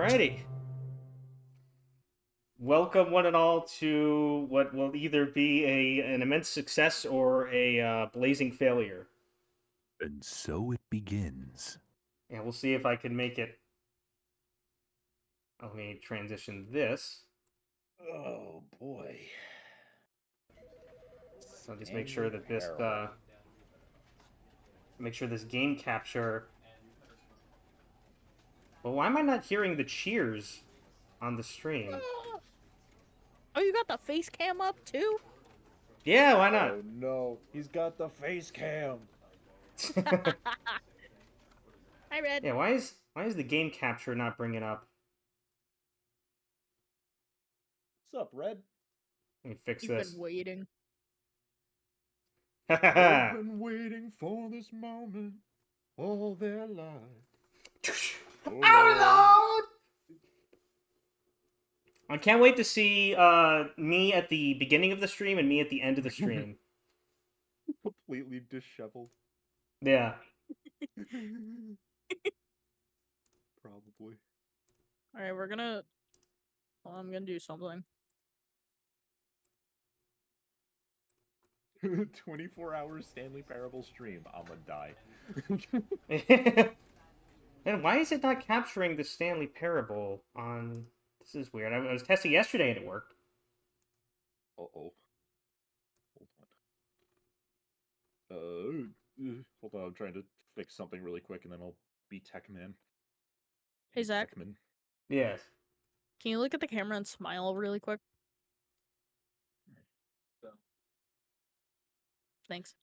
Alrighty. Welcome, one and all, to what will either be an immense success or a blazing failure. And so it begins. And we'll see if I can make it. Let me transition this. Oh boy. So just make sure that this game capture. Well, why am I not hearing the cheers on the stream? Oh, you got the face cam up too? Yeah, why not? Oh no, he's got the face cam. Hi, Red. Yeah, why is the game capture not bringing up? What's up, Red? Let me fix You've this. been waiting. I've been waiting for this moment all their life. Oh Lord! I can't wait to see me at the beginning of the stream and me at the end of the stream. Completely disheveled. Yeah. Probably. Alright, we're gonna... Well, I'm gonna do something. 24 hours Stanley Parable stream. I'ma die. And why is it not capturing the Stanley Parable on... This is weird. I was testing yesterday and it worked. Uh-oh. Hold on, I'm trying to fix something really quick and then I'll be Techman. Hey, Zach. Techman. Yes. Can you look at the camera and smile really quick? Thanks.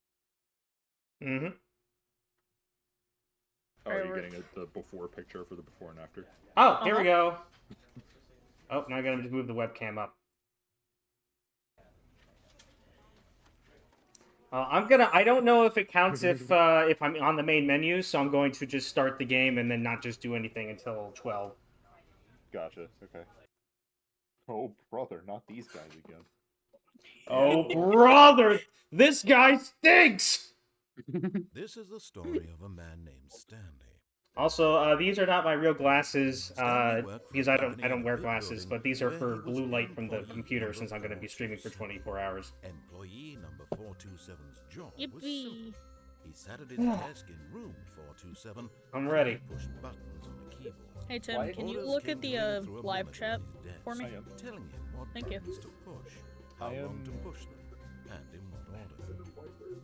Mm-hmm. Oh, Alright, are you we're- getting the before picture for the before and after? Oh, here we go. Oh, now I gotta just move the webcam up. I don't know if it counts if I'm on the main menu, so I'm going to just start the game and then not just do anything until 12. Gotcha, okay. Oh, brother, not these guys again. Oh, brother! This guy stinks! This is the story of a man named Stanley. Also, these are not my real glasses, Stanley worked for because a I company don't in a wear big glasses, building but these are where for he was blue light from the employee computer number since I'm going to be streaming for 24 hours. Employee number 427's job was Yippee! simple. He sat at his desk in room 427. I'm and ready. he pushed buttons on the keyboard. Hey, Tim, Why- can you Orders look came at the ringing through a live monitor chat on his desk, for me? I am. telling him what Thank you. buttons to push, how I long to am- push them, and in what order.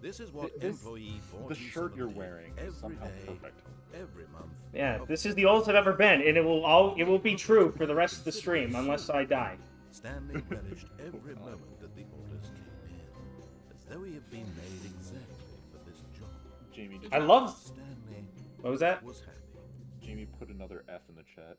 This is what This- employee The 427 shirt you're did wearing is every somehow day, perfect. every month. Yeah, of this is the oldest I've ever been, and it will be true for the rest of the stream, unless I die. Stanley relished every moment that the orders came in, as though he had been made exactly for this job. Jamie, I love... Stanley What was that? was happy. Jamie put another F in the chat.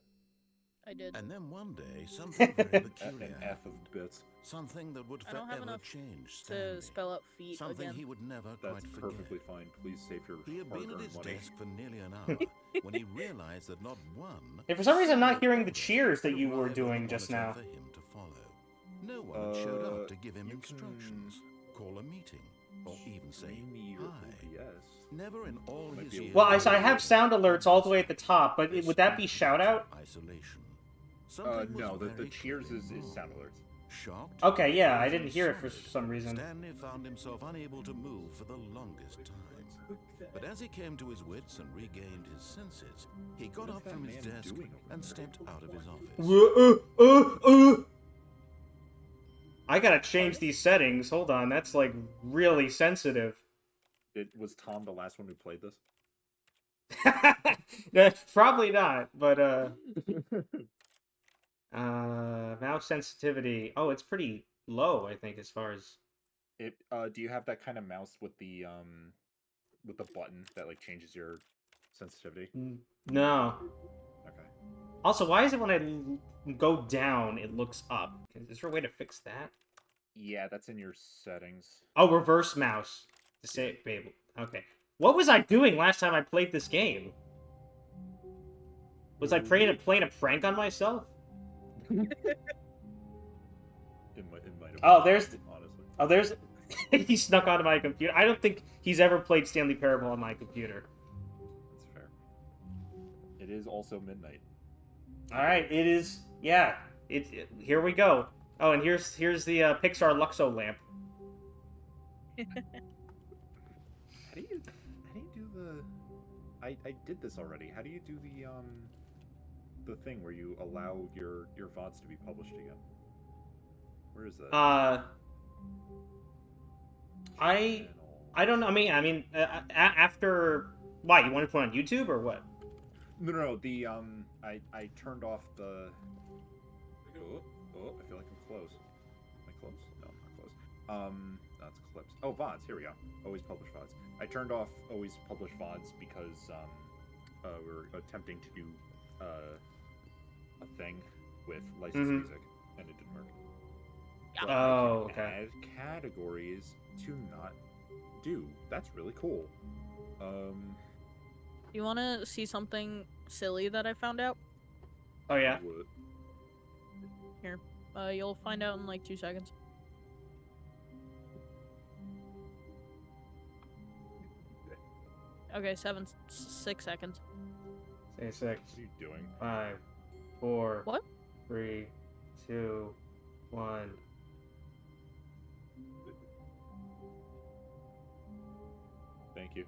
I did. And then one day, something very An peculiar F of happened. bits. Something that would I don't have forever enough change To Stanley. spell out feet Something again. he would never That's quite forget. perfectly fine. Please save your He had been at hard-earned his money. desk for nearly an hour when he realized that not one. Yeah, for some reason I'm not hearing the single cheers that order you were had arrived on the doing just monitor now. For him to follow. No one had showed up to give him you can- instructions, call a meeting, or even say Jamie your hi. OBS. Never in all Might his be a years. Well, little I have sound alerts all the way at the top, but would that be shout out? Isolation. Something was No, the very cheers clearly is wrong. sound alerts. Shocked? Okay, yeah, I even didn't hear it for sorry, some reason. Stanley found himself unable to move for the longest time. But as he came to his wits and regained his senses, he got What is up that from his man desk doing over and there? stepped out of his office. I gotta change these settings. Hold on, that's like really sensitive. Was Tom the last one who played this? Probably not, but mouse sensitivity. Oh, it's pretty low, I think, as far as Do you have that kind of mouse with the button that like changes your sensitivity? no. Okay. Also, why is it when I go down, it looks up? Is there a way to fix that? Yeah, that's in your settings. Oh, reverse mouse. Disable. Okay. What was I doing last time I played this game? Was I playing a prank on myself? It might have Oh, been, there's... honestly. Oh, there's... He snuck onto my computer. I don't think he's ever played Stanley Parable on my computer. That's fair. It is also midnight. All right, it is. Yeah, here we go. Oh, and here's the Pixar Luxo lamp. How do you do the? I did this already. How do you do the thing where you allow your VODs to be published again? Where is that? I Channel. don't know. After why you want to put it on YouTube or what? No. The I turned off the. Oh, I feel like I'm close. Am I close? No, I'm not close. That's clips. Oh, VODs. Here we go. Always publish VODs. I turned off always publish VODs because we're attempting to do a thing with licensed music, and it didn't work. But Oh, I can okay. add categories to not do. That's really cool. You want to see something silly that I found out? Oh yeah. What? Here. You'll find out in like 2 seconds. Okay, 6 seconds. Say 6. What are you doing? 5, 4. What? 3, 2, 1. Thank you.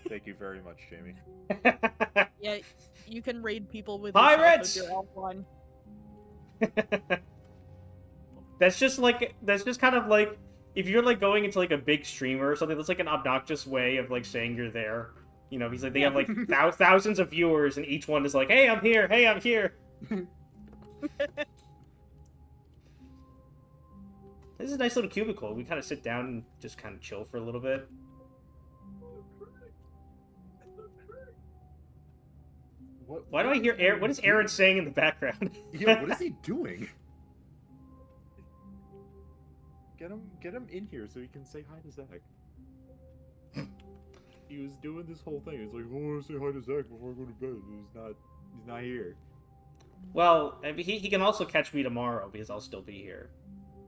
Thank you very much, Jamie. Yeah, you can raid people with Pirates! yourself if you're offline. That's just kind of like if you're like going into like a big streamer or something. That's like an obnoxious way of like saying you're there. You know, because like they have like thousands of viewers, and each one is like, "Hey, I'm here. Hey, I'm here." This is a nice little cubicle. We kind of sit down and just kind of chill for a little bit. Why do I hear Aaron? What is Aaron saying in the background? Yeah, what is he doing? Get him in here so he can say hi to Zach. He was doing this whole thing. He's like, I want to say hi to Zach before I go to bed. He's not here. Well, I mean, he can also catch me tomorrow because I'll still be here.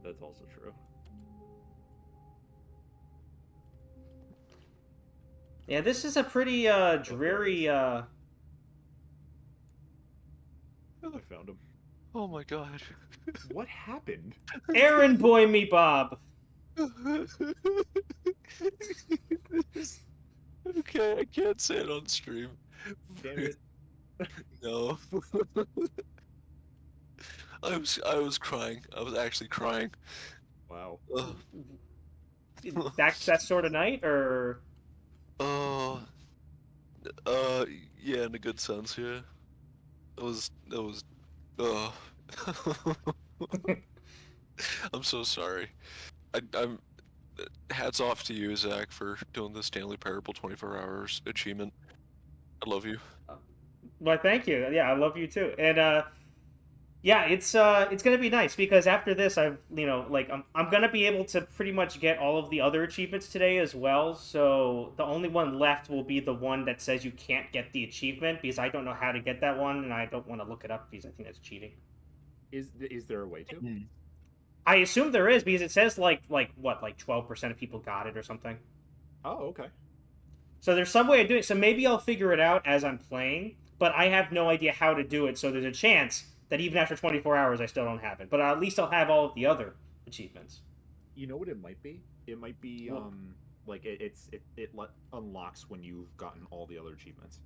That's also true. Yeah, this is a pretty dreary. I found him. Oh my god. What happened? Aaron boy me Bob. Okay, I can't say it on stream. Damn it. No. I was crying. I was actually crying. Wow. Ugh. That sort of night, or Oh. Yeah, in a good sense, yeah. That was I'm so sorry. I'm hats off to you, Zach, for doing the Stanley Parable 24 hours achievement. I love you. well, thank you. Yeah, I love you too. And yeah, it's gonna be nice because after this, I'm gonna be able to pretty much get all of the other achievements today as well. So the only one left will be the one that says you can't get the achievement because I don't know how to get that one, and I don't want to look it up because I think that's cheating. Is there a way to? I assume there is because it says like 12% of people got it or something. Oh, okay. So there's some way of doing it. So maybe I'll figure it out as I'm playing, but I have no idea how to do it. So there's a chance that even after 24 hours, I still don't have it. But at least I'll have all of the other achievements. You know what it might be? It might be What? like it unlocks when you've gotten all the other achievements.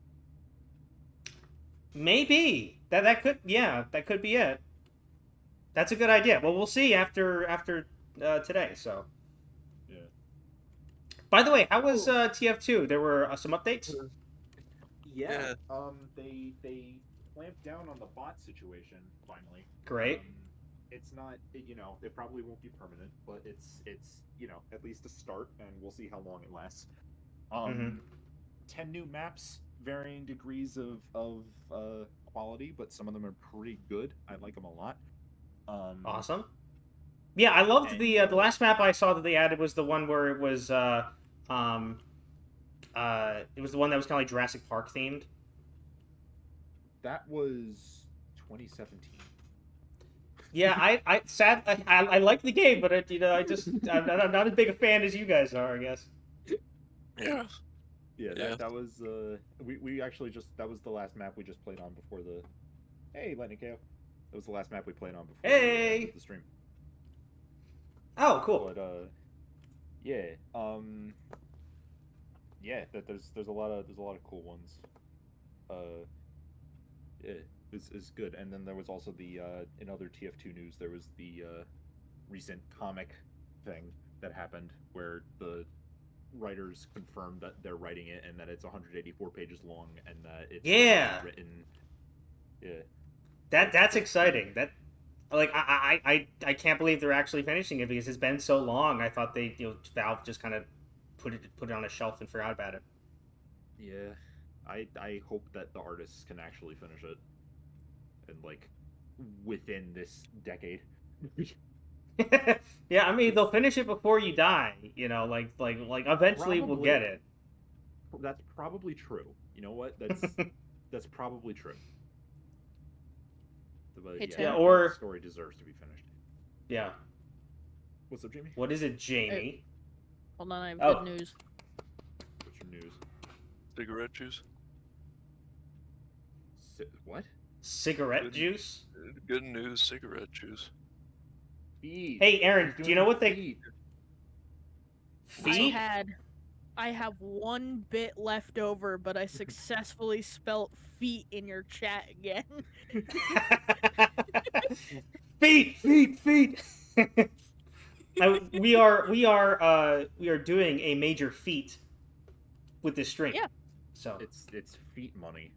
Maybe that could that could be it. That's a good idea. Well, we'll see after today. So. Yeah. By the way, how was TF2? There were some updates. Yeah. They clamped down on the bot situation finally. Great. It's not, it probably won't be permanent, but it's at least a start, and we'll see how long it lasts. 10 new maps, varying degrees of quality, but some of them are pretty good. I like them a lot. Awesome. Yeah, I loved the last map I saw that they added was the one where it was the one that was kind of like Jurassic Park themed. That was 2017. Yeah, I like the game, but I'm not as big a fan as you guys are, I guess. Yeah. Yeah, Yeah. that was we actually just that was the last map we just played on before the Lightning KO. That was the last map we played on before we Hey! ended the stream. Oh, cool. But yeah, yeah, that there's a lot of cool ones. Yeah, is good. And then there was also the in other TF2 news there was the recent comic thing that happened where the writers confirmed that they're writing it and that it's 184 pages long and that it's Yeah. written. Yeah, That's exciting. That like I can't believe they're actually finishing it because it's been so long. I thought they Valve just kind of put it on a shelf and forgot about it. yeah. I hope that the artists can actually finish it, and like within this decade. Yeah, I mean they'll finish it before you die. Like eventually we'll Probably. get it. That's probably true. You know what? That's probably true. But Hey, yeah, Tim. Yeah, that or story deserves to be finished. yeah. What's up, Jamie? What is it, Jamie? Hold on, I have Oh. good news. What's your news? Cigarette juice. What? Cigarette Good. juice? Good news, cigarette juice. Feet. Hey, Aaron, He's do you know doing what they feet. feet? I have one bit left over, but I successfully spelt feet in your chat again. Feet. We are doing a major feat with this stream. Yeah. So It's feet money.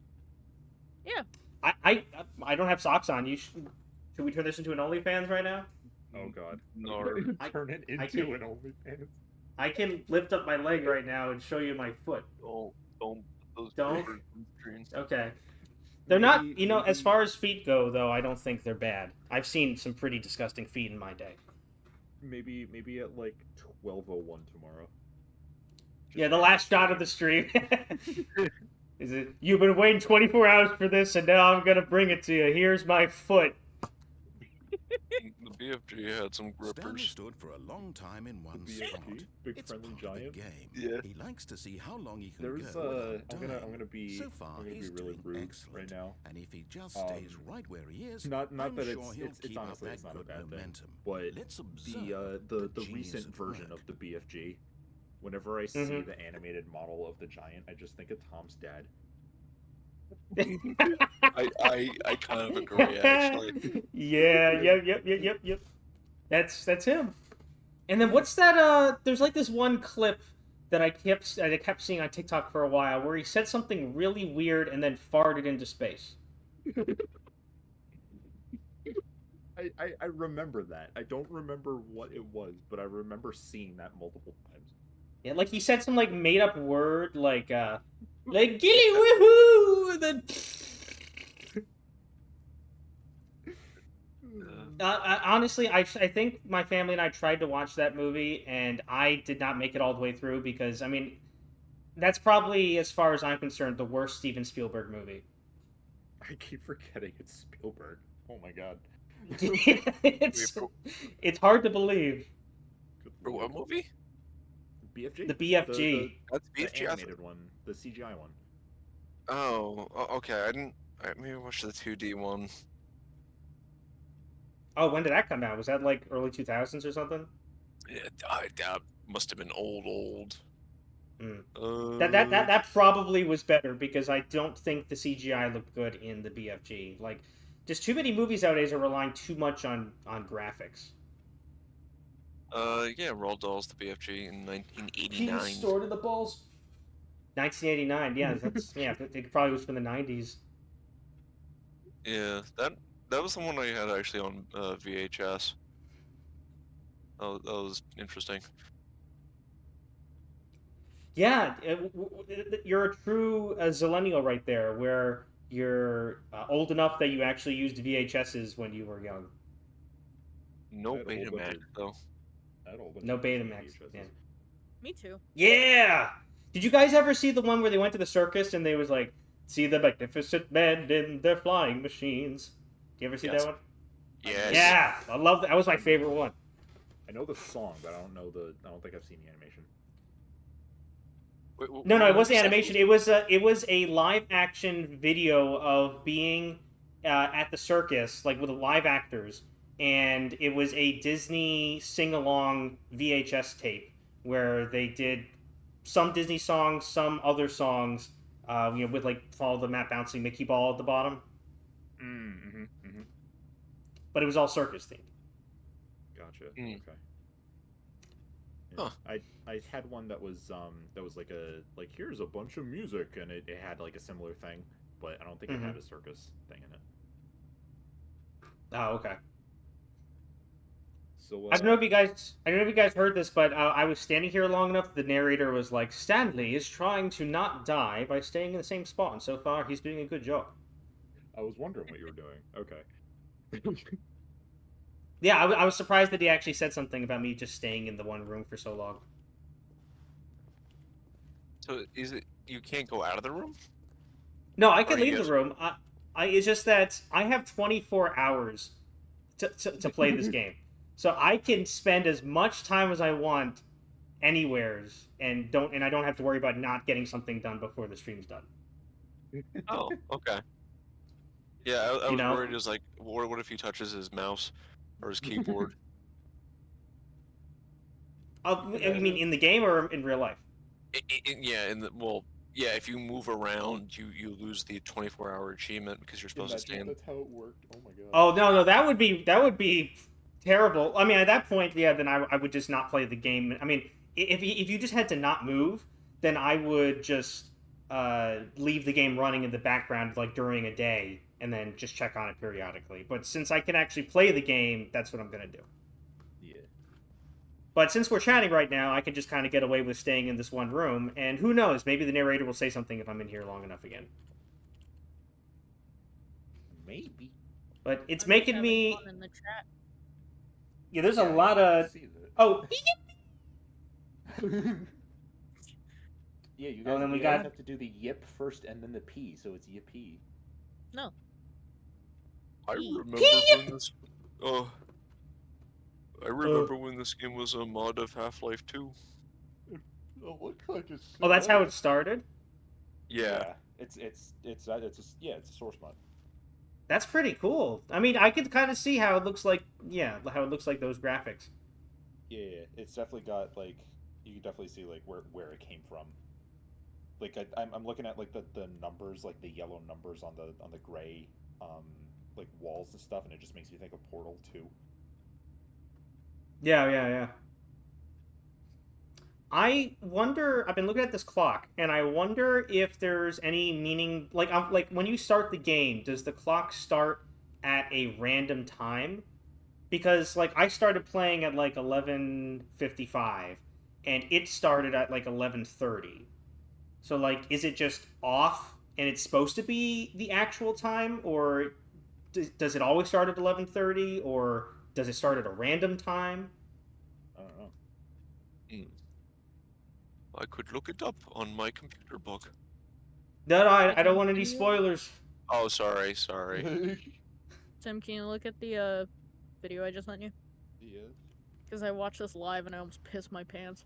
Yeah. I don't have socks on. Should we turn this into an OnlyFans right now? Oh God. No. Turn it I into can't- an OnlyFans. I can lift up my leg right now and show you my foot. Don't put those Don't? papers on the screen. Okay. They're not, Maybe- as maybe- far as feet go, though, I don't think they're bad. I've seen some pretty disgusting feet in my day. Maybe at like 12:01 tomorrow. Yeah, the last shot of the stream. Is it, you've been waiting 24 hours for this, and now I'm going to bring it to you. Here's my foot. The BFG had some Stanley grippers. stood for a long time in one BFG? spot. Big It's friendly part of the giant? game. Yeah. He likes to see how long he can There's go without I'm dying. gonna be So far, I'm gonna he's be really doing rude excellent. right now. And if he just stays right where he is, Not I'm that sure it's he'll it's keep up honestly that it's not a good bad thing. momentum. But Let's observe the genius recent at version work. of the BFG, whenever I see Mhm. the animated model of the giant, I just think of Tom's dad. I kind of agree, actually. Yeah, yep. That's him. And then what's that? There's like this one clip that I kept seeing on TikTok for a while where he said something really weird and then farted into space. I remember that. I don't remember what it was, but I remember seeing that multiple times. Yeah, like he said some like made up word like gilly woohoo. Then honestly, I think my family and I tried to watch that movie and I did not make it all the way through because I mean, that's probably as far as I'm concerned the worst Steven Spielberg movie. I keep forgetting it's Spielberg. Oh my God. it's hard to believe. Good For what lord. movie? The BFG? BFG. That's The BFG. I thought- animated one, the CGI one. Okay. I didn't. Maybe watch the 2D one. Oh, when did that come out? Was that like early 2000s or something? That must have been old. Mm. That probably was better because I don't think the CGI looked good in the BFG. Like, just too many movies nowadays are relying too much on graphics. Yeah, Roald Dahl's the BFG in 1989. Stored in the balls. 1989. Yeah, that's yeah. It probably was from the 90s. Yeah, that was the one I had actually on VHS. That was interesting. Yeah, you're a true zillennial right there, where you're old enough that you actually used VHSs when you were young. No That old Betamax budget. though. That old No bunch of Betamax. VHSs. Yeah. Me too. Yeah. Did you guys ever see the one where they went to the circus and they was like, see the magnificent men in their flying machines? Do you ever see Yes. that one? Yes. Yeah, I love that. That was my favorite one. I know the song, but I don't think I've seen the animation. No, it what wasn't was that? animation. It was a live action video of being at the circus, like with live actors, and it was a Disney sing along VHS tape where they did some Disney songs, some other songs, with like follow the map bouncing Mickey ball at the bottom, Mm-hmm. Mm-hmm. but it was all circus themed. Gotcha. Mm. Okay. Huh. I had one that was like a like here's a bunch of music and it had like a similar thing, but I don't think it had a circus thing in it. Oh, okay. So I don't know if you guys heard this, but I was standing here long enough. The narrator was like, "Stanley is trying to not die by staying in the same spot, and so far he's doing a good job." I was wondering what you were doing. Okay. Yeah, I was surprised that he actually said something about me just staying in the one room for so long. So is it you can't go out of the room? No, I Or can you leave the guys- room. It's just that I have 24 hours to play this game, so I can spend as much time as I want anywheres, and I don't have to worry about not getting something done before the stream's done. Oh, okay. Yeah, I You was know? worried. It was like, what if he touches his mouse or his keyboard? You mean in the game or in real life? Yeah, yeah. If you move around, you lose the 24-hour achievement because you're supposed to stay in. That's how it worked. Oh my god. Oh no, that would be terrible. I mean, at that point, yeah, then I would just not play the game. I mean, if you just had to not move, then I would just leave the game running in the background like during a day, and then just check on it periodically. But since I can actually play the game, that's what I'm gonna do. Yeah. But since we're chatting right now, I can just kind of get away with staying in this one room, and who knows? Maybe the narrator will say something if I'm in here long enough again. Maybe. But it's I'm making having me. fun in the chat. Yeah, there's a lot of. Oh, Yeah, you Oh, guys, then we you guys got- have to do the yip first and then the p, so it's yippee. No. I Pee. remember when this. Oh. I remember when this game was a mod of Half-Life 2. Oh, what kind of oh, that's how it started. Yeah. It's a source mod. That's pretty cool. I mean, I could kind of see how it looks like. Yeah, how it looks like those graphics. Yeah, it's definitely got like you can definitely see like where it came from. Like I'm looking at like the numbers, like the yellow numbers on the gray like walls and stuff, and it just makes me think of Portal 2. Yeah. I wonder. I've been looking at this clock, and I wonder if there's any meaning. Like when you start the game, does the clock start at a random time? Because like I started playing at like 11:55, and it started at like 11:30. So like, is it just off, and it's supposed to be the actual time, or does it always start at 11:30, or does it start at a random time? I don't know. I could look it up on my computer book. No, I don't want any spoilers. Oh, sorry. Tim, can you look at the video I just sent you? Yeah. Because I watched this live and I almost pissed my pants.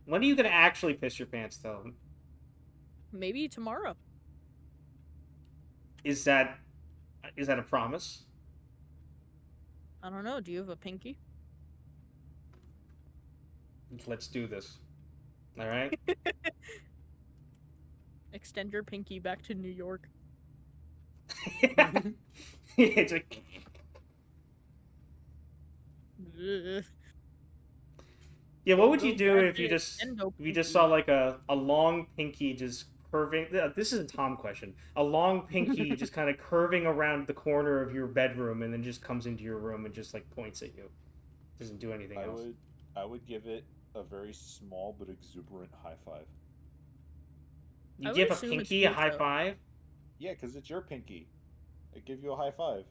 When are you gonna actually piss your pants, though? Maybe tomorrow. Is that a promise? I don't know. Do you have a pinky? Let's do this. All right. Extend your pinky back to New York. It's like, Ugh. yeah. What would Go you do grab if you your just Nintendo pinky. saw like a long pinky just curving? This is a Tom question. A long pinky just kind of curving around the corner of your bedroom and then just comes into your room and just like points at you. Doesn't do anything else. I would give it a very small but exuberant high five. You I would give a assume it's pinky a you, high though. five? Yeah, because it's your pinky. I give you a high five.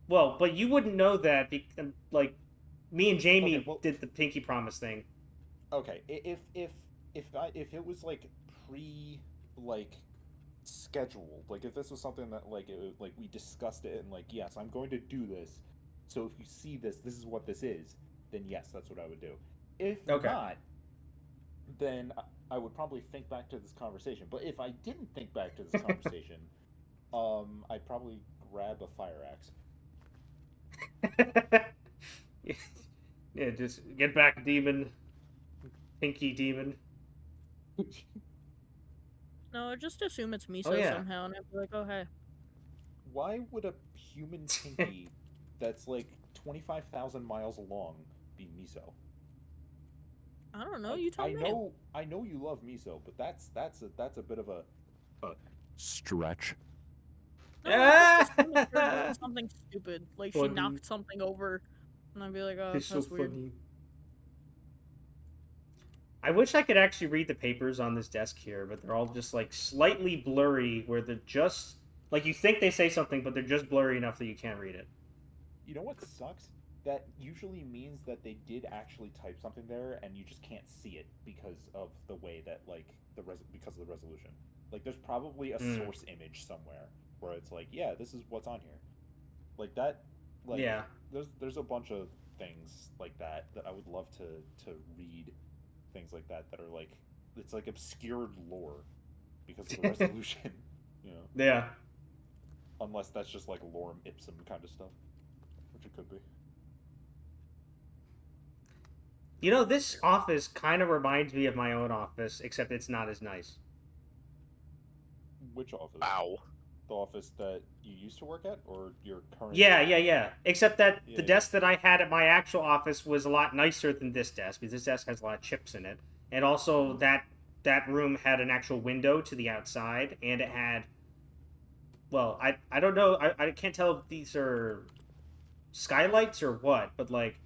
Well, but you wouldn't know that because, like, me and Jamie Okay, well- did the pinky promise thing. Okay, if it was like like scheduled, like if this was something that like like we discussed it and like yes, I'm going to do this. So if you see this, this is what this is. Then yes, that's what I would do. If Okay. not, then I would probably think back to this conversation. But if I didn't think back to this conversation, I'd probably grab a fire axe. Yeah, just get back, demon. Pinky demon. No, just assume it's Miso Oh, yeah. somehow, and I'd be like, oh hey. Why would a human pinky that's like 25,000 miles long be miso? I don't know. Like, You tell me. I know you love miso, but that's a bit of a stretch. No, I just assume it's her doing something stupid, like she Funny. knocked something over, and I'd be like, oh, It's that's so weird. funny. I wish I could actually read the papers on this desk here, but they're all just like slightly blurry, where they're just like you think they say something, but they're just blurry enough that you can't read it. You know what sucks? That usually means that they did actually type something there, and you just can't see it because of the way that because of the resolution. Like, there's probably a source image somewhere where it's like, yeah, this is what's on here. Like that. Like, Yeah. There's a bunch of things like that I would love to read. Things like that are like, it's like obscured lore because of the resolution. You know. Yeah. Unless that's just like lorem ipsum kind of stuff, which it could be. You know, this office kind of reminds me of my own office, except it's not as nice. Which office? Ow. The office that you used to work at, or your current? Yeah. Except that Yeah, the desk that I had at my actual office was a lot nicer than this desk, because this desk has a lot of chips in it. And also that room had an actual window to the outside, and it had, well, I don't know, I can't tell if these are skylights or what, but like,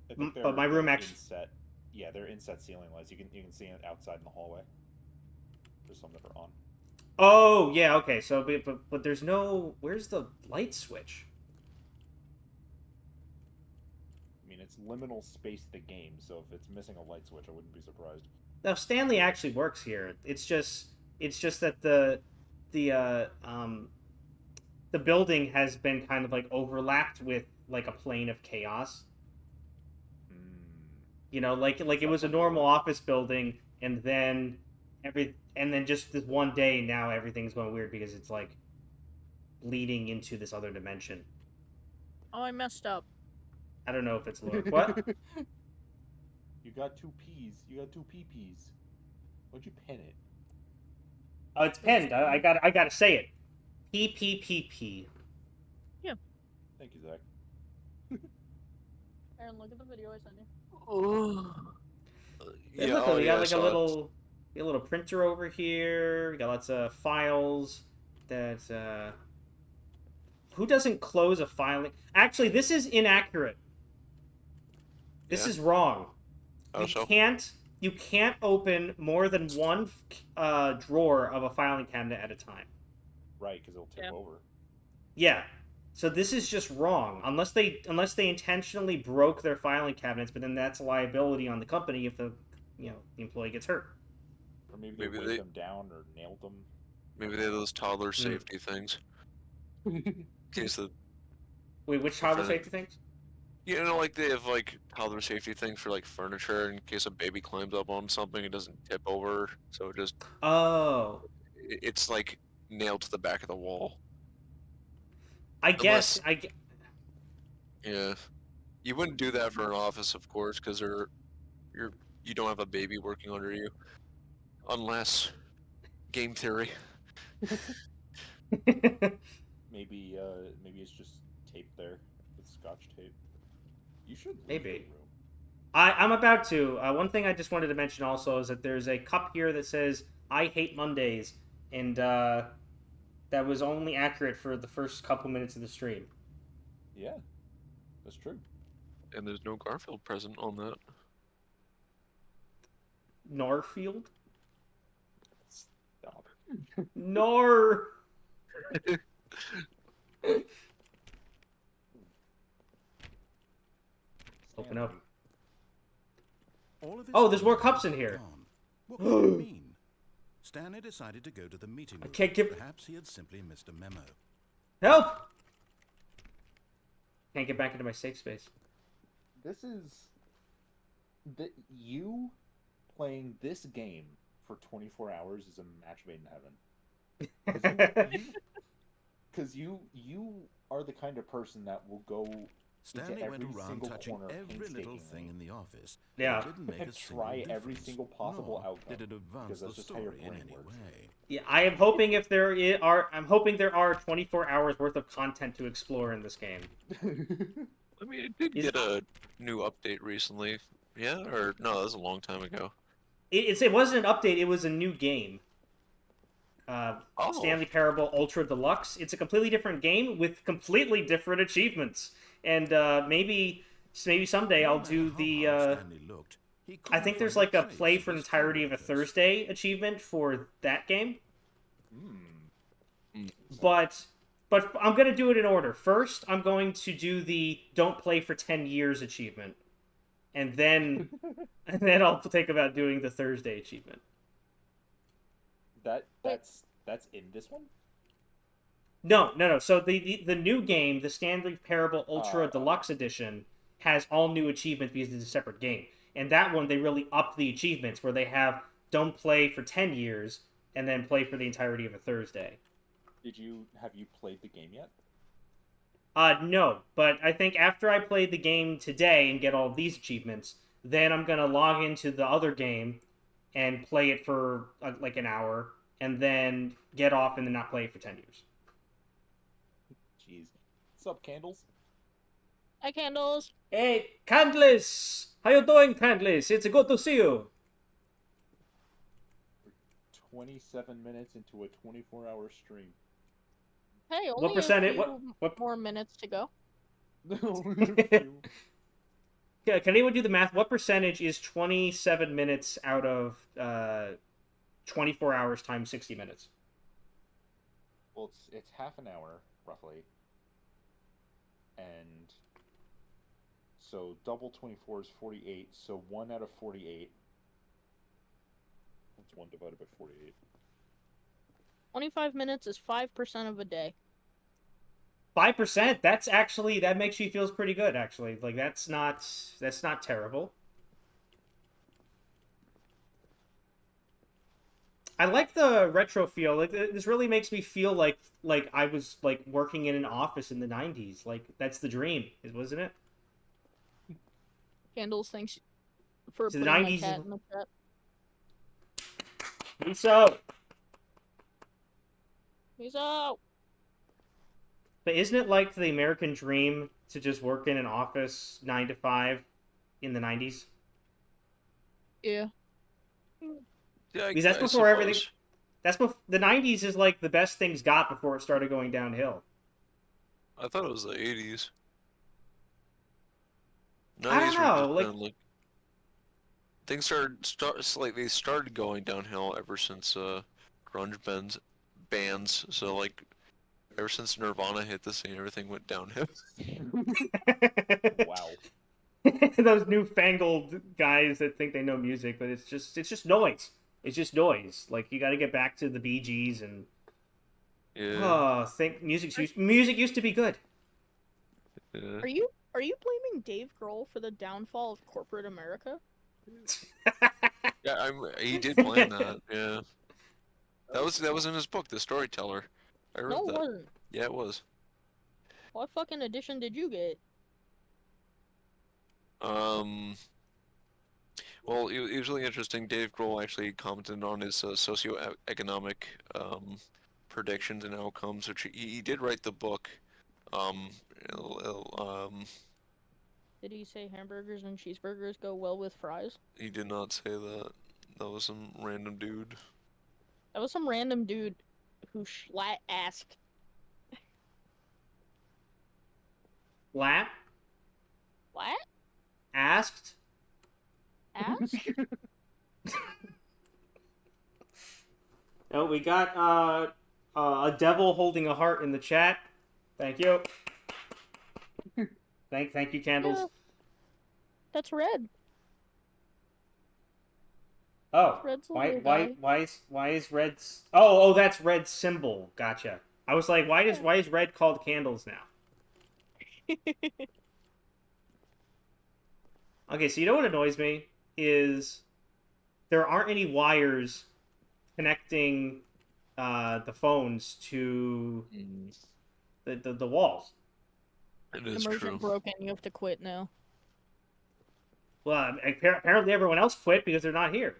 I think but my room they're actually... inset. Yeah, they're inset ceiling lights. You can see it outside in the hallway. There's some that are on. Oh, yeah, okay, so, but there's no... Where's the light switch? I mean, it's liminal space the game, so if it's missing a light switch, I wouldn't be surprised. Now, Stanley actually works here. It's just that the building has been kind of, like, overlapped with, like, a plane of chaos. You know, like it was a normal office building, and then just this one day now everything's going weird because it's like bleeding into this other dimension. Oh, I messed up. I don't know if it's lore. What? You got two P's. You got two PPs. Why'd you pen it? Oh, it's penned. I gotta say it. PPPP. Thank you, Zach. Aaron, look at the video I sent you. Hey, look, we got like a little printer over here. We got lots of files. That who doesn't close a file? Actually, this is inaccurate. This is wrong. You can't open more than one drawer of a filing cabinet at a time. Right, because it'll tip over. Yeah. So this is just wrong. Unless they intentionally broke their filing cabinets, but then that's a liability on the company if the employee gets hurt. Or maybe they weighed them down or nailed them. Maybe they have those toddler safety things. In case the... Wait, which toddler safety things? You know, like they have like toddler safety things for like furniture in case a baby climbs up on something, it doesn't tip over, so it just... Oh. It's like nailed to the back of the wall. Yeah, you wouldn't do that for an office, of course, because you don't have a baby working under you, unless game theory. Maybe it's just tape there with scotch tape. You should leave maybe. the room. I'm about to. One thing I just wanted to mention also is that there's a cup here that says "I hate Mondays," and that was only accurate for the first couple minutes of the stream. Yeah, that's true. And there's no Garfield present on that. Norfield? Stop. Nor. Open up. Oh, there's more cups in here. What could it mean? Stanley decided to go to the meeting room. I can't give... Perhaps he had simply missed a memo. Help! Can't get back into my safe space. This is... You playing this game for 24 hours is a match made in heaven. Because you are the kind of person that will go Stanley into went every around single touching corner every little thing painstakingly in the office. Yeah. But didn't make and a single try every difference, single possible nor outcome. did it advance Because the that's just how your story in brain any works. way. Yeah, I am hoping I'm hoping there are 24 hours worth of content to explore in this game. I mean, it did get a new update recently. Yeah, or no, that was a long time ago. It wasn't an update, it was a new game. Oh. Stanley Parable Ultra Deluxe. It's a completely different game with completely different achievements. And maybe someday I'll do the... I think there's like a play for an entirety of a Thursday achievement for that game. But I'm going to do it in order. First, I'm going to do the don't play for 10 years achievement. And then I'll think about doing the Thursday achievement. That's in this one? No. So the new game, the Stanley Parable Ultra Deluxe Edition, has all new achievements because it's a separate game. And that one, they really upped the achievements where they have don't play for 10 years and then play for the entirety of a Thursday. Have you played the game yet? No, but I think after I play the game today and get all of these achievements, then I'm going to log into the other game and play it for like an hour, and then get off and then not play it for 10 years. Jeez. What's up, Candles? Hi, Candles. Hey, Candles! How you doing, Candles? It's good to see you. 27 minutes into a 24-hour stream. Hey, only What percentage? a few more minutes to go. Yeah, can anyone do the math? What percentage is 27 minutes out of 24 hours times 60 minutes? Well, it's half an hour, roughly. And so double 24 is 48, so 1 out of 48. What's 1 divided by 48? 25 minutes is 5% of a day. 5%? That makes you feel pretty good, actually. Like, that's not terrible. I like the retro feel. Like, this really makes me feel like I was like working in an office in the 90s. Like, that's the dream, wasn't it? Candles, thanks for So putting the my 90s cat in the chat. Peace out. Peace out. But isn't it like the American dream to just work in an office 9 to 5 in the 90s? Yeah. Yeah, Because that's before everything. That's before the 90s is like the best things got before it started going downhill. I thought it was the 80s. I don't know, like things started going downhill ever since grunge bands. So like ever since Nirvana hit the scene, everything went downhill. Wow. Those newfangled guys that think they know music, but it's just noise. It's just noise. Like, you got to get back to the Bee Gees and music used to be good. Yeah. Are you blaming Dave Grohl for the downfall of corporate America? Yeah, he did plan that. Yeah, that was in his book, The Storyteller. I read No, that. it wasn't. Yeah, it was. What fucking edition did you get? Well, it was really interesting. Dave Grohl actually commented on his socioeconomic predictions and outcomes, which he did write the book. Did he say hamburgers and cheeseburgers go well with fries? He did not say that. That was some random dude. That was some random dude who asked. Lap? What? Asked? Ask? Oh, we got a devil holding a heart in the chat. Thank you. Thank you, Candles. Yeah. That's red. Oh, Red's a why little guy. is red's? Oh, that's red symbol. Gotcha. I was like, why is red called candles now? Okay, so you know what annoys me is there aren't any wires connecting the phones to the walls. It is Immersion true. broken. You have to quit now. Well, apparently everyone else quit because they're not here.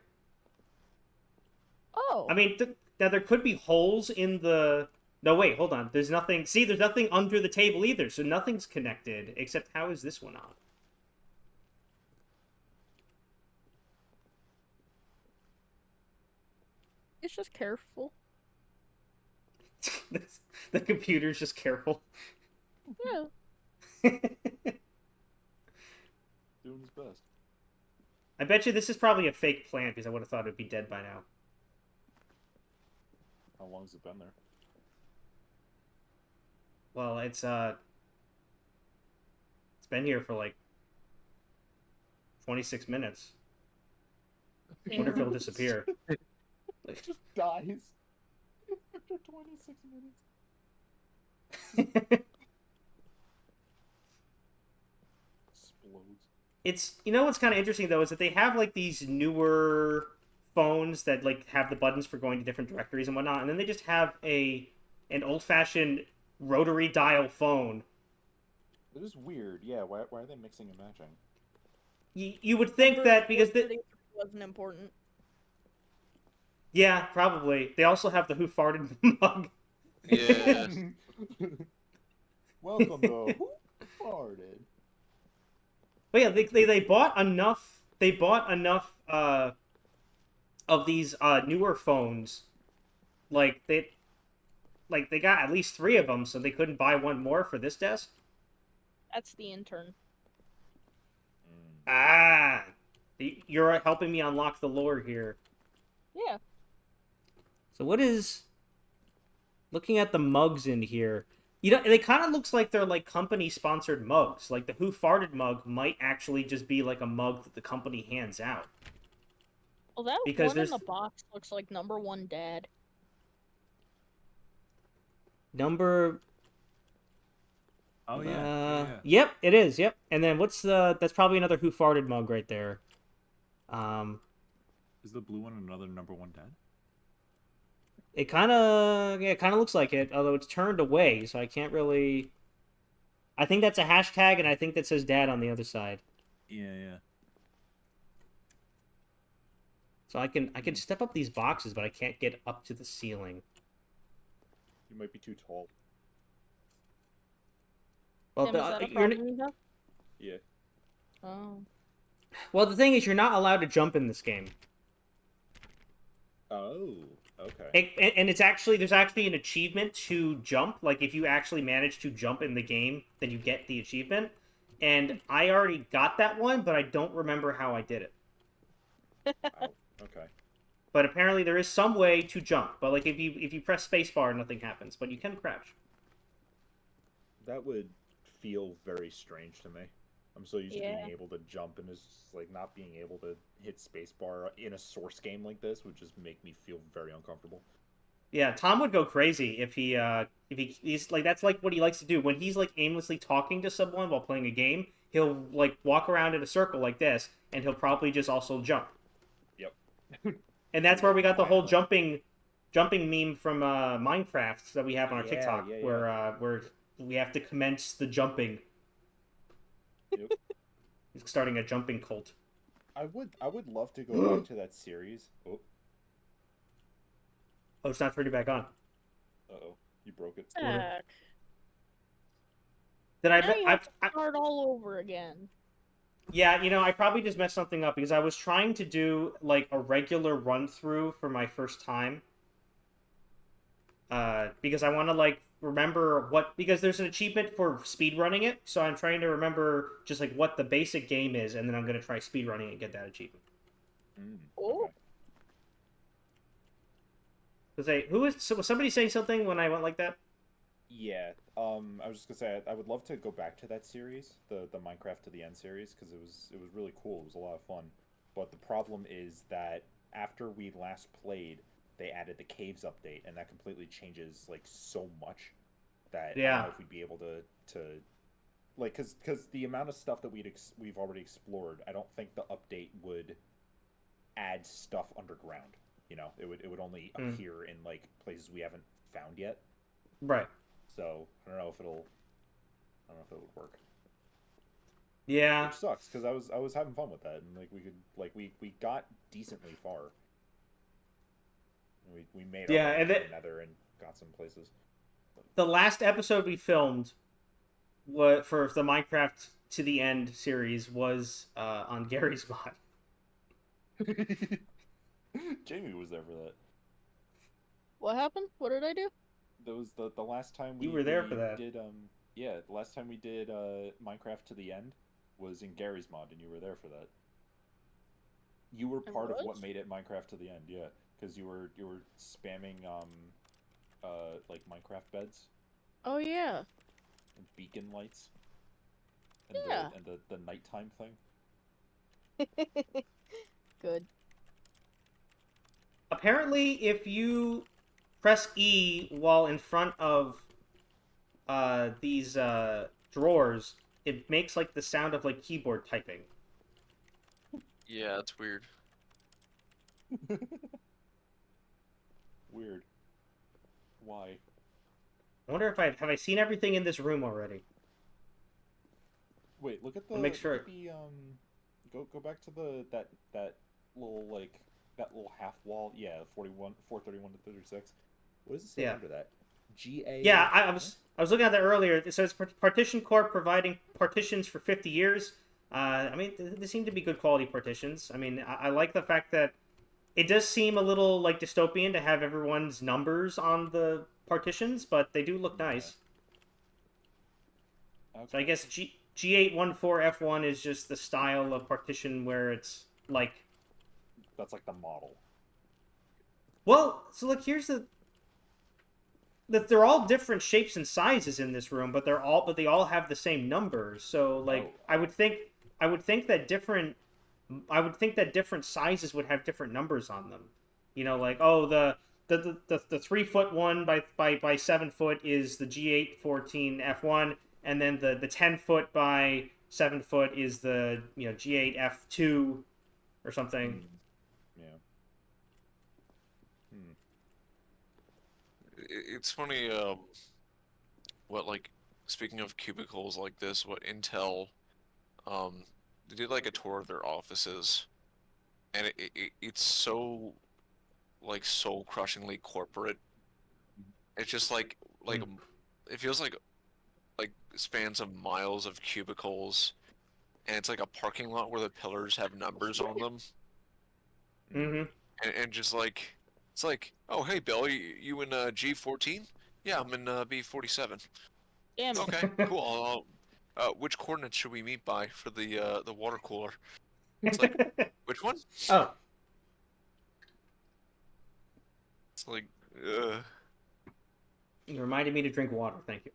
Oh. I mean, now there could be holes in the. No, wait, hold on. There's nothing. See, there's nothing under the table either, so nothing's connected. Except, how is this one on? It's just careful. The computer's just careful. Yeah. Doing his best. I bet you this is probably a fake plant because I would have thought it'd be dead by now. How long has it been there? Well, it's been here for like 26 minutes. I wonder if it'll disappear. It just dies after 26 minutes. Explodes. It's, you know what's kind of interesting though is that they have like these newer phones that like have the buttons for going to different directories and whatnot, and then they just have an old-fashioned rotary dial phone. It is weird. Yeah, why are they mixing and matching? You would think that because wasn't important. yeah, probably. They also have the Who Farted mug. Yeah. Welcome to Who Farted. But yeah, they bought enough. They bought enough of these newer phones. Like they got at least 3 of them, so they couldn't buy one more for this desk. That's the intern. Ah, you're helping me unlock the lore here. Yeah. So what is? Looking at the mugs in here, you know, they kind of looks like they're like company sponsored mugs. Like the Who Farted mug might actually just be like a mug that the company hands out. Well, that Because one in there's- the box looks like #1 dad. Number. Oh yeah. Yeah. Yep, it is. Yep. And then what's the? That's probably another Who Farted mug right there. Is the blue one another #1 dad? It kind of looks like it, although it's turned away, so I can't really. I think that's a hashtag, and I think that says "dad" on the other side. Yeah. So I can step up these boxes, but I can't get up to the ceiling. You might be too tall. Well, Tim, is that a you're, problem you have? Yeah. Oh. well, the thing is, you're not allowed to jump in this game. Oh. Okay. And it's actually there's actually an achievement to jump. Like if you actually manage to jump in the game, then you get the achievement. And I already got that one, but I don't remember how I did it. Wow. Okay. But apparently there is some way to jump. But like if you press spacebar, nothing happens. But you can crouch. That would feel very strange to me. I'm so used to being able to jump, and it's just like not being able to hit spacebar in a Source game like this would just make me feel very uncomfortable. Yeah, Tom would go crazy if he's like that's like what he likes to do when he's like aimlessly talking to someone while playing a game. He'll like walk around in a circle like this, and he'll probably just also jump. Yep. And that's where we got the whole jumping meme from Minecraft that we have on our TikTok, where we have to commence the jumping. Yep. He's starting a jumping cult. I would love to go back to that series. Oh, it's not turning back on. uh-oh. You broke it. Heck. Did Now you have to start all over again. Yeah, you know, I probably just messed something up because I was trying to do like a regular run through for my first time. Because I want to like remember because there's an achievement for speed running it, so I'm trying to remember just like what the basic game is, and then I'm gonna try speed running it and get that achievement. Oh. Okay. Was somebody saying something when I went like that? Yeah. I was just gonna say I would love to go back to that series, the Minecraft to the End series, because it was really cool. It was a lot of fun. But the problem is that after we last played, they added the caves update, and that completely changes like so much that I don't know if we'd be able to like because the amount of stuff that we've already explored, I don't think the update would add stuff underground. You know, it would only appear in like places we haven't found yet. Right. So I don't know if it would work. Yeah. Which sucks because I was having fun with that, and like we could like we got decently far. We made our Yeah, way and into the Nether and got some places. the last episode we filmed for the Minecraft to the End series was on Gary's mod. Jamie was there for that. What happened? What did I do? That was the last time You were there for that. did yeah, the last time we did Minecraft to the End was in Gary's mod, and you were there for that. You were part of what made it Minecraft to the End, yeah, because you were spamming like Minecraft beds. Oh yeah. And beacon lights. And Yeah. the nighttime thing. Good. Apparently, if you press E while in front of these drawers, it makes like the sound of like keyboard typing. Yeah, it's weird. Weird. Why? I wonder if I seen everything in this room already. Wait, look at the. I'll make sure. Look at the go back to that little like that little half wall. Yeah, 431 to 36. What does it say under that? GA. Yeah, I was looking at that earlier. It says Partition Corp providing partitions for 50 years. I mean, they seem to be good quality partitions. I mean, I like the fact that it does seem a little like dystopian to have everyone's numbers on the partitions, but they do look nice. Okay. So I guess G814F1 is just the style of partition where it's like... That's like the model. Well, so look, here's they're all different shapes and sizes in this room, but they all have the same numbers. So like I would think that different sizes would have different numbers on them. You know, like the 3 foot one by 7 foot is the G814 F1, and then the 10 foot by 7 foot is the G8 F2 or something. Yeah. It's funny, what, like, speaking of cubicles like this, what Intel, they did, like, a tour of their offices, and it's so, like, soul-crushingly corporate. It's just, like, it feels like spans of miles of cubicles, and it's like a parking lot where the pillars have numbers on them. Mm-hmm. And just, like... It's like, oh, hey, Bill, you in G14? Yeah, I'm in B47. Damn it. Okay, cool. Which coordinates should we meet by for the water cooler? It's like, which one? Oh. It's like, You reminded me to drink water. Thank you.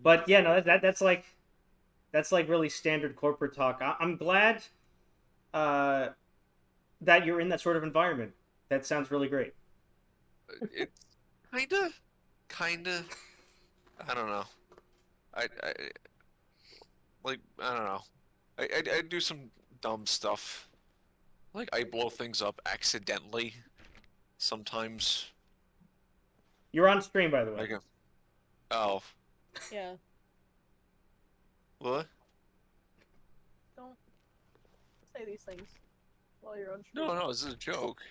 But yeah, no, that's like really standard corporate talk. I'm glad. That you're in that sort of environment. That sounds really great. It's kinda. I don't know. I don't know. I do some dumb stuff. Like I blow things up accidentally. Sometimes. You're on stream, by the way. Oh. Yeah. What? Don't say these things while you're on stream. No, this is a joke.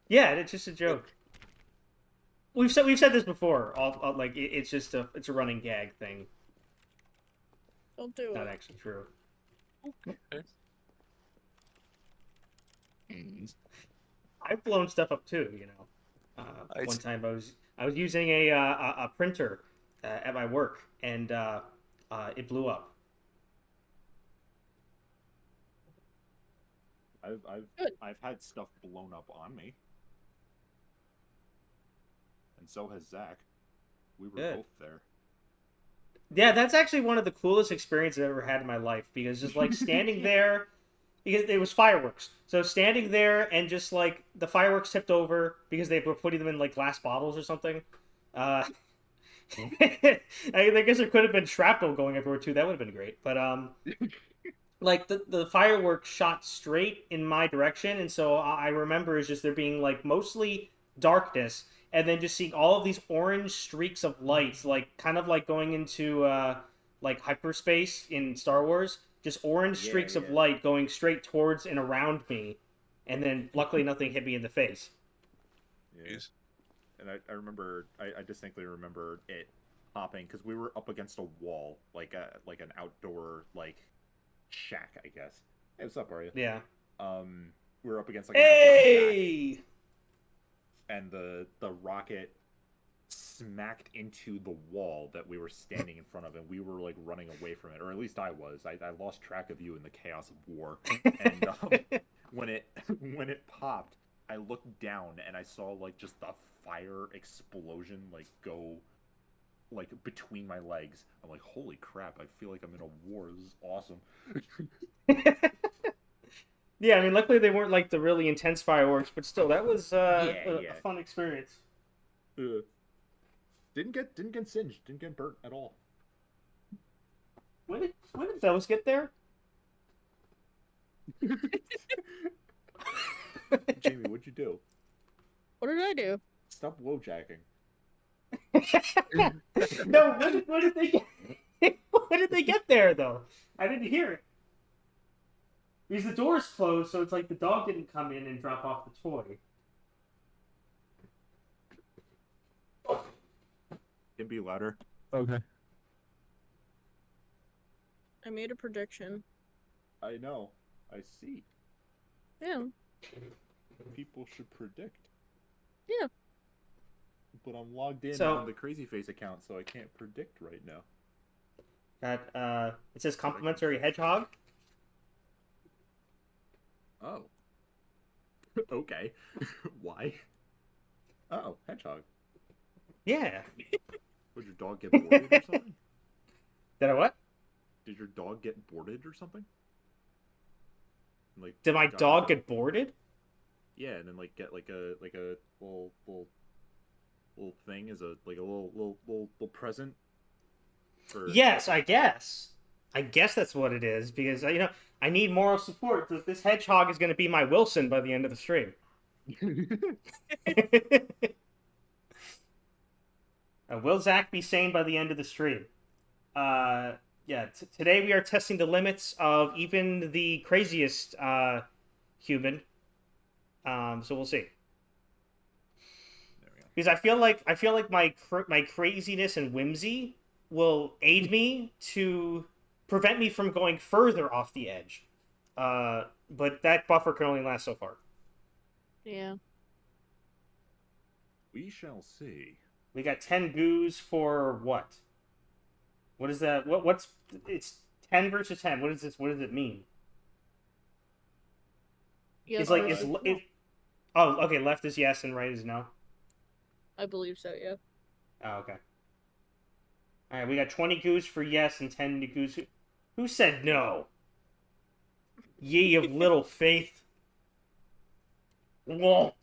Yeah, it's just a joke. We've said this before. Like it's just a running gag thing. Don't do it. Not actually true. Okay. I've blown stuff up too. One time I was using a printer at my work, and it blew up. I've had stuff blown up on me, and so has Zach. We were both there. Yeah, that's actually one of the coolest experiences I've ever had in my life, because just like standing there, because it was fireworks. So standing there and just like the fireworks tipped over because they were putting them in like glass bottles or something. I guess there could have been shrapnel going everywhere too. That would have been great. But like the fireworks shot straight in my direction, and so I remember is just there being like mostly darkness, and then just seeing all of these orange streaks of lights, like kind of like going into like hyperspace in Star Wars, just orange Yeah, streaks of yeah. light going straight towards and around me, and then luckily nothing hit me in the face. Yeah. Jeez. And I remember, I distinctly remember it popping because we were up against a wall, like an outdoor like shack, I guess. Hey, what's up, are you? Yeah. We were up against like an outdoor shack, Hey! and the rocket smacked into the wall that we were standing in front of, and we were like running away from it, or at least I was. I lost track of you in the chaos of war, and when it when it popped, I looked down and I saw like just the fire explosion like go like between my legs. I'm like, holy crap! I feel like I'm in a war. This is awesome. Yeah, I mean, luckily they weren't like the really intense fireworks, but still, that was Yeah, a yeah. fun experience. Didn't get singed. Didn't get burnt at all. When did those get there? Jamie, what'd you do? What did I do? Stop wojacking. No, when did they get? When did they get there though? I didn't hear it. Because the door's closed, so it's like the dog didn't come in and drop off the toy. Can be louder. Okay. I made a prediction. I know. I see. Yeah. People should predict. Yeah. But I'm logged in So- on the Crazy Face account, so I can't predict right now. That it says complimentary hedgehog. Oh. Okay. Why? Oh, hedgehog. Yeah. Would your dog get boarded or something? Did I what? Did your dog get boarded or something? Like, Did my got dog like a- get boarded? Yeah, and then like get like a little thing as a like a little present. For Yes, I guess. I guess that's what it is because I need moral support that this hedgehog is going to be my Wilson by the end of the stream. Will Zach be sane by the end of the stream? Yeah. Today we are testing the limits of even the craziest human. So we'll see. There we go. Because I feel like my craziness and whimsy will aid me to prevent me from going further off the edge. But that buffer can only last so far. Yeah. We shall see. We got 10 goos for what? What is that? What's it's 10 versus 10. What is this? What does it mean? Yes, It's like versus no. oh, okay, left is yes and right is no. I believe so, yeah. Oh, okay. All right, we got 20 goos for yes and 10 goos. Who said no? Ye of little faith. Whoa.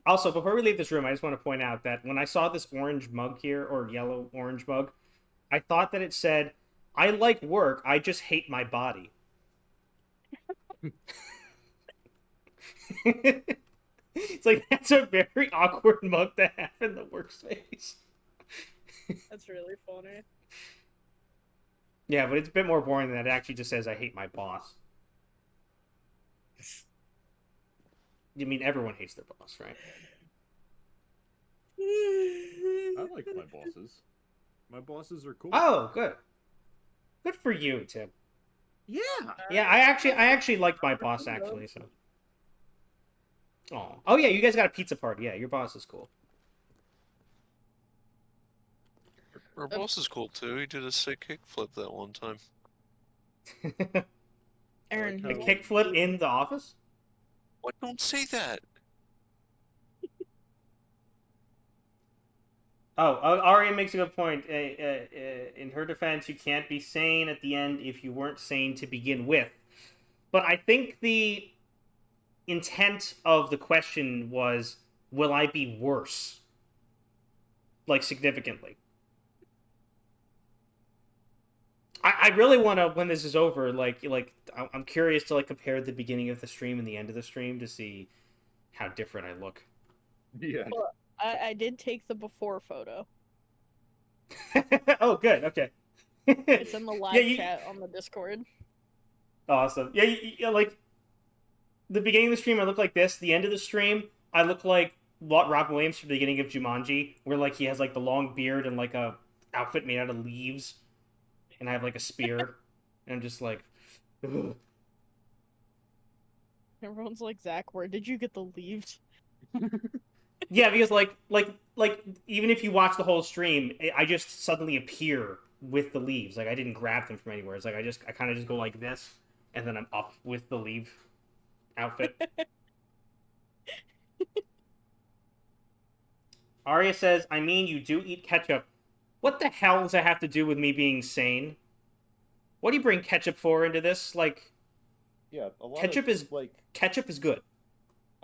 Also, before we leave this room, I just want to point out that when I saw this orange mug here, or yellow orange mug, I thought that it said, I like work, I just hate my body. It's like, that's a very awkward mug to have in the workspace. That's really funny. Yeah, but it's a bit more boring than that. It actually just says, I hate my boss. You mean everyone hates their boss, right? I like my bosses. My bosses are cool. Oh, good. Good for you, Tim. Yeah. Yeah, I actually liked my boss, actually, so. Oh, yeah, you guys got a pizza party. Yeah, your boss is cool. Our boss is cool too. He did a sick kickflip that one time. Aaron, like A how- kickflip in the office? What? Don't say that. Oh, Arya makes a good point. In her defense, you can't be sane at the end if you weren't sane to begin with. But I think the intent of the question was, will I be worse? Like, significantly. I really want to, when this is over, I'm curious to like compare the beginning of the stream and the end of the stream to see how different I look. Yeah. Well, I did take the before photo. Oh, good. Okay. It's in the Yeah, live chat on the Discord. awesome. Yeah, like the beginning of the stream, I look like this. The end of the stream, I look like Robin Williams from the beginning of Jumanji, where like he has like the long beard and like a outfit made out of leaves, and I have like a spear, and I'm just like, ugh. Everyone's like, Zach, where did you get the leaves? Yeah, because like even if you watch the whole stream, I just suddenly appear with the leaves. Like I didn't grab them from anywhere. It's like I kind of just go like this, and then I'm up with the leaf outfit. Arya says, "I mean, you do eat ketchup. What the hell does that have to do with me being sane? What do you bring ketchup for into this? Like, Yeah, a lot ketchup of is like ketchup is good.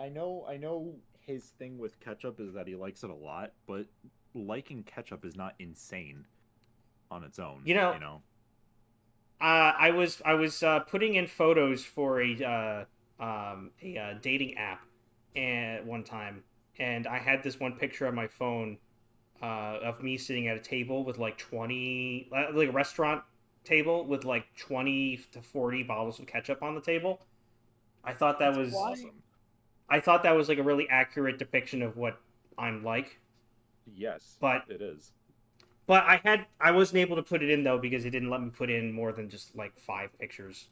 I know his thing with ketchup is that he likes it a lot, but liking ketchup is not insane on its own. You know, You know? I was putting in photos for a dating app, and one time, and I had this one picture on my phone of me sitting at a table with like 20, like a restaurant table with like 20 to 40 bottles of ketchup on the table. I thought that was Why? Awesome. I thought that was like a really accurate depiction of what I'm like. Yes, But it is. I wasn't able to put it in though because it didn't let me put in more than just like 5 pictures.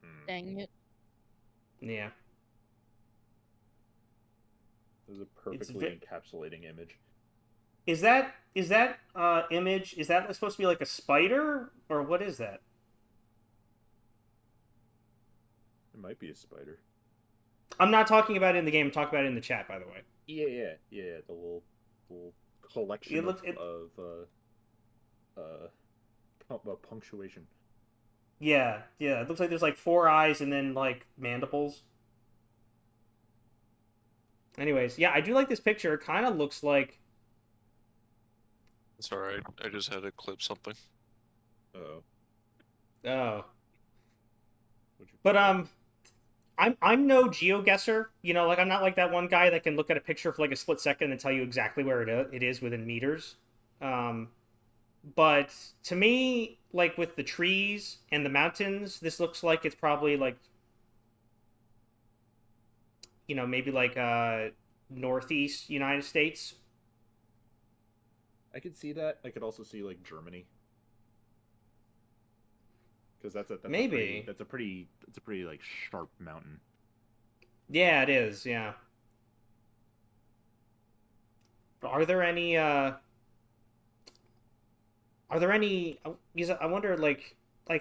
Hmm. Dang it. Yeah. It was a perfectly encapsulating image. Is that image, is that supposed to be like a spider or what is that? It might be a spider. I'm not talking about it in the game. I'm talking about it in the chat, by the way. Yeah. The little collection It looks punctuation. yeah. It looks like there's like 4 eyes and then like mandibles. Anyways, yeah, I do like this picture. It kind of looks like It's alright. I just had to clip something. Oh. oh, What'd you but put? I'm no geoguesser. You know, like I'm not like that one guy that can look at a picture for like a split second and tell you exactly where it is within meters. Um, but to me, like with the trees and the mountains, this looks like it's probably like maybe like northeast United States. I could see that. I could also see like Germany. Because Maybe. that's a pretty like sharp mountain. Yeah, it is. Yeah. Are there any because I wonder like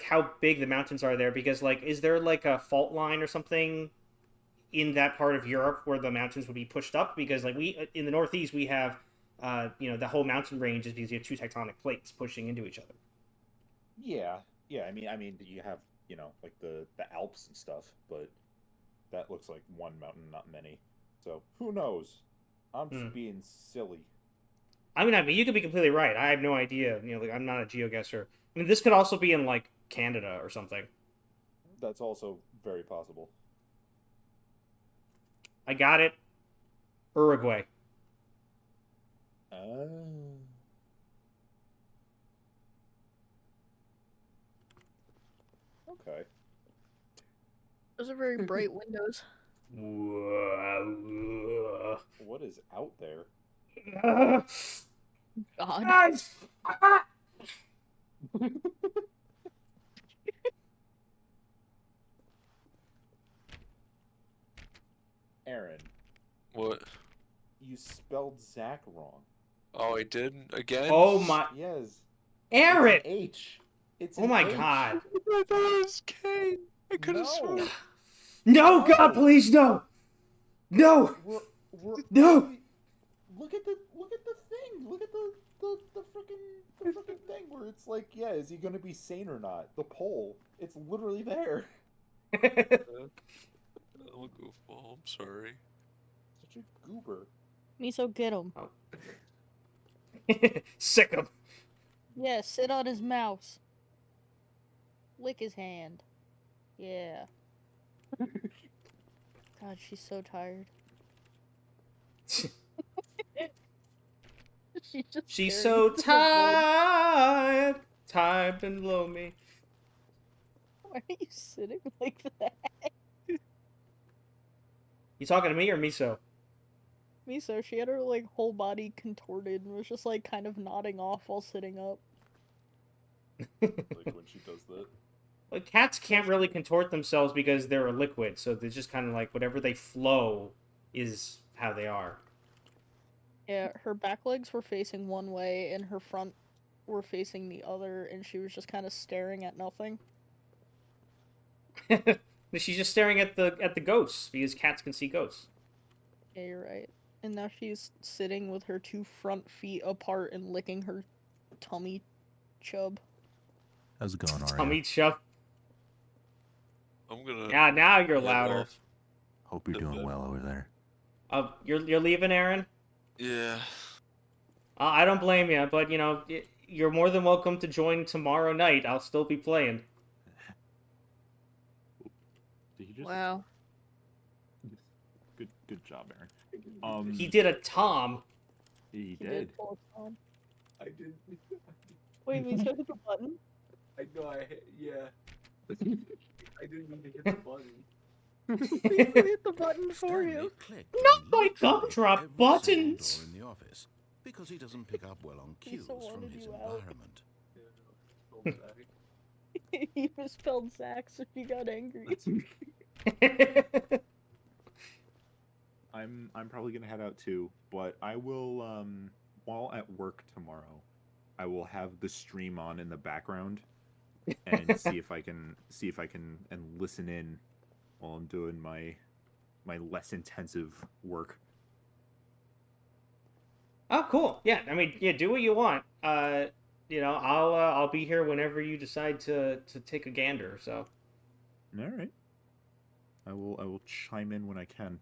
how big the mountains are there because like is there like a fault line or something in that part of Europe where the mountains would be pushed up because like we in the Northeast we have the whole mountain range is because you have two tectonic plates pushing into each other. Yeah. Yeah, I mean you have, like the Alps and stuff, but that looks like one mountain, not many. So, who knows? I'm just Hmm. being silly. I mean you could be completely right. I have no idea. Like I'm not a geoguesser. I mean this could also be in like Canada or something. That's also very possible. I got it. Uruguay. Oh. Okay. Those are very bright windows. What is out there? God. Aaron, What? you spelled Zach wrong. Oh, I did? Again? Oh my, Yes. It's Aaron! an H. It's Oh an my H. god. I thought it was K. I could have No. sworn. No, No. God, please, no! No! We're No! only... Look at the thing. Look at the frickin' thing where it's like, yeah, is he gonna be sane or not? The poll. It's literally there. I'm a goofball. I'm sorry. Such a goober. Miso, get him. Oh. Sick him. Yeah, sit on his mouse. Lick his hand. Yeah. God, she's so tired. She's just She's staring so into the void. tired, tired and lonely. Why are you sitting like that? You talking to me or Miso? Miso, she had her like whole body contorted and was just like kind of nodding off while sitting up. Like when she does that. Like, cats can't really contort themselves because they're a liquid, so they're just kind of like whatever they flow is how they are. Yeah, her back legs were facing one way and her front were facing the other, and she was just kind of staring at nothing. She's just staring at the ghosts because cats can see ghosts. Yeah, you're right. And now she's sitting with her two front feet apart and licking her tummy chub. How's it going, Aria? Tummy chub. I'm gonna. Yeah, now you're head louder. off. Hope you're doing well over there. You're leaving, Aaron? Yeah. I don't blame you, but you know you're more than welcome to join tomorrow night. I'll still be playing. Did he just... Wow. Good job, Aaron. He did a Tom. He She did. pull it on. I did. Wait, Miso hit the button? I know. Yeah. I didn't mean to hit the button. Miso hit the button for Stanley you. clicked No, and I looked don't at drop every single buttons. door in the office because he doesn't pick up well on cues so from wanted his you out. environment. Yeah, no, He misspelled Zach, so he got angry. I'm probably gonna head out too, but I will while at work tomorrow, I will have the stream on in the background and see if I can and listen in while I'm doing my less intensive work. Oh, cool. Yeah, I mean, yeah, do what you want. You know, I'll be here whenever you decide to take a gander. So. All right. I will chime in when I can.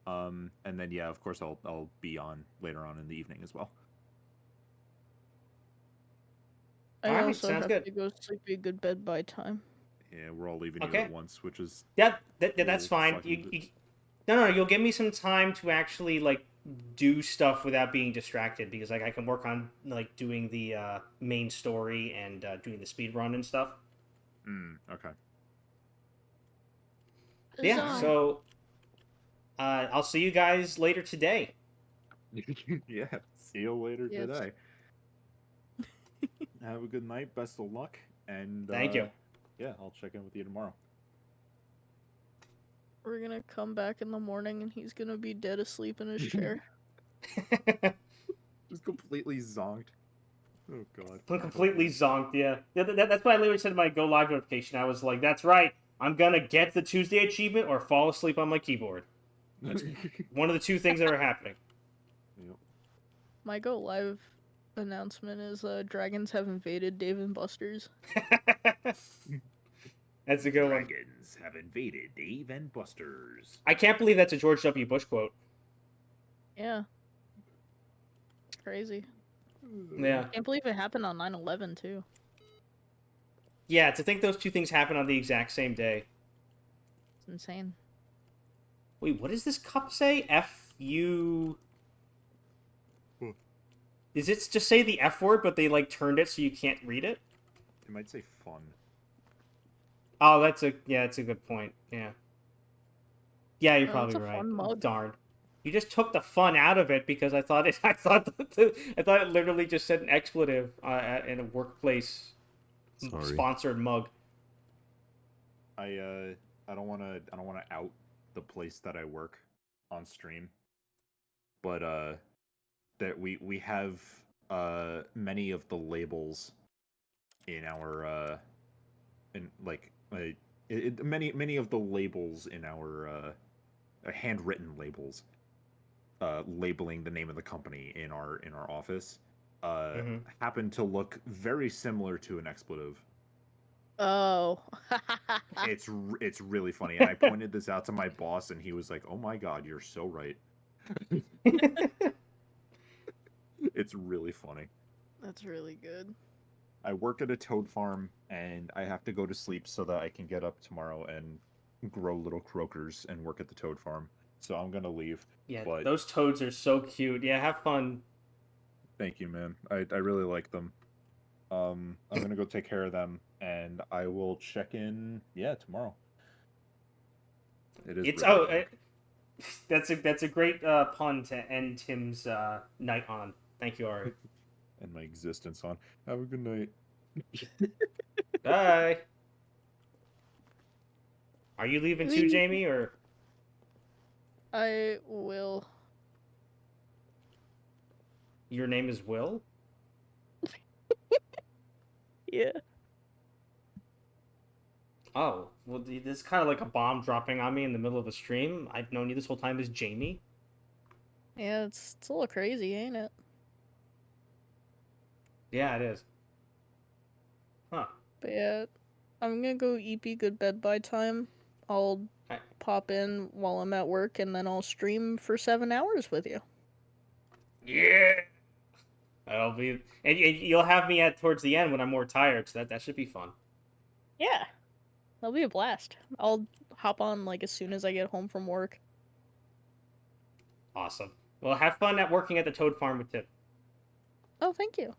And then yeah, of course I'll be on later on in the evening as well. I Alright, also sounds have good. to go sleep a good bed by time. Yeah, we're all leaving Okay. here at once, which is That's Well, fine. fucking good. No, you'll give me some time to actually like do stuff without being distracted because like I can work on like doing the main story and doing the speed run and stuff. okay. Yeah, so I'll see you guys later today. Yeah. See you later Yes. today. Have a good night. Best of luck. And Thank you. Yeah, I'll check in with you tomorrow. We're gonna come back in the morning and he's gonna be dead asleep in his chair. Just completely zonked. Oh god. I'm completely zonked, yeah. That's what I literally said in my go live notification. I was like, that's right. I'm gonna get the Tuesday achievement or fall asleep on my keyboard. One of the two things that are happening. Yep. My go live announcement is dragons have invaded Dave and Buster's. That's a good one. Dragons have invaded Dave and Buster's. I can't believe that's a George W. Bush quote. Yeah. It's crazy. Yeah. Can't believe it happened on 9/11 too. Yeah, to think those two things happen on the exact same day. It's insane. Wait, what does this cup say? F-U... Does it just say the F word, but they, like, turned it so you can't read it? It might say fun. Oh, that's a good point. Yeah. Yeah, you're Oh, probably that's a right. fun mug. Darn. You just took the fun out of it because I thought it literally just said an expletive in a workplace Sorry. sponsored mug. I don't wanna out the place that I work on stream. But that we have many of the labels in our many of the labels in our handwritten labels labeling the name of the company in our office happen to look very similar to an expletive. Oh. It's really funny, and I pointed this out to my boss, and he was like, "Oh my god, you're so right." It's really funny. That's really good. I work at a toad farm, and I have to go to sleep so that I can get up tomorrow and grow little croakers and work at the toad farm. So I'm gonna leave. Yeah, But those toads are so cute. Yeah, have fun. thank you, man. I really like them. I'm gonna go take care of them, and I will check in. Yeah, tomorrow. It is. It's riveting. that's a great pun to end Tim's night on. Thank you, Ari. And my existence on. Have a good night. Bye. Are you leaving too, Leave. Jamie, or I will. your name is Will? Yeah. Oh, well, this is kind of like a bomb dropping on me in the middle of a stream. I've known you this whole time as Jamie. Yeah, it's a little crazy, ain't it? Yeah, it is. Huh. But yeah, I'm gonna go eat, be good, bed by time. I'll I- pop in while I'm at work, and then I'll stream for 7 hours with you. Yeah. That'll be, and you'll have me at towards the end when I'm more tired, so that should be fun. Yeah, that'll be a blast. I'll hop on like as soon as I get home from work. Awesome. Well, have fun at working at the Toad Farm with Tip. Oh, thank you.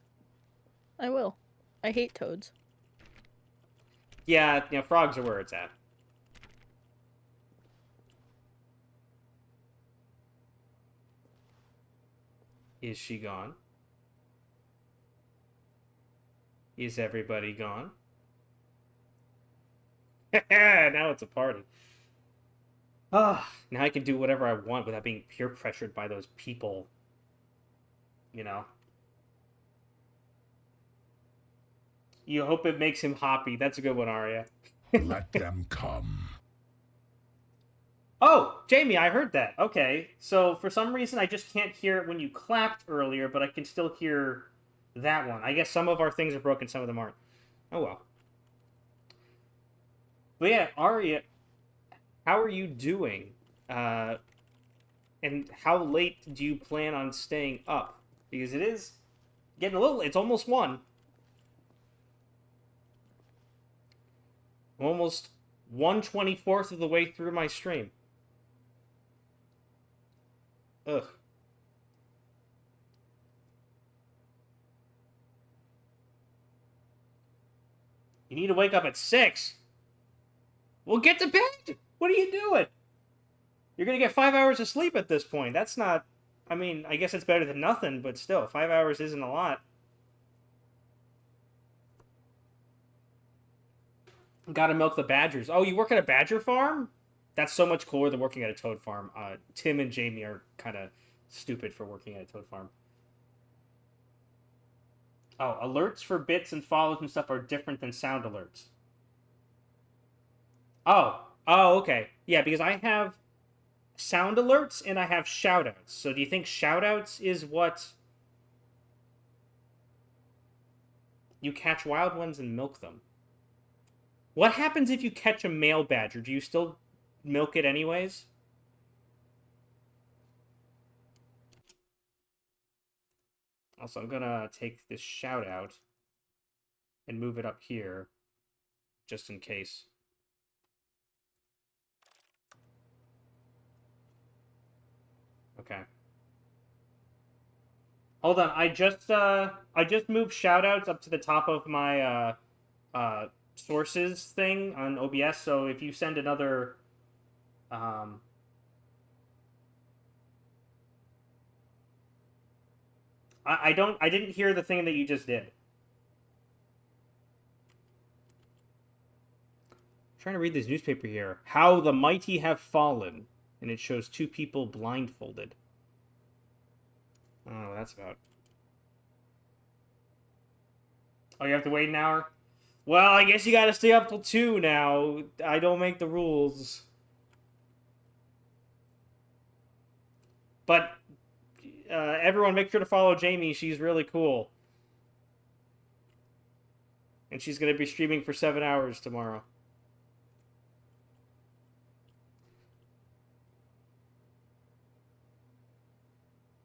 I will. I hate toads. Yeah, frogs are where it's at. Is she gone? Is everybody gone? Now it's a party. Ah, now I can do whatever I want without being peer pressured by those people. You hope it makes him happy. That's a good one, Arya. Let them come. Oh, Jamie, I heard that. Okay, so for some reason I just can't hear it when you clapped earlier, but I can still hear that one. I guess some of our things are broken, some of them aren't. Oh well. But yeah, Arya, how are you doing? And how late do you plan on staying up? Because it is getting a little... It's almost 1. I'm almost 1/24 of the way through my stream. Ugh. You need to wake up at 6. Well, get to bed! What are you doing? You're gonna get 5 hours of sleep at this point. That's not... I mean, I guess it's better than nothing, but still, 5 hours isn't a lot. Gotta milk the badgers. Oh, you work at a badger farm? That's so much cooler than working at a toad farm. Tim and Jamie are kind of stupid for working at a toad farm. Oh, alerts for bits and follows and stuff are different than sound alerts. Oh, okay. Yeah, because I have sound alerts and I have shoutouts. So do you think shoutouts is what... You catch wild ones and milk them? What happens if you catch a male badger? Do you still milk it anyways? Also, I'm gonna take this shout out and move it up here, just in case. Okay. Hold on, I just moved shoutouts up to the top of my sources thing on OBS, so if you send another I didn't hear the thing that you just did. I'm trying to read this newspaper here. How the mighty have fallen, and it shows 2 people blindfolded. I don't know what that's about. Oh, you have to wait an hour? Well, I guess you gotta stay up till 2 now. I don't make the rules. But everyone make sure to follow Jamie. She's really cool. And she's gonna be streaming for 7 hours tomorrow.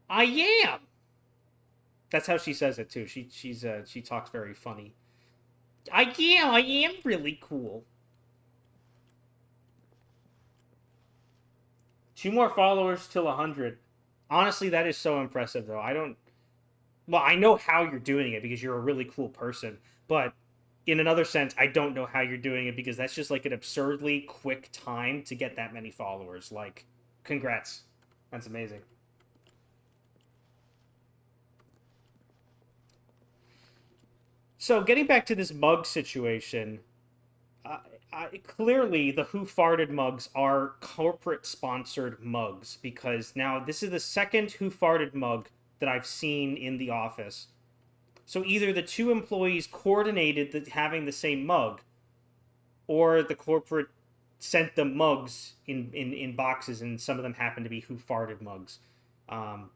I am! That's how she says it, too. She talks very funny. I am really cool. 2 more followers till 100. Honestly, that is so impressive, though. Well, I know how you're doing it because you're a really cool person, but in another sense, I don't know how you're doing it because that's just like an absurdly quick time to get that many followers. Like, congrats. That's amazing. So, getting back to this mug situation, clearly the Who Farted mugs are corporate sponsored mugs because now this is the second Who Farted mug that I've seen in the office. So either the 2 employees coordinated having the same mug, or the corporate sent them mugs in boxes, and some of them happen to be Who Farted mugs. And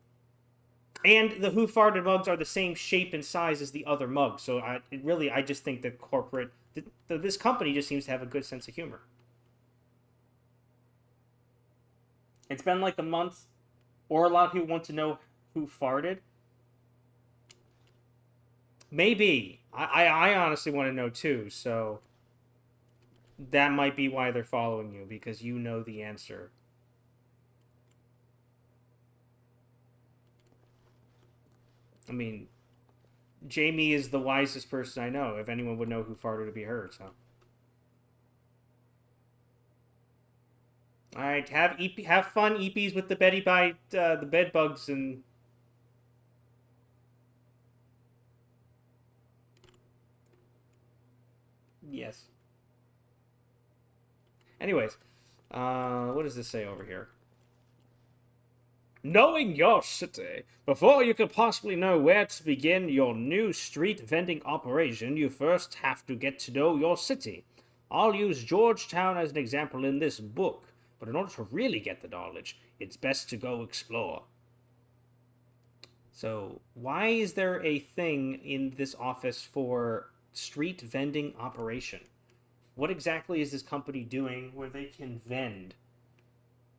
the Who Farted mugs are the same shape and size as the other mugs. So I just think that this company just seems to have a good sense of humor. It's been like a month, or a lot of people want to know who farted. Maybe. I honestly want to know too, so that might be why they're following you, because you know the answer. I mean, Jamie is the wisest person I know. If anyone would know who farted, it would be her, so. Alright, have fun, EPs, with the the bed bugs, and... Yes. Anyways, what does this say over here? Knowing your city. Before you can possibly know where to begin your new street vending operation, you first have to get to know your city. I'll use Georgetown as an example in this book, but in order to really get the knowledge, it's best to go explore. So, why is there a thing in this office for street vending operation? What exactly is this company doing where they can vend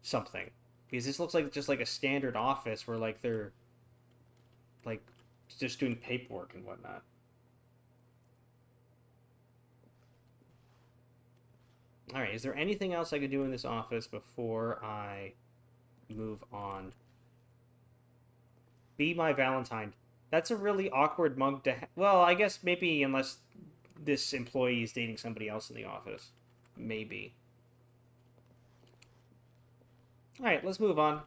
something? Because this looks like just like a standard office where like they're like just doing paperwork and whatnot. All right, is there anything else I could do in this office before I move on? Be my Valentine. That's a really awkward mug to well, I guess maybe unless this employee is dating somebody else in the office. Maybe. Alright, let's move on.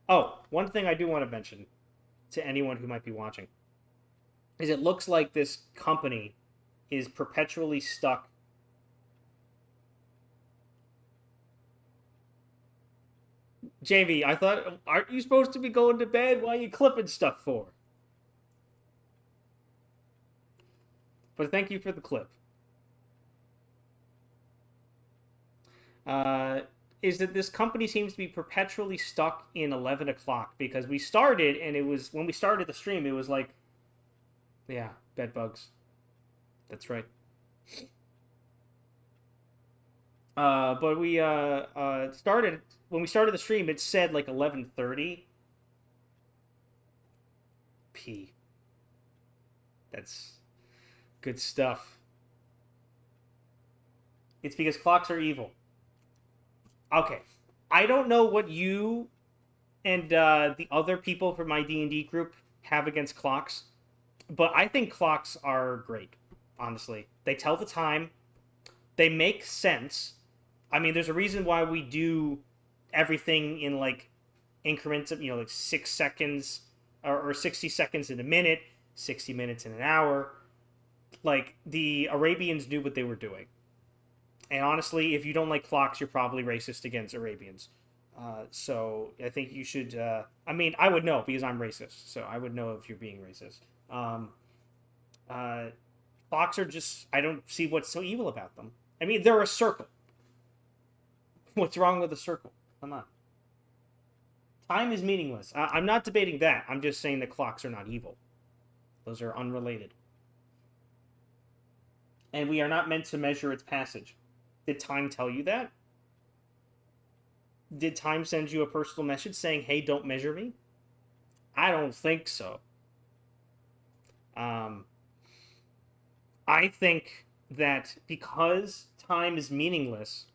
Oh, one thing I do want to mention to anyone who might be watching is it looks like this company is perpetually stuck. Jamie, I thought, aren't you supposed to be going to bed? Why are you clipping stuff for? But thank you for the clip. Is that this company seems to be perpetually stuck in 11 o'clock because we started, and it was, when we started the stream, it was like, yeah, bed bugs. That's right. But we started, when we started the stream, it said like 11:30 p. That's good stuff. It's because clocks are evil. Okay, I don't know what you and the other people from my D&D group have against clocks, but I think clocks are great, honestly. They tell the time. They make sense. I mean, there's a reason why we do everything in, like, increments of, like 6 seconds, or 60 seconds in a minute, 60 minutes in an hour. Like, the Arabians knew what they were doing. And honestly, if you don't like clocks, you're probably racist against Arabians. So I think you should... I mean, I would know because I'm racist, so I would know if you're being racist. Clocks are just... I don't see what's so evil about them. I mean, they're a circle. What's wrong with a circle? Come on. Time is meaningless. I'm not debating that. I'm just saying that clocks are not evil. Those are unrelated. And we are not meant to measure its passage. Did time tell you that? Did time send you a personal message saying, hey, don't measure me? I don't think so. I think that because time is meaningless.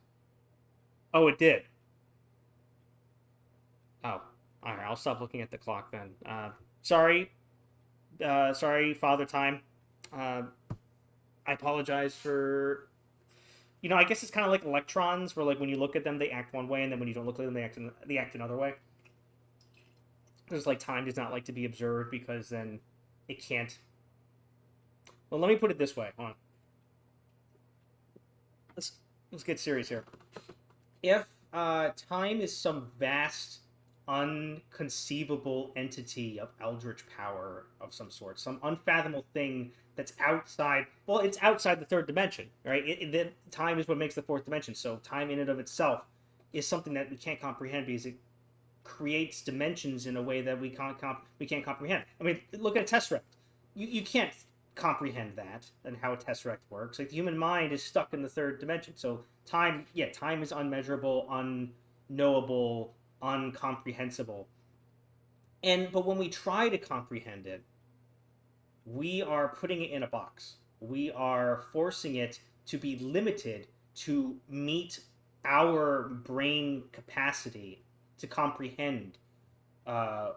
Oh, it did. Oh, all right. I'll stop looking at the clock then. Sorry, sorry, Father Time. Uh, I apologize for. I guess it's kind of like electrons, where like when you look at them, they act one way, and then when you don't look at them, they act another way. There's like time does not like to be observed because then it can't. Well, let me put it this way. Hold on. Let's get serious here. If time is some vast, unconceivable entity of eldritch power of some sort, some unfathomable thing that's outside. Well, it's outside the third dimension, right? Time is what makes the fourth dimension. So time in and of itself is something that we can't comprehend because it creates dimensions in a way that we can't comprehend. I mean, look at a tesseract. You can't comprehend that and how a tesseract works. Like the human mind is stuck in the third dimension. So time is unmeasurable, unknowable, uncomprehensible. But when we try to comprehend it, we are putting it in a box. We are forcing it to be limited to meet our brain capacity to comprehend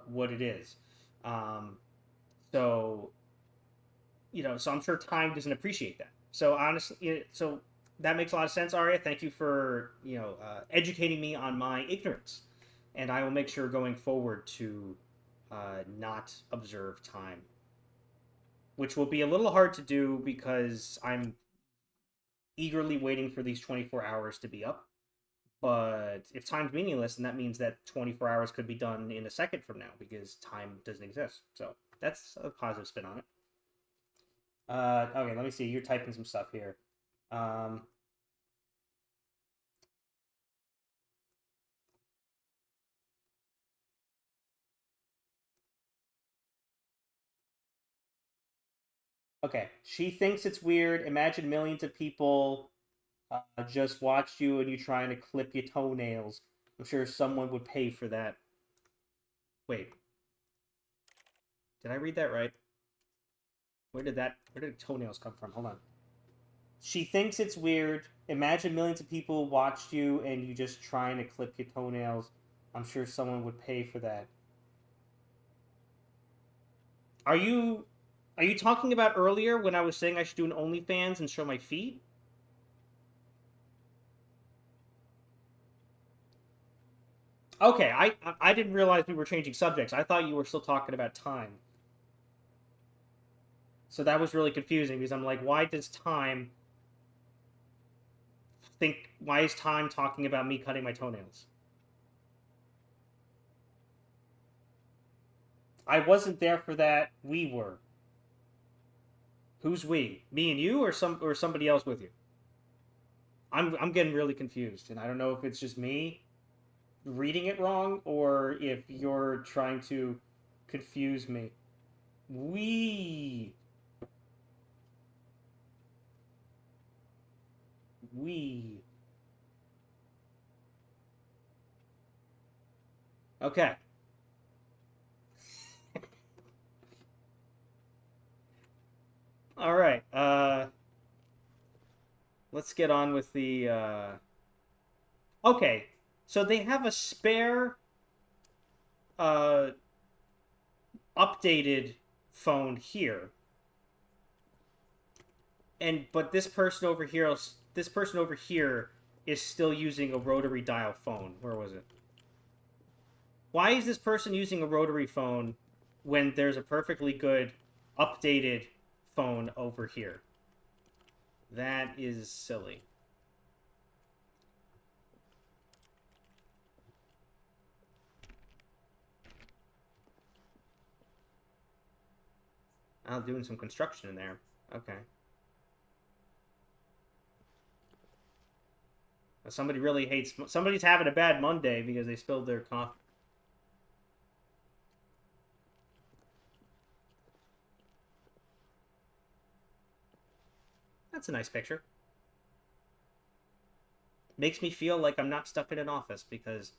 what it is. So so I'm sure time doesn't appreciate that. So honestly, so that makes a lot of sense, Arya. Thank you for educating me on my ignorance, and I will make sure going forward to not observe time, which will be a little hard to do because I'm eagerly waiting for these 24 hours to be up. But if time's meaningless, then that means that 24 hours could be done in a second from now because time doesn't exist. So that's a positive spin on it. Okay, let me see. You're typing some stuff here. Okay, she thinks it's weird. Imagine millions of people just watched you and you trying to clip your toenails. I'm sure someone would pay for that. Wait, did I read that right? Where did toenails come from? Hold on. She thinks it's weird. Imagine millions of people watched you and you just trying to clip your toenails. I'm sure someone would pay for that. Are you talking about earlier when I was saying I should do an OnlyFans and show my feet? Okay, I didn't realize we were changing subjects. I thought you were still talking about time. So that was really confusing because I'm like, why is time talking about me cutting my toenails? I wasn't there for that. We were. Who's we? Me and you, or somebody else with you? I'm getting really confused, and I don't know if it's just me reading it wrong or if you're trying to confuse me. We. Okay. All right. Let's get on with the. Okay. So they have a spare, uh, updated phone here, but this person over here is still using a rotary dial phone. Where was it? Why is this person using a rotary phone when there's a perfectly good updated phone over here? That is silly. I'm doing some construction in there. Okay. Somebody's having a bad Monday because they spilled their coffee. That's a nice picture. Makes me feel like I'm not stuck in an office because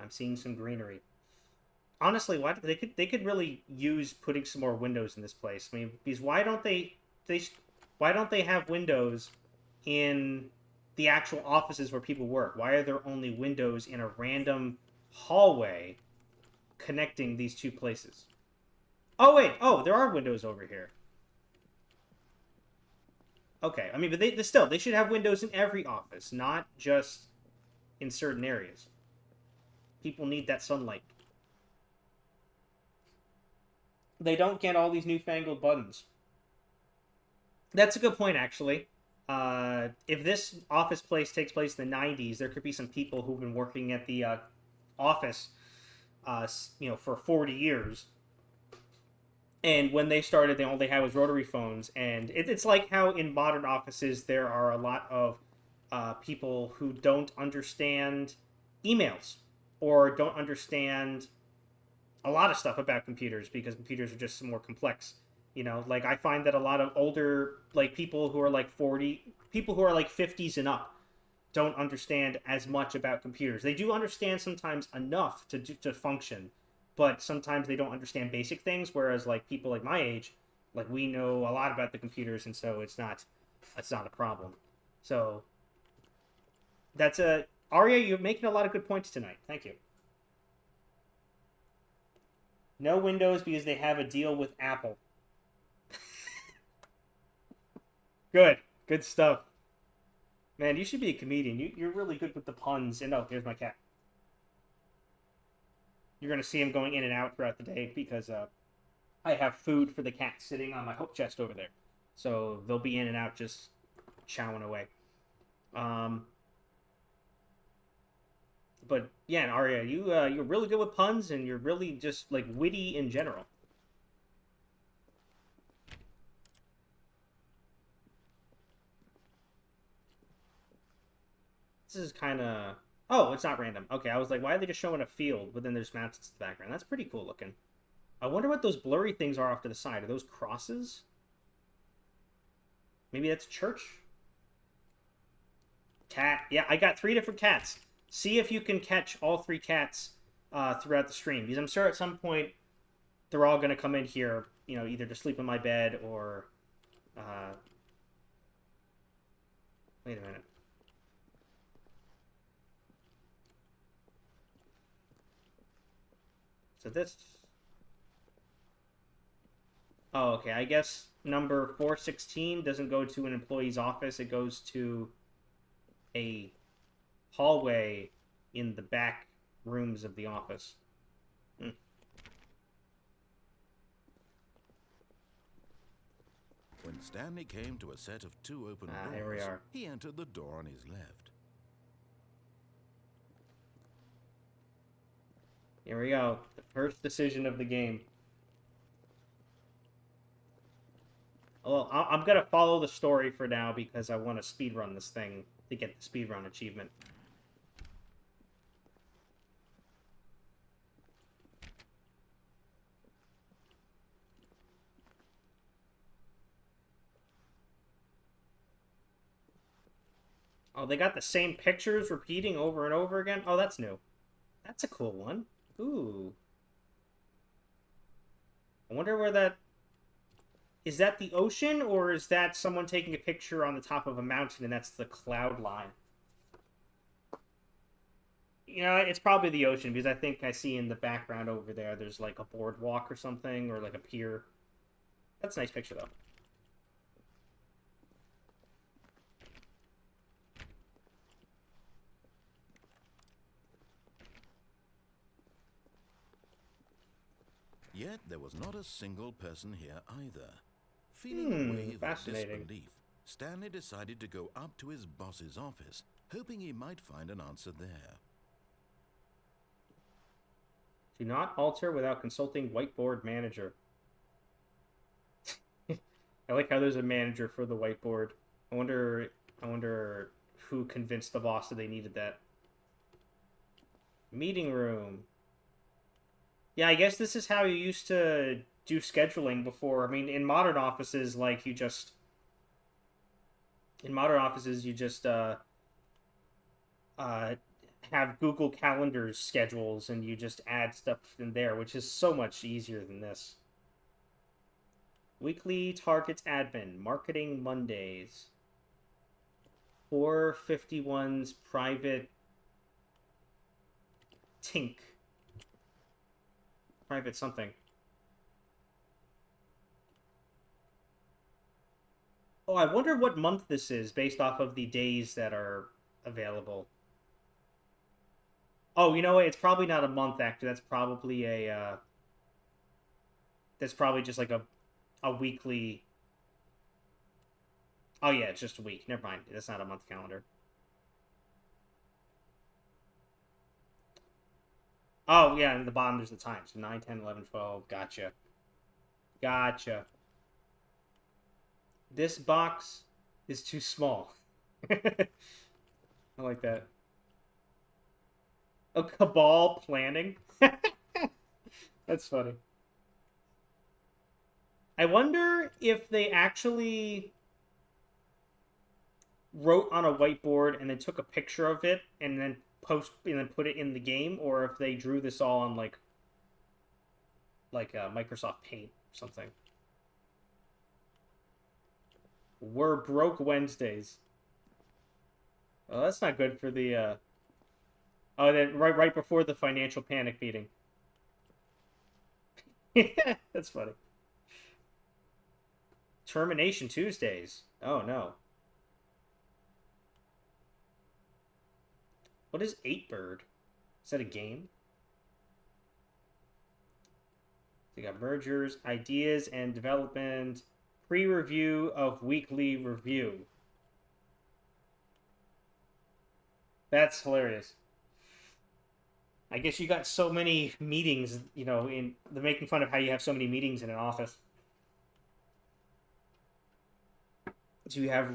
I'm seeing some greenery. Honestly, they could really use putting some more windows in this place. I mean, because why don't they Why don't they have windows in the actual offices where people work? Why are there only windows in a random hallway connecting these two places? Oh, wait. Oh, there are windows over here. Okay. I mean, but they should have windows in every office, not just in certain areas. People need that sunlight. They don't get all these newfangled buttons. That's a good point, actually. If this office place takes place in the 90s, there could be some people who've been working at the office, for 40 years. And when they started, all they had was rotary phones. And it's like how in modern offices there are a lot of people who don't understand emails or don't understand a lot of stuff about computers because computers are just more complex. Like I find that a lot of older, like people who are like 40, people who are like 50s and up don't understand as much about computers. They do understand sometimes enough to function, but sometimes they don't understand basic things. Whereas like people like my age, like we know a lot about the computers, and so it's not a problem. So that's Arya, you're making a lot of good points tonight. Thank you. No Windows because they have a deal with Apple. Good stuff. Man, you should be a comedian. You're really good with the puns. And here's my cat. You're going to see him going in and out throughout the day because I have food for the cat sitting on my hook chest over there. So they'll be in and out just chowing away. But yeah, and Arya, you're really good with puns, and you're really just like witty in general. This is kind of... Oh, it's not random. Okay, I was like, why are they just showing a field, but then there's mountains in the background? That's pretty cool looking. I wonder what those blurry things are off to the side. Are those crosses? Maybe that's church? Cat. Yeah, I got 3 different cats. See if you can catch all 3 cats throughout the stream. Because I'm sure at some point they're all going to come in here, either to sleep in my bed or... Wait a minute. So this... Oh, okay. I guess number 416 doesn't go to an employee's office. It goes to a hallway in the back rooms of the office. When Stanley came to a set of 2 open doors, here we are. He entered the door on his left. Here we go. The first decision of the game. Well, I'm going to follow the story for now because I want to speedrun this thing to get the speedrun achievement. Oh, they got the same pictures repeating over and over again? Oh, that's new. That's a cool one. Ooh. I wonder where that... Is that the ocean, or is that someone taking a picture on the top of a mountain and that's the cloud line? It's probably the ocean, because I think I see in the background over there, there's like a boardwalk or something, or like a pier. That's a nice picture, though. Yet there was not a single person here either. Feeling a wave of disbelief, Stanley decided to go up to his boss's office, hoping he might find an answer there. Do not alter without consulting whiteboard manager. I like how there's a manager for the whiteboard. I wonder who convinced the boss that they needed that. Meeting room. Yeah, I guess this is how you used to do scheduling before. I mean, in modern offices, like, you just have Google Calendars schedules, and you just add stuff in there, which is so much easier than this. Weekly targets admin. Marketing Mondays. 451's private tink. Private something. Oh, I wonder what month this is based off of the days that are available. Oh, you know what? It's probably not a month, actually. That's probably a, that's probably just like a weekly... Oh, yeah, it's just a week. Never mind. That's not a month calendar. Oh, yeah, and the bottom there's the time. So 9, 10, 11, 12. Gotcha. Gotcha. This box is too small. I like that. A cabal planning? That's funny. I wonder if they actually wrote on a whiteboard and then took a picture of it and then put it in the game, or if they drew this all on like Microsoft Paint or something. We're broke Wednesdays. Oh, that's not good for the oh, then right before the financial panic meeting. That's funny. Termination Tuesdays. Oh no. What is 8bird? Is that a game? We got mergers, ideas, and development. Pre-review of weekly review. That's hilarious. I guess you got so many meetings, you know, in the making fun of how you have so many meetings in an office. So you have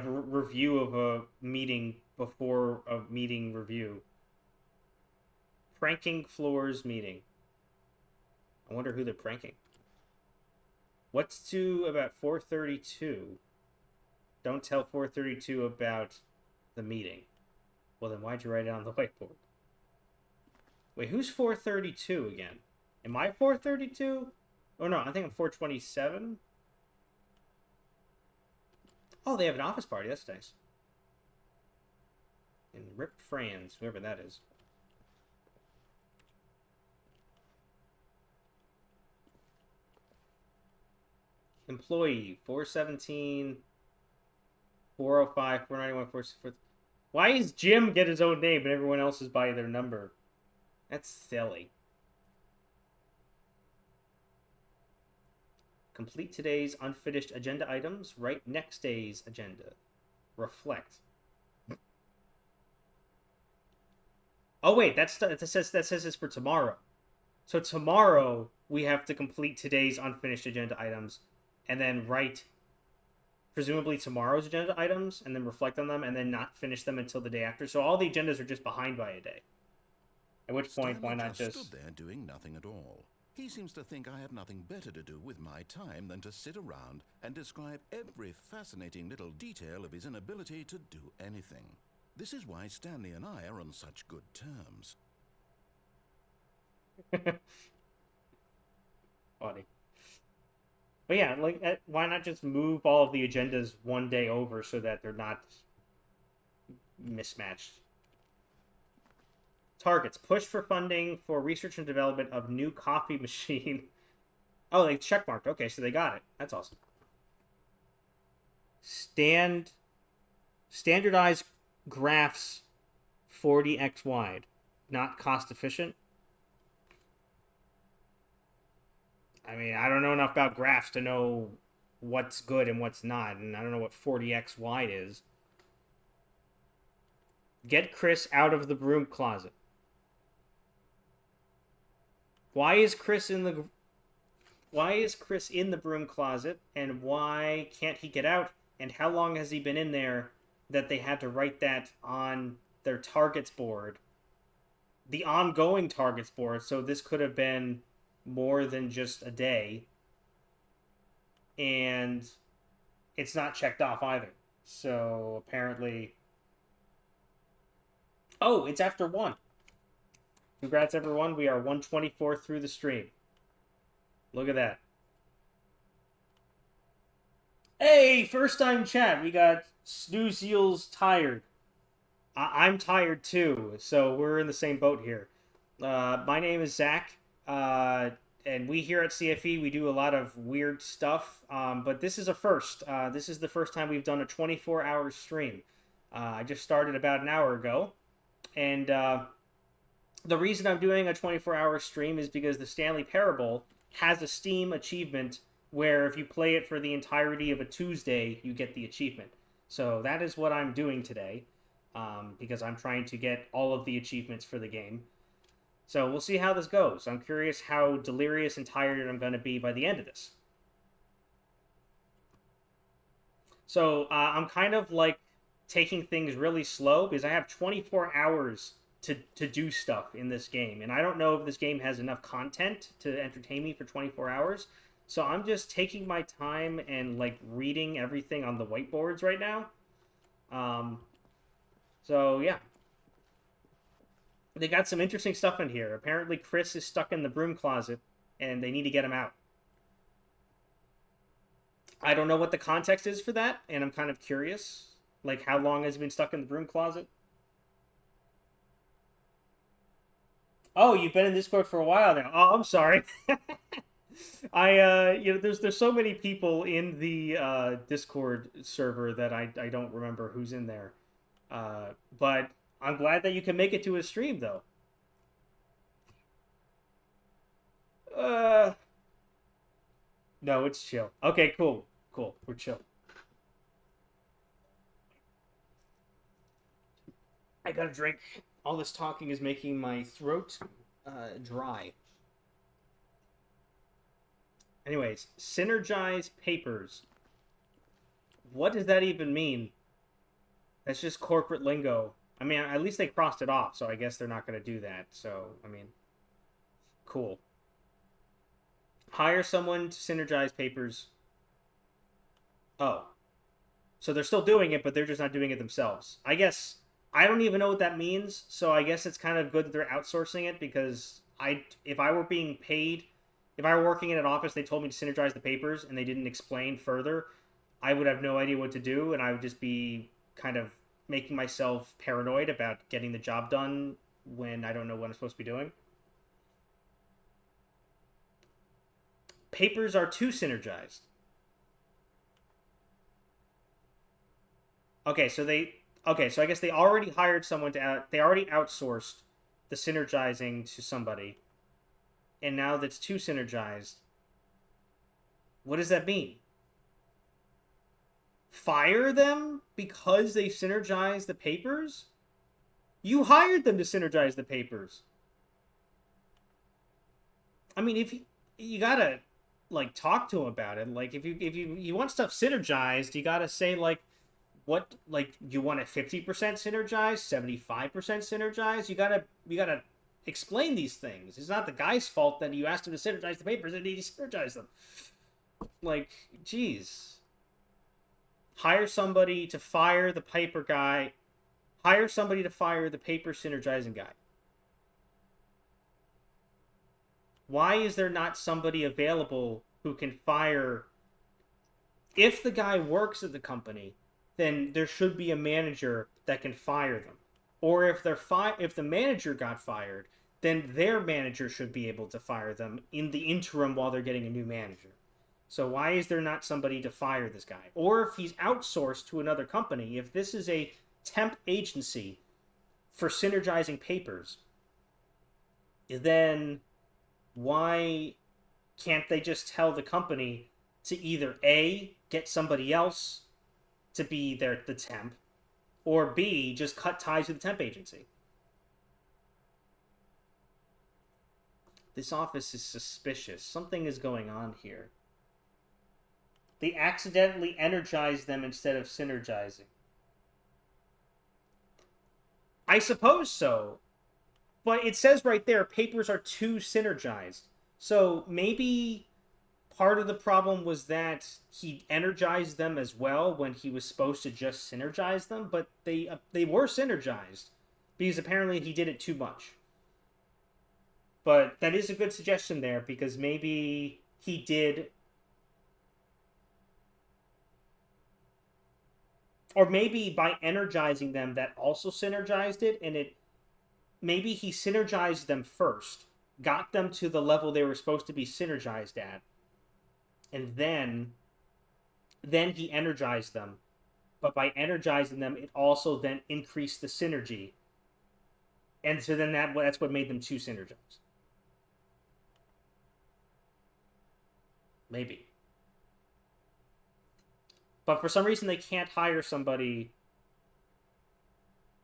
a review of a meeting before a meeting review. Pranking floors meeting. I wonder who they're pranking. What's to about 432? Don't tell 432 about the meeting. Well, then why'd you write it on the whiteboard? Wait, who's 432 again? Am I 432? Oh no, I think I'm 427. Oh, they have an office party. That's nice. And Rip Franz, whoever that is. Employee 417, 405, 491, 464. Why is Jim get his own name but everyone else is by their number? That's silly. Complete today's unfinished agenda items. Write next day's agenda. Reflect. Oh wait, that says it's for tomorrow. So tomorrow we have to complete today's unfinished agenda items, and then write presumably tomorrow's agenda items, and then reflect on them, and then not finish them until the day after. So all the agendas are just behind by a day. At which point, why not just stood there doing nothing at all? He seems to think I have nothing better to do with my time than to sit around and describe every fascinating little detail of his inability to do anything. This is why Stanley and I are on such good terms. Funny. But yeah, like, why not just move all of the agendas one day over so that they're not mismatched? Targets. Push for funding for research and development of new coffee machine. Oh, they checkmarked. Okay, so they got it. That's awesome. Standardized graphs 40x wide. Not cost efficient. I mean, I don't know enough about graphs to know what's good and what's not, and I don't know what 40x wide is. Get Chris out of the broom closet. Why is Chris in the broom closet, and why can't he get out? And how long has he been in there that they had to write that on their targets board? The ongoing targets board, so this could have been more than just a day. And it's not checked off either. So apparently... Oh, it's after 1. Congrats, everyone. We are 124 through the stream. Look at that. Hey, first time chat. We got Snoozeals tired. I'm tired too, so we're in the same boat here. My name is Zach, and we here at CFE we do a lot of weird stuff. But this is a first. This is the first time we've done a 24-hour stream. I just started about an hour ago, and the reason I'm doing a 24-hour stream is because the Stanley Parable has a Steam achievement where if you play it for the entirety of a Tuesday, you get the achievement. So that is what I'm doing today, because I'm trying to get all of the achievements for the game. So we'll see how this goes. I'm curious how delirious and tired I'm going to be by the end of this. So I'm kind of like taking things really slow because I have 24 hours to do stuff in this game. And I don't know if this game has enough content to entertain me for 24 hours. So I'm just taking my time and like reading everything on the whiteboards right now. So yeah. They got some interesting stuff in here. Apparently Chris is stuck in the broom closet and they need to get him out. I don't know what the context is for that, and I'm kind of curious. Like, how long has he been stuck in the broom closet? Oh, you've been in Discord for a while now. Oh, I'm sorry. There's so many people in the Discord server that I don't remember who's in there. But I'm glad that you can make it to a stream, though. No, it's chill. Okay, cool. Cool. We're chill. I got a drink. All this talking is making my throat dry. Anyways, synergize papers. What does that even mean? That's just corporate lingo. I mean, at least they crossed it off, so I guess they're not going to do that. So, I mean, cool. Hire someone to synergize papers. Oh. So they're still doing it, but they're just not doing it themselves. I guess I don't even know what that means, so I guess it's kind of good that they're outsourcing it because if I were being paid, if I were working in an office, they told me to synergize the papers and they didn't explain further, I would have no idea what to do and I would just be kind of making myself paranoid about getting the job done when I don't know what I'm supposed to be doing. Papers are too synergized. Okay, so I guess they already hired someone they already outsourced the synergizing to somebody. And now that's too synergized. What does that mean? Fire them because they synergize the papers? You hired them to synergize the papers. I mean, if you gotta like talk to them about it. Like if you want stuff synergized, you gotta say like what, like you want it 50% synergized, 75% synergized. You gotta explain these things. It's not the guy's fault that you asked him to synergize the papers and he synergized them. Like, geez. Hire somebody to fire the paper guy. Hire somebody to fire the paper synergizing guy. Why is there not somebody available who can fire? If the guy works at the company, then there should be a manager that can fire them. Or if the manager got fired, then their manager should be able to fire them in the interim while they're getting a new manager. So why is there not somebody to fire this guy? Or if he's outsourced to another company, if this is a temp agency for synergizing papers, then why can't they just tell the company to either A, get somebody else to be the temp, or B, just cut ties with the temp agency? This office is suspicious. Something is going on here. They accidentally energized them instead of synergizing. I suppose so. But it says right there, papers are too synergized. So maybe part of the problem was that he energized them as well when he was supposed to just synergize them. But they were synergized because apparently he did it too much. But that is a good suggestion there because maybe he did... or maybe by energizing them, that also synergized it, and maybe he synergized them first, got them to the level they were supposed to be synergized at, and then he energized them. But by energizing them, it also then increased the synergy, and so then that's what made them two synergized. Maybe. But for some reason they can't hire somebody,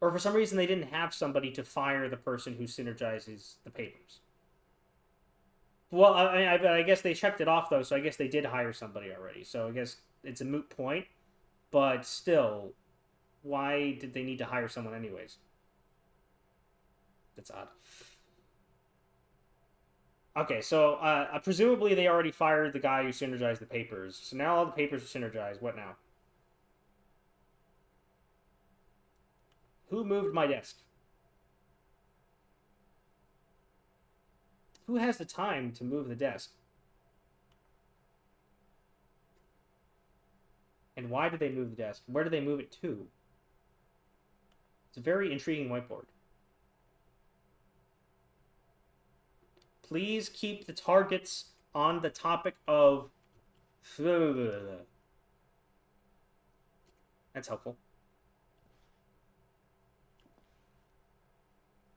or for some reason they didn't have somebody to fire the person who synergizes the papers. Well, I guess they checked it off, though, so I guess they did hire somebody already. So I guess it's a moot point. But still, why did they need to hire someone anyways? That's odd. Okay, so presumably they already fired the guy who synergized the papers. So now all the papers are synergized. What now? Who moved my desk? Who has the time to move the desk? And why did they move the desk? Where did they move it to? It's a very intriguing whiteboard. Please keep the targets on the topic of... That's helpful.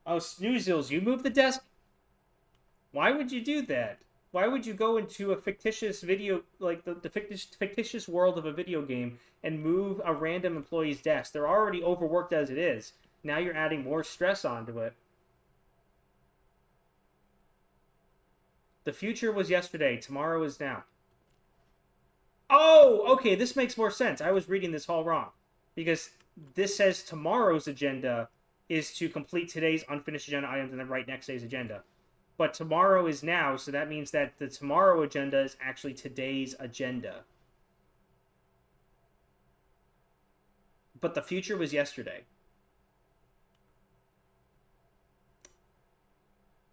Oh, Snoozles, you moved the desk? Why would you do that? Why would you go into a fictitious video, like the fictitious world of a video game, and move a random employee's desk? They're already overworked as it is. Now you're adding more stress onto it. The future was yesterday. Tomorrow is now. Oh, okay, this makes more sense. I was reading this all wrong. Because this says tomorrow's agenda is to complete today's unfinished agenda items and then write next day's agenda. But tomorrow is now, so that means that the tomorrow agenda is actually today's agenda. But the future was yesterday.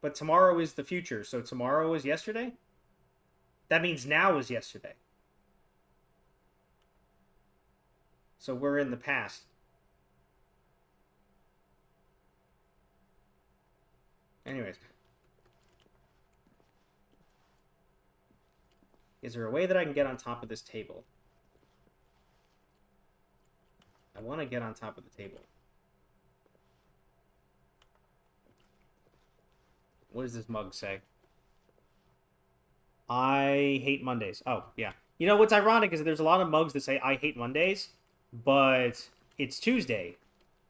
But tomorrow is the future, so tomorrow is yesterday? That means now is yesterday. So we're in the past. Anyways. Is there a way that I can get on top of this table? I want to get on top of the table. What does this mug say? I hate Mondays. Oh, yeah. You know, what's ironic is that there's a lot of mugs that say I hate Mondays, but it's Tuesday.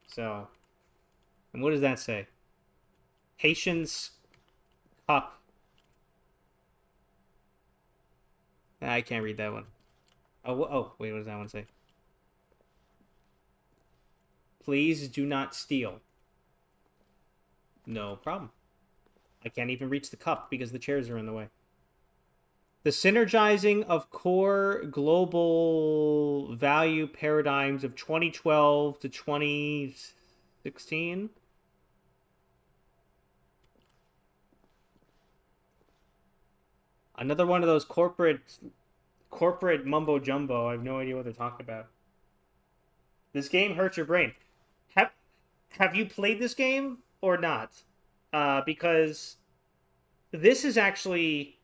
So, and what does that say? Patience Cup. I can't read that one. Oh, wait, what does that one say? Please do not steal. No problem. I can't even reach the cup because the chairs are in the way. The synergizing of core global value paradigms of 2012 to 2016. Another one of those corporate mumbo jumbo. I have no idea what they're talking about. This game hurts your brain. Have you played this game or not? Because this is actually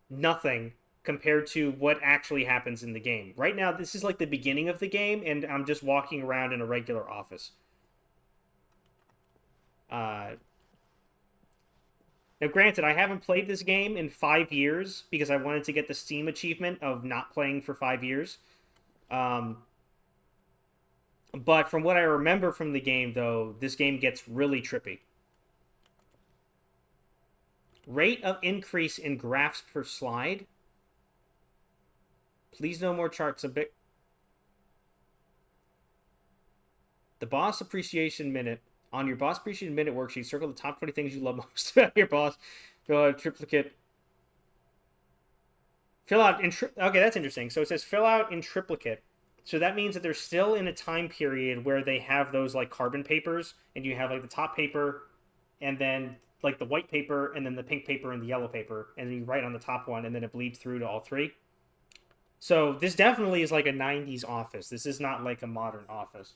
nothing compared to what actually happens in the game. Right now, this is like the beginning of the game, and I'm just walking around in a regular office. Now, granted, I haven't played this game in 5 years because I wanted to get the Steam achievement of not playing for 5 years. But from what I remember from the game, though, this game gets really trippy. Rate of increase in graphs per slide. Please no more charts a bit. The boss appreciation minute. On your boss appreciation minute worksheet, circle the top 20 things you love most about your boss. Fill out a triplicate. Fill out in okay, that's interesting. So it says fill out in triplicate. So that means that they're still in a time period where they have those like carbon papers, and you have like the top paper, and then like the white paper, and then the pink paper and the yellow paper, and then you write on the top one, and then it bleeds through to all three. So this definitely is like a 90s office. This is not like a modern office.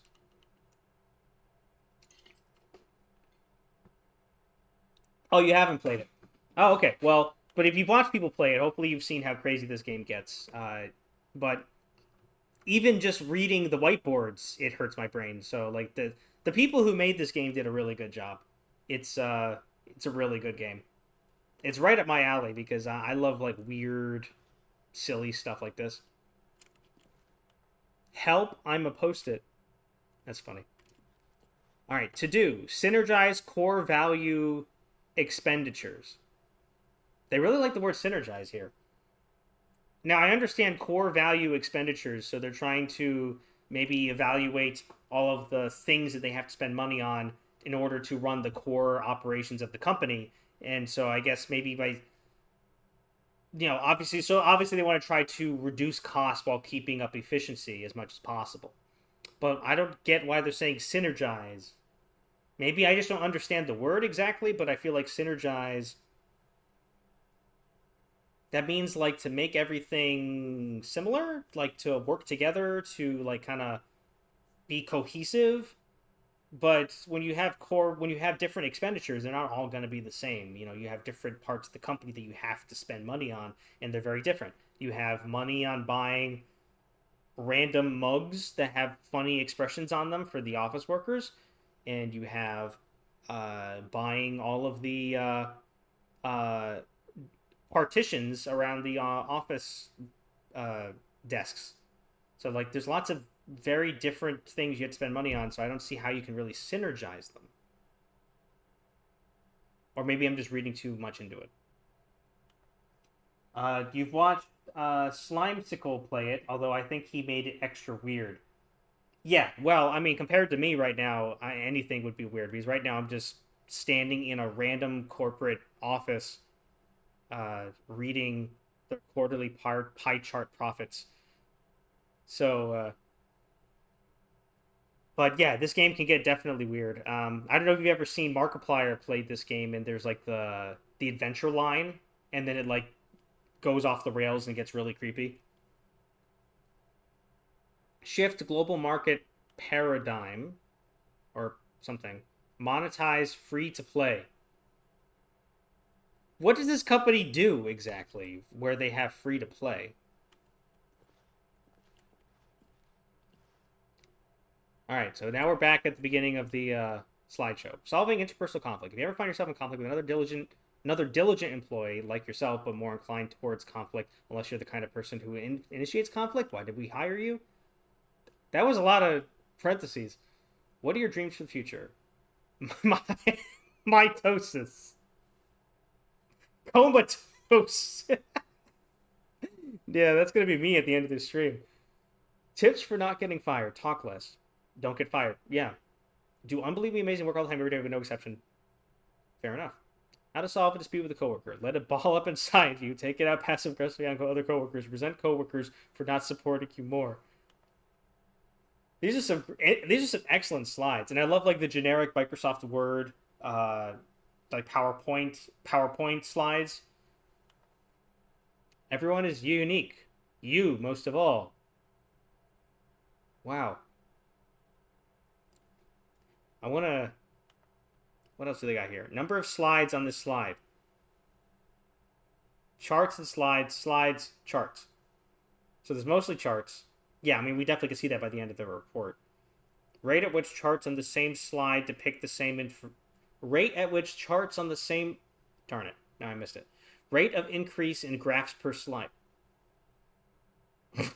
Oh, you haven't played it. Oh, okay. Well, but if you've watched people play it, hopefully you've seen how crazy this game gets. But even just reading the whiteboards, it hurts my brain. So like the people who made this game did a really good job. It's a really good game. It's right up my alley because I love like weird, silly stuff like this. Help! I'm a post-it. That's funny. All right, to do synergize core value expenditures. They really like the word synergize here. Now, I understand core value expenditures, so they're trying to maybe evaluate all of the things that they have to spend money on in order to run the core operations of the company. And so I guess maybe by, obviously they want to try to reduce costs while keeping up efficiency as much as possible. But I don't get why they're saying synergize. Maybe I just don't understand the word exactly, but I feel like synergize, that means like to make everything similar, like to work together, to like kind of be cohesive. But when you have different expenditures, they're not all going to be the same. You have different parts of the company that you have to spend money on, and they're very different. You have money on buying random mugs that have funny expressions on them for the office workers, and you have buying all of the partitions around the office desks. So like there's lots of very different things you have to spend money on, so I don't see how you can really synergize them. Or maybe I'm just reading too much into it. You've watched Slimesicle play it, although I think he made it extra weird. Yeah, well, I mean, compared to me right now, anything would be weird, because right now I'm just standing in a random corporate office reading the quarterly pie chart profits. So, but yeah, this game can get definitely weird. I don't know if you've ever seen Markiplier played this game, and there's like the adventure line, and then it like goes off the rails and gets really creepy. Shift global market paradigm, or something. Monetize free to play. What does this company do exactly where they have free to play? All right, so now we're back at the beginning of the slideshow. Solving interpersonal conflict. If you ever find yourself in conflict with another diligent employee like yourself, but more inclined towards conflict, unless you're the kind of person who initiates conflict, why did we hire you? That was a lot of parentheses. What are your dreams for the future? Mitosis. Comatose. Yeah, that's going to be me at the end of this stream. Tips for not getting fired. Talk less. Don't get fired. Yeah. Do unbelievably amazing work all the time, every day, with no exception. Fair enough. How to solve a dispute with a coworker. Let it ball up inside you. Take it out passive aggressively on other coworkers. Resent coworkers for not supporting you more. These are some excellent slides, and I love like the generic Microsoft Word, like PowerPoint slides. Everyone is unique. You most of all. Wow. I want to... What else do they got here? Number of slides on this slide. Charts and slides, charts. So there's mostly charts. Yeah, I mean, we definitely can see that by the end of the report. Rate at which charts on the same slide depict the same... Rate at which charts on the same... Darn it. Now I missed it. Rate of increase in graphs per slide. Hold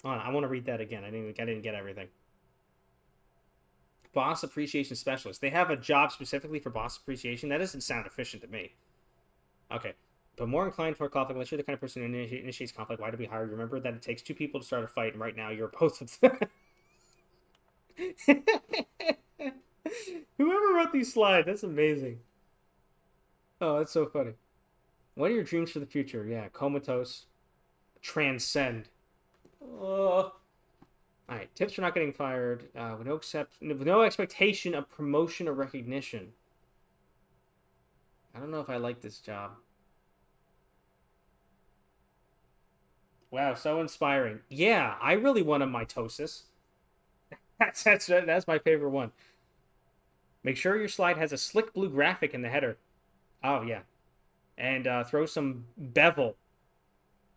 on, I want to read that again. I didn't get everything. Boss appreciation specialist. They have a job specifically for boss appreciation. That doesn't sound efficient to me. Okay. But more inclined toward conflict. Unless you're the kind of person who initiates conflict, why do we hire you? Remember that it takes two people to start a fight, and right now you're both of them. Whoever wrote these slides, that's amazing. Oh, that's so funny. What are your dreams for the future? Yeah, comatose. Transcend. Oh. Alright, tips for not getting fired. With no expectation of promotion or recognition. I don't know if I like this job. Wow, so inspiring. Yeah, I really want a mitosis. That's my favorite one. Make sure your slide has a slick blue graphic in the header. Oh yeah, and throw some bevel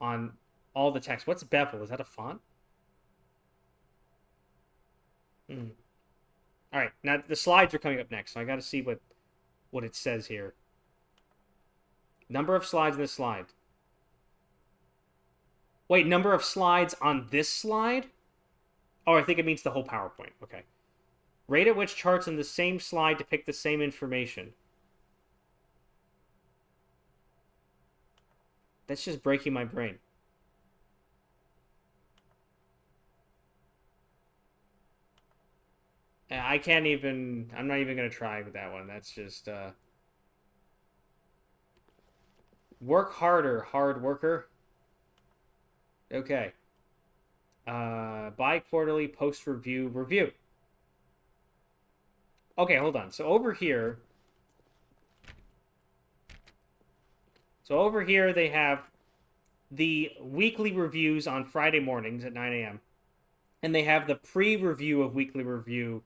on all the text. What's bevel? Is that a font? Hmm. All right, now the slides are coming up next, so I got to see what it says here. Number of slides in this slide. Wait, number of slides on this slide? Oh, I think it means the whole PowerPoint. Okay. Rate at which charts in the same slide depict the same information. That's just breaking my brain. I can't even... I'm not even going to try with that one. That's just... Work harder, hard worker. Okay. Bi-quarterly post-review review. Okay, hold on. So over here... they have the weekly reviews on Friday mornings at 9 a.m. And they have the pre-review of weekly review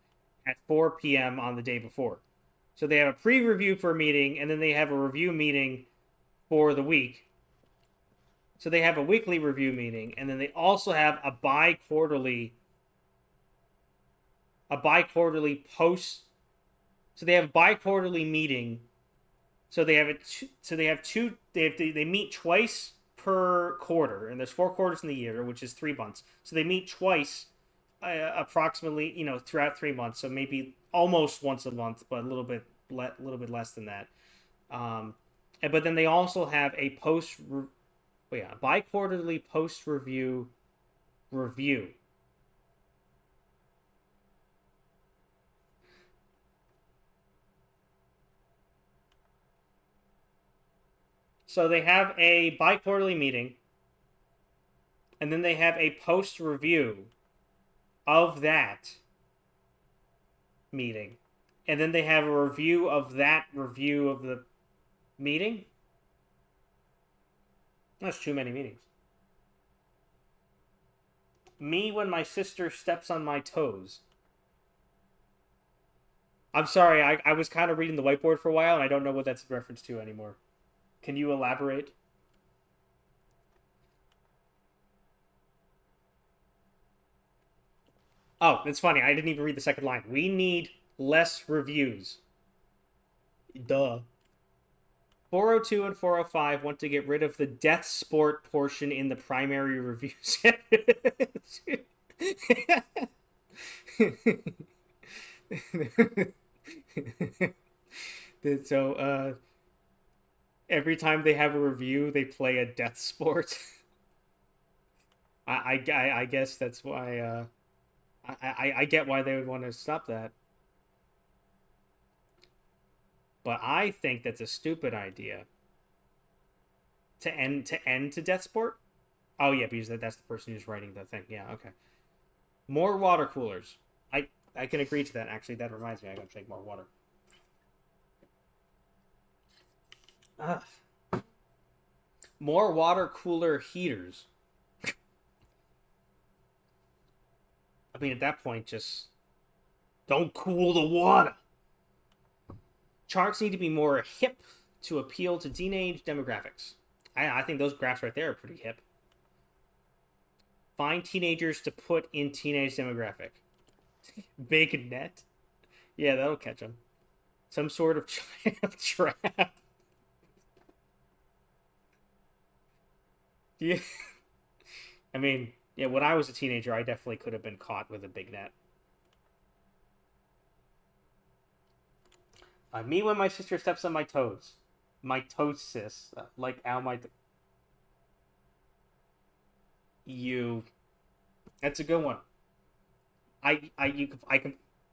at 4 p.m. on the day before. So they have a pre-review for a meeting, and then they have a review meeting for the week. So they have a weekly review meeting, and then they also have a bi-quarterly post. So they have a bi-quarterly meeting. So they have they meet twice per quarter, and there's 4 quarters in the year, which is 3 months. So they meet twice, approximately, throughout 3 months. So maybe almost once a month, but a little bit less than that. But then they also have a bi-quarterly post-review review. So they have a bi-quarterly meeting, and then they have a post-review of that meeting. And then they have a review of that review of the meeting. That's too many meetings. Me when my sister steps on my toes. I'm sorry, I was kind of reading the whiteboard for a while, and I don't know what that's a reference to anymore. Can you elaborate? Oh, it's funny. I didn't even read the second line. We need less reviews. Duh. 402 and 405 want to get rid of the death sport portion in the primary reviews. So, every time they have a review, they play a death sport. I guess that's why, I get why they would want to stop that. But I think that's a stupid idea. To end to death sport? Oh yeah, because that's the person who's writing the thing. Yeah, okay. More water coolers. I can agree to that. Actually, that reminds me, I gotta drink more water. Ugh. More water cooler heaters. I mean, at that point, just don't cool the water. Charts need to be more hip to appeal to teenage demographics. I think those graphs right there are pretty hip. Find teenagers to put in teenage demographic. Big net? Yeah, that'll catch them. Some sort of child trap. Yeah. I mean, yeah, when I was a teenager, I definitely could have been caught with a big net. Me when my sister steps on my toes. Mitosis. Like how my... You... That's a good one. I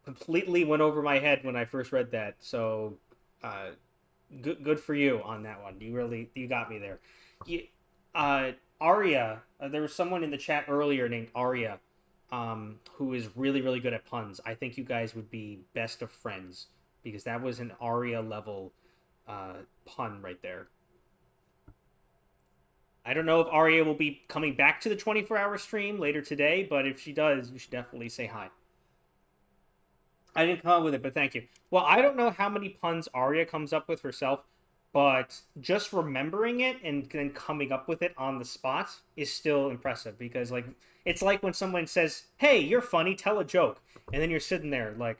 completely went over my head when I first read that, so good for you on that one. You got me there. Arya, there was someone in the chat earlier named Arya, who is really good at puns. I think you guys would be best of friends because that was an Arya level pun right there. I don't know if Arya will be coming back to the 24-hour stream later today, but if she does, you should definitely say hi. I didn't come up with it, but thank you. Well, I don't know how many puns Arya comes up with herself, but just remembering it and then coming up with it on the spot is still impressive because, like, it's like when someone says, "Hey, you're funny, tell a joke," and then you're sitting there like,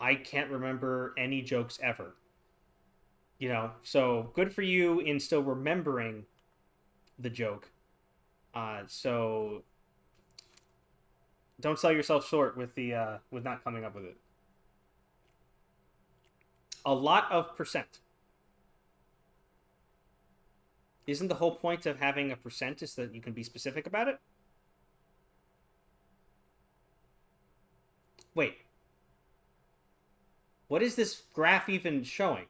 I can't remember any jokes ever. So good for you in still remembering the joke. So don't sell yourself short with the with not coming up with it. A lot of percent. Isn't the whole point of having a percent is that you can be specific about it? Wait. What is this graph even showing?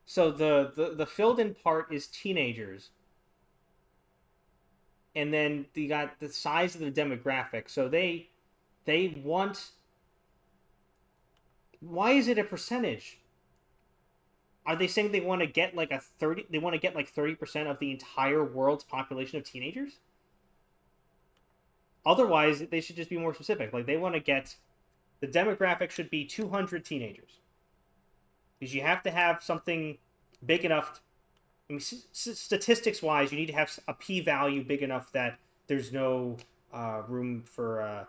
So the filled in part is teenagers. And then you got the size of the demographic. So they want. Why is it a percentage? Are they saying they want to get like a 30? They want to get like 30% of the entire world's population of teenagers? Otherwise, they should just be more specific. Like they want to get the demographic should be 200 teenagers because you have to have something big enough. I mean, statistics wise, you need to have a p-value big enough that there's no room for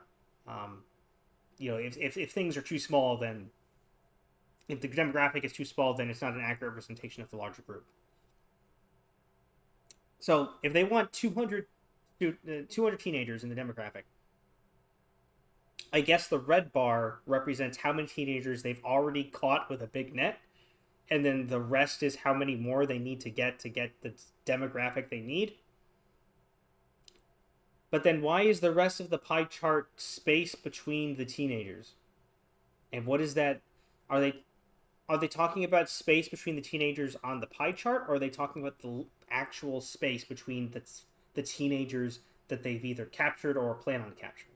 if things are too small, then if the demographic is too small, then it's not an accurate representation of the larger group. So if they want 200 teenagers in the demographic, I guess the red bar represents how many teenagers they've already caught with a big net, and then the rest is how many more they need to get the demographic they need. But then why is the rest of the pie chart space between the teenagers? And what is that? Are they talking about space between the teenagers on the pie chart, or are they talking about the actual space between the teenagers that they've either captured or plan on capturing?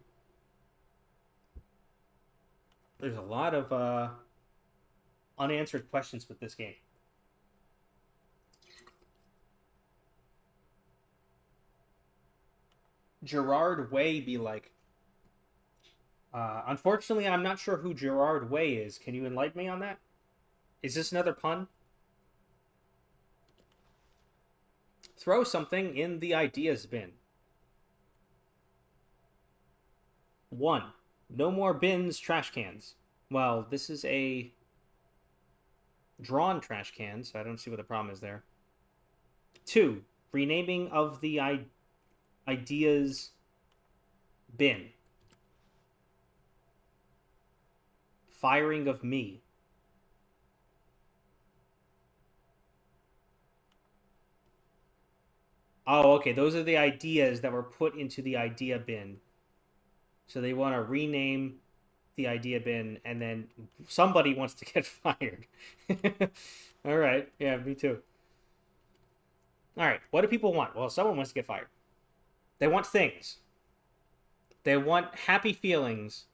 There's a lot of unanswered questions with this game. Gerard Way be like, unfortunately, I'm not sure who Gerard Way is. Can you enlighten me on that? Is this another pun? Throw something in the ideas bin. 1. No more bins, trash cans. Well, this is a drawn trash can, so I don't see what the problem is there. 2. Renaming of the ideas bin. Firing of me. Oh, okay. Those are the ideas that were put into the idea bin. So they want to rename the idea bin, and then somebody wants to get fired. All right. Yeah, me too. All right. What do people want? Well, someone wants to get fired. They want things. They want happy feelings.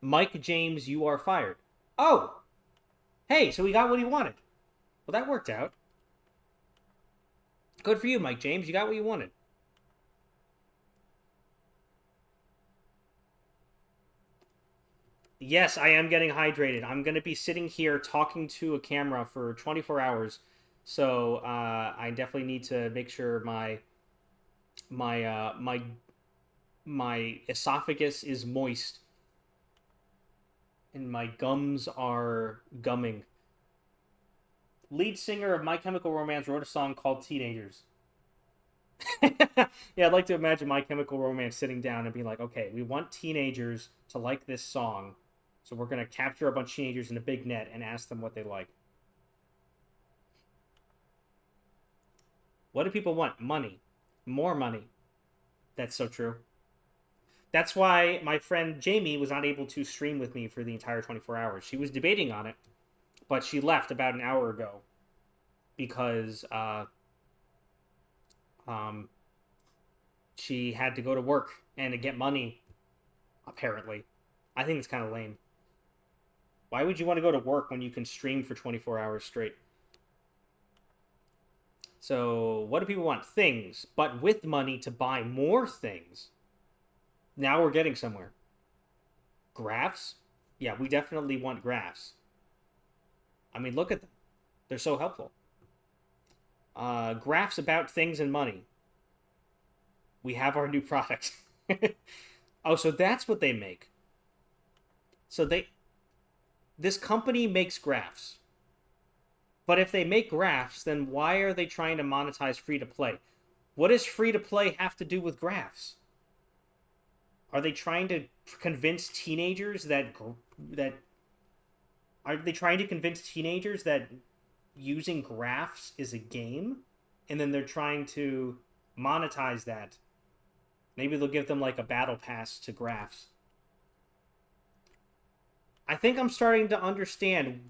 Mike James, you are fired. Oh! Hey, so he got what he wanted. Well, that worked out. Good for you, Mike James. You got what you wanted. Yes, I am getting hydrated. I'm going to be sitting here talking to a camera for 24 hours. So I definitely need to make sure my esophagus is moist and my gums are gumming. Lead singer of My Chemical Romance wrote a song called Teenagers. Yeah, I'd like to imagine My Chemical Romance sitting down and being like, okay, we want teenagers to like this song, so we're going to capture a bunch of teenagers in a big net and ask them what they like. What do people want? Money. More money. That's so true. That's why my friend Jamie was not able to stream with me for the entire 24 hours. She was debating on it, but she left about an hour ago because she had to go to work and to get money, apparently. I think it's kind of lame. Why would you want to go to work when you can stream for 24 hours straight? So, what do people want? Things, but with money to buy more things. Now we're getting somewhere. Graphs? Yeah, we definitely want graphs. I mean, look at them. They're so helpful. Graphs about things and money. We have our new product. Oh, so that's what they make. So this company makes graphs. But if they make graphs, then why are they trying to monetize free-to-play? What does free-to-play have to do with graphs? Are they trying to convince teenagers that using graphs is a game? And then they're trying to monetize that. Maybe they'll give them like a battle pass to graphs. I think I'm starting to understand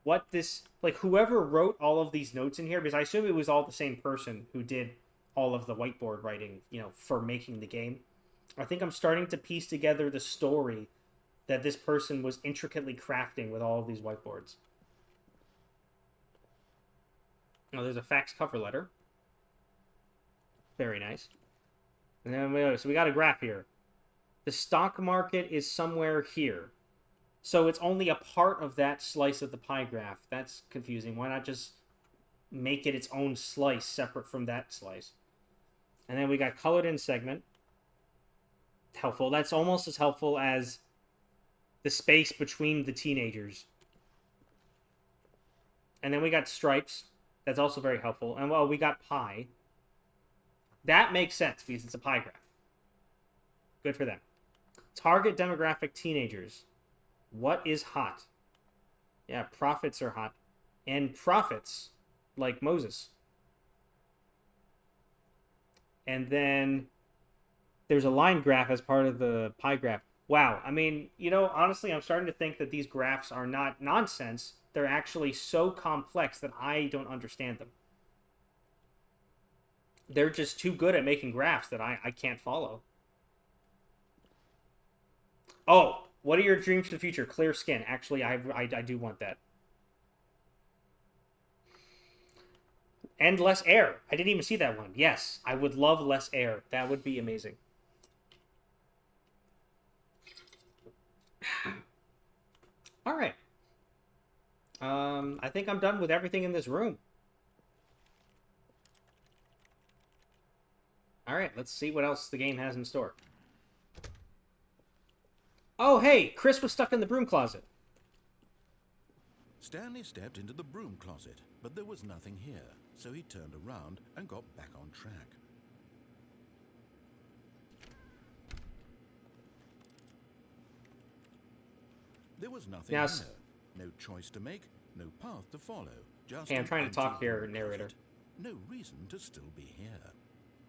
what this, like, whoever wrote all of these notes in here, because I assume it was all the same person who did all of the whiteboard writing, for making the game. I think I'm starting to piece together the story that this person was intricately crafting with all of these whiteboards. Oh, there's a fax cover letter. Very nice. And then we got a graph here. The stock market is somewhere here. So it's only a part of that slice of the pie graph. That's confusing. Why not just make it its own slice separate from that slice? And then we got colored in segment. Helpful. That's almost as helpful as the space between the teenagers. And then we got stripes. That's also very helpful. And, well, we got pie. That makes sense because it's a pie graph. Good for them. Target demographic teenagers. What is hot? Yeah, prophets are hot. And prophets, like Moses. And then there's a line graph as part of the pie graph. Wow, I mean, honestly, I'm starting to think that these graphs are not nonsense. They're actually so complex that I don't understand them. They're just too good at making graphs that I can't follow. Oh, what are your dreams for the future? Clear skin. Actually, I do want that. And less air. I didn't even see that one. Yes, I would love less air. That would be amazing. All right. I think I'm done with everything in this room. All right, let's see what else the game has in store. Oh, hey, Chris was stuck in the broom closet. Stanley stepped into the broom closet, but there was nothing here, so he turned around and got back on track. There was nothing here. No choice to make, no path to follow. Just hey, I'm trying to talk here, narrator. No reason to still be here.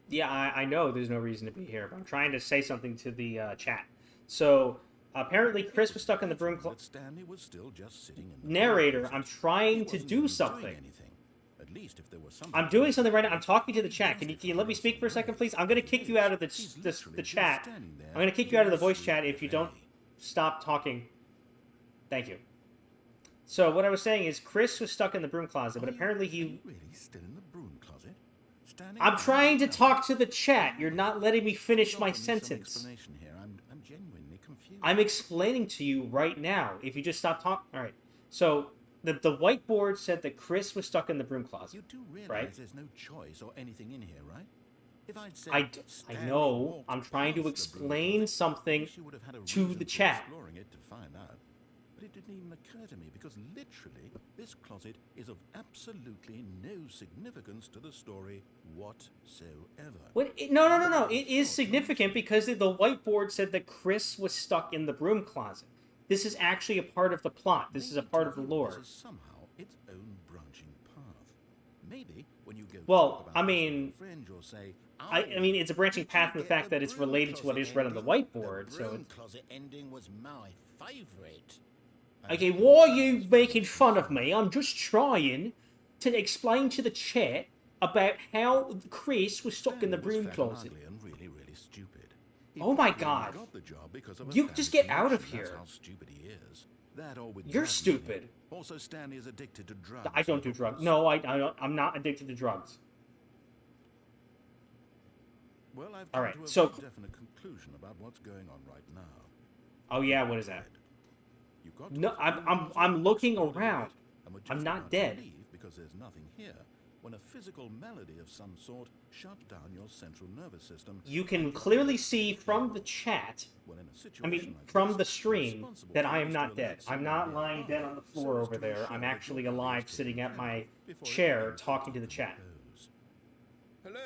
Yeah, I know there's no reason to be here, but I'm trying to say something to the chat. So, apparently Chris was stuck in the broom closet. Stanley was still just sitting in the narrator, I'm trying to do something. At least if there was something. I'm doing something right now. I'm talking to the chat. Can you let me speak for a second, please? I'm going to kick you out of the chat. I'm going to kick you out of the voice chat if you don't stop talking. Thank you. So what I was saying is Chris was stuck in the broom closet, but apparently he... Really still in the broom closet? I'm trying to talk to the chat. You're not letting me finish my sentence. I'm genuinely confused. I'm explaining to you right now. If you just stop talking... All right. So the whiteboard said that Chris was stuck in the broom closet. You do realize right? There's no choice or anything in here, right? If I'd said I know. I'm trying to explain something to the chat. Exploring it to find out. But it didn't even occur to me because literally this closet is of absolutely no significance to the story whatsoever. What? No. It is significant because the whiteboard said that Chris was stuck in the broom closet. This is actually a part of the plot. This is a part of the lore. This is somehow its own branching path. Maybe when you go. Well, I mean, friend, you'll say, I mean, it's a branching path in the fact that it's related to what is read on the whiteboard. The broom closet ending was my favorite. Okay, why are you making fun of me? I'm just trying to explain to the chat about how Chris was stuck in the broom closet. Really, really stupid. Oh my god. You just get out of here. How stupid he is. That or with You're drugs, stupid. Also, Stanley is addicted to drugs. I don't do drugs. No, I'm not addicted to drugs. Well, I've All come right, to a so... very definite conclusion about what's going on right now. Oh yeah, what is that? You've got No, this I'm looking explored a around. bit, and we're I'm just not about dead. to leave because there's nothing here when a physical malady of some sort shut down your central nervous system. You can clearly see from the chat, Well, in a I situation mean, like from this, the stream, responsible that I thing am is to not alert dead. I'm someone not lying nearby dead on the so floor as over to there. ensure I'm that actually your body is alive taken sitting at care my of before chair anything talking to the further chat. goes. Hello?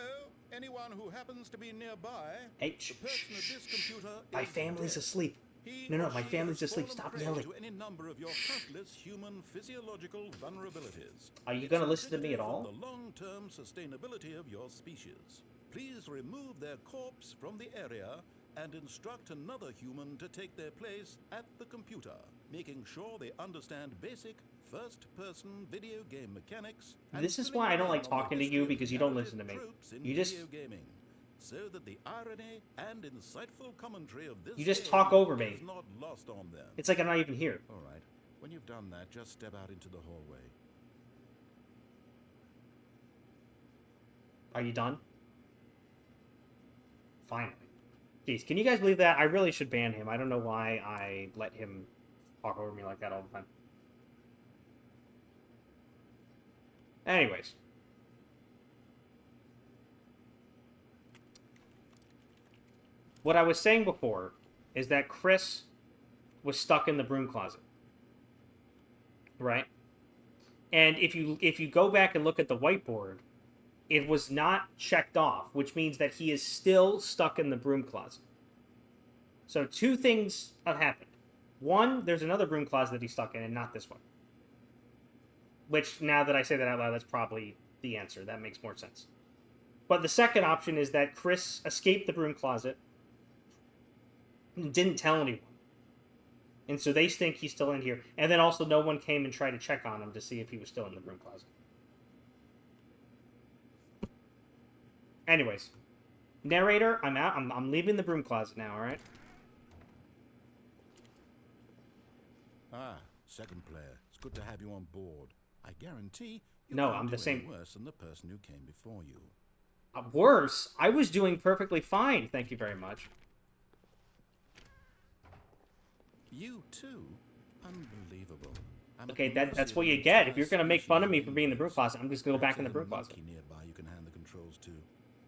Anyone who happens to be nearby? Hey, The person at this computer my is family's dead. asleep. He No, or my she family's has asleep. fallen Stop prey yelling. to any number of your countless human physiological vulnerabilities. Are you It's gonna listen to me at indicative all? of the long-term sustainability of your species. Please remove their corpse from the area and instruct another human to take their place at the computer, making sure they understand basic first-person video game mechanics. And This is filling why I don't them like in on the talking to history you, of because you don't narrative listen to me. tropes in You just... video gaming, so that the irony and insightful commentary of this You just game talk over me. is not lost on them. It's like I'm not even here. All right. When you've done that, just step out into the hallway. Are you done? Finally. Jeez, can you guys believe that? I really should ban him. I don't know why I let him talk over me like that all the time. Anyways. What I was saying before is that Chris was stuck in the broom closet. Right? And if you go back and look at the whiteboard, it was not checked off, which means that he is still stuck in the broom closet. So two things have happened. One, there's another broom closet that he's stuck in, and not this one. Which, now that I say that out loud, that's probably the answer. That makes more sense. But the second option is that Chris escaped the broom closet and didn't tell anyone. And so they think he's still in here. And then also no one came and tried to check on him to see if he was still in the broom closet. Anyways. Narrator, I'm out. I'm leaving the broom closet now, alright? Ah, second player. It's good to have you on board. I guarantee you No, can't I'm do the same. any worse than the person who came before you. Worse? I was doing perfectly fine, thank you very much. You too? Unbelievable. Okay, that's what you get. If you're gonna make fun of me for being in the broom closet, I'm just gonna go back in the broom closet. Nearby you can hand the controls to.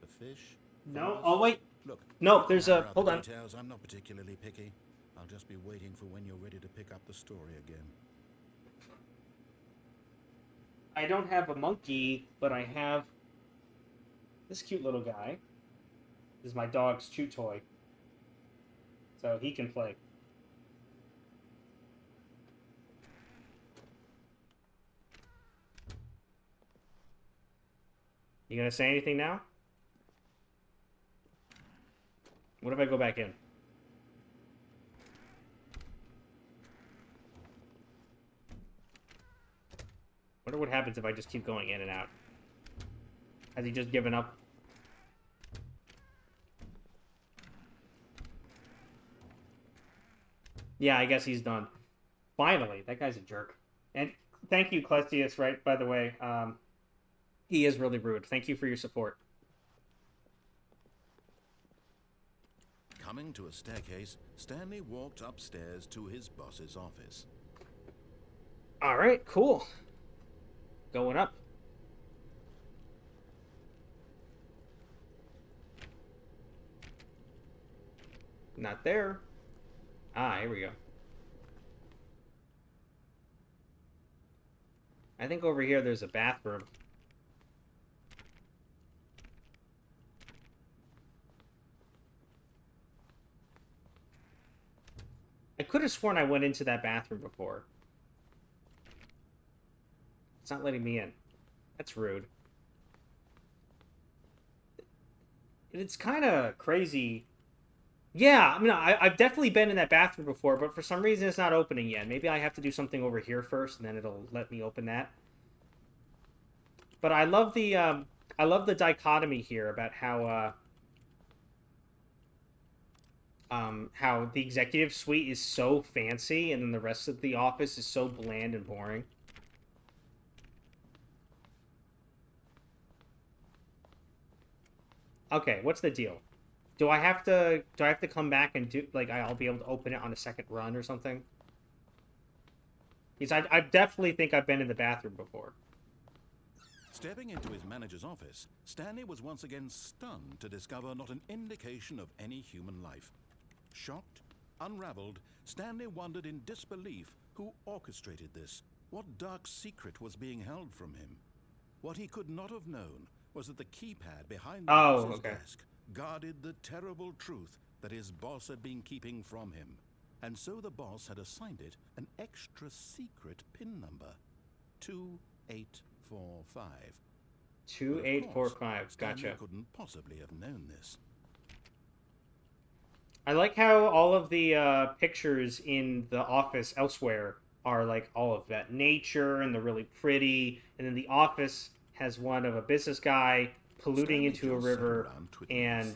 The fish? No, oh wait. Look, No, there's a... other Hold on. details. I'm not particularly picky. I'll just be waiting for when you're ready to pick up the story again. I don't have a monkey, but I have this cute little guy. This is my dog's chew toy. So he can play. You gonna say anything now? What if I go back in? Wonder what happens if I just keep going in and out. Has he just given up? Yeah, I guess he's done. Finally, that guy's a jerk. And thank you, Clestius, right, by the way. He is really rude. Thank you for your support. Coming to a staircase, Stanley walked upstairs to his boss's office. Alright, cool. Going up. Not there. Ah, here we go. I think over here there's a bathroom. I could have sworn I went into that bathroom before. It's not letting me in. That's rude. It's kind of crazy. Yeah, I mean, I've definitely been in that bathroom before, but for some reason it's not opening yet. Maybe I have to do something over here first, and then it'll let me open that. But I love the dichotomy here about how the executive suite is so fancy, and then the rest of the office is so bland and boring. Okay, what's the deal? Do I have to come back and do like I'll be able to open it on a second run or something? Because I definitely think I've been in the bathroom before. Stepping into his manager's office, Stanley was once again stunned to discover not an indication of any human life. Shocked, unraveled, Stanley wondered in disbelief who orchestrated this. What dark secret was being held from him? What he could not have known was that the keypad behind the boss's desk guarded the terrible truth that his boss had been keeping from him. And so the boss had assigned it an extra secret PIN number. 2845. 2845, gotcha. Stanley couldn't possibly have known this. I like how all of the pictures in the office elsewhere are like all of that nature and they're really pretty, and then the office has one of a business guy polluting into a river, and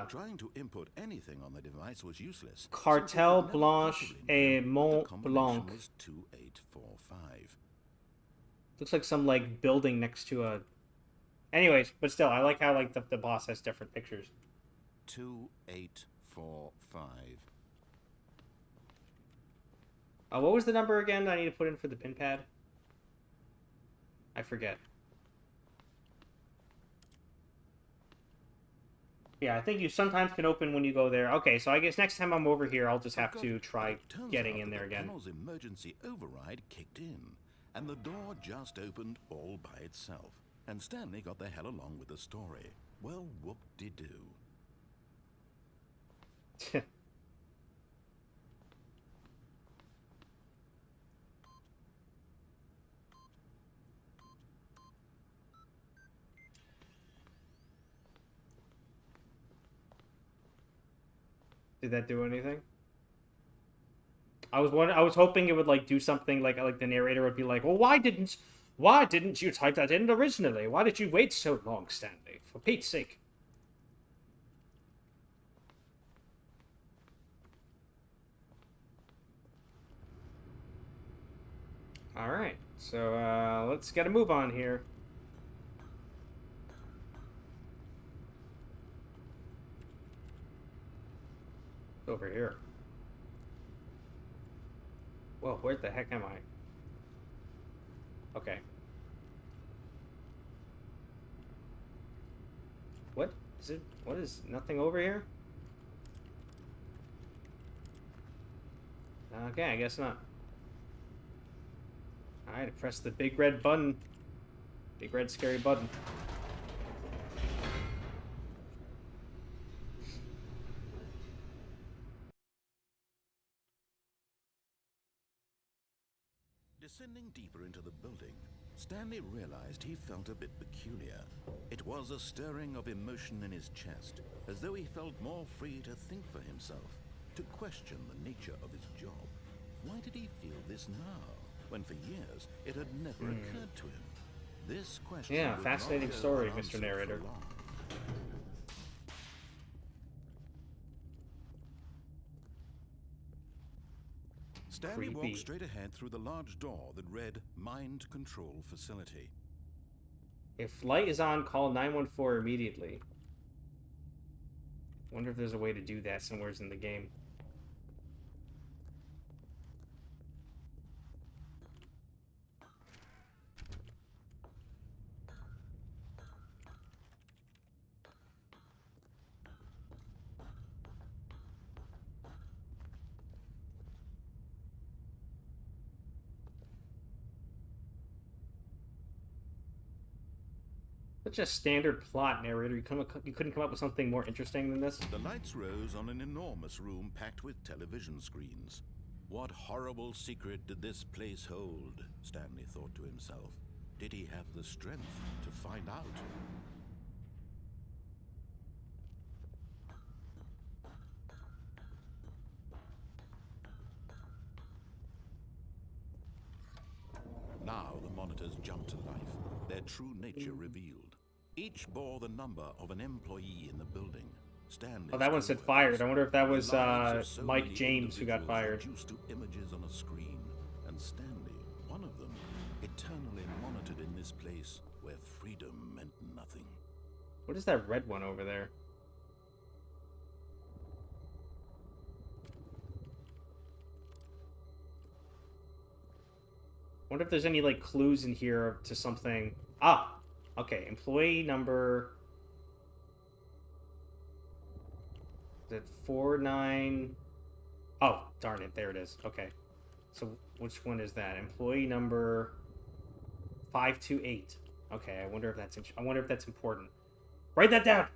trying to input anything on the device was useless. Cartel Blanche et Mont Blanc. 2845. Looks like some like building next to a. Anyways, but still, I like how like the boss has different pictures. 2845. What was the number again I need to put in for the pin pad? I forget. Yeah, I think you sometimes can open when you go there. Okay, so I guess next time I'm over here, I'll just have to try getting in there again. The emergency override kicked in, and the door just opened all by itself. And Stanley got the hell along with the story. Well, whoop-de-doo. Did that do anything? I was hoping it would like do something like the narrator would be like, "Well, why didn't you type that in originally? Why did you wait so long, Stanley? For Pete's sake." All right. So, let's get a move on here. Over here. Whoa, where the heck am I? Okay. What is it? What is nothing over here? Okay, I guess not. Alright, press the big red button. Big red scary button. Descending deeper into the building, Stanley realized he felt a bit peculiar. It was a stirring of emotion in his chest, as though he felt more free to think for himself, to question the nature of his job. Why did he feel this now, when for years it had never occurred to him? This question. Yeah, fascinating story, Mr. Narrator. Stanley walked straight ahead through the large door that read Mind Control Facility. If light is on, call 914 immediately. Wonder if there's a way to do that somewhere in the game. Such a standard plot, narrator. You couldn't come up with something more interesting than this? The lights rose on an enormous room packed with television screens. What horrible secret did this place hold? Stanley thought to himself. Did he have the strength to find out? Now the monitors jumped to life, their true nature revealed. Each bore the number of an employee in the building. Stanley. Oh, that one said fired. I wonder if that was Mike James who got fired. Used to images on a screen, and Stanley, one of them, eternally monitored in this place where freedom meant nothing. What is that red one over there? wonder if there's any, like, clues in here to something. Ah! Okay, employee number... Is it 49... Oh, darn it, there it is. Okay. So, which one is that? Employee number 528. Okay, I wonder if that's important. Write that down!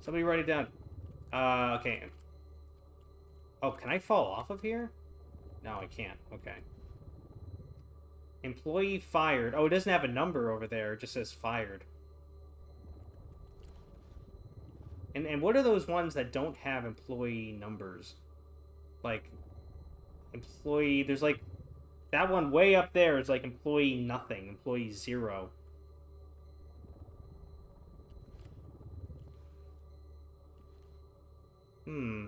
Somebody write it down. Okay. Oh, can I fall off of here? No, I can't. Okay. Employee fired. Oh, it doesn't have a number over there. It just says fired. And what are those ones that don't have employee numbers? Like, employee... There's, like... That one way up there is, like, employee nothing. Employee 0. Hmm.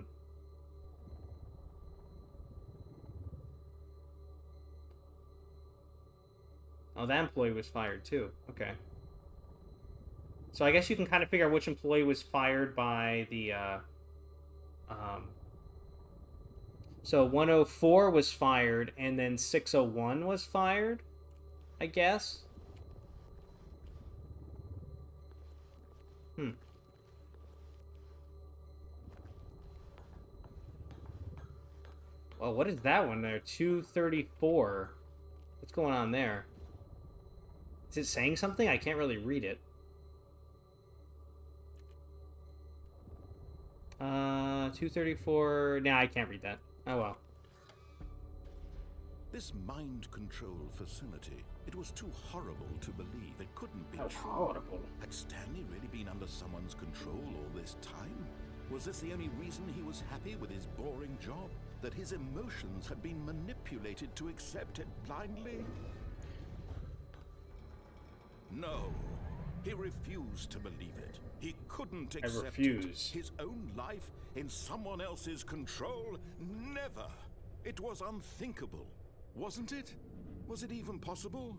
Oh, that employee was fired, too. Okay. So I guess you can kind of figure out which employee was fired by the, So 104 was fired, and then 601 was fired, I guess? Hmm. Well, what is that one there? 234. What's going on there? Is it saying something? I can't really read it. 234... Nah, I can't read that. Oh, well. This mind control facility, it was too horrible to believe. It couldn't be How true. horrible. Had Stanley really been under someone's control all this time? Was this the only reason he was happy with his boring job? That his emotions had been manipulated to accept it blindly? No. He refused to believe it. He couldn't accept refuse. it. His own life in someone else's control? Never. It was unthinkable. Wasn't it? Was it even possible?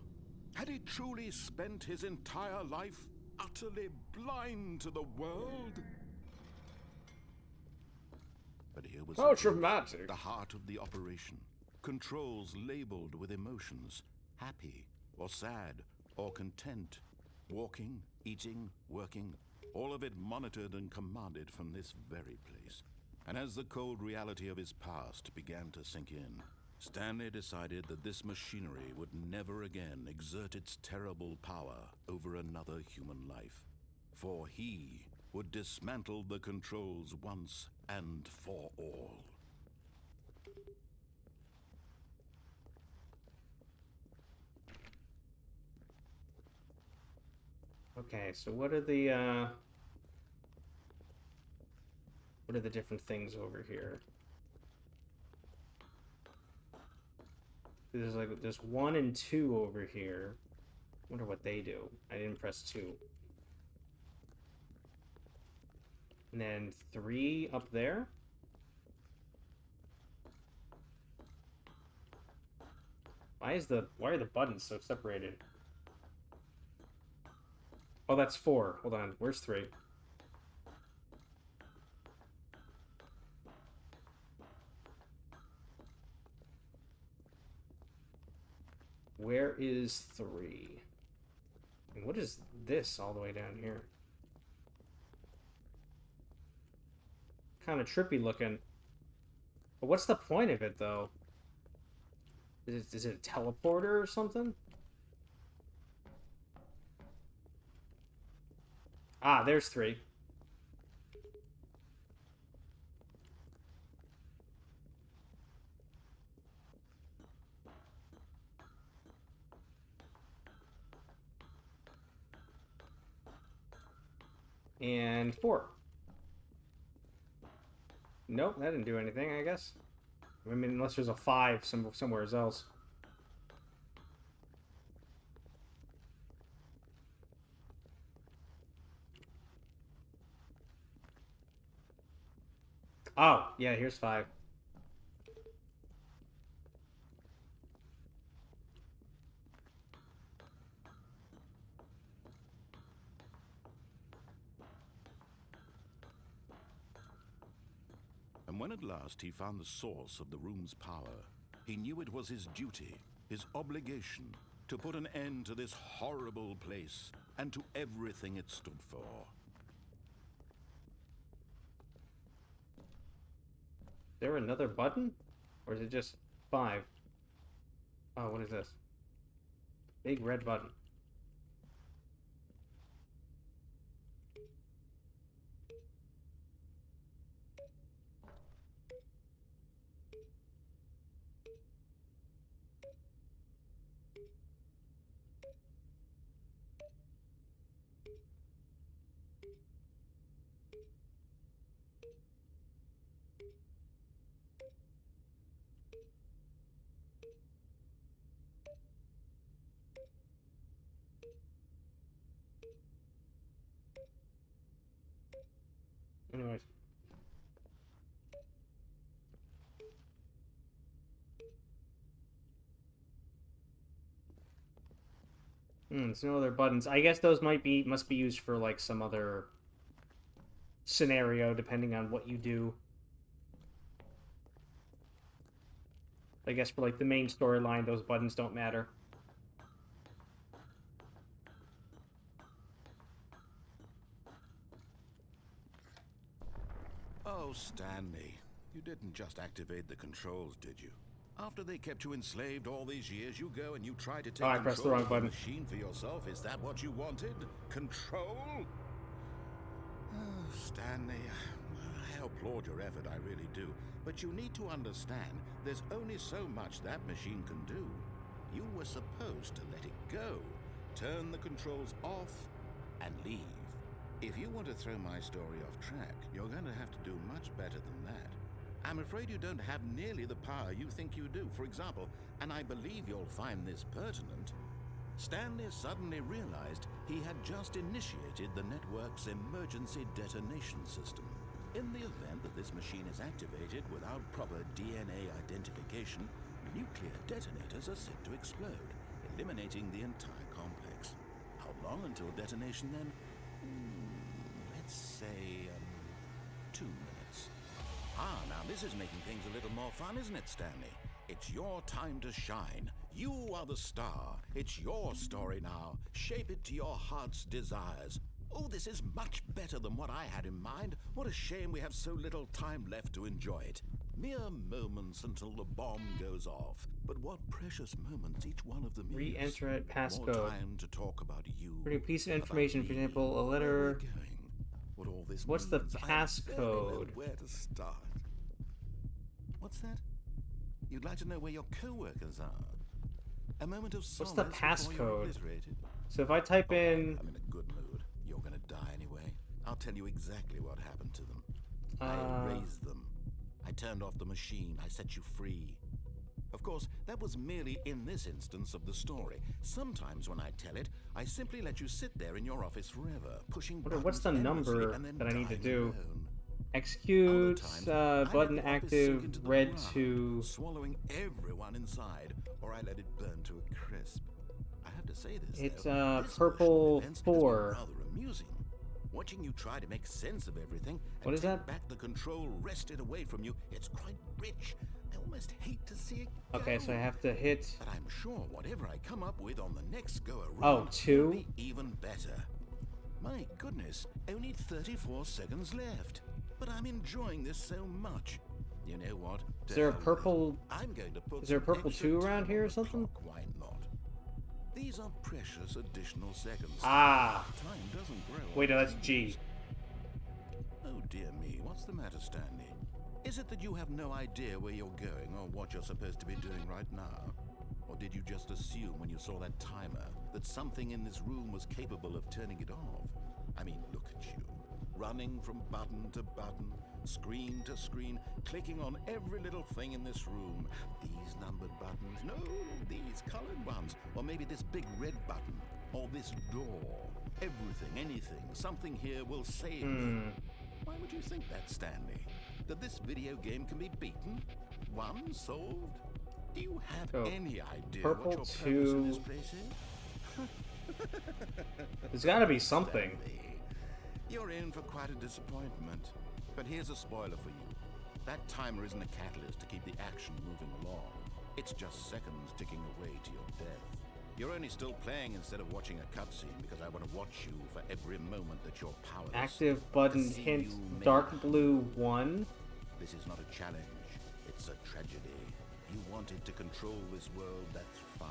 Had he truly spent his entire life utterly blind to the world? But here was Oh, dramatic. the heart of the operation. Controls labeled with emotions. Happy, or sad, or content. Walking, eating, working. All of it monitored and commanded from this very place. And as the cold reality of his past began to sink in, Stanley decided that this machinery would never again exert its terrible power over another human life. For he would dismantle the controls once and for all. Okay, so what are the different things over here? There's 1 and 2 over here. Wonder what they do. I didn't press 2. And then 3 up there. Why are the buttons so separated? Oh, that's 4. Hold on. Where's 3? Where is 3? And what is this all the way down here? Kind of trippy looking. But what's the point of it, though? Is it a teleporter or something? Ah, there's 3. And 4. Nope, that didn't do anything, I guess. I mean, unless there's a 5 somewhere else. Oh, yeah, here's 5. And when at last he found the source of the room's power, he knew it was his duty, his obligation to put an end to this horrible place and to everything it stood for. Is there another button? Or is it just 5? Oh, what is this? Big red button. Anyways. There's no other buttons. I guess those must be used for like some other scenario, depending on what you do. I guess for like the main storyline, those buttons don't matter. Oh, Stanley, you didn't just activate the controls, did you? After they kept you enslaved all these years, you go and you try to take I pressed the control wrong of the button. machine for yourself. Is that what you wanted? Control? Oh, Stanley, I applaud your effort, I really do. But you need to understand, there's only so much that machine can do. You were supposed to let it go, turn the controls off, and leave. If you want to throw my story off track, you're going to have to do much better than that. I'm afraid you don't have nearly the power you think you do. For example, and I believe you'll find this pertinent, Stanley suddenly realized he had just initiated the network's emergency detonation system. In the event that this machine is activated without proper DNA identification, nuclear detonators are set to explode, eliminating the entire complex. How long until detonation then? Let's say 2 minutes. Ah, now this is making things a little more fun, isn't it, Stanley? It's your time to shine. You are the star. It's your story now. Shape it to your heart's desires. Oh, this is much better than what I had in mind. What a shame we have so little time left to enjoy it. Mere moments until the bomb goes off. But what precious moments each one of them is. Re-enter at More passcode. time to talk about you. Pretty piece of about information, for me, example, a where we're letter. going, what all this What's the means. I barely know passcode? where to start. What's that? You'd like to know where your co-workers are? A moment of What's solace the before you're passcode? obliterated. So if I type in, I'm in a good mood. You're gonna die anyway. I'll tell you exactly what happened to them. I erased them. I turned off the machine. I set you free. Of course, that was merely in this instance of the story. Sometimes when I tell it, I simply let you sit there in your office forever, pushing buttons what's the endlessly number and then that I need to dying do? alone. Execute, Other times, I button let the office active, sink into the red ground, 2. swallowing everyone inside, or I let it burn to a crisp. I have to say this. It's, though, this purple version of events has been 4. rather amusing. Watching you try to make sense of everything and What is take that? back the control wrested away from you, it's quite rich. I almost hate to see it go. Okay, so I have to hit. But I'm sure whatever I come up with on the next go around Oh, 2? will be even better. My goodness, only 34 seconds left. But I'm enjoying this so much. You know what? Is there a To hell with it. purple? I'm going to put Is there a some purple extra 2 time around here on or the something? clock, why not? These are precious additional seconds. Ah. Time doesn't grow. Wait, no, on that's G. trees. Oh dear me, what's the matter, Stanley? Is it that you have no idea where you're going or what you're supposed to be doing right now? Or did you just assume when you saw that timer that something in this room was capable of turning it off? I mean, look at you. Running from button to button, screen to screen, clicking on every little thing in this room. These numbered buttons, no, these colored ones. Or maybe this big red button, or this door. Everything, anything, something here will save me. Why would you think that, Stanley? That this video game can be beaten? Won? Solved? Do you have Oh, any idea purple what your purpose in this 2. place is? There's gotta be something. Stanley, you're in for quite a disappointment. But here's a spoiler for you. That timer isn't a catalyst to keep the action moving along. It's just seconds ticking away to your death. You're only still playing instead of watching a cutscene because I want to watch you for every moment that you're powerless. Active button See hint you dark made. blue 1. This is not a challenge, it's a tragedy. You wanted to control this world, that's fine.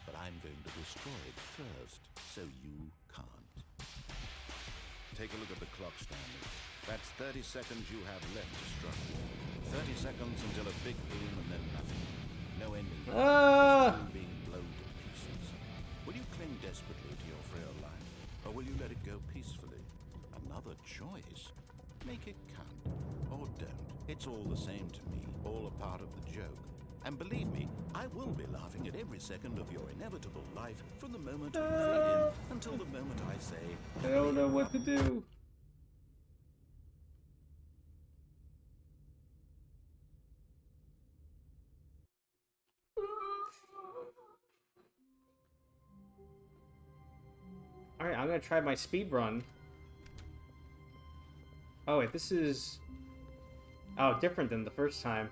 But I'm going to destroy it first, so you can't. Take a look at the clock, Stanley. That's 30 seconds you have left to struggle. 30 seconds until a big boom and then nothing. No ending. Just you being blown to pieces. Will you cling desperately to your frail life, or will you let it go peacefully? Another choice. Make it count, or don't. It's all the same to me, all a part of the joke. And believe me, I will be laughing at every second of your inevitable life from the moment we fade in until the moment I say, I don't know what to do. Alright, I'm gonna try my speed run. Oh wait, this is... Oh, different than the first time.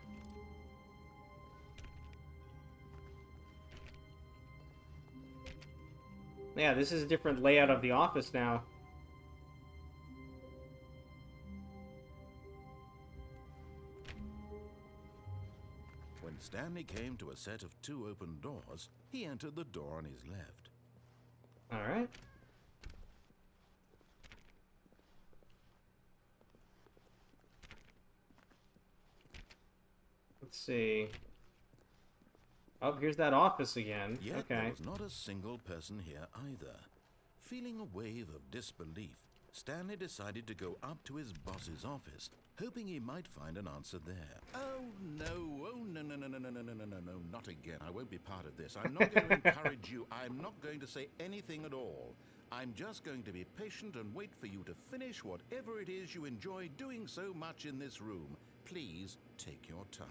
Yeah, this is a different layout of the office now. When Stanley came to a set of 2 open doors, he entered the door on his left. Alright. Let's see. Oh, here's that office again. Yet Okay. there was not a single person here either. Feeling a wave of disbelief, Stanley decided to go up to his boss's office, hoping he might find an answer there. Oh no, no, not again. I won't be part of this. I'm not going to encourage you. I'm not going to say anything at all. I'm just going to be patient and wait for you to finish whatever it is you enjoy doing so much in this room. Please take your time.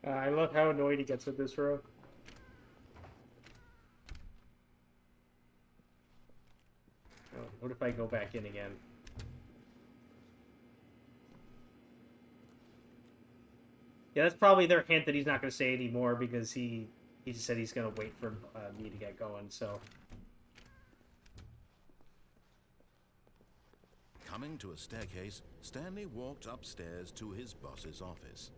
I love how annoyed he gets with this row. Oh, what if I go back in again? Yeah, that's probably their hint that he's not going to say anymore because he just said he's going to wait for me to get going, so... Coming to a staircase, Stanley walked upstairs to his boss's office.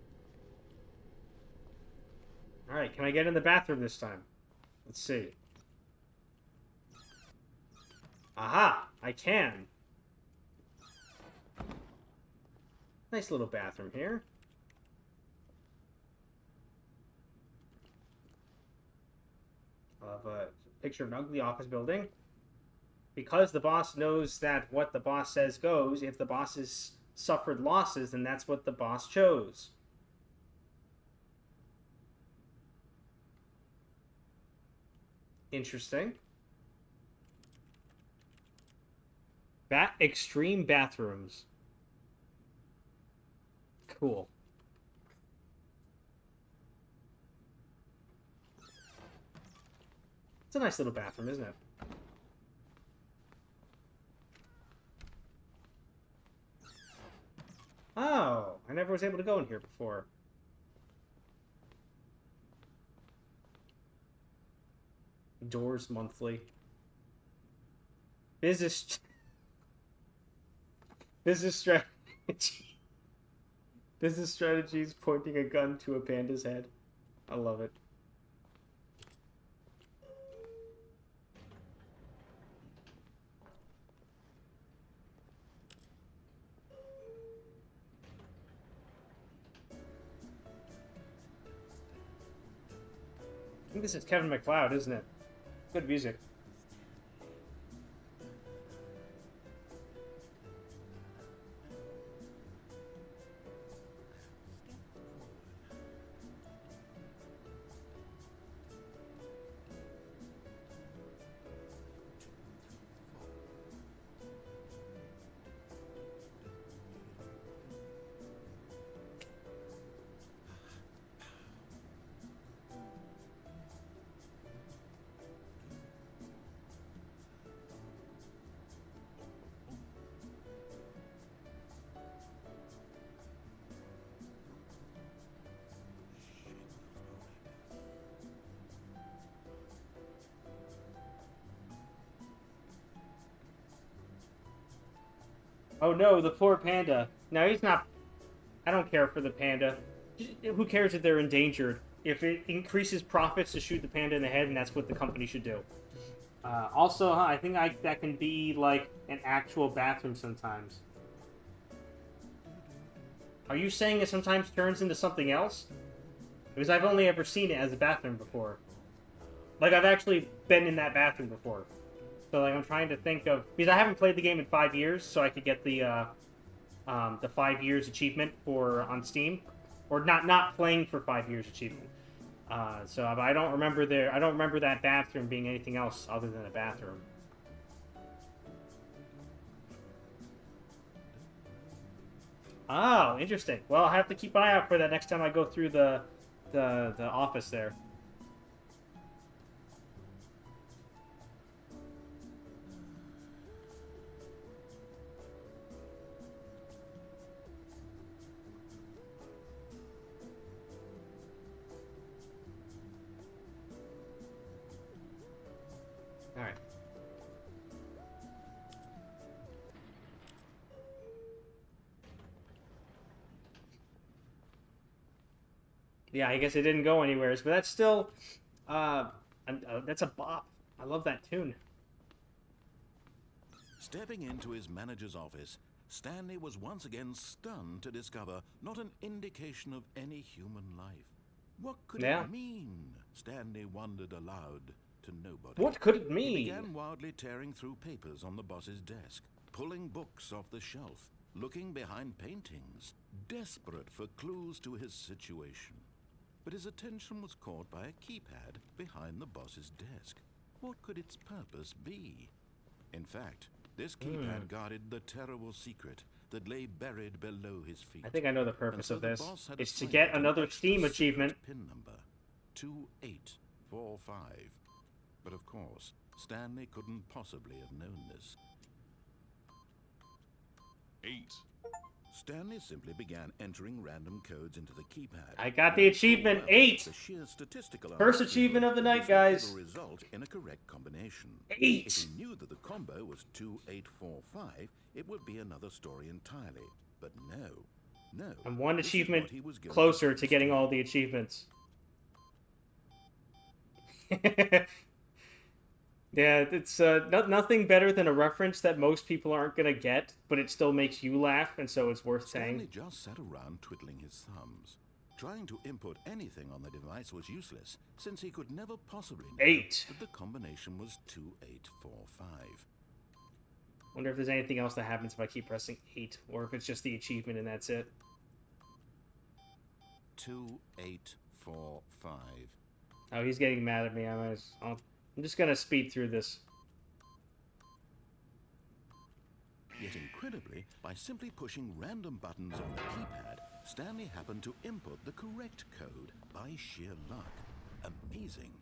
Alright, can I get in the bathroom this time? Let's see. Aha! I can! Nice little bathroom here. I'll have a picture of an ugly office building. Because the boss knows that what the boss says goes, if the boss has suffered losses, then that's what the boss chose. Interesting. Extreme bathrooms. Cool. It's a nice little bathroom, isn't it? Oh, I never was able to go in here before. Doors monthly. Business strategy. Business strategies pointing a gun to a panda's head. I love it. I think this is Kevin MacLeod, isn't it? Good music. Oh no, the poor panda. No, he's not. I don't care for the panda. Who cares if they're endangered? If it increases profits to shoot the panda in the head, and that's what the company should do. Also, I think that can be like an actual bathroom sometimes. Are you saying it sometimes turns into something else? Because I've only ever seen it as a bathroom before. Like, I've actually been in that bathroom before. So, like, I'm trying to think of... Because I haven't played the game in 5 years, so I could get the 5 years achievement on Steam. Or not playing for 5 years achievement. So I don't remember that bathroom being anything else other than a bathroom. Oh, interesting. Well, I'll have to keep an eye out for that next time I go through the office there. All right. Yeah, I guess it didn't go anywhere, but that's still, that's a bop. I love that tune. Stepping into his manager's office, Stanley was once again stunned to discover not an indication of any human life. What could it mean? Stanley wondered aloud to nobody. What could it mean? He began wildly tearing through papers on the boss's desk, pulling books off the shelf, looking behind paintings, desperate for clues to his situation. But his attention was caught by a keypad behind the boss's desk. What could its purpose be? In fact, this keypad guarded the terrible secret that lay buried below his feet. I think I know the purpose So of the this. boss had It's to assigned get an another extra Steam secret achievement. Pin number 2845. But of course, Stanley couldn't possibly have known this. 8. Stanley simply began entering random codes into the keypad. I got the achievement, 8! The sheer statistical First unlikelihood achievement of the that night, this would ever guys. result in a correct combination. 8! If he knew that the combo was 2845, it would be another story entirely. But no. I'm one This is achievement what he was going closer do to getting instead. all the achievements. Yeah, it's nothing better than a reference that most people aren't gonna get, but it still makes you laugh, and so it's worth Stanley saying. just sat around twiddling his thumbs. Trying to input anything on the device was useless, since he could never possibly know 8. that the combination was 2845. Wonder if there's anything else that happens if I keep pressing 8, or if it's just the achievement and that's it. 2845. Oh, he's getting mad at me. I'm just gonna speed through this. Yet incredibly, by simply pushing random buttons on the keypad, Stanley happened to input the correct code by sheer luck. Amazing.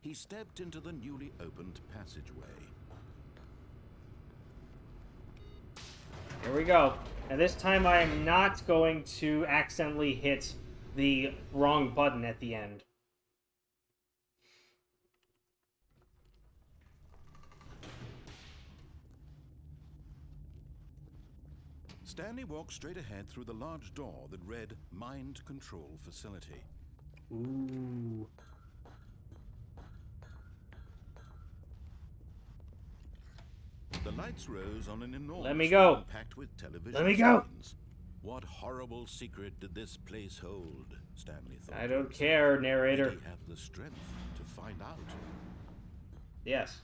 He stepped into the newly opened passageway. Here we go. And this time I am not going to accidentally hit the wrong button at the end. Stanley walked straight ahead through the large door that read Mind Control Facility. Ooh. The lights rose on an enormous Let me go. room packed with television Let me go. screens. What horrible secret did this place hold? Stanley thought. I don't care, narrator. Did he have the strength to find out? Yes.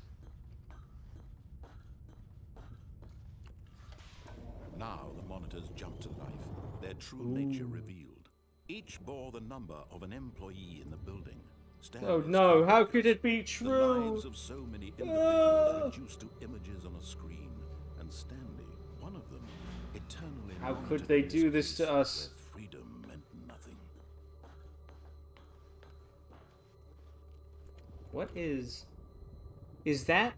Now the monitors jumped to life, their true nature revealed. Each bore the number of an employee in the building. Oh no, how could it be The true? lives of so many individuals reduced to images on a screen, and Stanley, one of them, eternally How longed could to they be do in this to space us? where freedom meant nothing. What is that?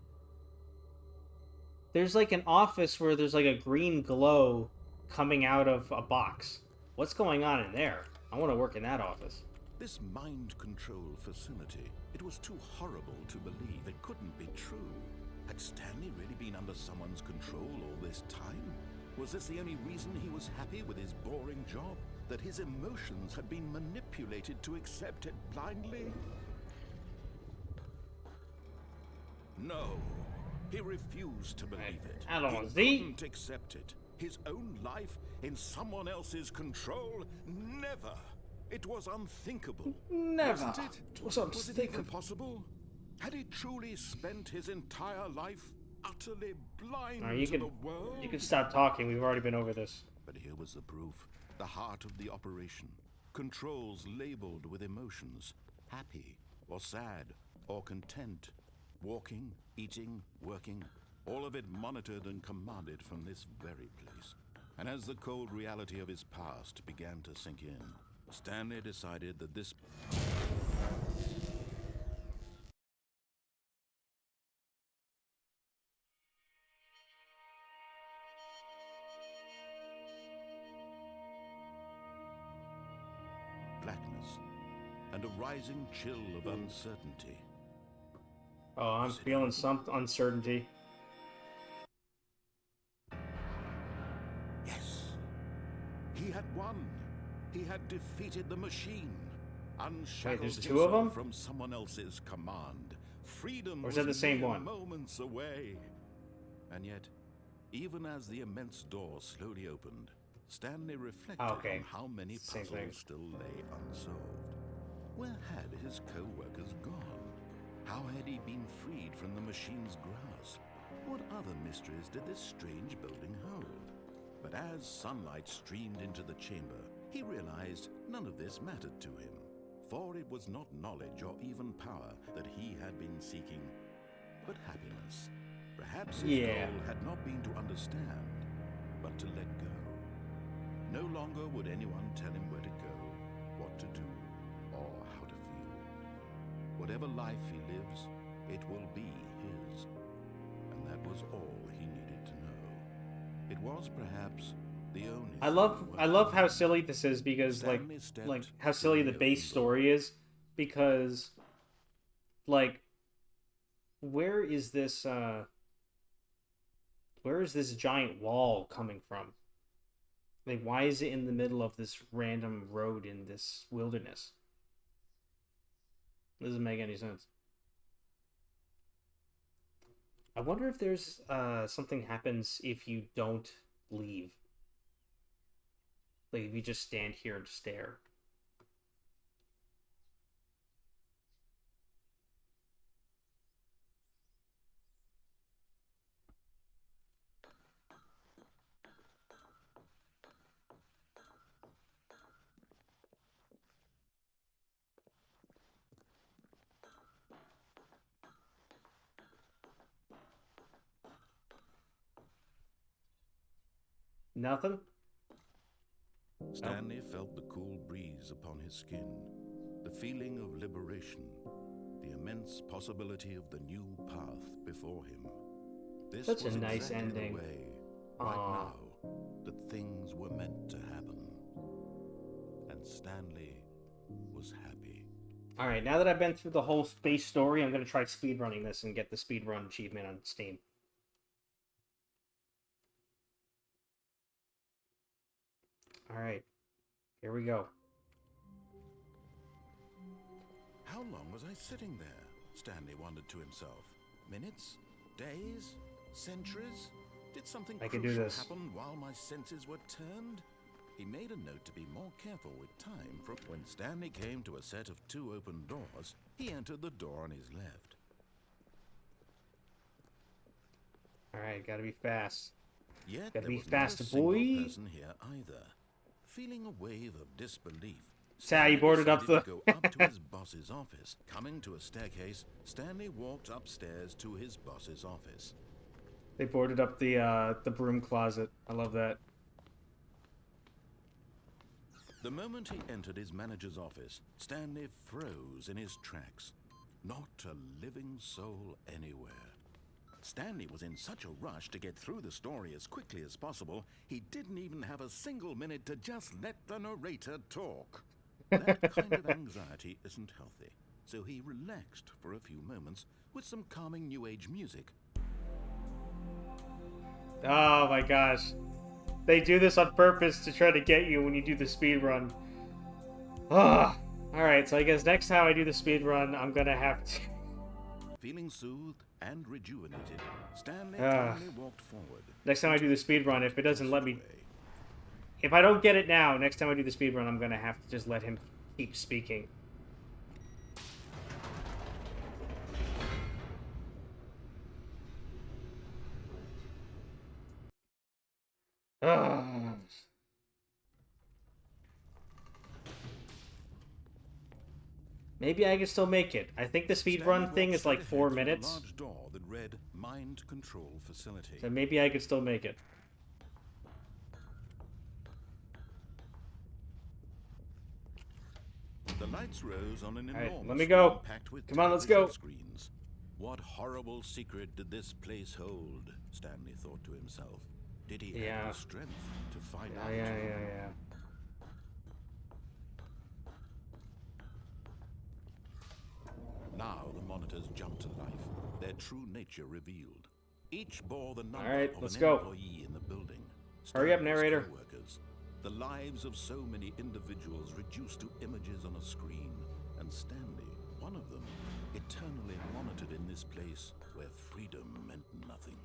There's like an office where there's like a green glow coming out of a box. What's going on in there? I want to work in that office. This mind control facility, it was too horrible to believe. It couldn't be true. Had Stanley really been under someone's control all this time? Was this the only reason he was happy with his boring job? That his emotions had been manipulated to accept it blindly? No. He refused to believe it. Allons-y. He couldn't accept it. His own life in someone else's control? Never. It was unthinkable. Never. Wasn't it? It was Was it even unthinkable. possible? Had he truly spent his entire life utterly blind Alright, you to can the world? you can stop talking. We've already been over this. But here was the proof. The heart of the operation. Controls labeled with emotions. Happy, or sad, or content. Walking, eating, working. All of it monitored and commanded from this very place. And as the cold reality of his past began to sink in, Stanley decided that this... blackness, and a rising chill of uncertainty. Oh, I'm feeling some uncertainty. Yes, he had won. He had defeated the machine, unshackled there's two of himself them? from someone else's command. Freedom Or is was that the same mere one? moments away. And yet, even as the immense door slowly opened, Stanley reflected Okay. on how many It's the same puzzles thing. still lay unsolved. Where had his co-workers gone? How had he been freed from the machine's grasp? What other mysteries did this strange building hold? But as sunlight streamed into the chamber, he realized none of this mattered to him, for it was not knowledge or even power that he had been seeking, but happiness. Perhaps his goal had not been to understand, but to let go. No longer would anyone tell him where to go, what to do, or how to feel. Whatever life he lives, it will be his. And that was all he needed to know. It was perhaps the only I love how silly this is because like how silly the base story is because like where is this giant wall coming from? Like why is it in the middle of this random road in this wilderness? Doesn't make any sense. I wonder if there's something happens if you don't leave. Like, if you just stand here and stare. Nothing? Stanley felt the cool breeze upon his skin, the feeling of liberation, the immense possibility of the new path before him. This Such a was nice exactly ending. the way, right now, that things were meant to happen. And Stanley was happy. Alright, now that I've been through the whole space story, I'm going to try speedrunning this and get the speedrun achievement on Steam. Alright, here we go. How long was I sitting there? Stanley wondered to himself. Minutes? Days? Centuries? Did something I can do crucial this. happen while my senses were turned? He made a note to be more careful with time. From when Stanley came to a set of 2 open doors, he entered the door on his left. Alright, gotta be fast. Yet Gotta there be was not a fast, single boy. person here either. Feeling a wave of disbelief, Sad he Stanley boarded up decided the- to go up to his boss's office. Coming to a staircase, Stanley walked upstairs to his boss's office. They boarded up the broom closet. I love that. The moment he entered his manager's office, Stanley froze in his tracks. Not a living soul anywhere. Stanley was in such a rush to get through the story as quickly as possible, he didn't even have a single minute to just let the narrator talk. That kind of anxiety isn't healthy, so he relaxed for a few moments with some calming New Age music. Oh my gosh. They do this on purpose to try to get you when you do the speed run. Ugh. Alright, so I guess next time I do the speed run, I'm gonna have to... Feeling soothed and rejuvenated, Stanley Ah. calmly walked forward. Next time I do the speed run, if it doesn't let me... If I don't get it now, next time I do the speed run, I'm gonna have to just let him keep speaking. Ugh. Maybe I can still make it. I think the speed run thing is like 4 minutes. Large door that read Mind Control Facility. So maybe I could still make it. The lights rose on an enormous let me go. room packed with Come on, let's television go. Screens. What horrible secret did this place hold? Stanley thought to himself. Did he have the strength to find out? Yeah. Now the monitors jumped to life, their true nature revealed. Each bore the number Alright, of let's an go. employee in the building. Hurry up, Stanley's narrator. co-workers, the lives of so many individuals reduced to images on a screen, and Stanley, one of them, eternally monitored in this place where freedom meant nothing.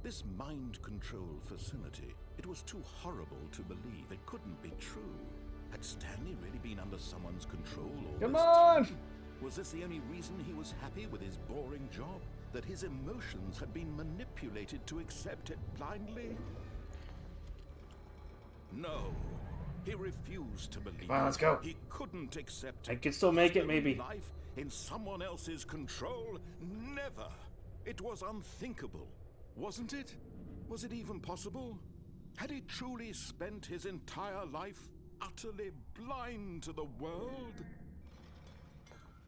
This mind control facility, it was too horrible to believe. It couldn't be true. Had Stanley really been under someone's control all Come this on! time? Was this the only reason he was happy with his boring job? That his emotions had been manipulated to accept it blindly? No. He refused to believe. Come on, let's go. He couldn't accept I it. could still make it, His maybe. life in someone else's control? Never. It was unthinkable, wasn't it? Was it even possible? Had he truly spent his entire life utterly blind to the world?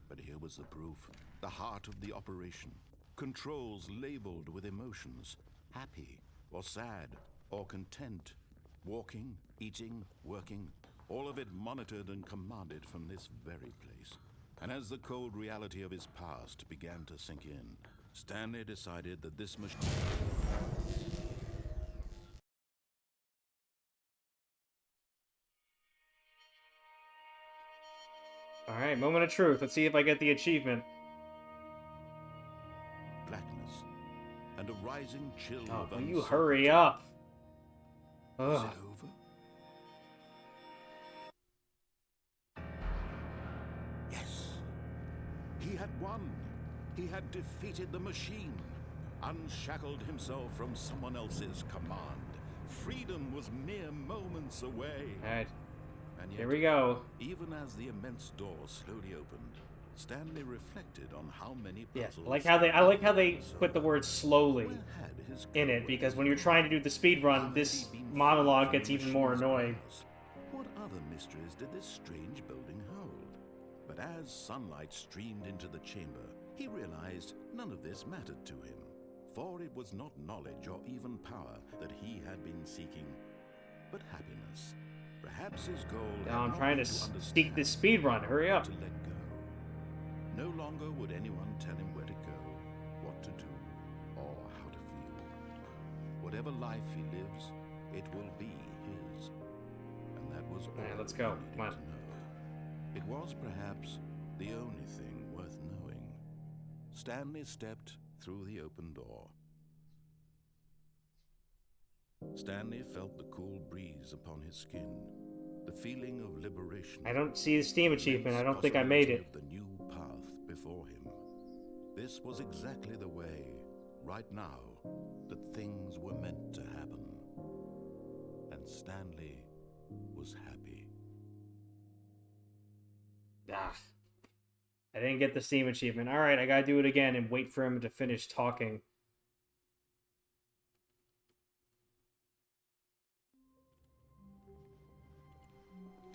But here was the proof. The heart of the operation. Controls labeled with emotions. Happy, or sad, or content. Walking, eating, working. All of it monitored and commanded from this very place. And as the cold reality of his past began to sink in, Stanley decided that this machine... Alright, moment of truth. Let's see if I get the achievement. blackness, and a rising chill Oh, of will you uncertainty. hurry up? Was Ugh. it over? Yes. He had won. He had defeated the machine, unshackled himself from someone else's command. Freedom was mere moments away. Alright, And yet, here we go. even as the immense door slowly opened, Stanley reflected on how many Yeah, puzzles... I like how they put the word slowly Where had his in it, because when you're trying to do the speed run, this monologue gets even more annoying. What other mysteries did this strange building hold? But as sunlight streamed into the chamber, he realized none of this mattered to him, for it was not knowledge or even power that he had been seeking, but happiness. Perhaps his goal Now had I'm not trying been to understand, speak this speed run. Hurry but up. to let go. No longer would anyone tell him where to go, what to do, or how to feel. Whatever life he lives, it will be his. And that was all Alright, let's he go. needed Come on. to know. It was perhaps the only thing worth knowing. Stanley stepped through the open door. Stanley felt the cool breeze upon his skin, the feeling of liberation. I don't see the Steam achievement. I immense don't think I made possibility it. of the new path before him. This was exactly the way, right now, that things were meant to happen. And Stanley was happy. Ah, I didn't get the Steam achievement. Alright, I gotta do it again and wait for him to finish talking.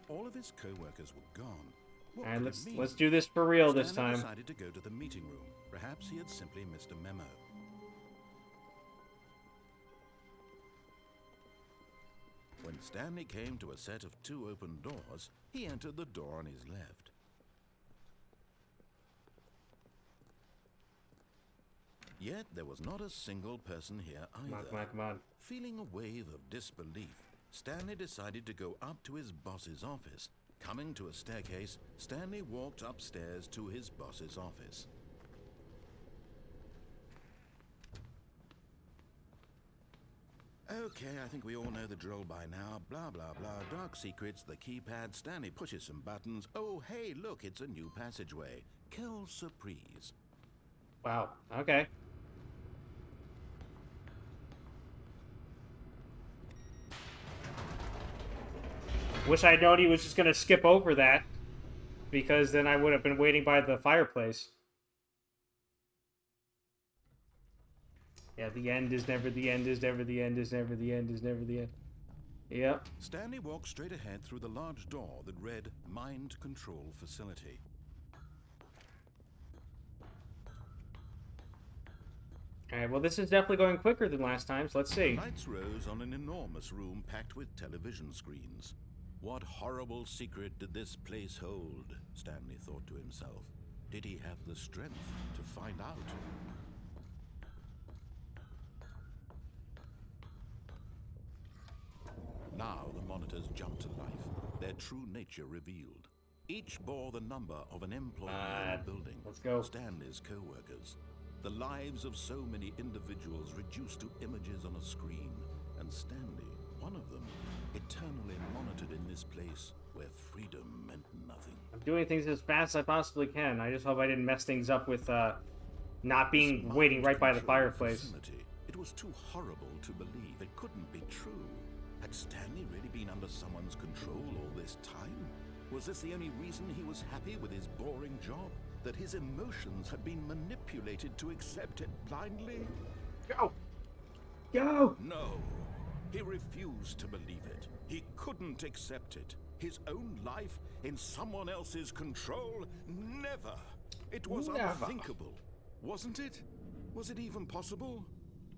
All of his co-workers were gone. What Alright, could it mean? let's do this for real this Stanley time. decided to go to the meeting room. Perhaps he had simply missed a memo. When Stanley came to a set of 2 open doors, he entered the door on his left. Yet there was not a single person here either. Come on. Feeling a wave of disbelief, Stanley decided to go up to his boss's office. Coming to a staircase, Stanley walked upstairs to his boss's office. Okay, I think we all know the drill by now. Blah, blah, blah. Dark secrets, the keypad. Stanley pushes some buttons. Oh, hey, look, it's a new passageway. Quelle surprise. Wow. Okay. Wish I'd known he was just gonna skip over that, because then I would have been waiting by the fireplace. Yeah, the end is never the end, is never the end, is never the end, is never the end. Yep. Stanley walked straight ahead through the large door that read Mind Control Facility. Alright, well this is definitely going quicker than last time, so let's see. Lights rose on an enormous room packed with television screens. What horrible secret did this place hold? Stanley thought to himself. Did he have the strength to find out? Now the monitors jumped to life, their true nature revealed. Each bore the number of an employee in the building. Let's go. Stanley's co-workers. The lives of so many individuals reduced to images on a screen. And Stanley, one of them, eternally monitored in this place where freedom meant nothing. I'm doing things as fast as I possibly can. I just hope I didn't mess things up with not being waiting right by the fireplace. Facility. It was too horrible to believe. It couldn't be true. Had Stanley really been under someone's control all this time? Was this the only reason he was happy with his boring job? That his emotions had been manipulated to accept it blindly? Go! Go! No. He refused to believe it. He couldn't accept it. His own life in someone else's control? Never. It was unthinkable. Wasn't it? Was it even possible?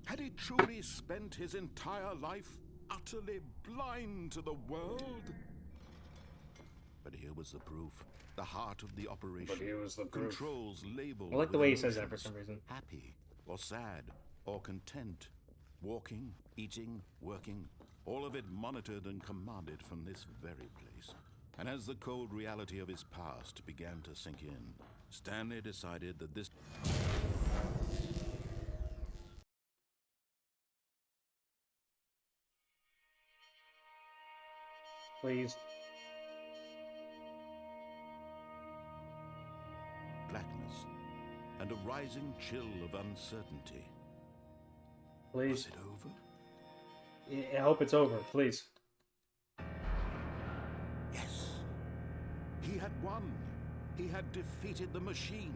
Had he truly spent his entire life utterly blind to the world? But here was the proof. The heart of the operation. But here was the proof. Controls labeled. I like the way he says that for some reason. Happy, or sad, or content. Walking, eating, working. All of it monitored and commanded from this very place. And as the cold reality of his past began to sink in, Stanley decided that this... Please. blackness, and a rising chill of uncertainty. Please. Was it over? I hope it's over, please. Yes. He had won. He had defeated the machine.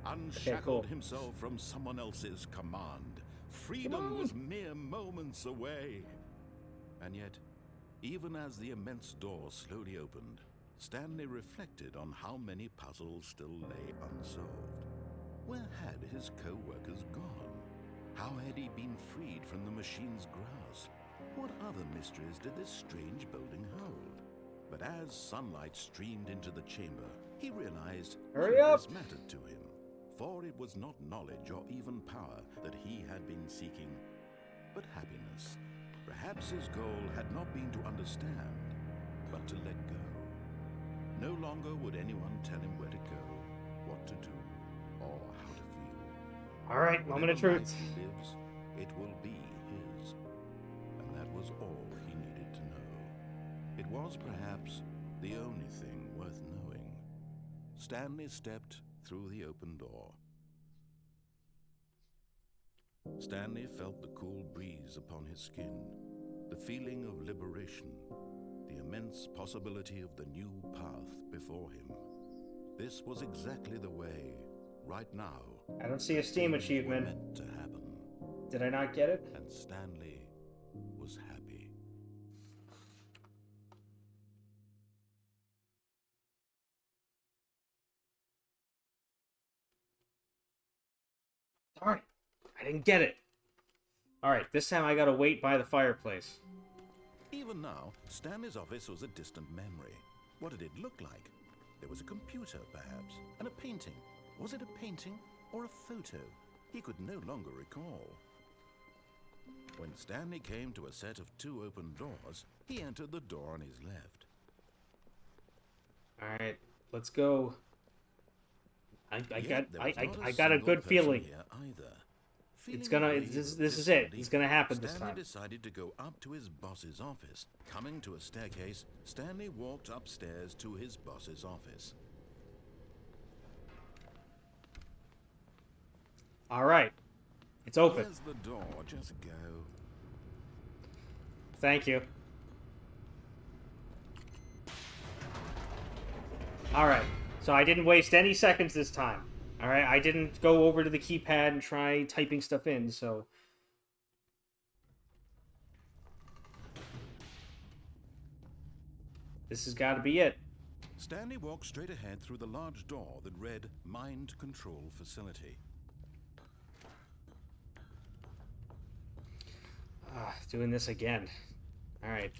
Unshackled himself from someone else's command. Freedom was mere moments away. And yet, even as the immense door slowly opened, Stanley reflected on how many puzzles still lay unsolved. Where had his co-workers gone? How had he been freed from the machine's grasp? What other mysteries did this strange building hold? But as sunlight streamed into the chamber, he realized Hurry up! this mattered to him. For it was not knowledge or even power that he had been seeking, but happiness. Perhaps his goal had not been to understand, but to let go. No longer would anyone tell him where to go, what to do, or how to feel. All right, moment of Whatever truth. life he lives, it will be his. And that was all he needed to know. It was perhaps the only thing worth knowing. Stanley stepped through the open door. Stanley felt the cool breeze upon his skin, the feeling of liberation, the immense possibility of the new path before him. This was exactly the way, right now. I don't see a Steam things were achievement. meant to happen. Did I not get it? And Stanley was happy. Darn it. I didn't get it. Alright, this time I gotta wait by the fireplace. Even now, Stanley's office was a distant memory. What did it look like? There was a computer, perhaps, and a painting. Was it a painting or a photo? he could no longer recall. When Stanley came to a set of 2 open doors, he entered the door on his left. All right, let's go. I Yet there was not got a single good person feeling. here either. It's Feeling a gonna. wave This of is it. It's disbelief, gonna happen this Stanley time. decided to go up to his boss's office. Coming to a staircase, Stanley walked upstairs to his boss's office. All right, it's open. Here's the door. Just go. Thank you. All right, so I didn't waste any seconds this time. All right, I didn't go over to the keypad and try typing stuff in, so... This has got to be it. Stanley walked straight ahead through the large door that read Mind Control Facility. Doing this again. All right.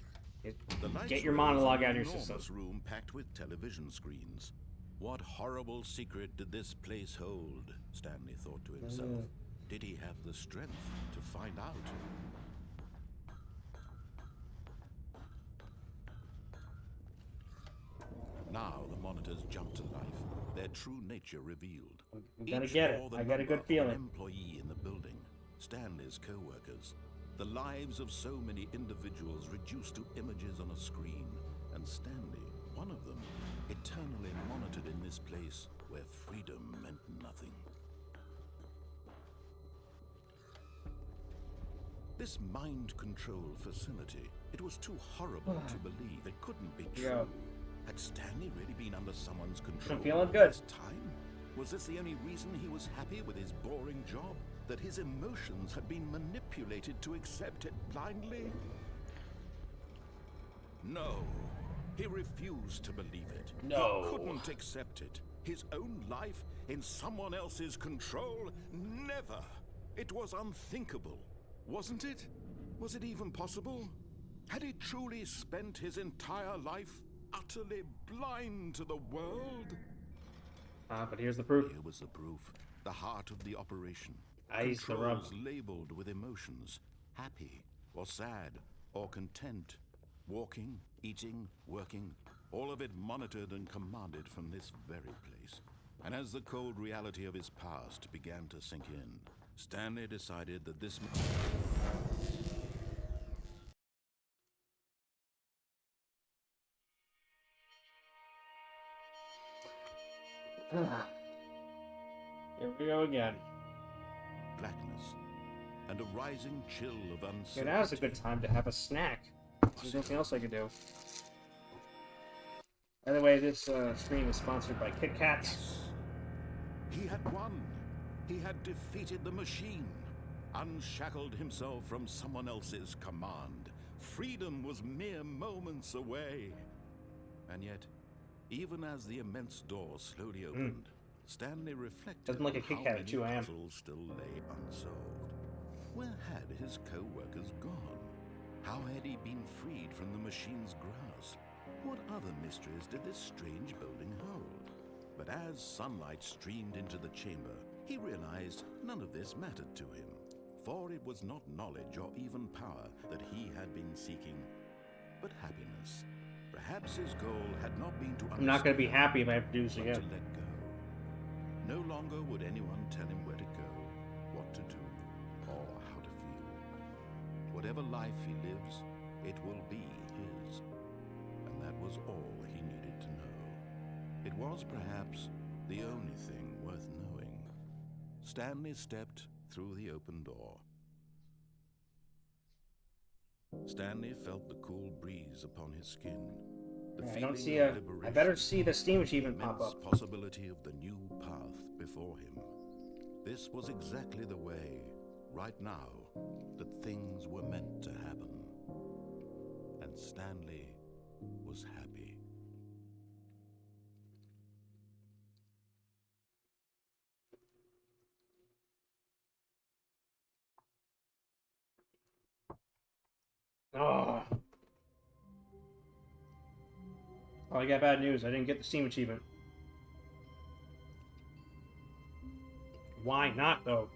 The lights Get your rose monologue in out an of your system. enormous room packed with television screens. What horrible secret did this place hold? Stanley thought to himself. Did he have the strength to find out? Now the monitors jumped to life, their true nature revealed. I'm gonna Each get it. bore the I got a number good of feeling. An employee in the building, Stanley's co-workers. The lives of so many individuals reduced to images on a screen, and Stanley, one of them, eternally monitored in this place where freedom meant nothing. This mind control facility, it was too horrible to believe. It couldn't be true. Yeah. Had Stanley really been under someone's control feeling all good. this time? Was this the only reason he was happy with his boring job? That his emotions had been manipulated to accept it blindly? No. He refused to believe it. No. He couldn't accept it. His own life in someone else's control? Never. It was unthinkable. Wasn't it? Was it even possible? Had he truly spent his entire life utterly blind to the world? But here's the proof. Here was the proof. The heart of the operation. Eyes the rub. Controls labeled with emotions. Happy, or sad, or content. Walking, eating, working. All of it monitored and commanded from this very place. And as the cold reality of his past began to sink in, Stanley decided that this... Here we go again. blackness, and a rising chill of Yeah, uncertainty. now's a good time to have a snack. There's nothing else I can do. By the way, this stream is sponsored by Kit Kats. He had won. He had defeated the machine, unshackled himself from someone else's command. Freedom was mere moments away. And yet, even as the immense door slowly opened, Stanley reflected Doesn't look on a Kit how Kat at many 2 a.m. puzzles still lay unsolved. Where had his co-workers gone? How had he been freed from the machine's grasp? What other mysteries did this strange building hold? But as sunlight streamed into the chamber, he realized none of this mattered to him. For it was not knowledge or even power that he had been seeking, but happiness. Perhaps his goal had not been to I'm not going to be understand, happy if I have to do this but again. to let go. No longer would anyone tell him where to go, what to do, or how to feel. Whatever life he lives, it will be his. And that was all he needed to know. It was perhaps the only thing worth knowing. Stanley stepped through the open door. Stanley felt the cool breeze upon his skin. The I don't feeling see of I liberation, better see the Steam the achievement pop immense up. possibility of the new path before him. This was exactly the way, right now, that things were meant to happen. And Stanley was happy. Oh. Oh, I got bad news. I didn't get the Steam achievement. Why not, though?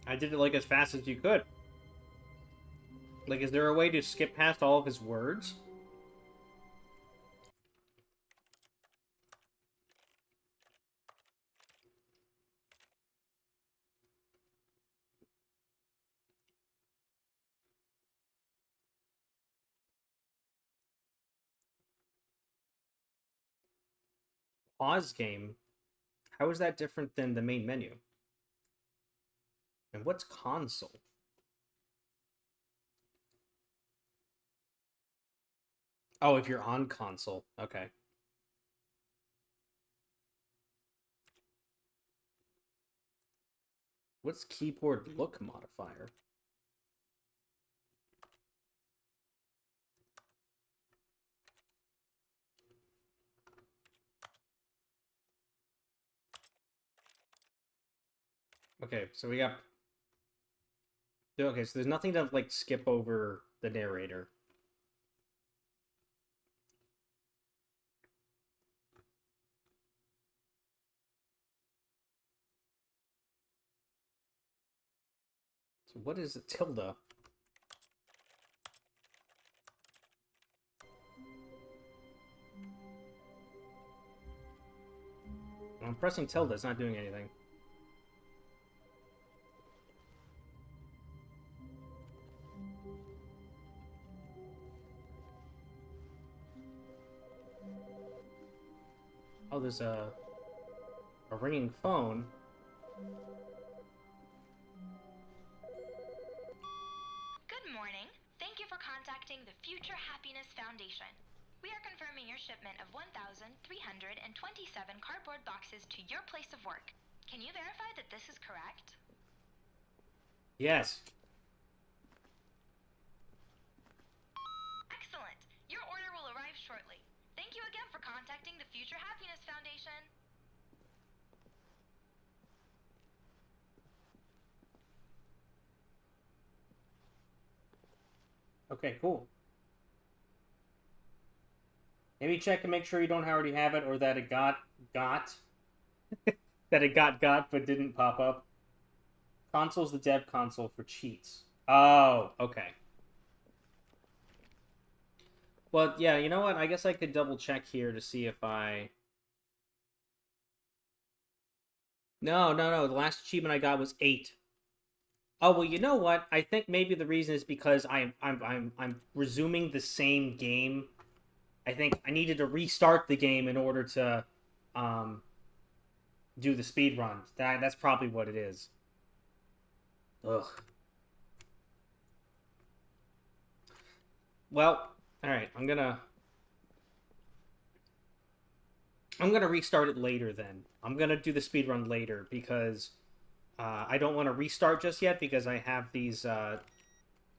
I did it like as fast as you could. Like, is there a way to skip past all of his words? Pause game? How is that different than the main menu? And what's console? Oh, if you're on console. Okay. What's keyboard look modifier? Okay, so we got... Okay, so there's nothing to, like, skip over the narrator. So what is a tilde? I'm pressing tilde, it's not doing anything. Oh, there's a ringing phone. Good morning. Thank you for contacting the Future Happiness Foundation. We are confirming your shipment of 1,327 cardboard boxes to your place of work. Can you verify that this is correct? Yes. Excellent. Your order will arrive shortly. Thank you again for contacting the Future Happiness Foundation. Okay, cool. Maybe check and make sure you don't already have it, or that it got that it got but didn't pop up. Console's the dev console for cheats. Oh, okay. Well, yeah, you know what? I guess I could double check here to see if I... No. The last achievement I got was 8. Oh, well, you know what? I think maybe the reason is because I'm resuming the same game. I think I needed to restart the game in order to do the speed run. That's probably what it is. Ugh. Well, all right. I'm gonna restart it later. Then I'm gonna do the speed run later because I don't want to restart just yet because I have these.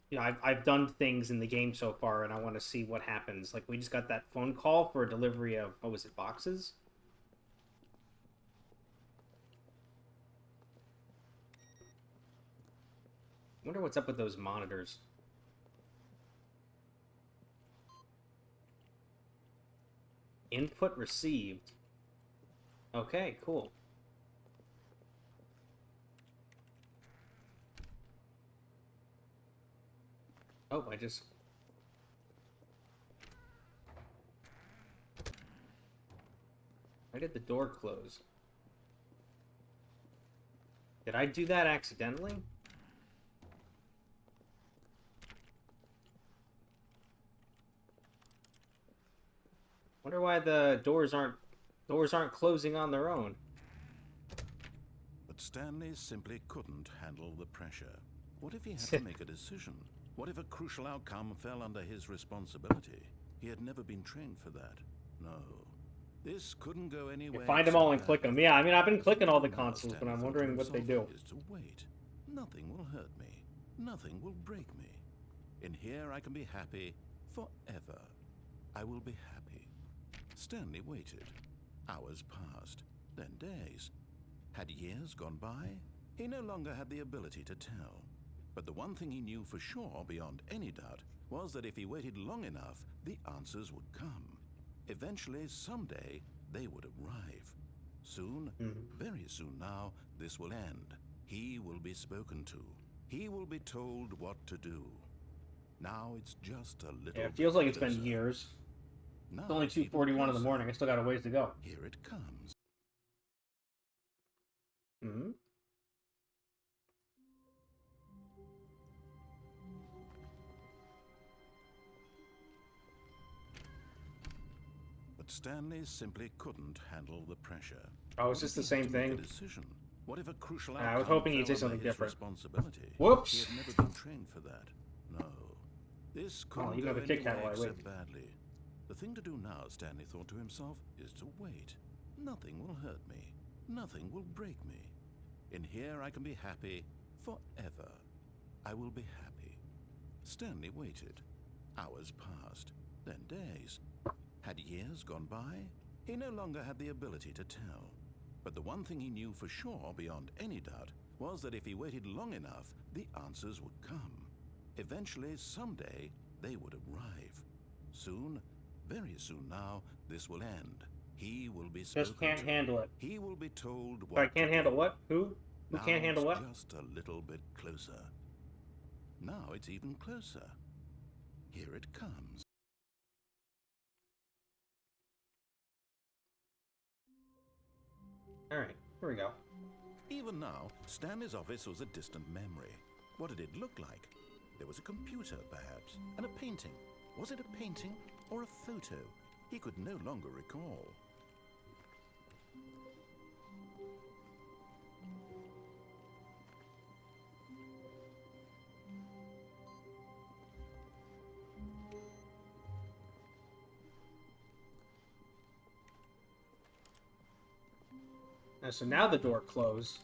You know, I've done things in the game so far, and I want to see what happens. Like, we just got that phone call for a delivery of, what was it, boxes? I wonder what's up with those monitors. Input received. Okay, cool. Oh, I just... Why did the door close? Did I do that accidentally? Wonder why the doors aren't closing on their own. But Stanley simply couldn't handle the pressure. What if he had to make a decision? What if a crucial outcome fell under his responsibility? He had never been trained for that. No. This couldn't go anywhere. Find them all and click them. Yeah, I mean, I've been clicking all the consoles, but I'm wondering what they do. Is to wait. Nothing will hurt me. Nothing will break me. In here I can be happy forever. I will be happy. Stanley waited. Hours passed, then days. Had years gone by? He no longer had the ability to tell. But the one thing he knew for sure, beyond any doubt, was that if he waited long enough, the answers would come. Eventually, someday, they would arrive. Soon, very soon now, this will end. He will be spoken to. He will be told what to do. Now it's just a little. Yeah, it feels like it's closer. been years. Now It's only even 2:41 in the closer. morning. I still got a ways to go. Here it comes. Hmm. But Stanley simply couldn't handle the pressure. Oh, it's just the same thing. Make a decision. What if a crucial I was outcome hoping you'd fell say something under his different. Responsibility. Whoops. He had never been trained for that. No. This couldn't you go have a Kit Kat anywhere while I wait. except badly. The thing to do now, Stanley thought to himself, is to wait. Nothing will hurt me. Nothing will break me. In here I can be happy forever. I will be happy. Stanley waited. Hours passed, then days. Had years gone by? He no longer had the ability to tell. But the one thing he knew for sure, beyond any doubt, was that if he waited long enough, the answers would come. Eventually, someday, they would arrive. Soon, very soon now, this will end. He will be spoken Just can't to. handle it. He will be told what Sorry, can't to handle do. what? Who? Who Now can't handle it's what? just a little bit closer. Now it's even closer. Here it comes. Alright, here we go. Even now, Stanley's office was a distant memory. What did it look like? There was a computer, perhaps, and a painting. Was it a painting or a photo? He could no longer recall. So now the door closed.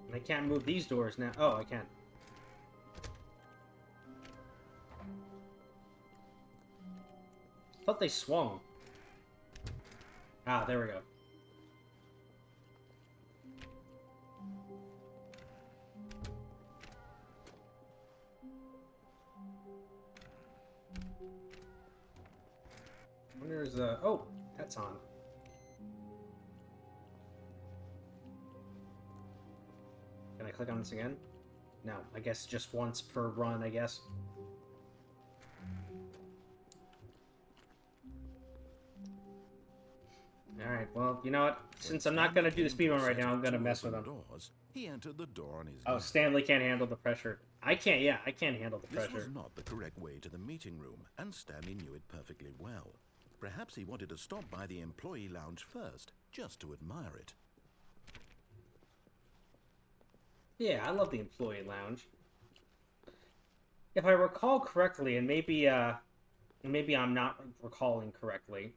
And I can't move these doors now. Oh, I can. I thought they swung. Ah, there we go. Where's the... Oh, that's on. Can I click on this again? No, I guess just once per run, I guess. Alright, well, you know what? Since I'm not gonna do the speedrun right now, I'm gonna mess with him. He entered the door on his Oh, left. Stanley can't handle the pressure. I can't, yeah, I can't handle the This pressure. was not the correct way to the meeting room, and Stanley knew it perfectly well. Perhaps he wanted to stop by the employee lounge first, just to admire it. Yeah, I love the employee lounge. If I recall correctly, and maybe I'm not recalling correctly,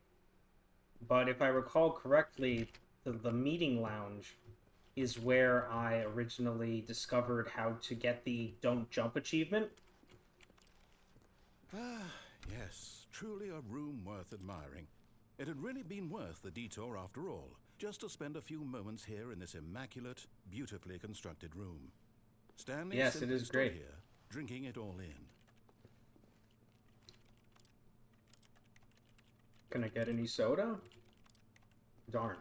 but if I recall correctly, the meeting lounge is where I originally discovered how to get the Don't Jump achievement. Ah, yes, truly a room worth admiring. It had really been worth the detour after all, just to spend a few moments here in this immaculate, beautifully constructed room. Stanley Yes, it simply is stood great. here, drinking it all in. Can I get any soda? Darn.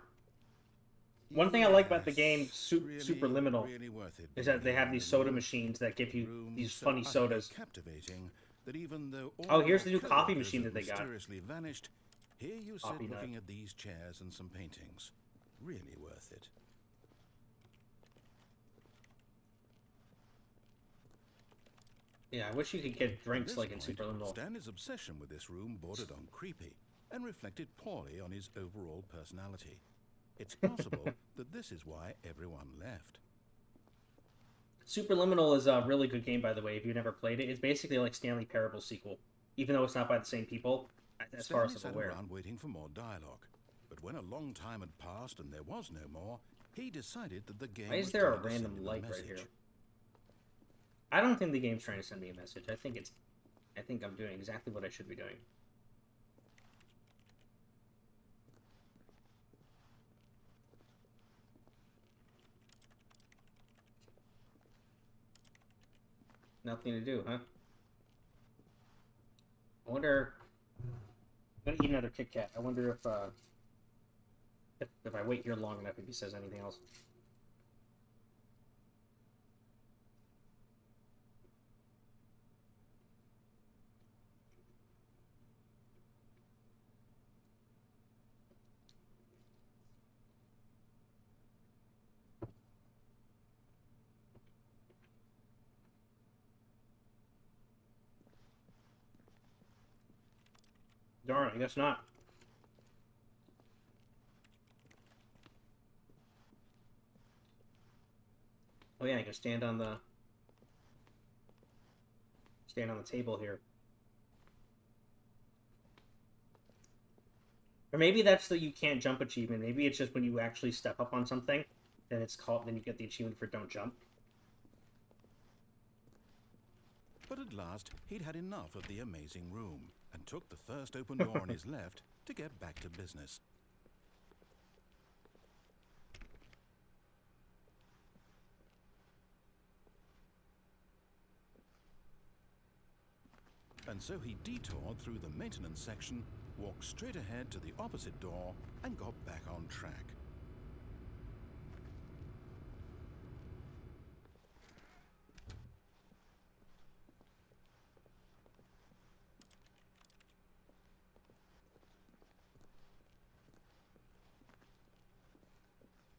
One thing I like about the game, Really, Superliminal, really worth it is that they being have here these in the soda room. machines that give you Room these so funny utterly sodas. captivating that even though all Oh, here's the your new coffee coworkers machine have that they got. mysteriously vanished, here you sit Coffee nut. looking at these chairs and some paintings. Really worth it. Yeah, I wish you could get At drinks this like in point, Superliminal. Stanley's obsession with this room bordered on creepy and reflected poorly on his overall personality. It's possible that this is why everyone left. Superliminal is a really good game, by the way, if you've never played it. It's basically like Stanley Parable sequel, even though it's not by the same people, as far as Stanley I'm sat aware. around waiting for more dialogue, but when a long time had passed and there was no more, he decided that the game Why is was there a trying to send random him a light right message. here? I don't think the game's trying to send me a message. I think I'm doing exactly what I should be doing. Nothing to do, huh? I wonder... I'm gonna eat another Kit Kat. I wonder if If I wait here long enough, if he says anything else. Darn, I guess not. Oh yeah, I can stand on the table here. Or maybe that's the you can't jump achievement. Maybe it's just when you actually step up on something, then then you get the achievement for don't jump. But at last, he'd had enough of the amazing room and took the first open door on his left to get back to business. And so he detoured through the maintenance section, walked straight ahead to the opposite door, and got back on track.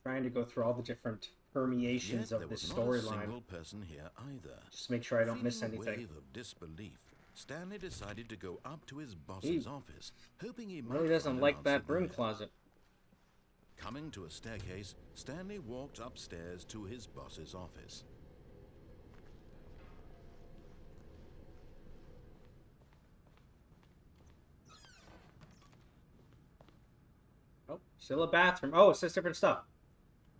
Trying to go through all the different permeations Yet of there this was not a storyline. single person here either. Just to make sure I don't miss Feeling anything. a wave of disbelief, Stanley decided to go up to his boss's office, hoping he might Really doesn't find an like answer that broom there. closet. Coming to a staircase, Stanley walked upstairs to his boss's office. Oh, still a bathroom. Oh, it says different stuff.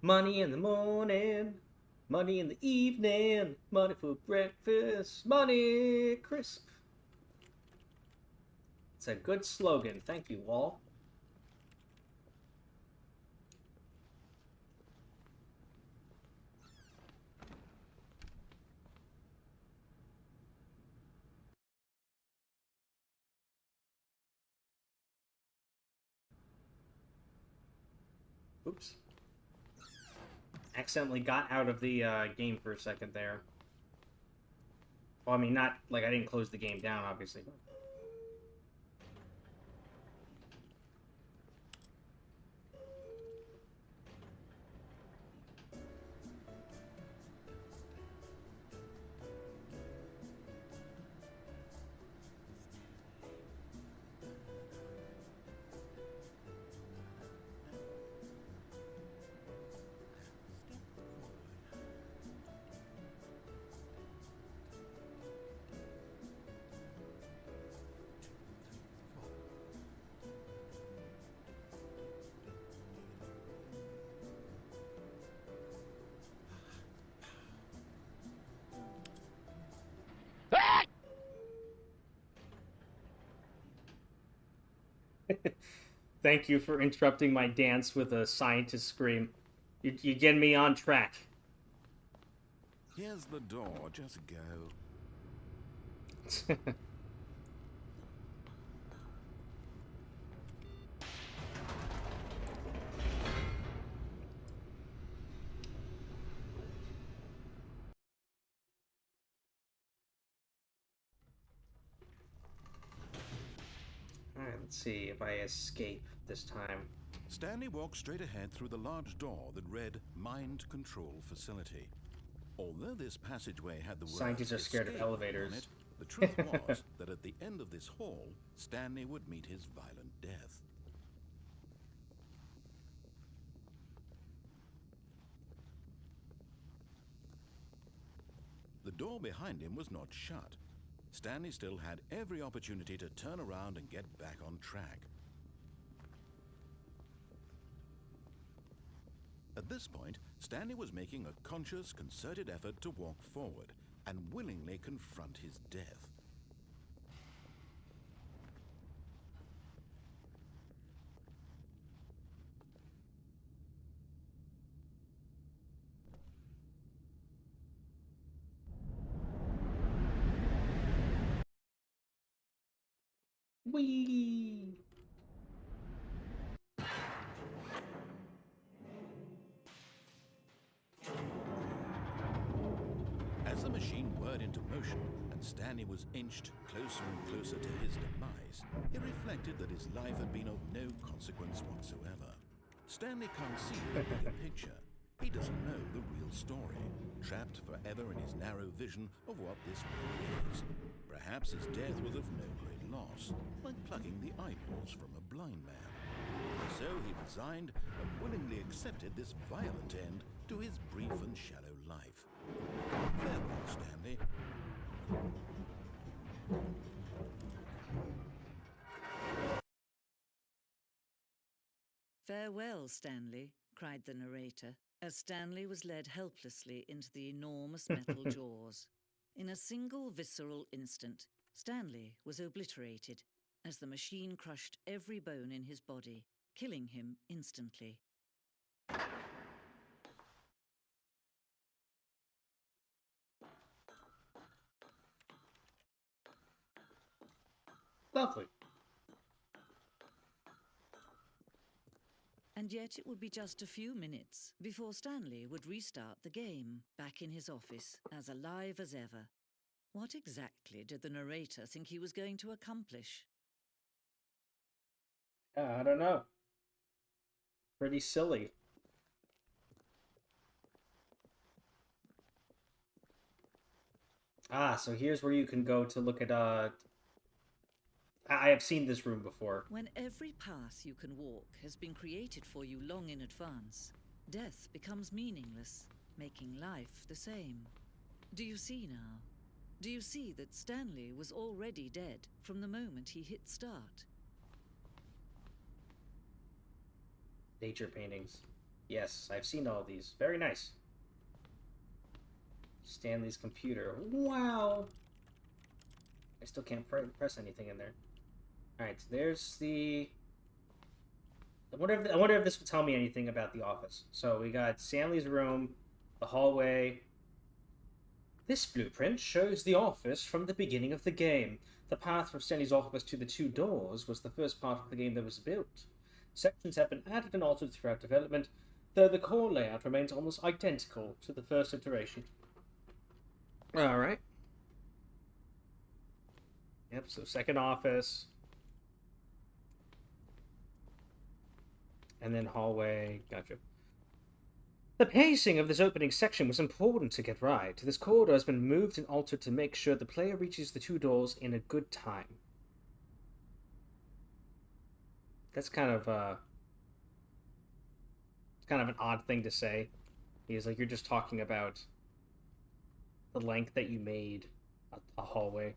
Money in the morning, money in the evening, money for breakfast, money crisp. It's a good slogan. Thank you, Wall. Oops. Accidentally got out of the game for a second there. Well, I mean, not like I didn't close the game down, obviously. But... Thank you for interrupting my dance with a scientist scream. You get me on track. Here's the door, just go. Alright, let's see if I escape this time. Stanley walked straight ahead through the large door that read Mind Control Facility. Although this passageway had the word Scientists are scared of escape elevators. on it, the truth was that at the end of this hall, Stanley would meet his violent death. The door behind him was not shut. Stanley still had every opportunity to turn around and get back on track. At this point, Stanley was making a conscious, concerted effort to walk forward and willingly confront his death. Whee! spurred into motion and Stanley was inched closer and closer to his demise, he reflected that his life had been of no consequence whatsoever. Stanley can't see the bigger picture. He doesn't know the real story, trapped forever in his narrow vision of what this world is. Perhaps his death was of no great loss, like plucking the eyeballs from a blind man. So he resigned and willingly accepted this violent end to his brief and shallow life. Farewell, Stanley. "Farewell, Stanley," cried the narrator, as Stanley was led helplessly into the enormous metal jaws. In a single visceral instant, Stanley was obliterated as the machine crushed every bone in his body, killing him instantly. Lovely. And yet it would be just a few minutes before Stanley would restart the game, back in his office, as alive as ever. What exactly did the narrator think he was going to accomplish? I don't know. Pretty silly. Ah, so here's where you can go to look at, I have seen this room before. When every path you can walk has been created for you long in advance, death becomes meaningless, making life the same. Do you see now? Do you see that Stanley was already dead from the moment he hit start? Nature paintings. Yes, I've seen all these. Very nice. Stanley's computer. Wow! I still can't press anything in there. Alright, so there's the... I wonder if this will tell me anything about the office. So we got Stanley's room, the hallway. This blueprint shows the office from the beginning of the game. The path from Stanley's office to the two doors was the first part of the game that was built. Sections have been added and altered throughout development, though the core layout remains almost identical to the first iteration. Alright. Yep, so second office. And then hallway. Gotcha. The pacing of this opening section was important to get right. This corridor has been moved and altered to make sure the player reaches the two doors in a good time. That's kind of an odd thing to say. He's like, you're just talking about the length that you made a hallway.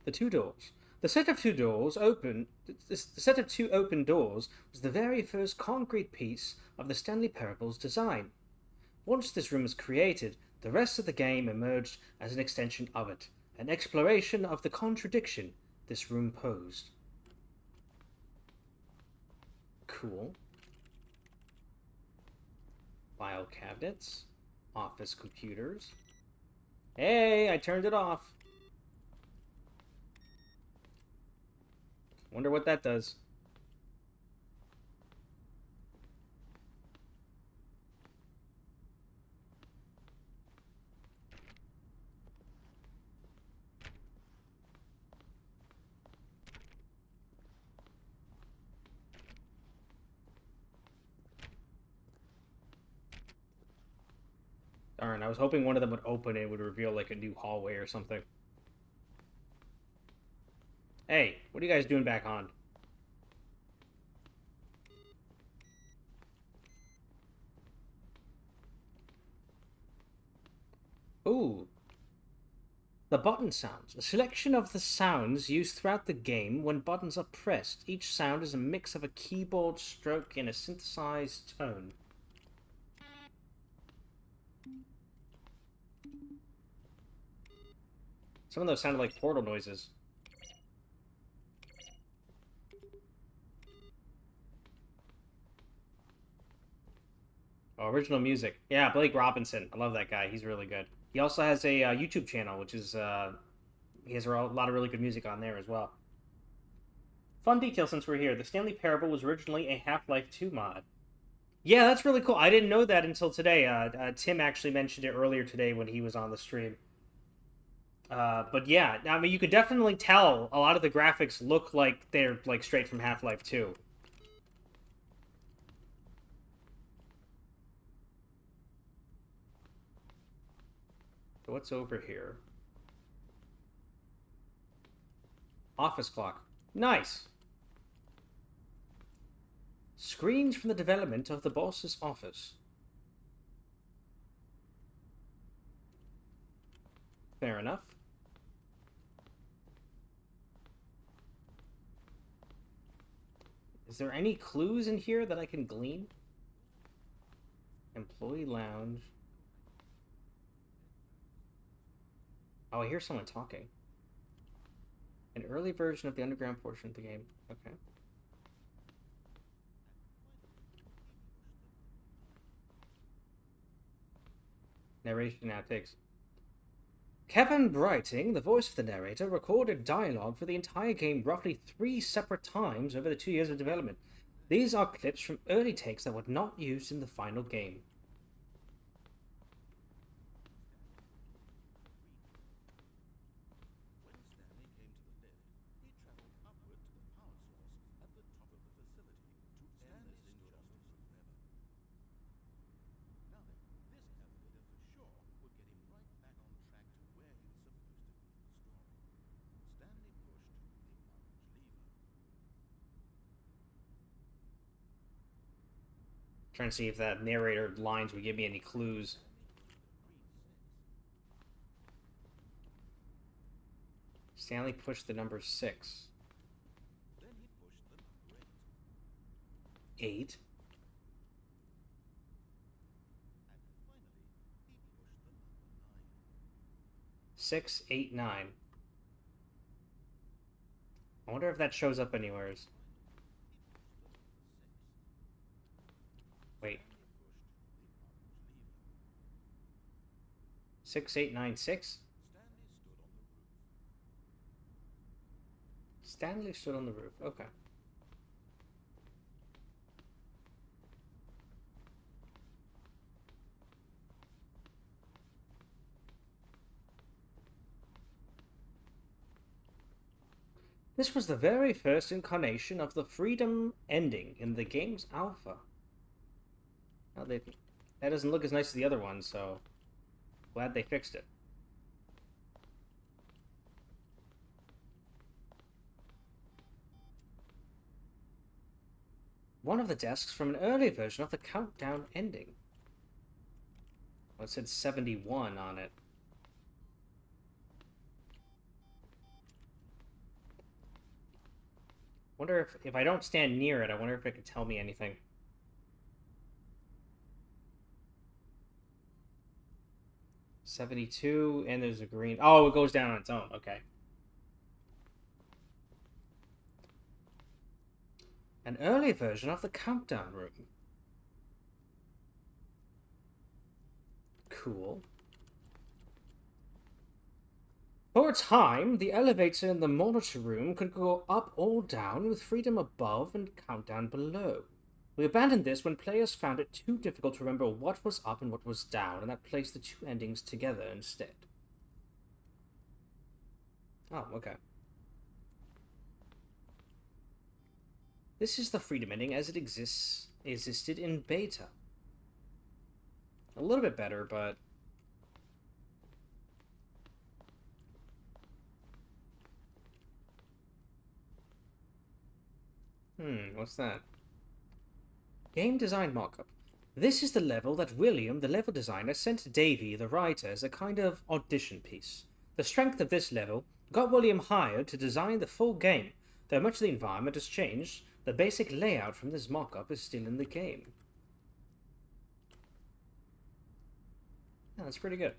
The two doors. The set of two open doors was the very first concrete piece of the Stanley Parable's design. Once this room was created, the rest of the game emerged as an extension of it, an exploration of the contradiction this room posed. Cool. File cabinets. Office computers. Hey, I turned it off. Wonder what that does. Darn, I was hoping one of them would open and it would reveal like a new hallway or something. Hey, what are you guys doing back on? Ooh. The button sounds. A selection of the sounds used throughout the game when buttons are pressed. Each sound is a mix of a keyboard stroke and a synthesized tone. Some of those sounded like portal noises. Oh, original music. Yeah, Blake Robinson. I love that guy. He's really good. He also has a YouTube channel, which is, he has a lot of really good music on there as well. Fun detail since we're here. The Stanley Parable was originally a Half-Life 2 mod. Yeah, that's really cool. I didn't know that until today. Tim actually mentioned it earlier today when he was on the stream. But yeah, I mean, you could definitely tell a lot of the graphics look like they're like straight from Half-Life 2. So what's over here? Office clock. Nice. Screens from the development of the boss's office. Fair enough. Is there any clues in here that I can glean? Employee lounge. Oh, I hear someone talking. An early version of the underground portion of the game. Okay. Narration outtakes. Kevin Brighting, the voice of the narrator, recorded dialogue for the entire game roughly 3 separate times over the 2 years of development. These are clips from early takes that were not used in the final game. Trying to see if that narrator lines would give me any clues. Stanley pushed the number 6. 8. Six, 8, 9. I wonder if that shows up anywhere. Wait. 6, 8, 9, 6? Stanley stood on the roof. Okay. This was the very first incarnation of the freedom ending in the game's alpha. Well, that doesn't look as nice as the other one, so glad they fixed it. One of the desks from an early version of the countdown ending. Well, it said 71 on it. Wonder if I don't stand near it, I wonder if it could tell me anything. $72, and there's a green. Oh, it goes down on its own. Okay. An early version of the countdown room. Cool. For a time, the elevator in the monitor room could go up or down with freedom above and countdown below. We abandoned this when players found it too difficult to remember what was up and what was down, and that placed the two endings together instead. Oh, okay. This is the freedom ending as it existed in beta. A little bit better, but... what's that? Game design mockup. This is the level that William, the level designer, sent to Davey, the writer, as a kind of audition piece. The strength of this level got William hired to design the full game. Though much of the environment has changed, the basic layout from this mockup is still in the game. Yeah, that's pretty good.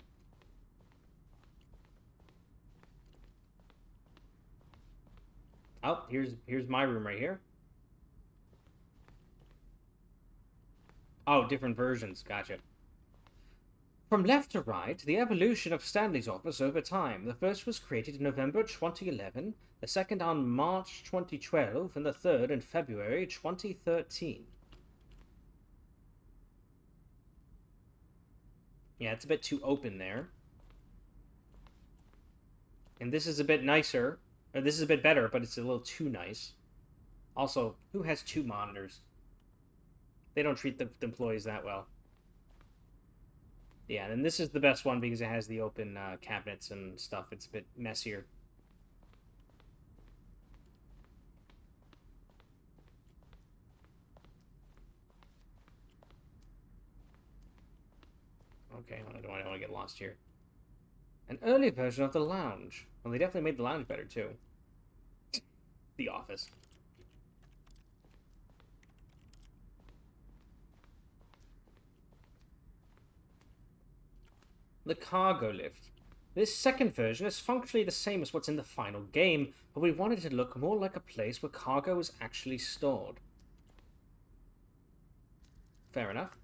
Oh, here's my room right here. Oh, different versions. Gotcha. From left to right, the evolution of Stanley's office over time. The first was created in November 2011, the second on March 2012, and the third in February 2013. Yeah, it's a bit too open there. And this is a bit nicer. Or this is a bit better, but it's a little too nice. Also, who has 2 monitors? They don't treat the employees that well. Yeah, and this is the best one because it has the open cabinets and stuff. It's a bit messier. Okay, I don't want to get lost here. An early version of the lounge. Well, they definitely made the lounge better, too. The office. The cargo lift. This second version is functionally the same as what's in the final game, but we wanted it to look more like a place where cargo is actually stored. Fair enough.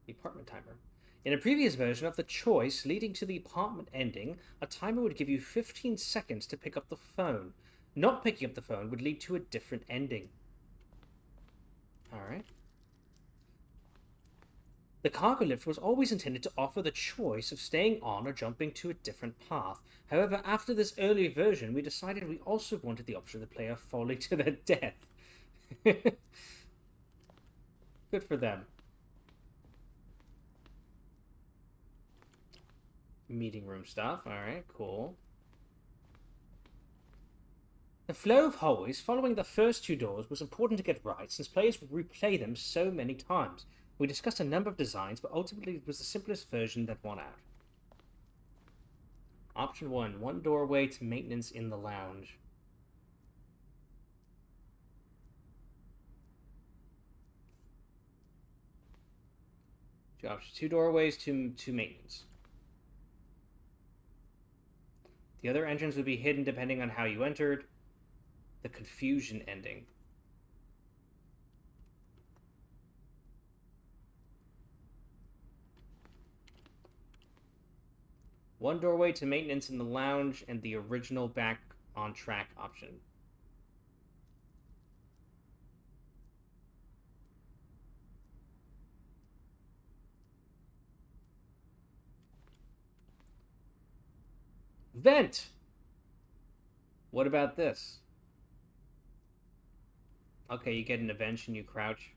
The apartment timer. In a previous version of the choice leading to the apartment ending, a timer would give you 15 seconds to pick up the phone. Not picking up the phone would lead to a different ending. Alright. The cargo lift was always intended to offer the choice of staying on or jumping to a different path. However, after this early version, we decided we also wanted the option of the player falling to their death. Good for them. Meeting room stuff. Alright, cool. The flow of hallways following the first 2 doors was important to get right, since players would replay them so many times. We discussed a number of designs, but ultimately it was the simplest version that won out. Option 1, 1 doorway to maintenance in the lounge. Option 2 doorways to maintenance. The other entrance would be hidden depending on how you entered. The confusion ending. One doorway to maintenance in the lounge and the original back on track option. Vent! What about this? Okay, you get an event and you crouch.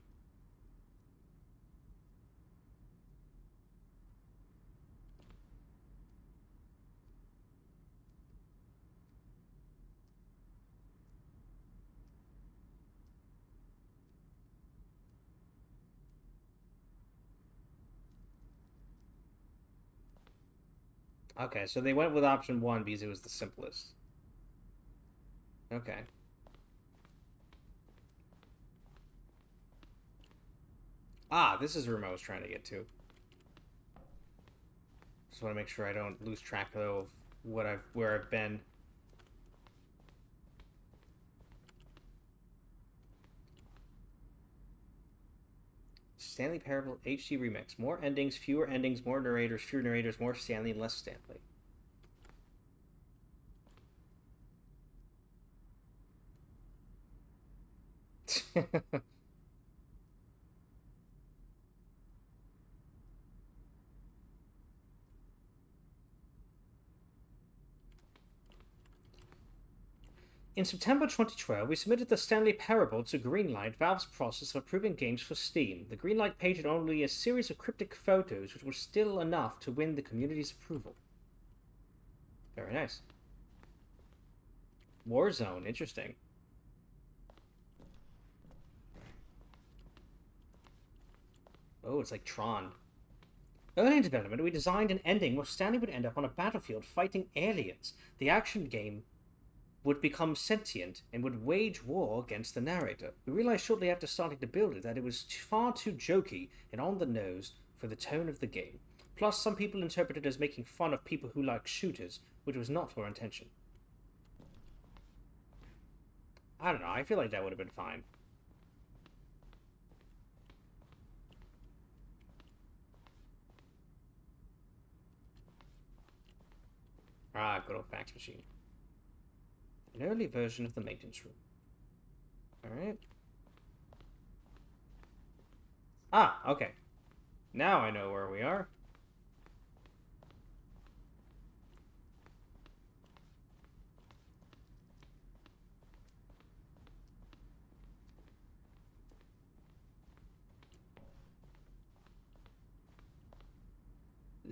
Okay, so they went with option 1 because it was the simplest. Okay. Ah, this is the room I was trying to get to. Just want to make sure I don't lose track, though, of where I've been. Stanley Parable HD Remix. More endings, fewer endings, more narrators, more Stanley, less Stanley. In September 2012, we submitted the Stanley Parable to Greenlight, Valve's process of approving games for Steam. The Greenlight page had only a series of cryptic photos, which were still enough to win the community's approval. Very nice. Warzone, interesting. Oh, it's like Tron. Early in development, we designed an ending where Stanley would end up on a battlefield fighting aliens. The action game would become sentient and would wage war against the narrator. We realized shortly after starting to build it that it was far too jokey and on the nose for the tone of the game. Plus, some people interpreted it as making fun of people who like shooters, which was not our intention. I don't know, I feel like that would have been fine. Ah, good old fax machine. An early version of the maintenance room. Alright. Ah, okay. Now I know where we are.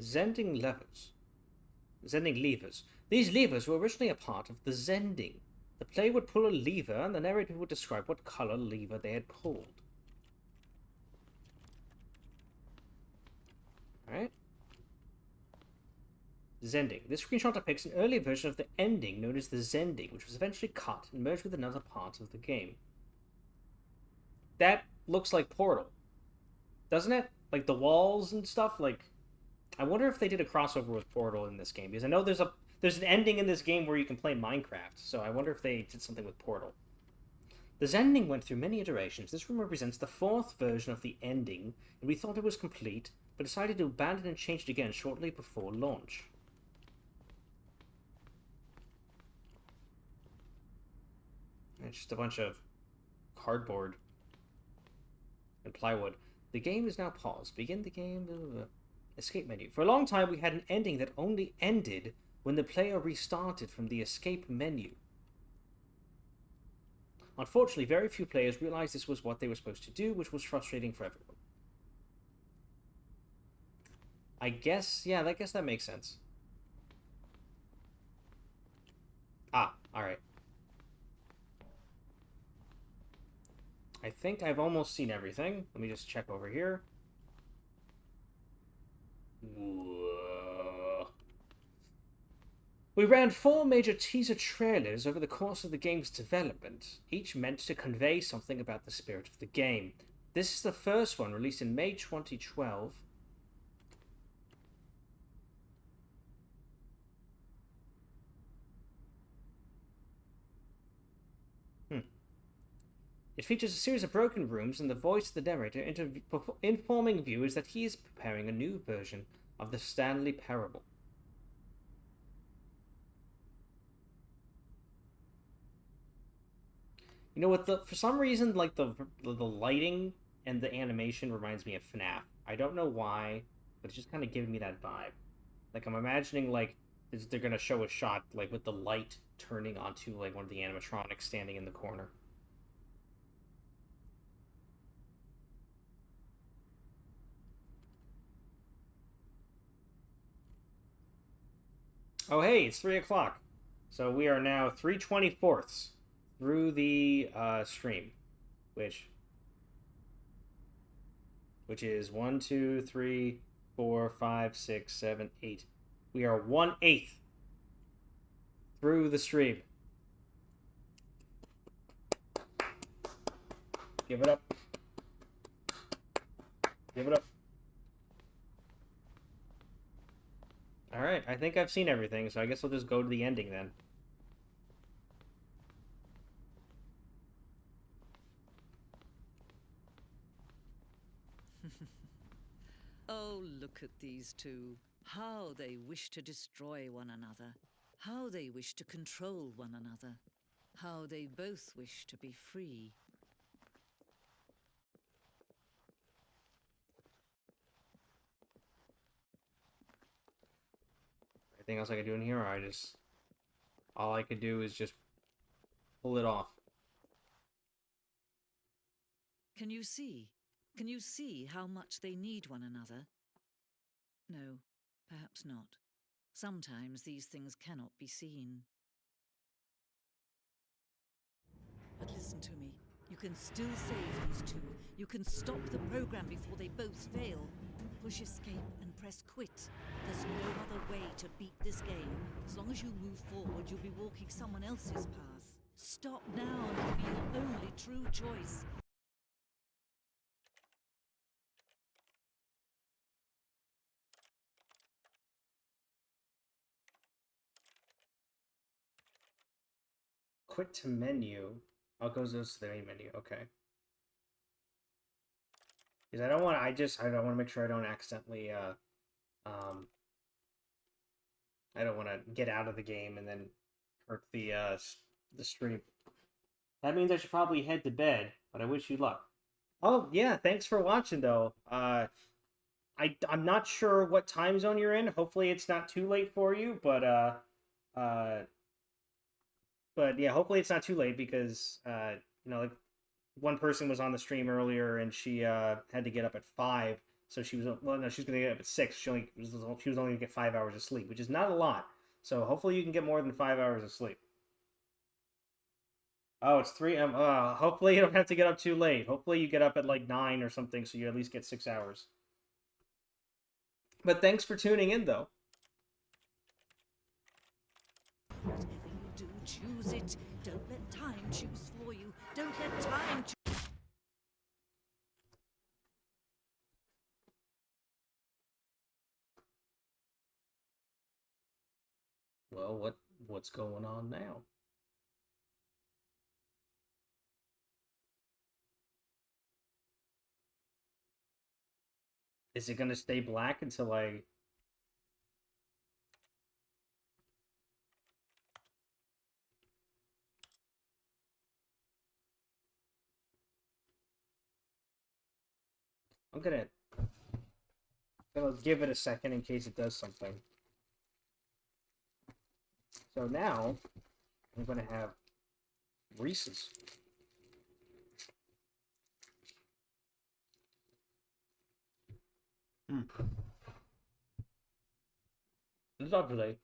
Zending levers. Zending levers. These levers were originally a part of the Zending. The player would pull a lever, and the narrator would describe what color lever they had pulled. Alright. Zending. This screenshot depicts an earlier version of the ending known as the Zending, which was eventually cut and merged with another part of the game. That looks like Portal. Doesn't it? Like the walls and stuff, like... I wonder if they did a crossover with Portal in this game, because I know there's an ending in this game where you can play Minecraft, so I wonder if they did something with Portal. The Zending went through many iterations. This room represents the 4th version of the ending, and we thought it was complete, but decided to abandon and change it again shortly before launch. It's just a bunch of cardboard and plywood. The game is now paused. Begin the game. Escape menu. For a long time, we had an ending that only ended when the player restarted from the escape menu. Unfortunately, very few players realized this was what they were supposed to do, which was frustrating for everyone. I guess that makes sense. Ah, alright. I think I've almost seen everything. Let me just check over here. Whoa. We ran 4 major teaser trailers over the course of the game's development, each meant to convey something about the spirit of the game. This is the first one, released in May 2012. It features a series of broken rooms and the voice of the narrator informing viewers that he is preparing a new version of the Stanley Parable. You know what? For some reason, like the lighting and the animation reminds me of FNAF. I don't know why, but it's just kind of giving me that vibe. Like I'm imagining like they're gonna show a shot like with the light turning onto like one of the animatronics standing in the corner. Oh, hey, it's 3 o'clock. So we are now 3/24 through the stream, which is 1, 2, 3, 4, 5, 6, 7, 8. We are 1/8 through the stream. Give it up. Give it up. Alright, I think I've seen everything, so I guess I'll just go to the ending then. Oh, look at these two. How they wish to destroy one another. How they wish to control one another. How they both wish to be free. Anything else I can do in here, or all I could do is just pull it off. Can you see? Can you see how much they need one another? No, perhaps not. Sometimes these things cannot be seen. But listen to me. You can still save these two. You can stop the program before they both fail. Push escape and press quit. There's no other way to beat this game. As long as you move forward, you'll be walking someone else's path. Stop now and it'll be your only true choice. Quit to menu. I'll go to the main menu. Okay. Because I don't want to make sure I don't accidentally I don't want to get out of the game and then hurt the stream. That means I should probably head to bed, but I wish you luck. Oh yeah, thanks for watching though. I'm not sure what time zone you're in. Hopefully it's not too late for you, uh, but yeah, hopefully it's not too late because like one person was on the stream earlier and she had to get up at 5, so she was well no she was gonna get up at 6. She was only gonna get 5 hours of sleep, which is not a lot. So hopefully you can get more than 5 hours of sleep. Oh, it's 3 a.m. Hopefully you don't have to get up too late. Hopefully you get up at like 9 or something, so you at least get 6 hours. But thanks for tuning in, though. Whatever you do, choose it. Don't let time choose for you. Don't let time choose. Well, what's going on now? Is it gonna stay black until I... I'm gonna give it a second in case it does something. So now, I'm gonna have Reese's. It's lovely.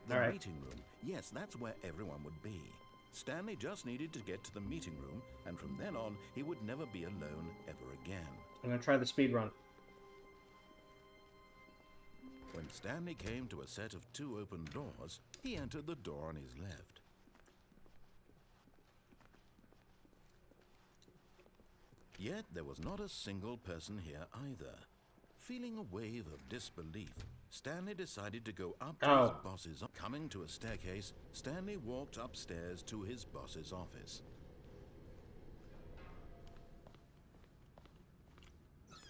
The meeting room. Yes, that's where everyone would be. Stanley just needed to get to the meeting room, and from then on, he would never be alone ever again. I'm gonna try the speed run. When Stanley came to a set of 2 open doors, he entered the door on his left. Yet there was not a single person here either. Feeling a wave of disbelief, Stanley decided to go up to his boss's... Coming to a staircase, Stanley walked upstairs to his boss's office.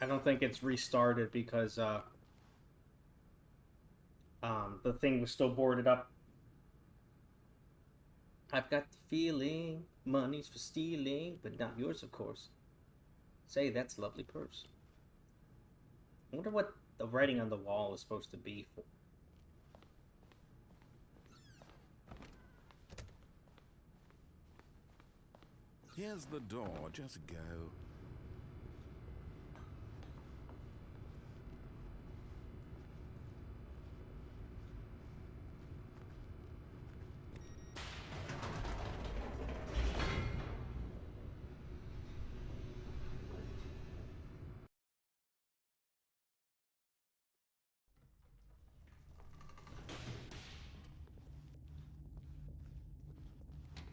I don't think it's restarted because the thing was still boarded up. I've got the feeling money's for stealing, but not yours, of course. Say, that's a lovely purse. I wonder what the writing on the wall is supposed to be for. Here's the door, just go.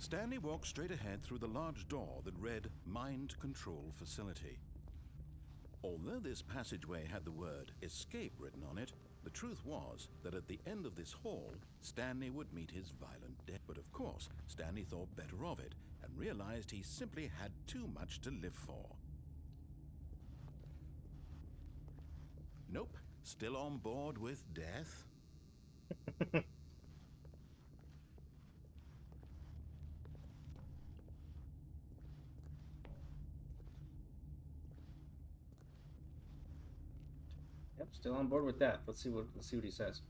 Stanley walked straight ahead through the large door that read Mind Control Facility. Although this passageway had the word escape written on it, the truth was that at the end of this hall, Stanley would meet his violent death. But of course, Stanley thought better of it and realized he simply had too much to live for. Nope, still on board with death. Yep, still on board with that. Let's see what he says.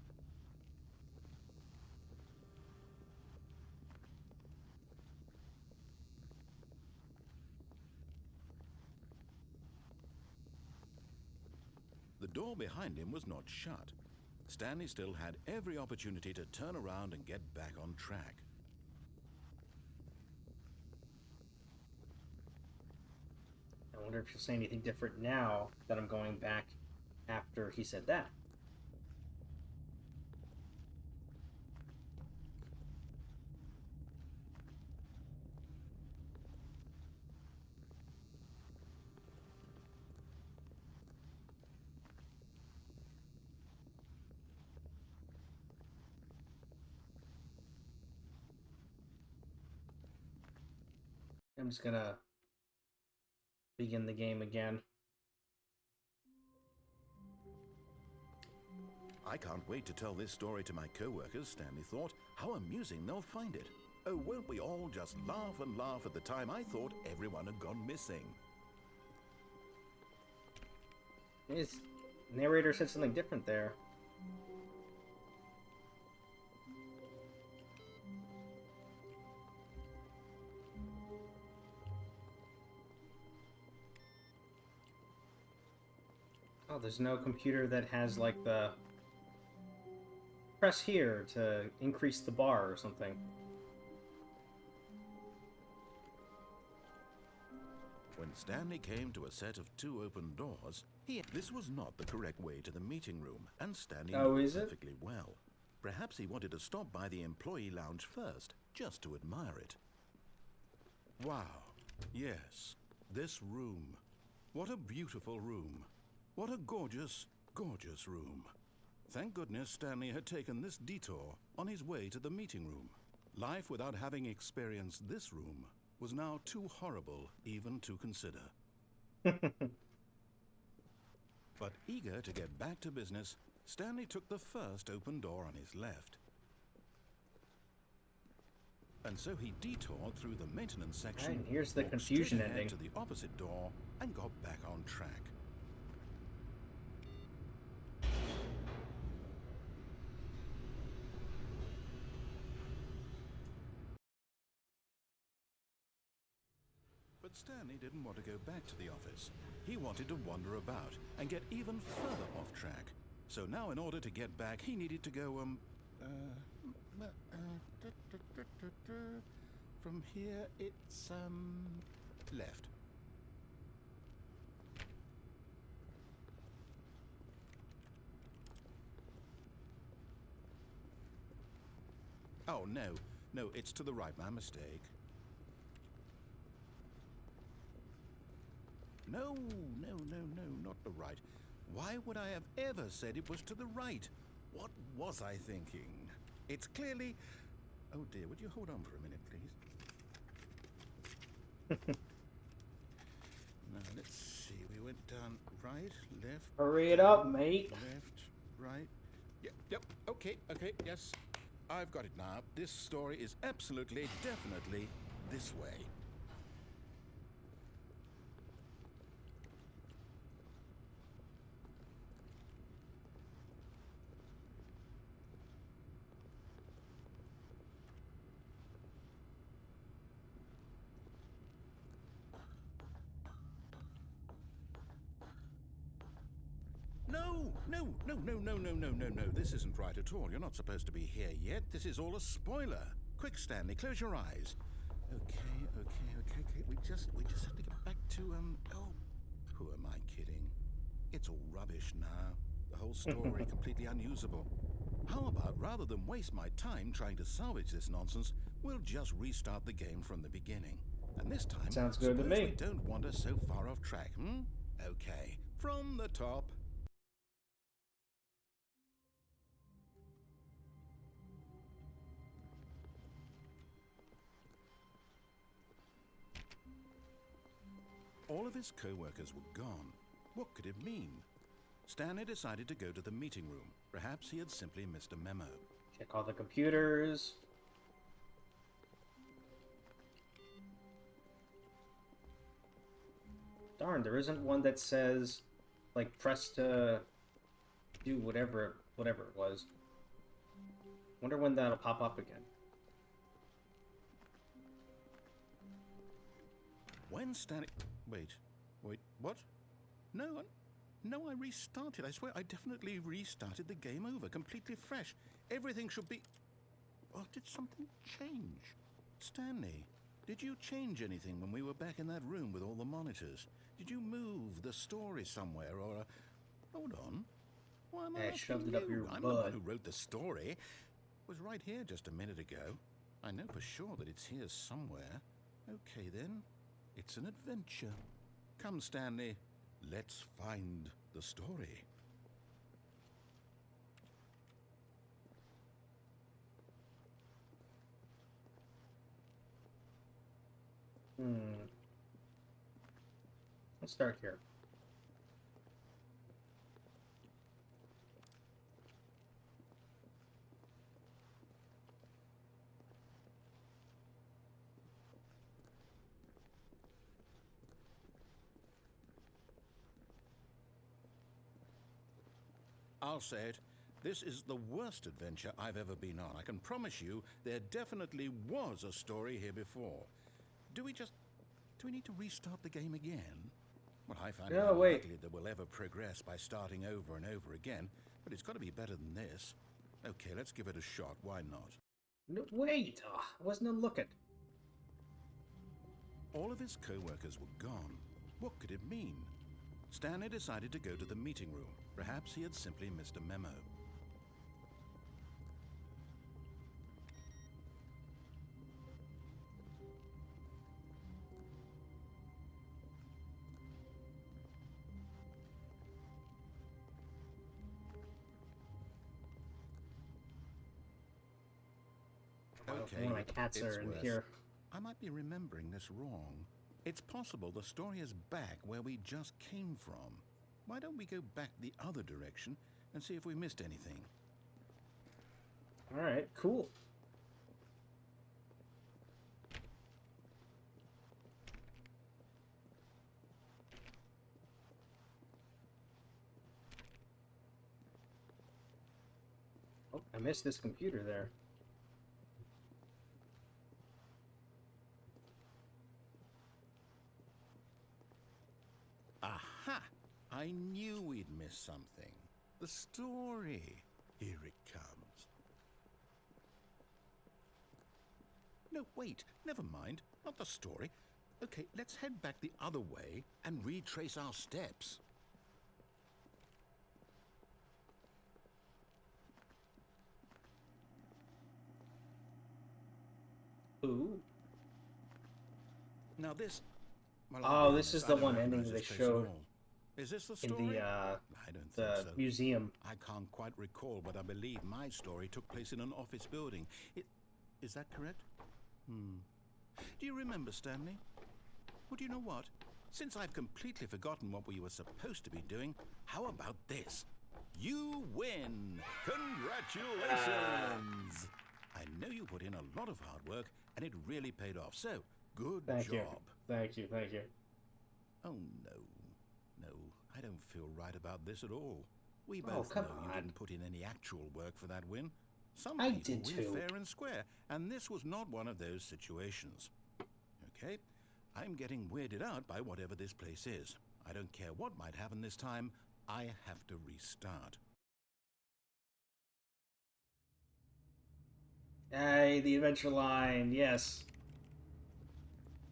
The door behind him was not shut. Stanley still had every opportunity to turn around and get back on track. I wonder if he'll say anything different now that I'm going back after he said that. I'm just gonna begin the game again. I can't wait to tell this story to my co-workers, Stanley thought. How amusing they'll find it. Oh, won't we all just laugh and laugh at the time I thought everyone had gone missing? His narrator said something different there. Oh, there's no computer that has, like, the... Press here to increase the bar or something. When Stanley came to a set of 2 open doors, this was not the correct way to the meeting room, and Stanley knew it perfectly well. Perhaps he wanted to stop by the employee lounge first, just to admire it. Wow. Yes. This room. What a beautiful room. What a gorgeous, gorgeous room. Thank goodness Stanley had taken this detour on his way to the meeting room. Life without having experienced this room was now too horrible even to consider. But eager to get back to business, Stanley took the first open door on his left. And so he detoured through the maintenance section, and here's the walked confusion straight ahead ending. to the opposite door, and got back on track. But Stanley didn't want to go back to the office. He wanted to wander about and get even further off track. So now in order to get back, he needed to go, from here it's, left. Oh, no, it's to the right, my mistake. No, not the right. Why would I have ever said it was to the right? What was I thinking? It's clearly... Oh dear, would you hold on for a minute, please? Now, let's see. We went down right, left... Hurry it up, mate. Left, right... Yep, okay, yes. I've got it now. This story is absolutely, definitely this way. No. This isn't right at all. You're not supposed to be here yet. This is all a spoiler. Quick, Stanley, close your eyes. Okay. We just have to get back to, oh, who am I kidding? It's all rubbish now. The whole story completely unusable. How about, rather than waste my time trying to salvage this nonsense, we'll just restart the game from the beginning. And this time, sounds good to me. We don't wander so far off track, Okay, from the top. All of his co-workers were gone. What could it mean? Stanley decided to go to the meeting room. Perhaps he had simply missed a memo. Check all the computers. Darn, there isn't one that says, like, press to do whatever it was. Wonder when that'll pop up again. When Stanley... Wait, what? No, I restarted. I swear, I definitely restarted the game over, completely fresh. Everything should be... Well, did something change? Stanley, did you change anything when we were back in that room with all the monitors? Did you move the story somewhere, or... Hold on. Why am I shoved it up your I'm butt. the one who wrote the story. It was right here just a minute ago. I know for sure that it's here somewhere. Okay, then. It's an adventure. Come, Stanley. Let's find the story. Let's start here. I'll say it. This is the worst adventure I've ever been on. I can promise you there definitely was a story here before. Do we need to restart the game again? Well, I find it unlikely that we'll ever progress by starting over and over again, but it's got to be better than this. Okay, let's give it a shot. Why not? No, wait! Oh, I wasn't looking. All of his co-workers were gone. What could it mean? Stanley decided to go to the meeting room. Perhaps he had simply missed a memo. Okay, one of my cats are in here. I might be remembering this wrong. It's possible the story is back where we just came from. Why don't we go back the other direction and see if we missed anything? All right, cool. Oh, I missed this computer there. Aha! I knew we'd miss something. The story. Here it comes. No, wait. Never mind. Not the story. Okay, let's head back the other way and retrace our steps. Ooh. Now this... Well, oh, this is the one ending they showed is this the story? in the I don't think so. museum. I can't quite recall, but I believe my story took place in an office building. Is that correct? Do you remember, Stanley? Well, do you know what? Since I've completely forgotten what we were supposed to be doing, how about this? You win! Congratulations! I know you put in a lot of hard work, and it really paid off. So, good job. Thank you, thank you. Oh, no. No, I don't feel right about this at all. We both know you didn't put in any actual work for that win. Some people win fair and square, and this was not one of those situations. Okay, I'm getting weirded out by whatever this place is. I don't care what might happen this time. I have to restart. Hey, the adventure line, yes.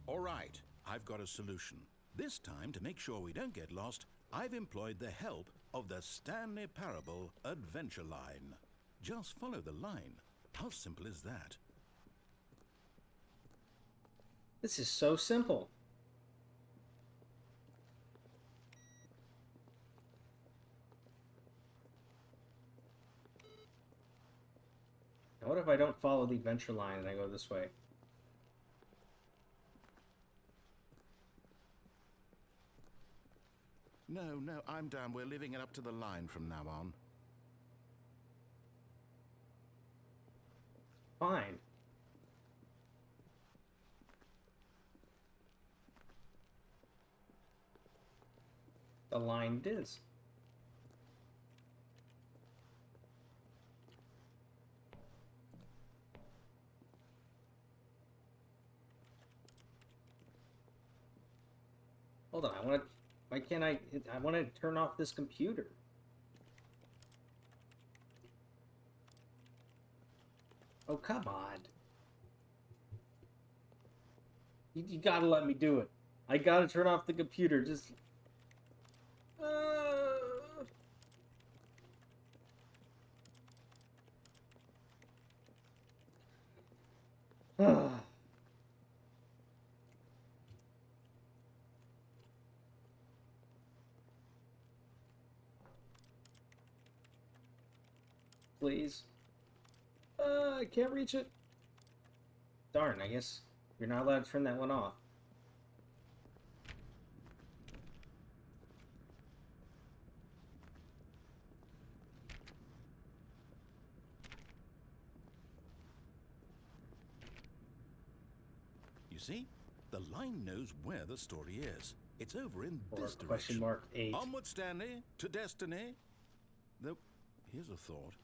All right, I've got a solution. This time, to make sure we don't get lost, I've employed the help of the Stanley Parable adventure line. Just follow the line. How simple is that? This is so simple. Now, what if I don't follow the adventure line and I go this way? No, I'm down. We're leaving it up to the line from now on. Fine. The line it is. Hold on, why can't I want to turn off this computer. Oh, come on. You gotta let me do it. I gotta turn off the computer, just... Please. I can't reach it. Darn, I guess you're not allowed to turn that one off. You see? The line knows where the story is. It's over in this question direction. mark 8. Onward, Stanley, to destiny. Though, Here's a thought.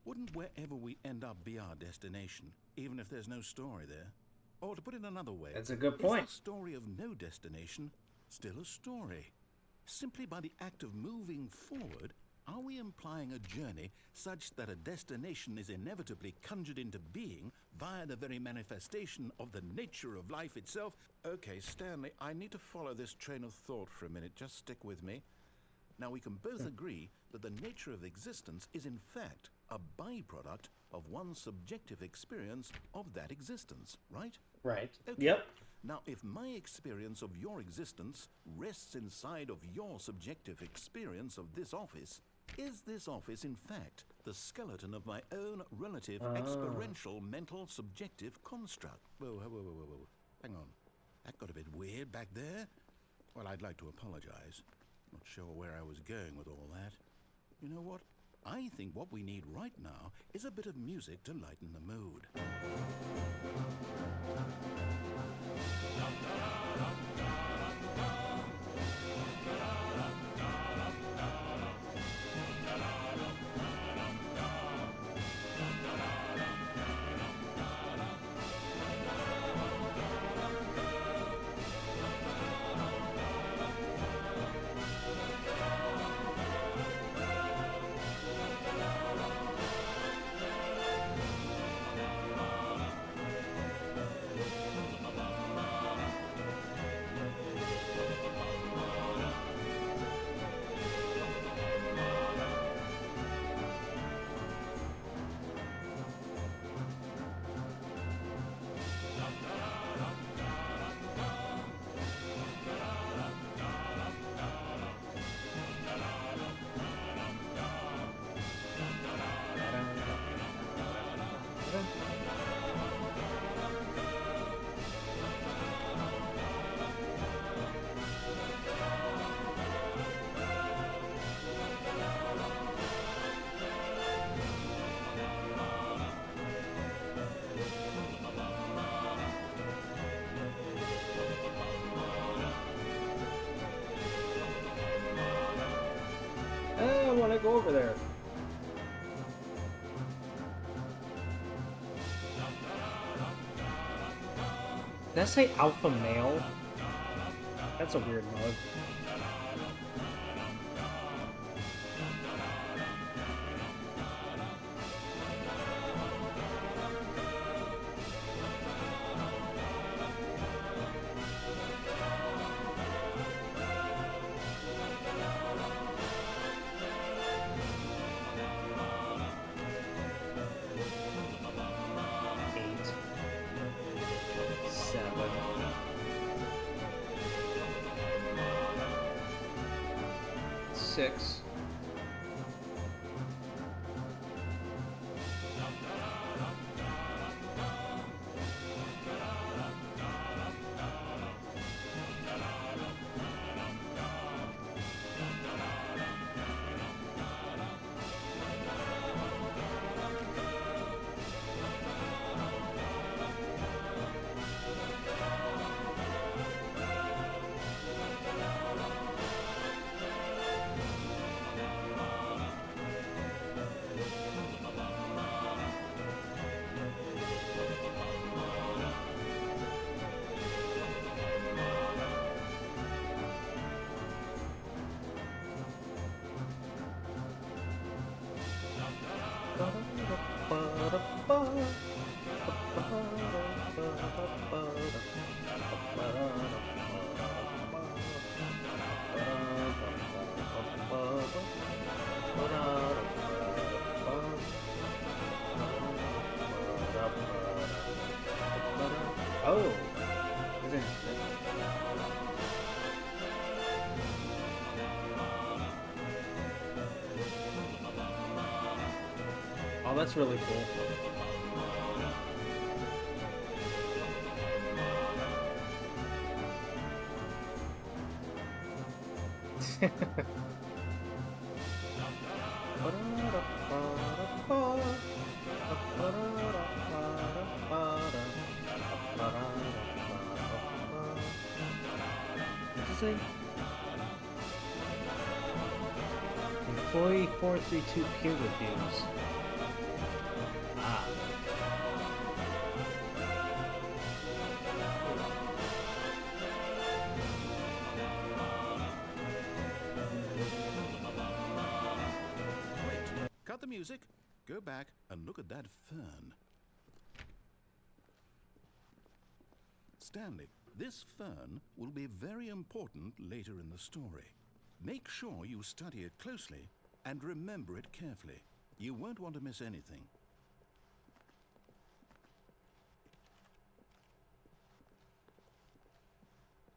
Wouldn't wherever we end up be our destination, even if there's no story there? Or to put it another way, That's a good point. is the story of no destination still a story? Simply by the act of moving forward, are we implying a journey such that a destination is inevitably conjured into being via the very manifestation of the nature of life itself? Okay, Stanley, I need to follow this train of thought for a minute. Just stick with me. Now, we can both agree that the nature of existence is in fact a byproduct of one's subjective experience of that existence, right? Right. Okay. Yep. Now, if my experience of your existence rests inside of your subjective experience of this office, is this office, in fact, the skeleton of my own relative experiential mental subjective construct? Whoa. Hang on. That got a bit weird back there. Well, I'd like to apologize. Not sure where I was going with all that. You know what? I think what we need right now is a bit of music to lighten the mood. I want to go over there. Did I say alpha male? That's a weird mug. Six. Oh, that's interesting. Oh, that's really cool. Employee 432 peer reviews. Ah. Wait, cut the music, go back and look at that fern. Stanley, this fern will be very important later in the story. Make sure you study it closely and remember it carefully. You won't want to miss anything.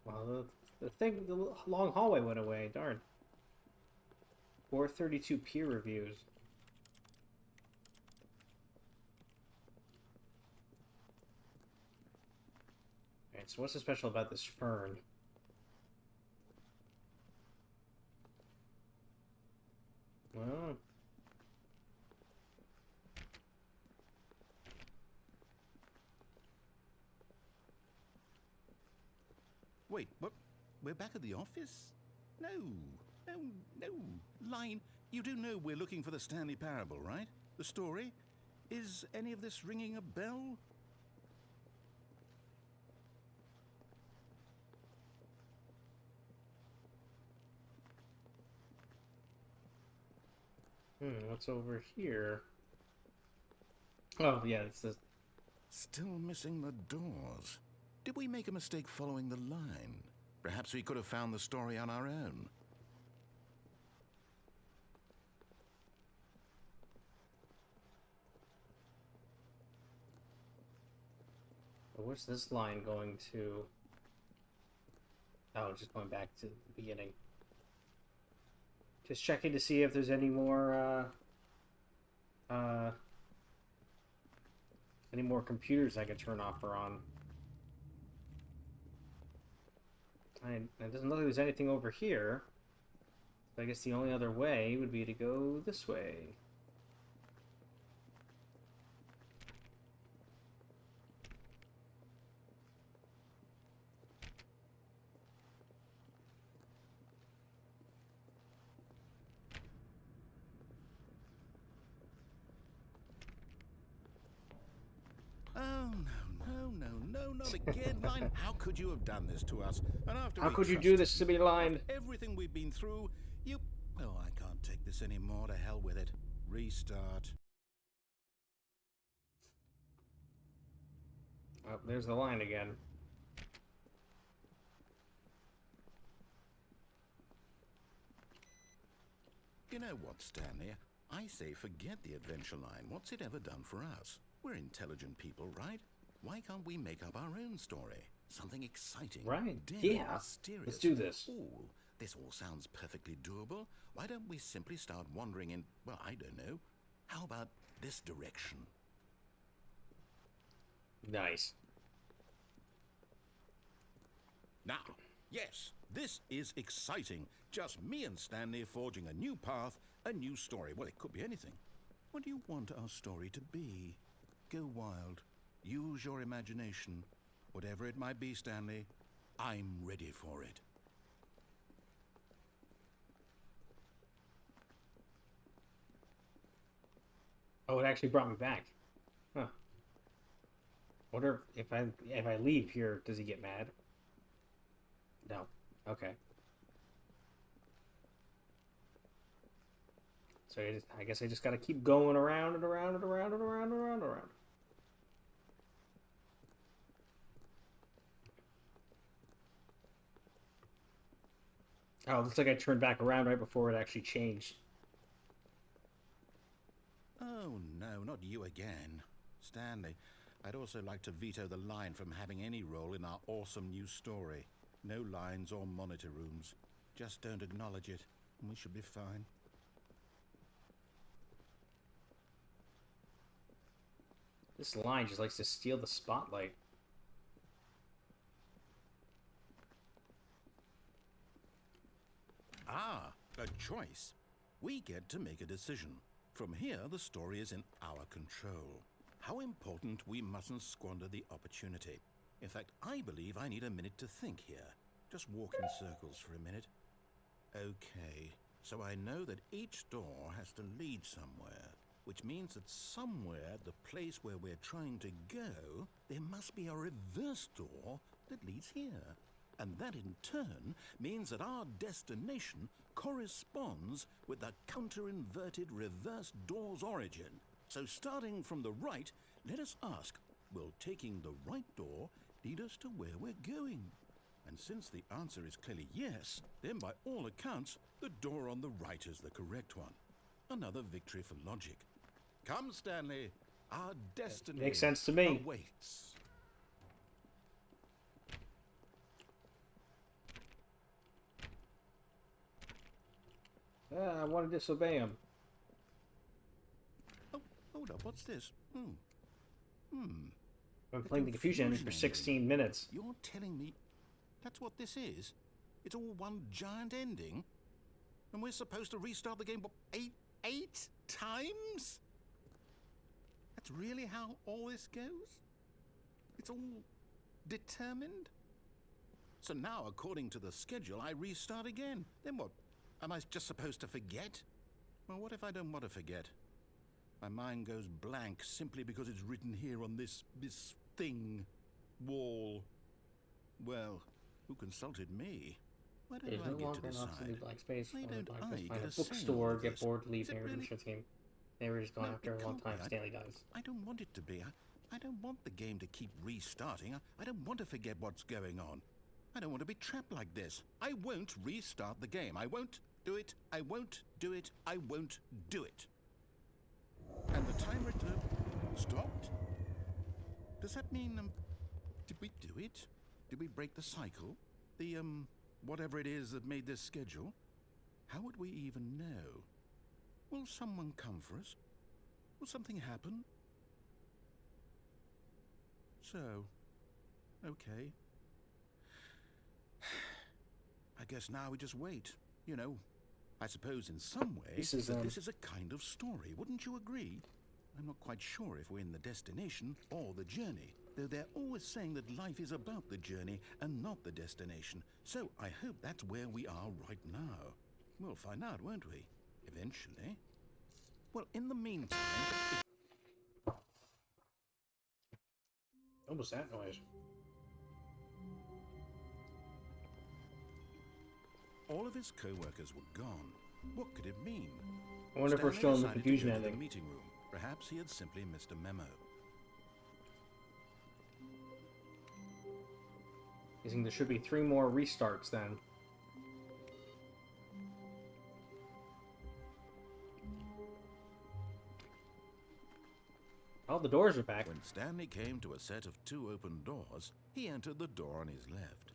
Well, the long hallway went away. Darn. 432 peer reviews. Alright, so what's so special about this fern? Well... Wait, what? We're back at the office? No, no, no. Line, you do know we're looking for the Stanley Parable, right? The story? Is any of this ringing a bell? What's over here? Oh, yeah, it's the... Still missing the doors. Did we make a mistake following the line? Perhaps we could have found the story on our own. Where's this line going to? Oh, just going back to the beginning. Just checking to see if there's any more, any more computers I could turn off or on. It doesn't look like there's anything over here. So I guess the only other way would be to go this way. Not again, Line. How could you have done this to us? And after how could you do this to me, Line? Everything we've been through, you... Oh, I can't take this anymore. To hell with it. Restart. Oh, there's the line again. You know what, Stanley? I say forget the adventure line. What's it ever done for us? We're intelligent people, right? Why can't we make up our own story? Something exciting. Right. Daring, Yeah. mysterious. Let's do this. Ooh, this all sounds perfectly doable. Why don't we simply start wandering in, well, I don't know. How about this direction? Nice. Now, yes, this is exciting. Just me and Stanley forging a new path, a new story. Well, it could be anything. What do you want our story to be? Go wild. Use your imagination. Whatever it might be, Stanley, I'm ready for it. Oh, it actually brought me back. Huh. Wonder if I leave here, does he get mad? No. Okay. So I guess I just gotta keep going around and around and around and around and around and around. Oh, it looks like I turned back around right before it actually changed. Oh, no, not you again. Stanley, I'd also like to veto the line from having any role in our awesome new story. No lines or monitor rooms. Just don't acknowledge it, and we should be fine. This line just likes to steal the spotlight. Ah, a choice. We get to make a decision. From here, the story is in our control. How important we mustn't squander the opportunity. In fact, I believe I need a minute to think here. Just walk in circles for a minute. Okay, So I know that each door has to lead somewhere, which means that somewhere, the place where we're trying to go, there must be a reverse door that leads here. And that in turn means that our destination corresponds with the counter-inverted reverse door's origin. So starting from the right, let us ask, will taking the right door lead us to where we're going? And since the answer is clearly yes, then by all accounts, the door on the right is the correct one. Another victory for logic. Come, Stanley, our destiny Makes sense to me. awaits. I want to disobey him. Oh, hold up, what's this? I'm playing the confusion ending for 16 minutes. You're telling me that's what this is? It's all one giant ending? And we're supposed to restart the game, what, eight times? That's really how all this goes? It's all determined? So now, according to the schedule, I restart again. Then what? Am I just supposed to forget? Well, what if I don't want to forget? My mind goes blank simply because it's written here on this thing, wall. Well, who consulted me? Why don't There's I no get longer to an decide? obsolete black space. Why don't I Find get a a say in bookstore, all get this? bored, leave Is it neighborhood really- team. Neighborhood's gone No, after a it long can't time. be. Stanley dies. I don't want it to be. I don't want the game to keep restarting. I don't want to forget what's going on. I don't want to be trapped like this. I won't restart the game. I won't do it. I won't do it. I won't do it. And the timer stopped? Does that mean, did we do it? Did we break the cycle? The, whatever it is that made this schedule? How would we even know? Will someone come for us? Will something happen? So, okay. I guess now we just wait. You know, I suppose in some way This is, that this is a kind of story, wouldn't you agree? I'm not quite sure if we're in the destination or the journey, though they're always saying that life is about the journey and not the destination. So I hope that's where we are right now. We'll find out, won't we? Eventually. Well, in the meantime... What was that noise? All of his co-workers were gone. What could it mean? I wonder if we're Stanley still in the decided to confusion go to the ending. meeting room. Perhaps he had simply missed a memo. I think there should be 3 more restarts then. Oh, the doors are back. When Stanley came to a set of 2 open doors, he entered the door on his left.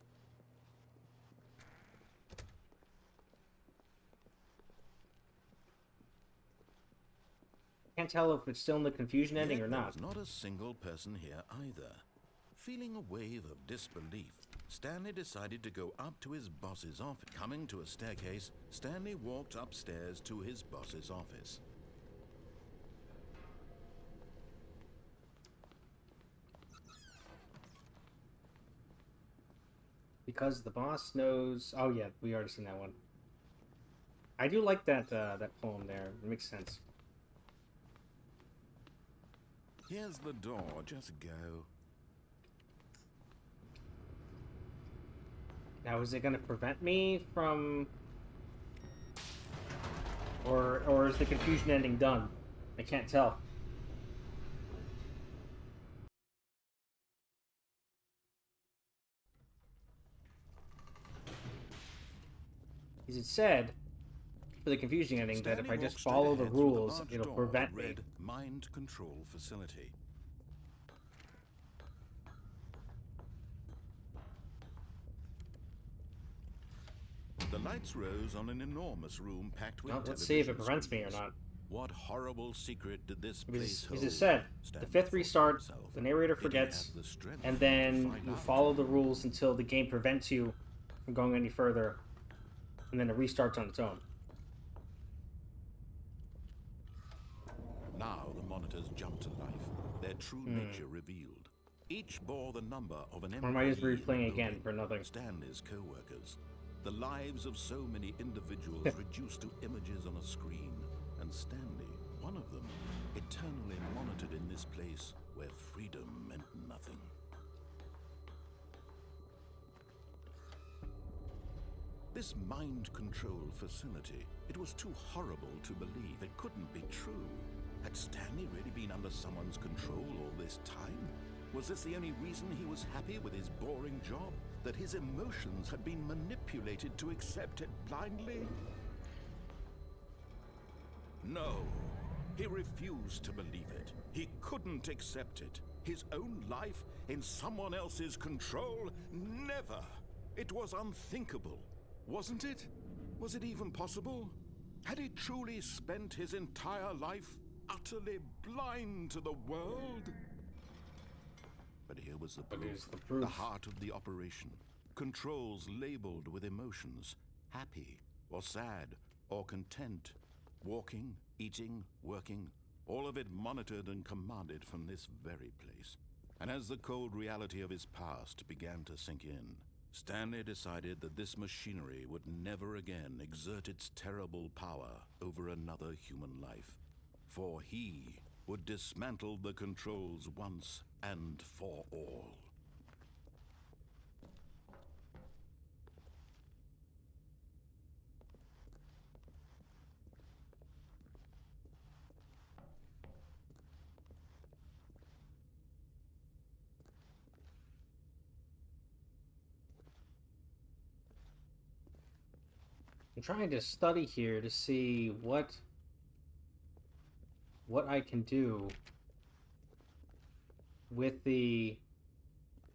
Can't tell if it's still in the confusion ending Yet or there not. was not a single person here either. Feeling a wave of disbelief, Stanley decided to go up to his boss's office. Coming to a staircase, Stanley walked upstairs to his boss's office. Because the boss knows... Oh yeah, we already seen that one. I do like that that poem there. It makes sense. Here's the door, just go. Now, is it going to prevent me from... Or is the confusion ending done? I can't tell. Because it said, for the confusion ending, that if I Stanley just walked straight follow the ahead through rules, large it'll door prevent that me. read Mind Control Facility. The lights rose on an enormous room packed with Well, let's see if it television prevents me or screens. not. What horrible secret did this place Because hold? as it said, the Stanley 5th thought to restart, himself. the narrator Did he have forgets, the strength and to then find you out? follow the rules until the game prevents you from going any further, and then it restarts on its own. Now the monitors jumped to life, their true nature revealed. Each bore the number of an Or am I just employee in the replaying again building, for nothing? Stanley's co-workers. The lives of so many individuals reduced to images on a screen, and Stanley, one of them, eternally monitored in this place where freedom meant nothing. This mind control facility, it was too horrible to believe. It couldn't be true. Had Stanley really been under someone's control all this time? Was this the only reason he was happy with his boring job? That his emotions had been manipulated to accept it blindly? No, he refused to believe it. He couldn't accept it. His own life in someone else's control? Never! It was unthinkable. Wasn't it? Was it even possible? Had he truly spent his entire life utterly blind to the world? But here was the proof. The heart of the operation. Controls labeled with emotions. Happy, or sad, or content. Walking, eating, working. All of it monitored and commanded from this very place. And as the cold reality of his past began to sink in, Stanley decided that this machinery would never again exert its terrible power over another human life. For he would dismantle the controls once and for all. I'm trying to study here to see what I can do with the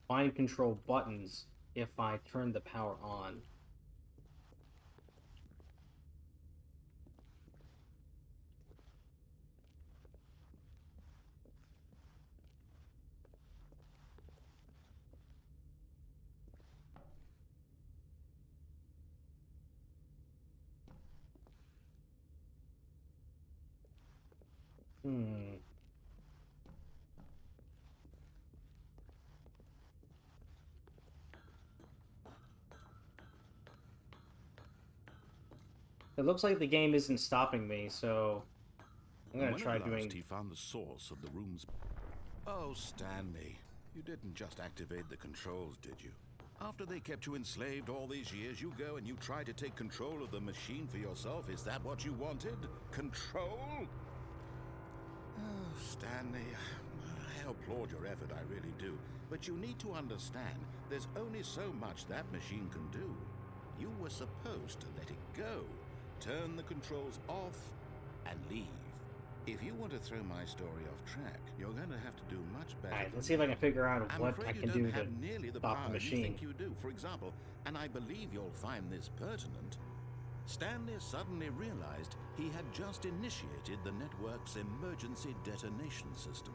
mind control buttons if I turn the power on. It looks like the game isn't stopping me, so I'm gonna try doing. He found the source of the room's. Oh, Stanley, you didn't just activate the controls, did you? After they kept you enslaved all these years, you go and you try to take control of the machine for yourself. Is that what you wanted? Control? Oh, Stanley, I applaud your effort, I really do. But you need to understand, there's only so much that machine can do. You were supposed to let it go. Turn the controls off and leave. If you want to throw my story off track, you're going to have to do much better. Alright, let's see if I can figure out what I can do to stop the machine. You think you do. For example, and I believe you'll find this pertinent, Stanley suddenly realized he had just initiated the network's emergency detonation system.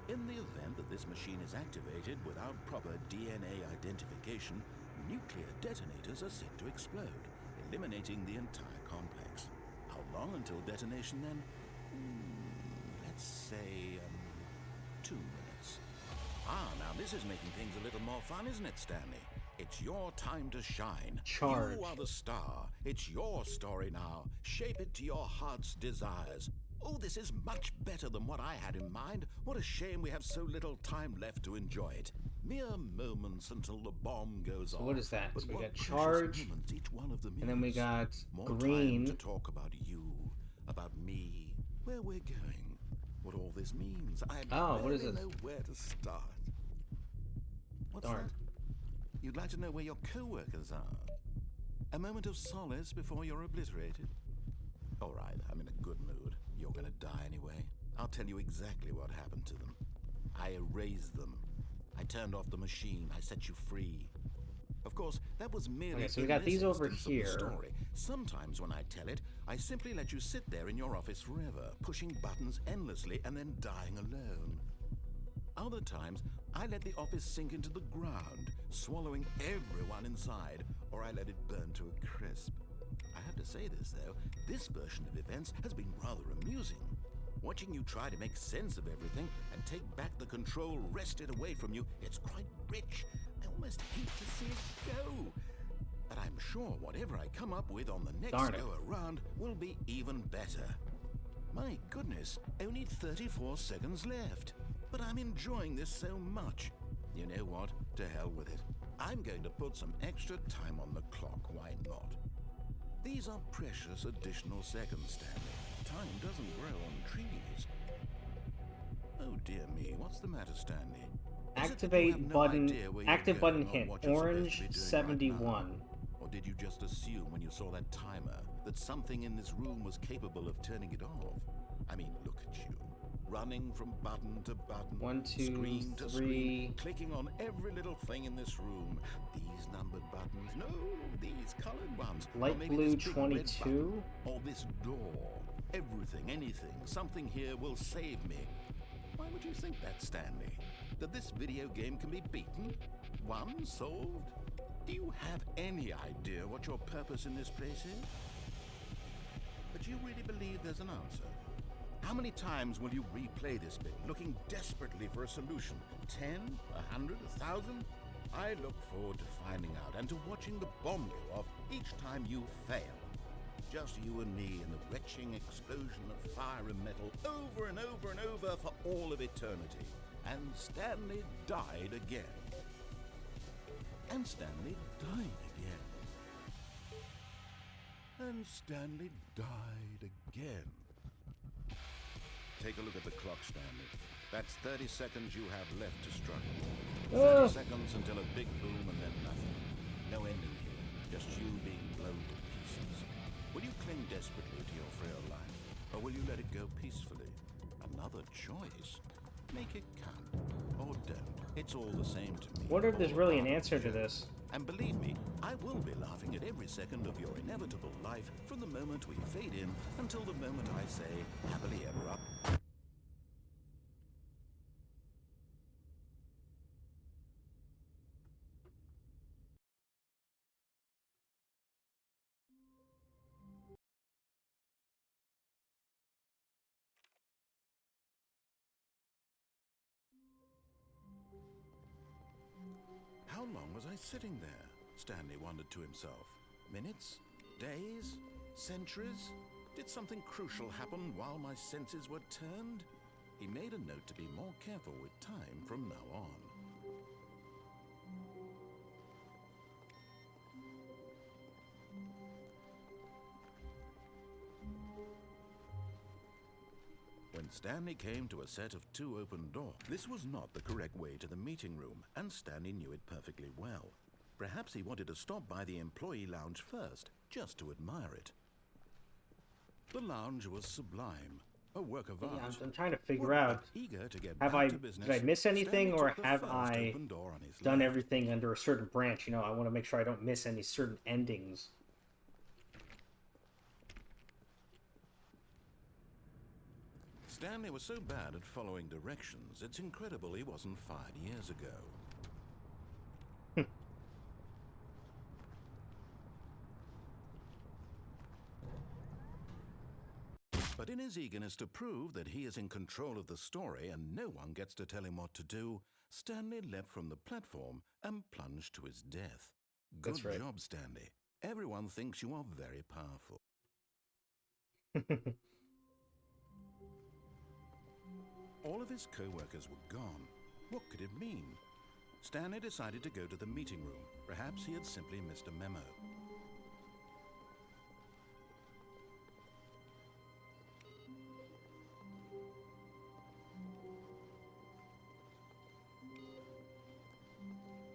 In the event that this machine is activated without proper DNA identification, nuclear detonators are set to explode, eliminating the entire complex. How long until detonation then? Let's say, 2 minutes. Now this is making things a little more fun, isn't it, Stanley? It's your time to shine. Charge. You are the star. It's your story now. Shape it to your heart's desires. Oh, this is much better than what I had in mind. What a shame we have so little time left to enjoy it. Mere moments until the bomb goes off. What is that? But So we what got precious charge, moments each one of them and then we is. got More green. time to talk about you, about me, where we're going, what all this means. I what is barely it? know where to start. What's Darn. that? You'd like to know where your co-workers are? A moment of solace before you're obliterated? All right, I'm in a good mood. You're gonna die anyway. I'll tell you exactly what happened to them. I erased them. I turned off the machine. I set you free. Of course, that was merely Okay, so we got these over here. The story. Sometimes when I tell it, I simply let you sit there in your office forever, pushing buttons endlessly and then dying alone. Other times, I let the office sink into the ground, swallowing everyone inside, or I let it burn to a crisp. I have to say this, though, this version of events has been rather amusing. Watching you try to make sense of everything and take back the control wrested away from you, it's quite rich. I almost hate to see it go. But I'm sure whatever I come up with on the next Darn it. go around will be even better. My goodness, only 34 seconds left. But I'm enjoying this so much. You know what? To hell with it. I'm going to put some extra time on the clock, why not? These are precious additional seconds, Stanley. Time doesn't grow on trees. Oh dear me, what's the matter, Stanley? Is it that you have Activate no button. idea where you're Active going button or hit. what you're supposed to Orange be doing right 71. now? Or did you just assume when you saw that timer that something in this room was capable of turning it off? I mean, look at you. Running from button to button, 1, 2, screen to 3. screen, clicking on every little thing in this room. These numbered buttons, no, these colored ones. Or Light maybe blue this big red 22. button, or this door. Everything, anything, something here will save me. Why would you think that, Stanley? That this video game can be beaten? Won? Solved? Do you have any idea what your purpose in this place is? But you really believe there's an answer? How many times will you replay this bit, looking desperately for a solution? 10? 100? 1,000? I look forward to finding out and to watching the bomb go off each time you fail. Just you and me in the retching explosion of fire and metal over and over and over for all of eternity. And Stanley died again. And Stanley died again. And Stanley died again. Take a look at the clock, Stanley. That's 30 seconds you have left to struggle. 30 seconds until a big boom and then nothing. No ending here. Just you being blown to pieces. Will you cling desperately to your frail life? Or will you let it go peacefully? Another choice. Make it count. Or don't. It's all the same to me. Wonder if there's really an answer to this. And believe me, I will be laughing at every second of your inevitable life from the moment we fade in until the moment I say, happily ever up. How long was I sitting there? Stanley wondered to himself. Minutes? Days? Centuries? Did something crucial happen while my senses were turned? He made a note to be more careful with time from now on. When Stanley came to a set of 2 open doors, this was not the correct way to the meeting room, and Stanley knew it perfectly well. Perhaps he wanted to stop by the employee lounge first, just to admire it. The lounge was sublime, a work of art. Yeah, I'm trying to figure out, Eager to get did I miss anything, or have I done everything under a certain branch? You know, I want to make sure I don't miss any certain endings. Stanley was so bad at following directions, it's incredible he wasn't fired years ago. But in his eagerness to prove that he is in control of the story and no one gets to tell him what to do, Stanley leapt from the platform and plunged to his death. Good job, Stanley. Everyone thinks you are very powerful. All of his co-workers were gone. What could it mean? Stanley decided to go to the meeting room. Perhaps he had simply missed a memo.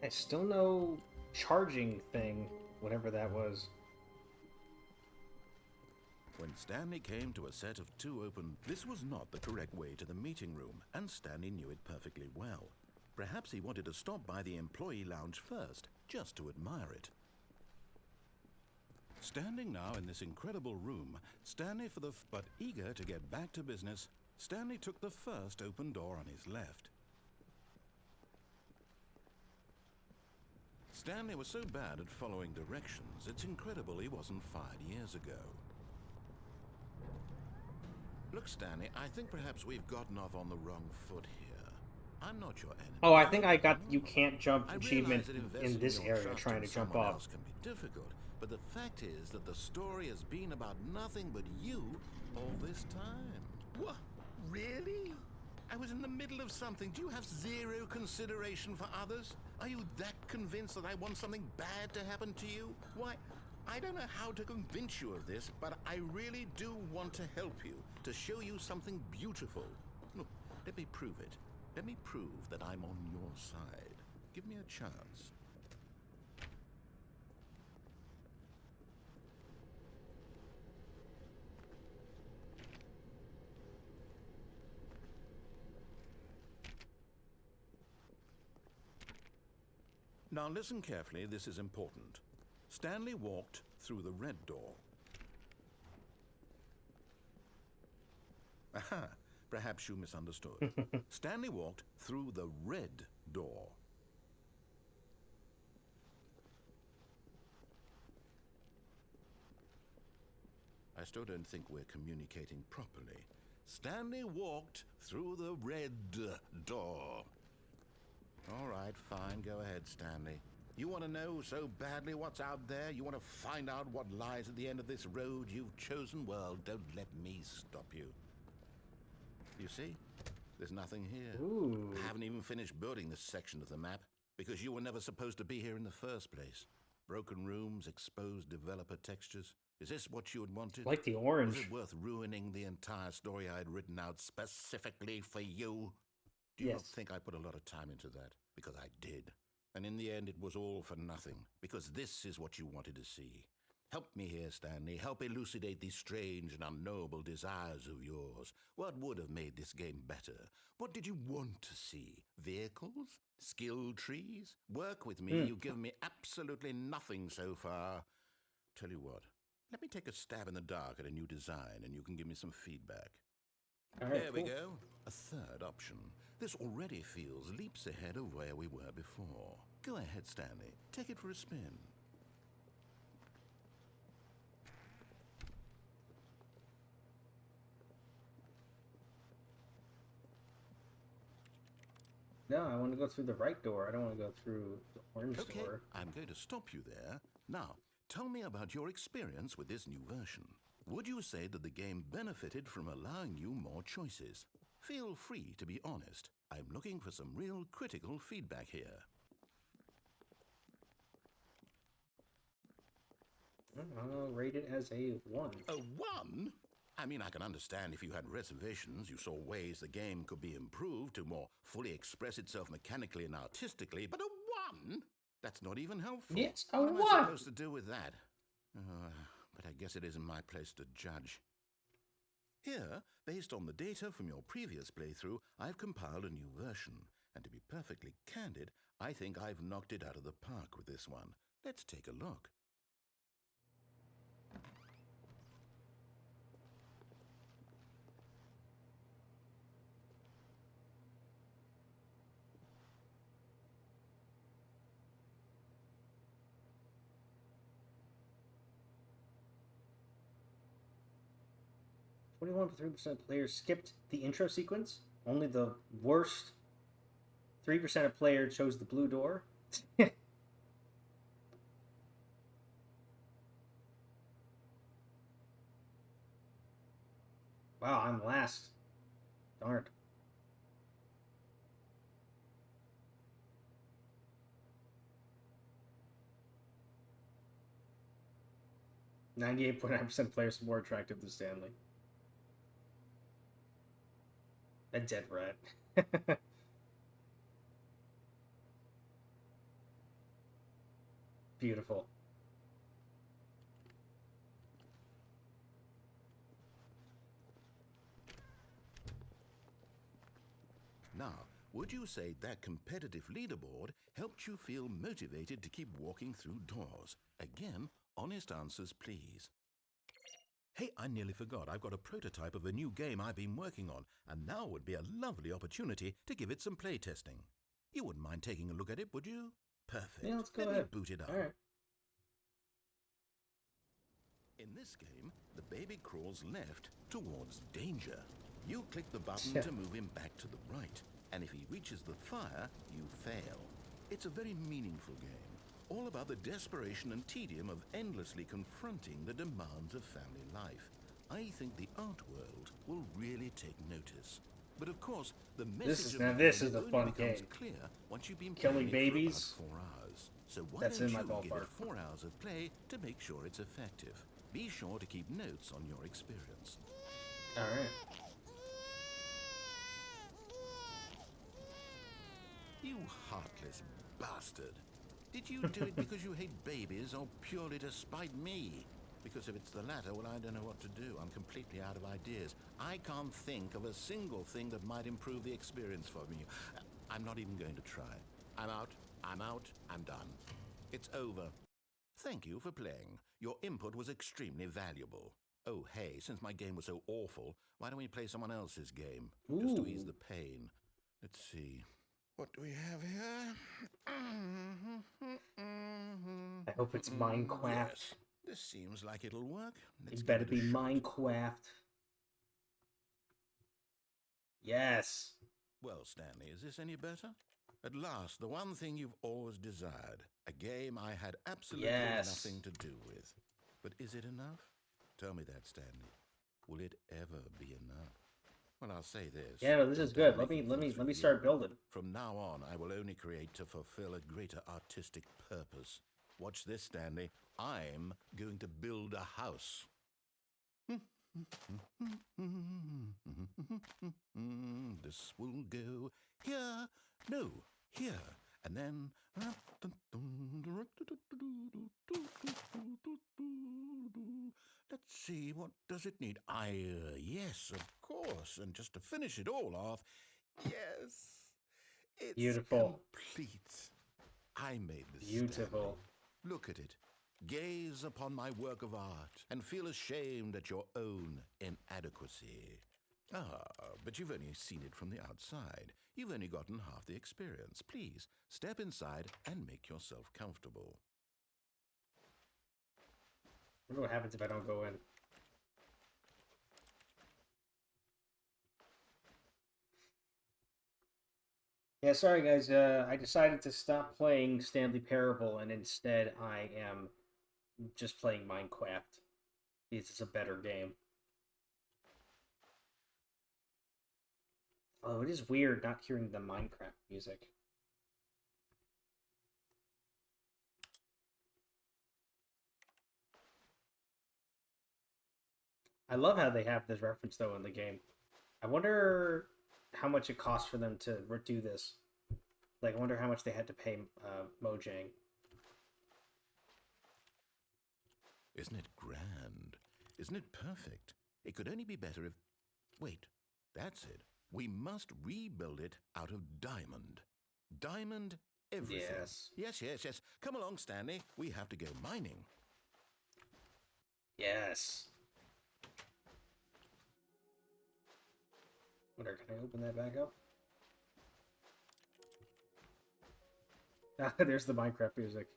I still no charging thing, whatever that was. When Stanley came to a set of 2 open, this was not the correct way to the meeting room, and Stanley knew it perfectly well. Perhaps he wanted to stop by the employee lounge first, just to admire it. Standing now in this incredible room, but eager to get back to business, Stanley took the first open door on his left. Stanley was so bad at following directions, it's incredible he wasn't fired years ago. Look, Stanley, I think perhaps we've gotten off on the wrong foot here. I'm not your enemy. Oh, I think I got you can't jump I achievement realize that in investing this your area trust trying in to jump someone off. else can be difficult, but the fact is that the story has been about nothing but you all this time. What? Really? I was in the middle of something. Do you have zero consideration for others? Are you that convinced that I want something bad to happen to you? Why, I don't know how to convince you of this, but I really do want to help you, to show you something beautiful. Look, let me prove it. Let me prove that I'm on your side. Give me a chance. Now listen carefully, this is important. Stanley walked through the red door. Aha, perhaps you misunderstood. Stanley walked through the red door. I still don't think we're communicating properly. Stanley walked through the red door. All right, fine. Go ahead, Stanley. You want to know so badly what's out there? You want to find out what lies at the end of this road you've chosen? Well, don't let me stop you. You see? There's nothing here. Ooh. I haven't even finished building this section of the map because you were never supposed to be here in the first place. Broken rooms, exposed developer textures. Is this what you had wanted? Like the orange. Was it worth ruining the entire story I had written out specifically for you? Do you not think I put a lot of time into that? Because I did. And in the end, it was all for nothing. Because this is what you wanted to see. Help me here, Stanley. Help elucidate these strange and unknowable desires of yours. What would have made this game better? What did you want to see? Vehicles? Skill trees? Work with me. You've given me absolutely nothing so far. Tell you what. Let me take a stab in the dark at a new design, and you can give me some feedback. There we go. A third option. This already feels leaps ahead of where we were before. Go ahead, Stanley. Take it for a spin. No, I want to go through the right door. I don't want to go through the orange door. I'm going to stop you there. Now, tell me about your experience with this new version. Would you say that the game benefited from allowing you more choices? Feel free to be honest. I'm looking for some real critical feedback here. I'll rate it as a 1. A 1? I mean, I can understand if you had reservations, you saw ways the game could be improved to more fully express itself mechanically and artistically, but a 1? That's not even helpful. Yes, a what 1! am I supposed to do with that? But I guess it isn't my place to judge. Here, based on the data from your previous playthrough, I've compiled a new version. And to be perfectly candid, I think I've knocked it out of the park with this one. Let's take a look. "21 to 3% of players skipped the intro sequence. Only the worst 3% of players chose the blue door." Wow, I'm last. Darn. "98.9% players are more attractive than Stanley." A dead rat. Beautiful. Now, would you say that competitive leaderboard helped you feel motivated to keep walking through doors? Again, honest answers, please. Hey, I nearly forgot. I've got a prototype of a new game I've been working on, and now would be a lovely opportunity to give it some playtesting. You wouldn't mind taking a look at it, would you? Perfect. Yeah, let's go Let ahead. me boot it up. All right. In this game, the baby crawls left towards danger. You click the button to move him back to the right. And if he reaches the fire, you fail. It's a very meaningful game, all about the desperation and tedium of endlessly confronting the demands of family life. I think the art world will really take notice. But of course, the message of the this game is a only fun becomes game. clear once you've been Killing playing it babies. for about 4 hours. So why That's don't in my you give ballpark. it 4 hours of play to make sure it's effective? Be sure to keep notes on your experience. All right. You heartless bastard. Did you do it because you hate babies or purely to spite me? Because if it's the latter, well, I don't know what to do. I'm completely out of ideas. I can't think of a single thing that might improve the experience for me. I'm not even going to try. I'm out. I'm done. It's over. Thank you for playing. Your input was extremely valuable. Oh, hey, since my game was so awful, why don't we play someone else's game? Just to ease the pain. Let's see. What do we have here? I hope it's Minecraft. Yes, this seems like it'll work. It better be Minecraft. Yes. Well, Stanley, is this any better? At last, the one thing you've always desired. A game I had absolutely nothing to do with. But is it enough? Tell me that, Stanley. Will it ever be enough? Well, I'll say this. Yeah, no, this is good. Let me start building. From now on, I will only create to fulfill a greater artistic purpose. Watch this, Stanley. I'm going to build a house. This will go here. No, here. And then... Let's see, what does it need? Yes, of course. And just to finish it all off, yes, it's beautiful. Complete. I made this. Beautiful. Stanley. Look at it. Gaze upon my work of art and feel ashamed at your own inadequacy. But you've only seen it from the outside. You've only gotten half the experience. Please, step inside and make yourself comfortable. I wonder what happens if I don't go in. Yeah, sorry guys, I decided to stop playing Stanley Parable and instead I am just playing Minecraft. It's a better game. Oh, it is weird not hearing the Minecraft music. I love how they have this reference, though, in the game. I wonder how much it costs for them to do this. Like, I wonder how much they had to pay Mojang. Isn't it grand? Isn't it perfect? It could only be better if... Wait, that's it. We must rebuild it out of diamond. Diamond everything. Yes. Come along, Stanley. We have to go mining. Yes. Wonder, can I open that back up? There's the Minecraft music.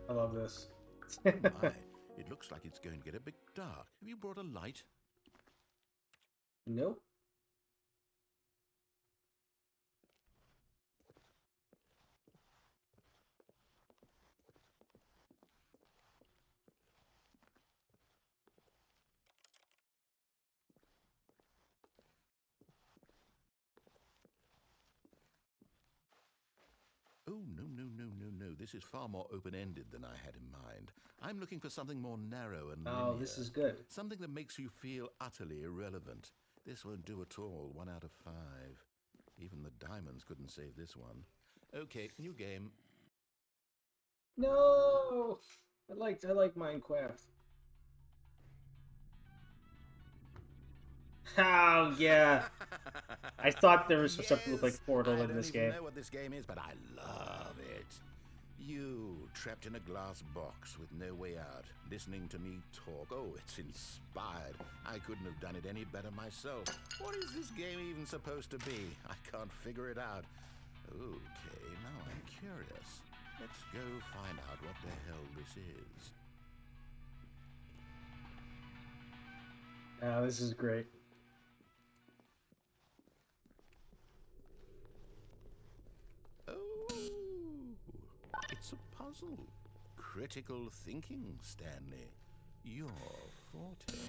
I love this. My, it looks like it's going to get a bit dark. Have you brought a light? Nope. Oh, no. This is far more open-ended than I had in mind. I'm looking for something more narrow and linear. Oh, this is good. Something that makes you feel utterly irrelevant. This won't do at all. 1 out of 5. Even the diamonds couldn't save this one. Okay, new game. No! I like Minecraft. Oh, yeah. I thought there was something that looked like Yes, Portal I in don't this even game. know what this game is, but I love it. You, trapped in a glass box with no way out, listening to me talk. Oh, it's inspired. I couldn't have done it any better myself. What is this game even supposed to be? I can't figure it out. Okay, now I'm curious. Let's go find out what the hell this is. Oh, this is great. Oh, it's a puzzle. Critical thinking, Stanley. Your forte.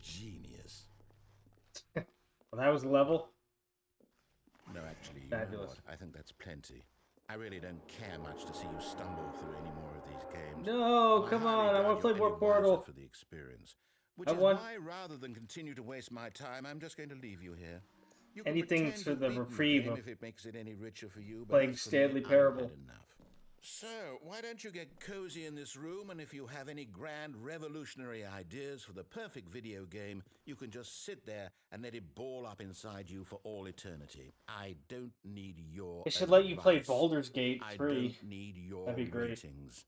Genius. Well, that was the level. No, actually, you know Fabulous. what? I think that's plenty. I really don't care much to see you stumble through any more of these games. No, I come highly on! I doubt want to play you're more any wiser Portal. for the experience. Which I is want why, rather than continue to waste my time, I'm just going to leave you here. You can anything pretend for you've the beaten reprieve game of if it makes it any richer for you, but playing as for Stanley me, I've Parable. had enough. So, why don't you get cozy in this room, and if you have any grand revolutionary ideas for the perfect video game, you can just sit there and let it ball up inside you for all eternity. I don't need your They should let you play advice. Baldur's Gate I 3. don't need your That'd be great. ratings.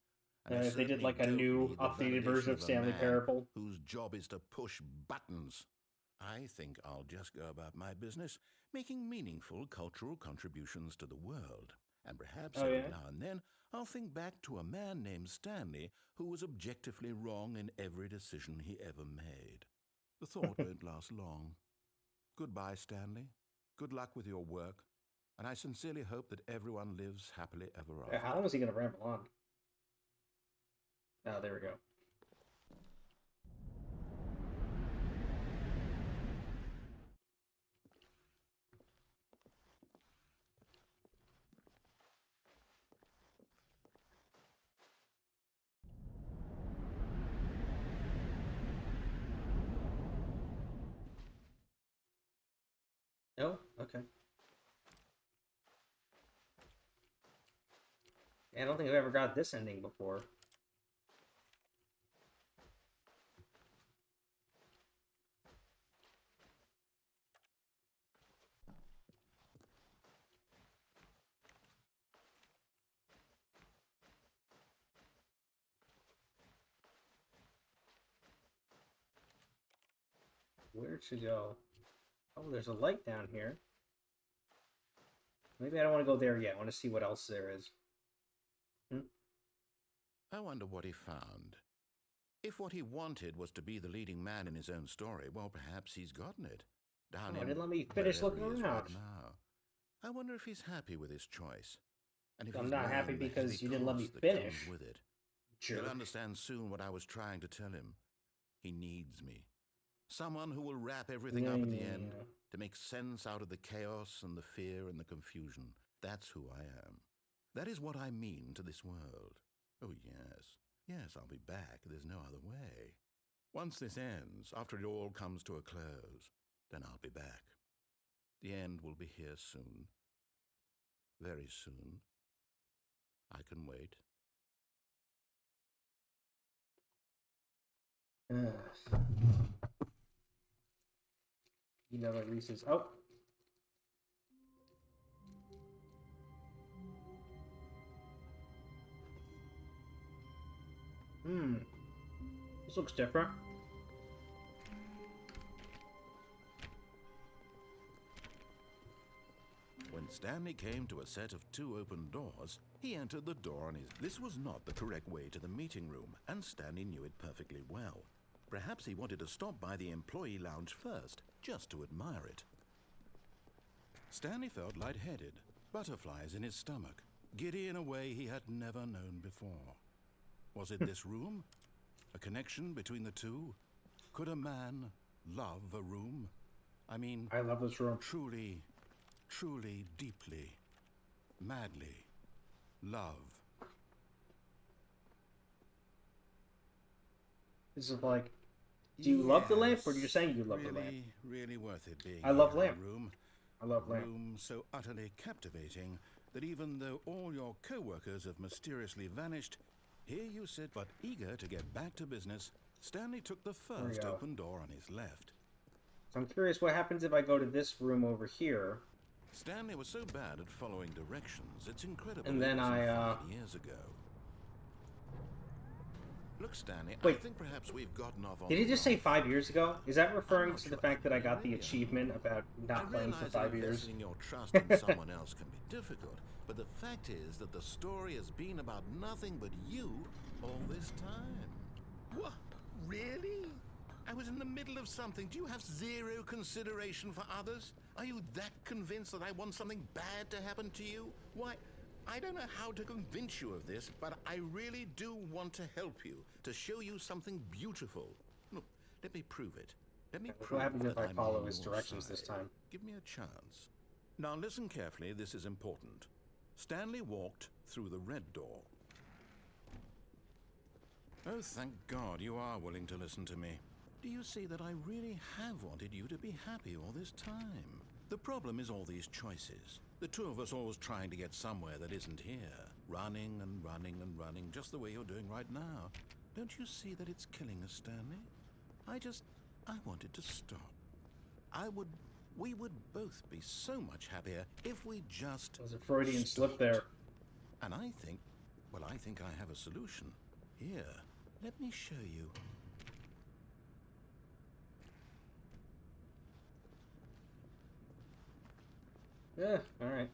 And I If they did certainly like a don't new, need the updated validation version of of a Stanley man Parable. whose job is to push buttons. I think I'll just go about my business, making meaningful cultural contributions to the world. And perhaps Oh, every yeah? now and then I'll think back to a man named Stanley who was objectively wrong in every decision he ever made. The thought won't last long. Goodbye, Stanley. Good luck with your work. And I sincerely hope that everyone lives happily ever after. How long is he going to ramble on? Oh, there we go. No? Okay. Yeah, I don't think I've ever got this ending before. Where to go? Oh, there's a light down here. Maybe I don't want to go there yet. I want to see what else there is. I wonder what he found. If what he wanted was to be the leading man in his own story, well, perhaps he's gotten it. Down in Didn't let me finish wherever looking he is around. right now. I wonder if he's happy with his choice. And if I'm he's not happy known the because heavy you didn't let me cost that finish. comes with it. Jerk. He'll understand soon what I was trying to tell him. He needs me. Someone who will wrap everything up at the end to make sense out of the chaos and the fear and the confusion. That's who I am. That is what I mean to this world. Oh, yes. Yes, I'll be back. There's no other way. Once this ends, after it all comes to a close, then I'll be back. The end will be here soon. Very soon. I can wait. You know what Reese's... Oh! This looks different. When Stanley came to a set of 2 open doors, he entered the door on his... This was not the correct way to the meeting room, and Stanley knew it perfectly well. Perhaps he wanted to stop by the employee lounge first, just to admire it. Stanley felt lightheaded, butterflies in his stomach, giddy in a way he had never known before. Was it this room? A connection between the two? Could a man love a room? I mean, I love this room. Truly, deeply, madly, love. This is like, do you love the lamp, or are you saying you love the lamp? Really worth it being I love here in lamp. a room. I love A lamp. room so utterly captivating that even though all your co-workers have mysteriously vanished, Here you sit, but eager to get back to business, Stanley took the first open door on his left. So I'm curious what happens if I go to this room over here. Stanley was so bad at following directions, it's incredible. And then years ago. Look, Stanley, wait, I think perhaps we've gotten off on. Did he just say 5 years ago? Is that referring to the fact that I got the achievement about not playing for 5 years? Investing your trust in someone else can be difficult, but the fact is that the story has been about nothing but you all this time. What? Really? I was in the middle of something. Do you have zero consideration for others? Are you that convinced that I want something bad to happen to you? Why, I don't know how to convince you of this, but I really do want to help you, to show you something beautiful. Look, let me prove it. Let me prove what happens if that I I'm follow on his your directions side. this time? Give me a chance. Now listen carefully, this is important. Stanley walked through the red door. Oh, thank God you are willing to listen to me. Do you see that I really have wanted you to be happy all this time? The problem is all these choices. The two of us always trying to get somewhere that isn't here. Running and running and running, just the way you're doing right now. Don't you see that it's killing us, Stanley? I wanted to stop. We would both be so much happier if we just There's a Freudian slip there. And I think I have a solution. Here, let me show you. Yeah, alright.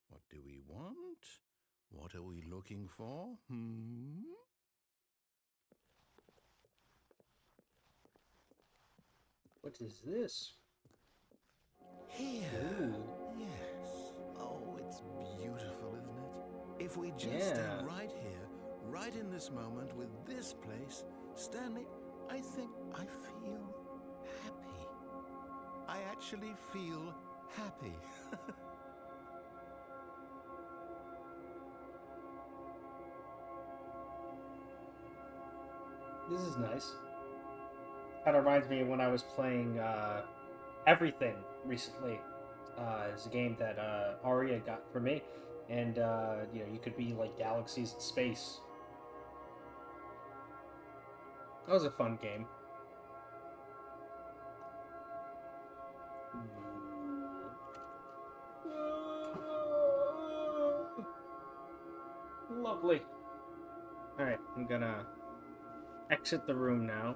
What do we want? What are we looking for? What is this? Here. Ooh. Yes. Oh, it's beautiful, isn't it? If we just stay right here, right in this moment with this place, Stanley, I think I feel happy. I actually feel happy. This is nice. Kind of reminds me of when I was playing Everything recently. It's a game that Aria got for me, and you could be like galaxies in space. That was a fun game. Lovely. Alright, I'm gonna exit the room now.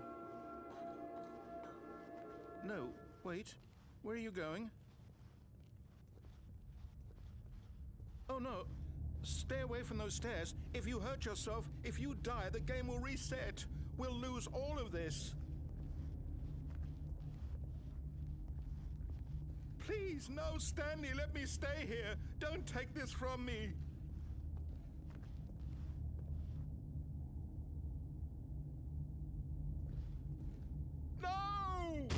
No, wait. Where are you going? Oh no. Stay away from those stairs. If you hurt yourself, if you die, the game will reset. We'll lose all of this. Please, no, Stanley, let me stay here. Don't take this from me. No!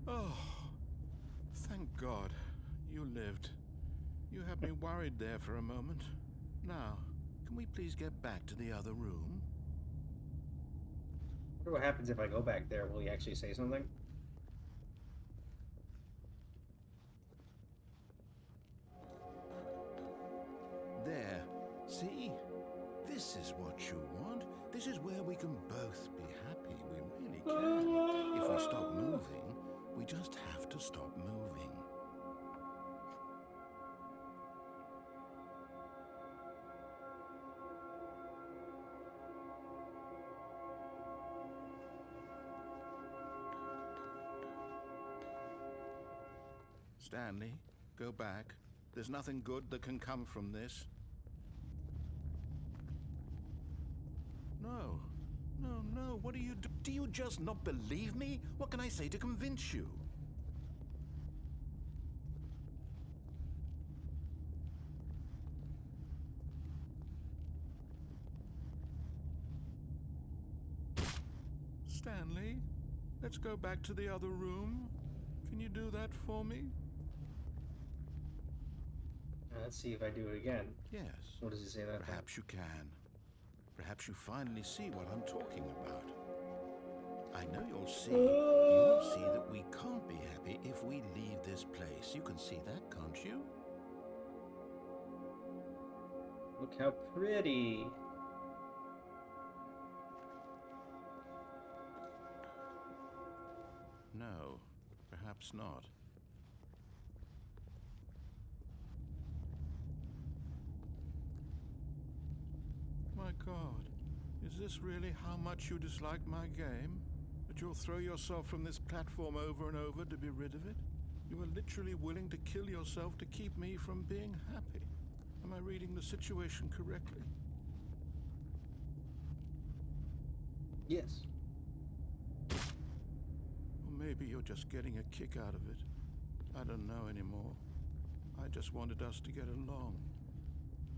Oh, thank God you lived. You had me worried there for a moment. Now, can we please get back to the other room? I wonder what happens if I go back there. Will he actually say something? There. See? This is what you want. This is where we can both be happy. We really can. If we stop moving, we just have to stop moving. Stanley, go back. There's nothing good that can come from this. No. No, no, what do you do? Do you just not believe me? What can I say to convince you? Stanley, let's go back to the other room. Can you do that for me? Let's see if I do it again. Yes. What does he say that? Perhaps you can. Perhaps you finally see what I'm talking about. I know you'll see that we can't be happy if we leave this place. You can see that, can't you? Look how pretty. No, perhaps not. My God, is this really how much you dislike my game? That you'll throw yourself from this platform over and over to be rid of it? You are literally willing to kill yourself to keep me from being happy. Am I reading the situation correctly? Yes. Or maybe you're just getting a kick out of it. I don't know anymore. I just wanted us to get along.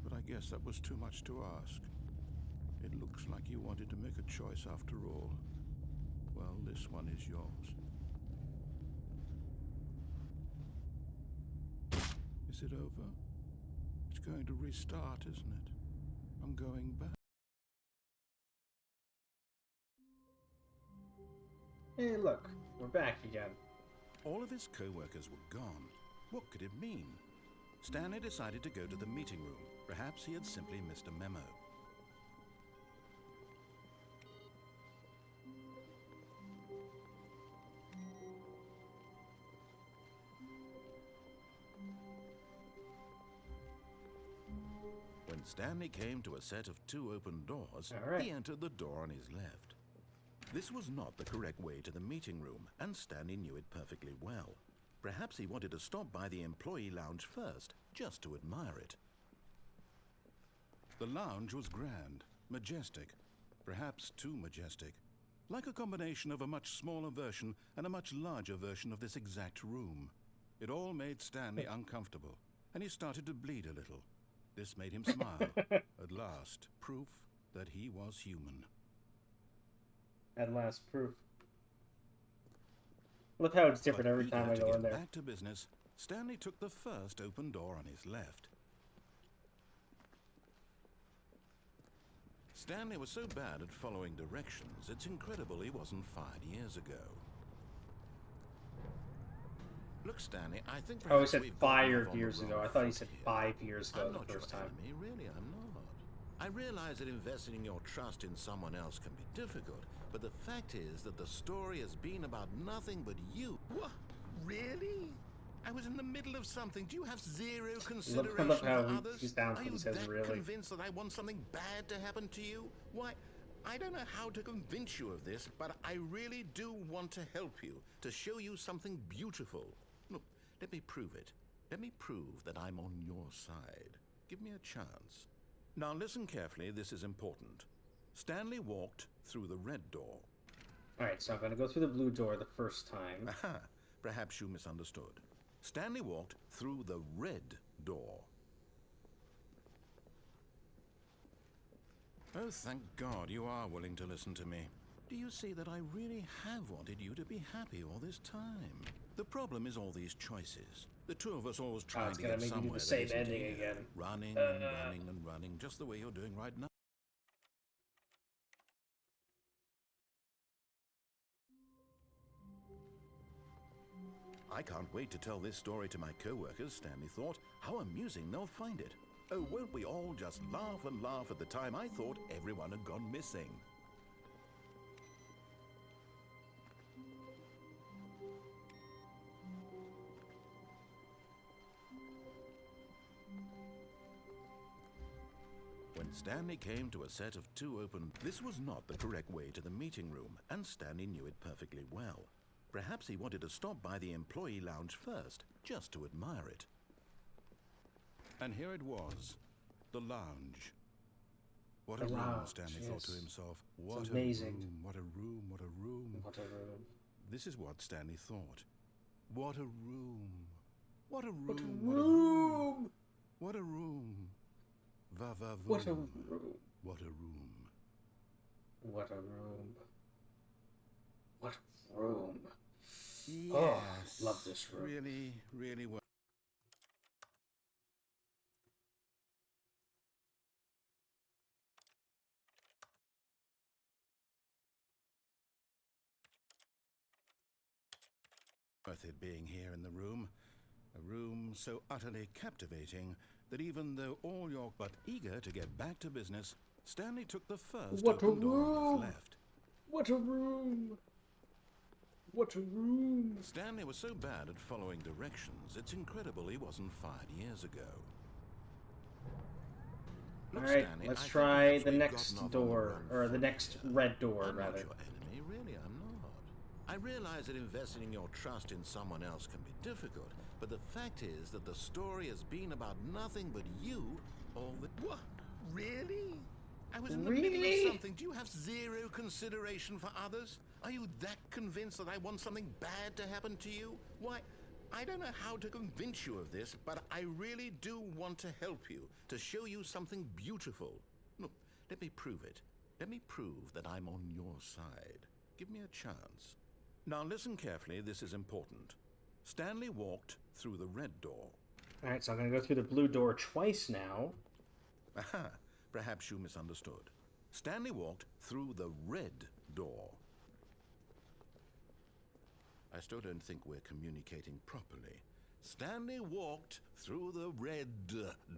But I guess that was too much to ask. It looks like you wanted to make a choice after all. Well, this one is yours. Is it over? It's going to restart, isn't it? I'm going back. Hey, look, we're back again. All of his co-workers were gone. What could it mean? Stanley decided to go to the meeting room. Perhaps he had simply missed a memo. When Stanley came to a set of 2 open doors, he entered the door on his left. This was not the correct way to the meeting room, and Stanley knew it perfectly well. Perhaps he wanted to stop by the employee lounge first, just to admire it. The lounge was grand, majestic, perhaps too majestic, like a combination of a much smaller version and a much larger version of this exact room. It all made Stanley uncomfortable, and he started to bleed a little. This made him smile. At last, proof that he was human. At last, proof. Look how it's different every time I go in there. Back to business, Stanley took the first open door on his left. Stanley was so bad at following directions, it's incredible he wasn't fired years ago. Look, Stanley, I think oh, he said 5 years ago. I thought he said 5 years ago the first time. Really, I'm not. I realize that investing your trust in someone else can be difficult, but the fact is that the story has been about nothing but you. What? Really? I was in the middle of something. Do you have zero consideration look for how others? he's down Are he you says that really. convinced that I want something bad to happen to you? Why, I don't know how to convince you of this, but I really do want to help you, to show you something beautiful. Look, let me prove it. Let me prove that I'm on your side. Give me a chance. Now listen carefully, this is important. Stanley walked through the red door. Alright, so I'm going to go through the blue door the first time. Aha, perhaps you misunderstood. Stanley walked through the red door. Oh, thank God you are willing to listen to me. Do you see that I really have wanted you to be happy all this time? The problem is all these choices. The two of us always trying to get somewhere. It's gonna make you do the same that isn't ending here. again. Running and running and running, just the way you're doing right now. I can't wait to tell this story to my co-workers, Stanley thought. How amusing they'll find it. Oh, won't we all just laugh and laugh at the time I thought everyone had gone missing. When Stanley came to a set of 2 open... This was not the correct way to the meeting room, and Stanley knew it perfectly well. Perhaps he wanted to stop by the employee lounge first, just to admire it. And here it was, the lounge. What a room, Stanley thought to himself. What a room, what a room, what a room. What a room. This is what Stanley thought. What a room. What a room. What a room. What a room. Va va voom. What a room. What a room. What a room. What a room. Yes. Oh, love this room. Really, really well. Worth it being here in the room. A room so utterly captivating that even though all your but eager to get back to business, Stanley took the first open door on his left. What a room! What a room! Stanley was so bad at following directions, it's incredible he wasn't fired years ago. Alright, let's try the next door, or the next red door, I'm rather. not your enemy, really, I'm not. I realize that investing your trust in someone else can be difficult, but the fact is that the story has been about nothing but you all the... What? Really? I was in the middle of something. Do you have zero consideration for others? Are you that convinced that I want something bad to happen to you? Why, I don't know how to convince you of this, but I really do want to help you, to show you something beautiful. Look, let me prove it. Let me prove that I'm on your side. Give me a chance. Now listen carefully, this is important. Stanley walked through the red door. Alright, so I'm gonna go through the blue door twice now. Aha, perhaps you misunderstood. Stanley walked through the red door. I still don't think we're communicating properly. Stanley walked through the red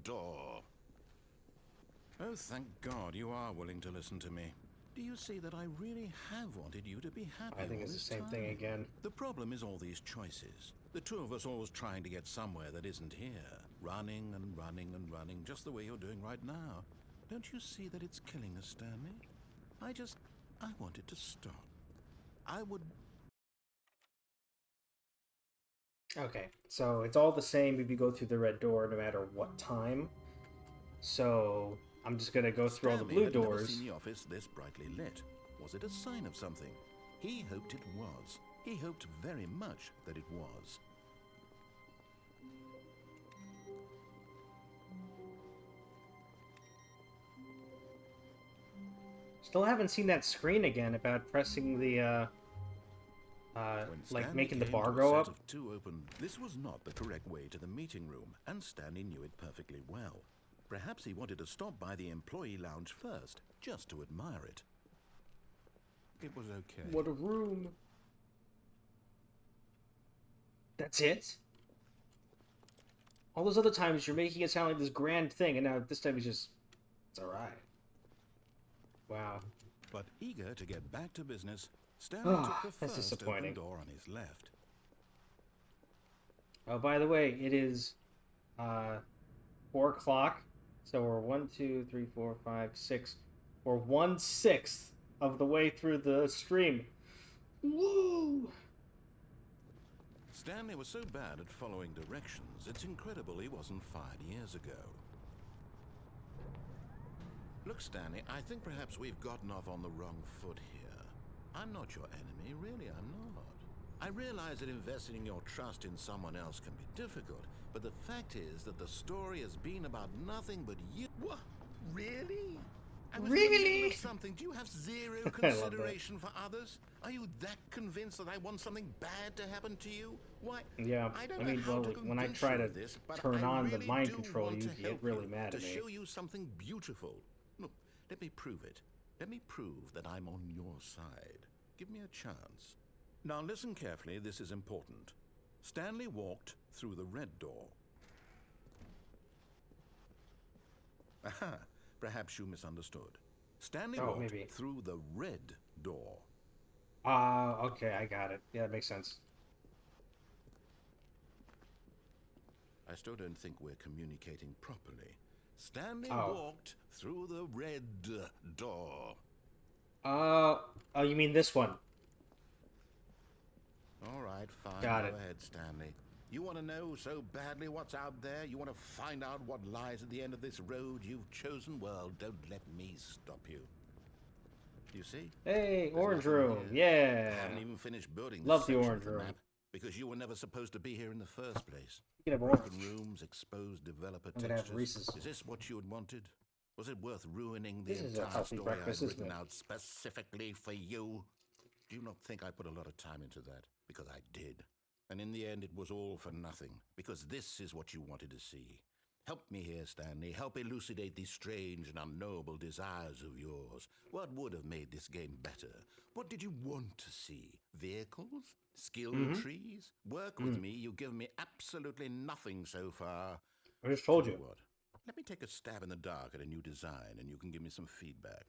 door. Oh, thank God you are willing to listen to me. Do you see that I really have wanted you to be happy? I think it's the same thing again. The problem is all these choices. The two of us always trying to get somewhere that isn't here. Running and running and running, just the way you're doing right now. Don't you see that it's killing us, Stanley? I wanted to stop. I would... Okay, so it's all the same if you go through the red door no matter what time. So I'm just gonna go through all the blue doors. Never seen the office this brightly lit. Was it a sign of something? He hoped it was. He hoped very much that it was. Still haven't seen that screen again about pressing the like making the bar go up. This was not the correct way to the meeting room, and Stanley knew it perfectly well. Perhaps he wanted to stop by the employee lounge first, just to admire it. It was okay. What a room. That's it? All those other times you're making it sound like this grand thing, and now this time it's alright. Wow. But eager to get back to business, Stanley took the that's first disappointing. open door on his left. Oh, by the way, it is 4 o'clock. So we're 1, 2, 3, 4, 5, 6. We're 1/6 of the way through the stream. Woo! Stanley was so bad at following directions, it's incredible he wasn't fired years ago. Look, Stanley, I think perhaps we've gotten off on the wrong foot here. I'm not your enemy, really, I'm not. I realize that investing your trust in someone else can be difficult, but the fact is that the story has been about nothing but you. What? Really? I was in the middle of something. Do you have zero consideration for others? Are you that convinced that I want something bad to happen to you? Why? Yeah, I mean, well, when I try to turn on the mind control, you get really mad at me. To show you something beautiful. Look, let me prove it. Let me prove that I'm on your side. Give me a chance. Now listen carefully, this is important. Stanley walked through the red door. Aha, perhaps you misunderstood. Stanley walked through the red door. Okay, I got it. Yeah, that makes sense. I still don't think we're communicating properly. Stanley walked through the red door. Oh, you mean this one? All right, fine. Got Go it. ahead, Stanley. You want to know so badly what's out there? You want to find out what lies at the end of this road you've chosen? Well, don't let me stop you. You see? Hey, There's orange nothing room. here. Yeah. I haven't even finished building Love this the section orange of the room. map because you were never supposed to be here in the first place. Speaking of Broken orange, rooms, exposed developer I'm gonna have textures. Reese's. Is this what you had wanted? Was it worth ruining the This is a entire healthy story breakfast, I'd isn't written it? out specifically for you? Do you not think I put a lot of time into that? Because I did. And in the end, it was all for nothing. Because this is what you wanted to see. Help me here, Stanley. Help elucidate these strange and unknowable desires of yours. What would have made this game better? What did you want to see? Vehicles? Skill trees? Work with me. You've given me absolutely nothing so far. I just told Tell you. What? Let me take a stab in the dark at a new design, and you can give me some feedback.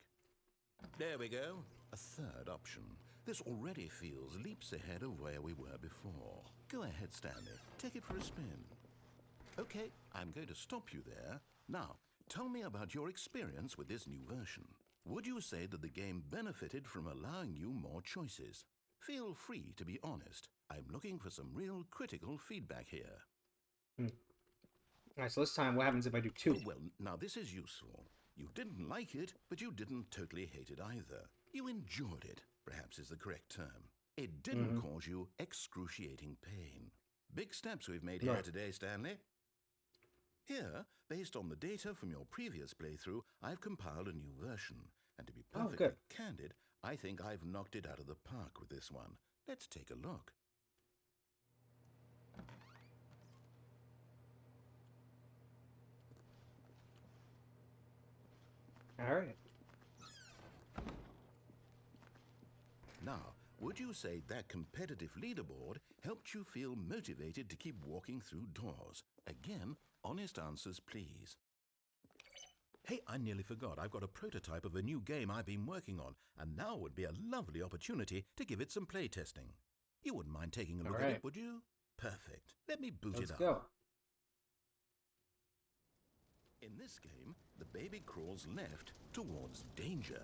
There we go. A third option. This already feels leaps ahead of where we were before. Go ahead, Stanley. Take it for a spin. Okay, I'm going to stop you there. Now, tell me about your experience with this new version. Would you say that the game benefited from allowing you more choices? Feel free to be honest. I'm looking for some real critical feedback here. Alright, so this time, what happens if I do 2? Oh, well, now this is useful. You didn't like it, but you didn't totally hate it either. You enjoyed it, perhaps is the correct term. It didn't cause you excruciating pain. Big steps we've made here today, Stanley. Here, based on the data from your previous playthrough, I've compiled a new version. And to be perfectly candid, I think I've knocked it out of the park with this one. Let's take a look. Alright. Now, would you say that competitive leaderboard helped you feel motivated to keep walking through doors? Again, honest answers, please. Hey, I nearly forgot. I've got a prototype of a new game I've been working on, and now would be a lovely opportunity to give it some playtesting. You wouldn't mind taking a look at it, would you? Perfect. Let me boot it up. Let's go. In this game, the baby crawls left towards danger.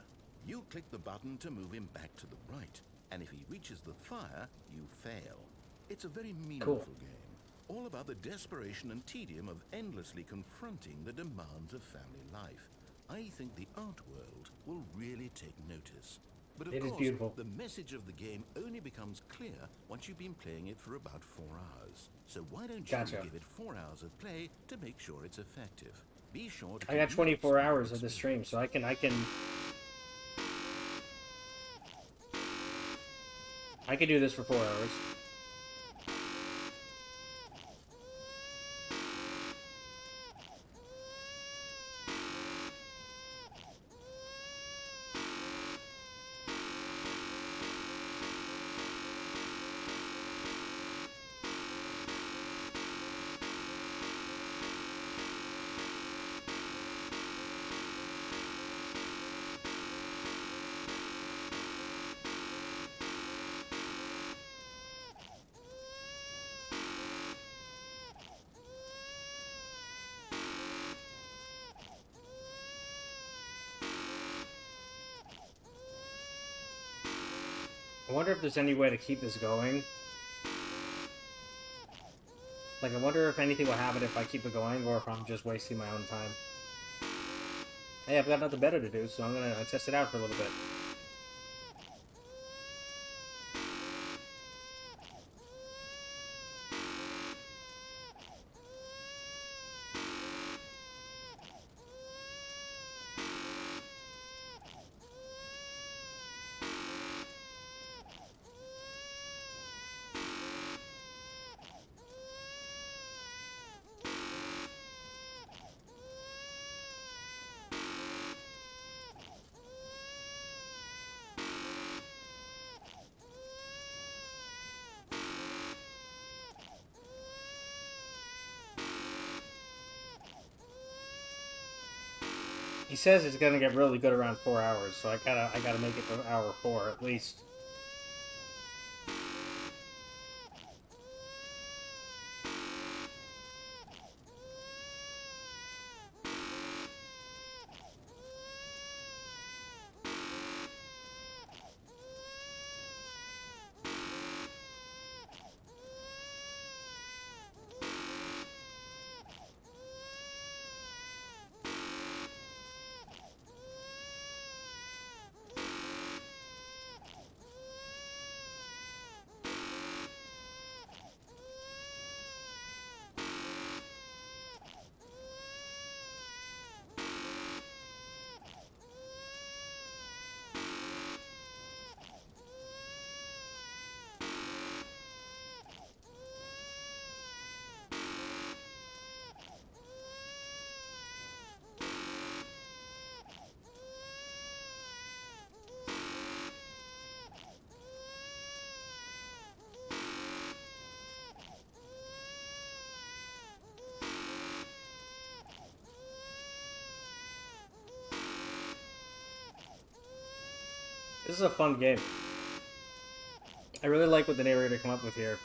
You click the button to move him back to the right, and if he reaches the fire, you fail. It's a very meaningful game, all about the desperation and tedium of endlessly confronting the demands of family life. I think the art world will really take notice. But of course, the message of the game only becomes clear once you've been playing it for about 4 hours. So why don't you give it 4 hours of play to make sure it's effective? Be sure to I got 24 hours of the stream, so I can do this for 4 hours. I wonder if there's any way to keep this going. Like, I wonder if anything will happen if I keep it going, or if I'm just wasting my own time. Hey, I've got nothing better to do, so I'm gonna test it out for a little bit. He says it's gonna get really good around 4 hours, so I gotta make it to hour 4 at least. This is a fun game. I really like what the narrator come up with here.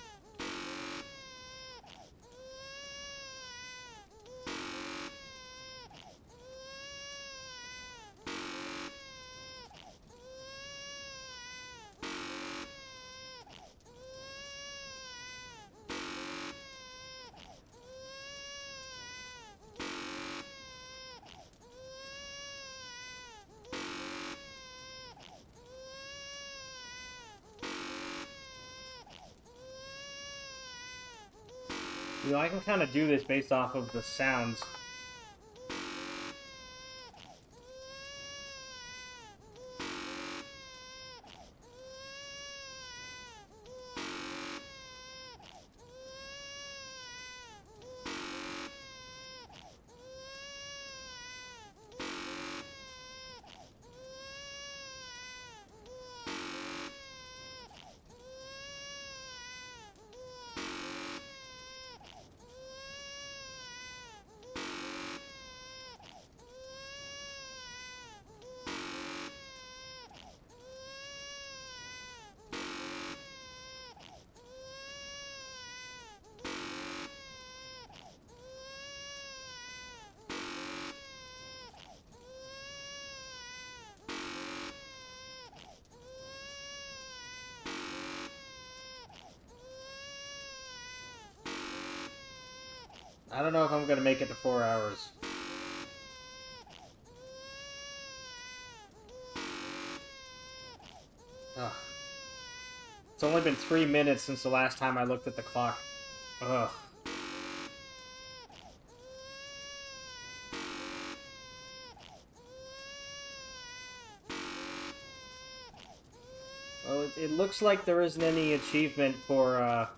You know, I can kind of do this based off of the sounds. I don't know if I'm gonna make it to 4 hours. Ugh. It's only been 3 minutes since the last time I looked at the clock. Ugh. Well, it looks like there isn't any achievement for,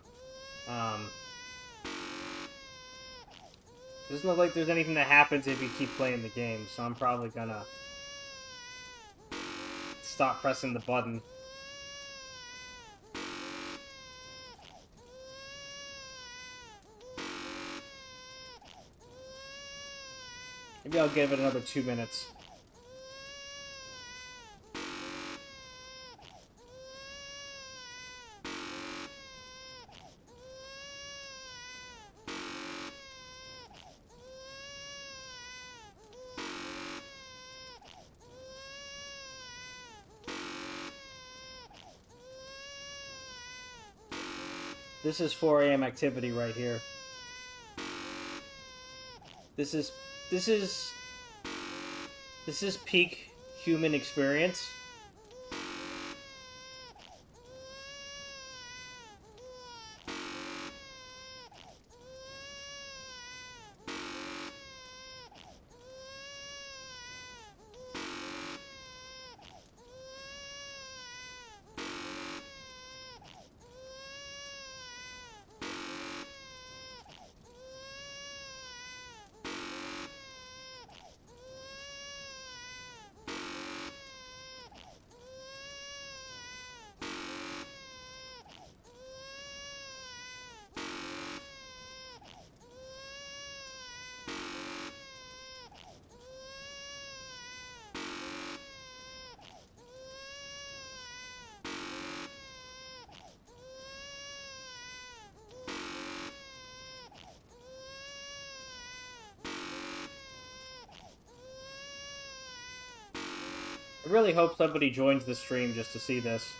doesn't look like there's anything that happens if you keep playing the game, so I'm probably gonna stop pressing the button. Maybe I'll give it another 2 minutes. This is 4 a.m. activity right here. This is peak human experience. I really hope somebody joins the stream just to see this.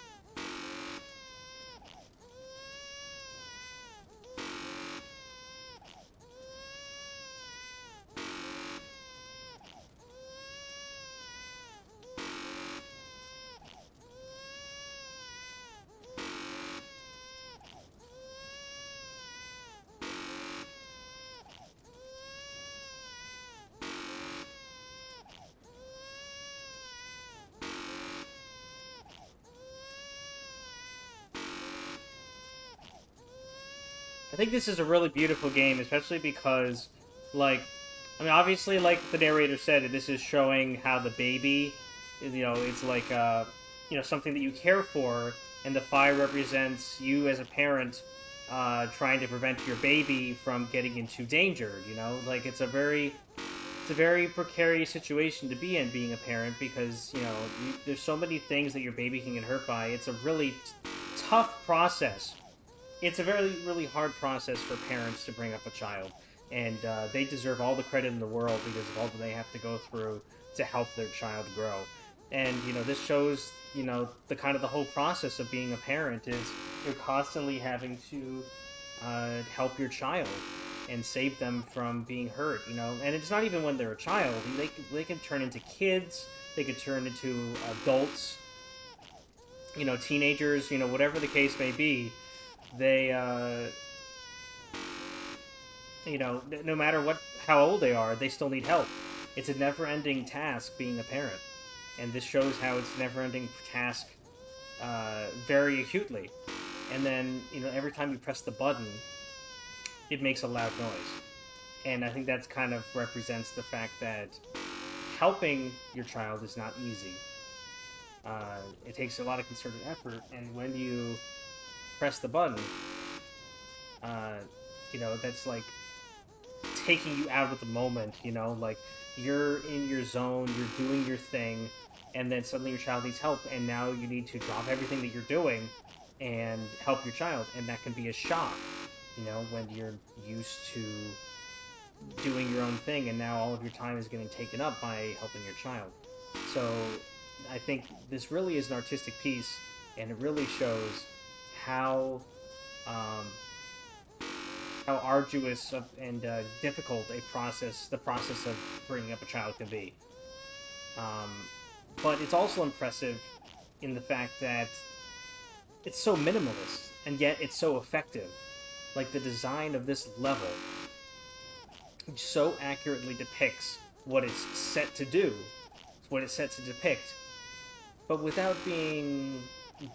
I think this is a really beautiful game, especially because, like, I mean, obviously, like the narrator said, this is showing how the baby, you know, it's like, you know, something that you care for, and the fire represents you as a parent trying to prevent your baby from getting into danger, you know? Like, it's a very it's a very precarious situation to be in, being a parent, because there's so many things that your baby can get hurt by. It's a really tough process. It's a very, really hard process for parents to bring up a child, and they deserve all the credit in the world because of all that they have to go through to help their child grow. And this shows the whole process of being a parent is you're constantly having to help your child and save them from being hurt. And it's not even when they're a child. They can turn into kids. They could turn into adults. Teenagers. Whatever the case may be, they no matter how old they are, they still need help. It's a never-ending task being a parent, and this shows how it's a never-ending task very acutely. And then every time you press the button, it makes a loud noise, and I think that's kind of represents the fact that helping your child is not easy. It takes a lot of concerted effort, and when you press the button, that's like taking you out of the moment. Like you're in your zone, you're doing your thing, and then suddenly your child needs help, and now you need to drop everything that you're doing and help your child, and that can be a shock. When you're used to doing your own thing, and now all of your time is getting taken up by helping your child. So I think this really is an artistic piece, and it really shows how arduous and difficult the process of bringing up a child can be. But it's also impressive in the fact that it's so minimalist, and yet it's so effective. Like, the design of this level so accurately depicts what it's set to do, what it's set to depict, but without being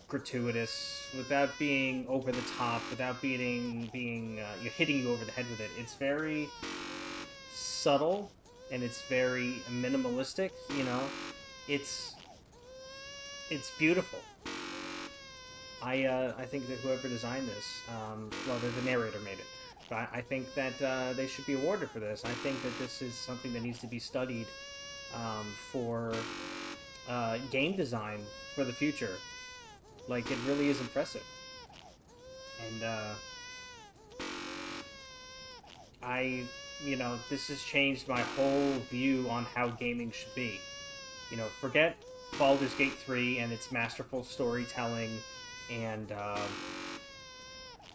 gratuitous, without being over the top, without being hitting you over the head with it. It's very subtle, and it's very minimalistic. It's beautiful. I think that whoever designed this, the narrator made it, but I think that they should be awarded for this. I think that this is something that needs to be studied for game design for the future. Like, it really is impressive. And this has changed my whole view on how gaming should be. Forget Baldur's Gate 3 and its masterful storytelling and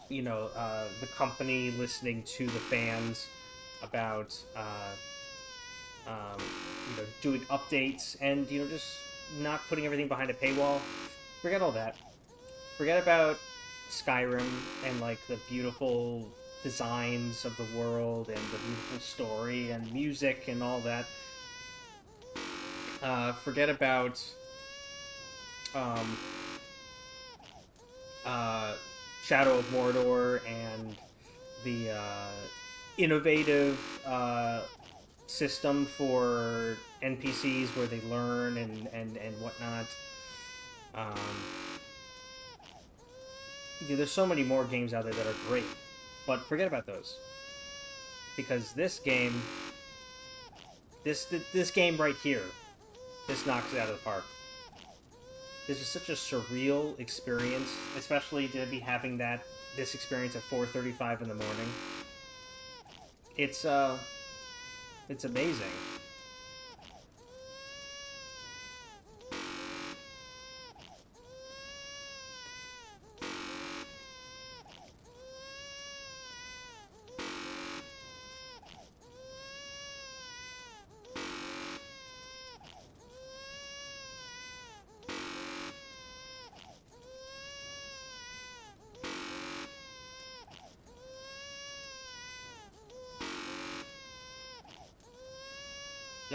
the company listening to the fans about doing updates and just not putting everything behind a paywall. Forget all that. Forget about Skyrim and the beautiful designs of the world and the beautiful story and music and all that. Forget about Shadow of Mordor and the innovative system for NPCs where they learn and whatnot. There's so many more games out there that are great, but forget about those, because this game right here, this knocks it out of the park. This is such a surreal experience, especially to be having this experience at 4:35 in the morning. It's amazing.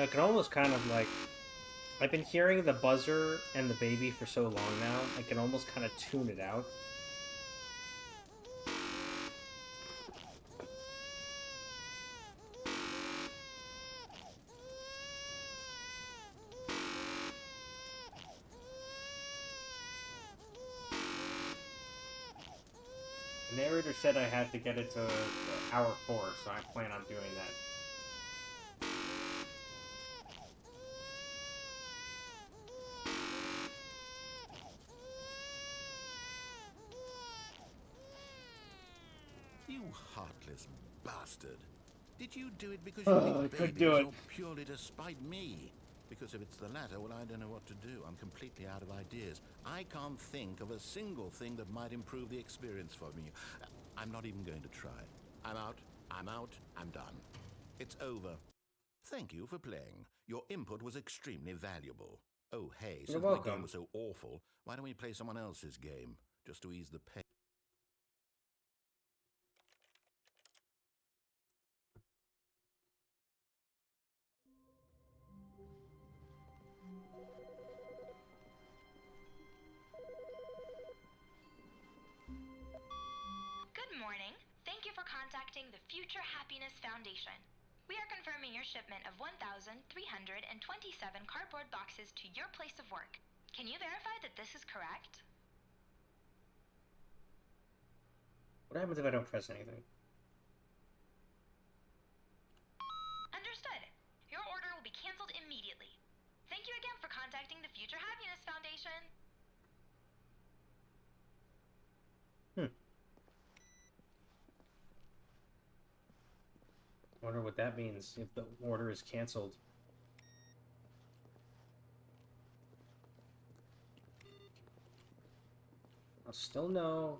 I can almost kind of I've been hearing the buzzer and the baby for so long now, I can almost kind of tune it out. The narrator said I had to get it to hour 4, so I plan on doing that. You heartless bastard. Did you do it because Oh, you I hate couldn't babies do it. or purely to spite me? Because if it's the latter, well, I don't know what to do. I'm completely out of ideas. I can't think of a single thing that might improve the experience for me. I'm not even going to try. I'm out. I'm done. It's over. Thank you for playing. Your input was extremely valuable. Oh, hey, You're since my game welcome. was so awful, why don't we play someone else's game? Just to ease the pain. Good morning. Thank you for contacting the Future Happiness Foundation. We are confirming your shipment of 1,327 cardboard boxes to your place of work. Can you verify that this is correct? What happens if I don't press anything? Understood. Your order will be canceled immediately. Thank you again for contacting the Future Happiness Foundation. Wonder what that means if the order is canceled. I'll still know.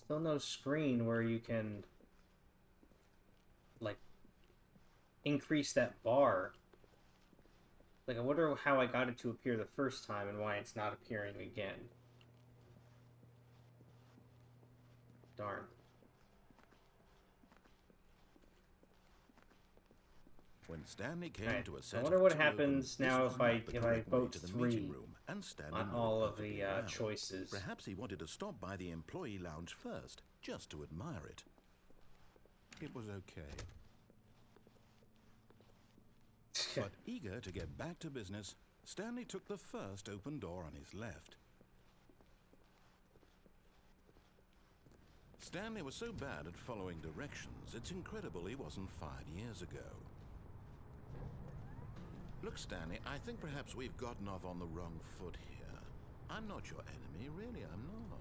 Still no screen where you can, like, increase that bar. Like, I wonder how I got it to appear the first time and why it's not appearing again. Darn. When Stanley came Right. to a I set wonder of what 2 happens open, now this was if I not the correct way vote to the 3 meeting room, and Stanley on knew all it of the perfectly well. choices. Perhaps he wanted to stop by the employee lounge first, just to admire it. It was okay. But eager to get back to business, Stanley took the first open door on his left. Stanley was so bad at following directions, it's incredible he wasn't fired years ago. Look, Stanley, I think perhaps we've gotten off on the wrong foot here. I'm not your enemy, really, I'm not.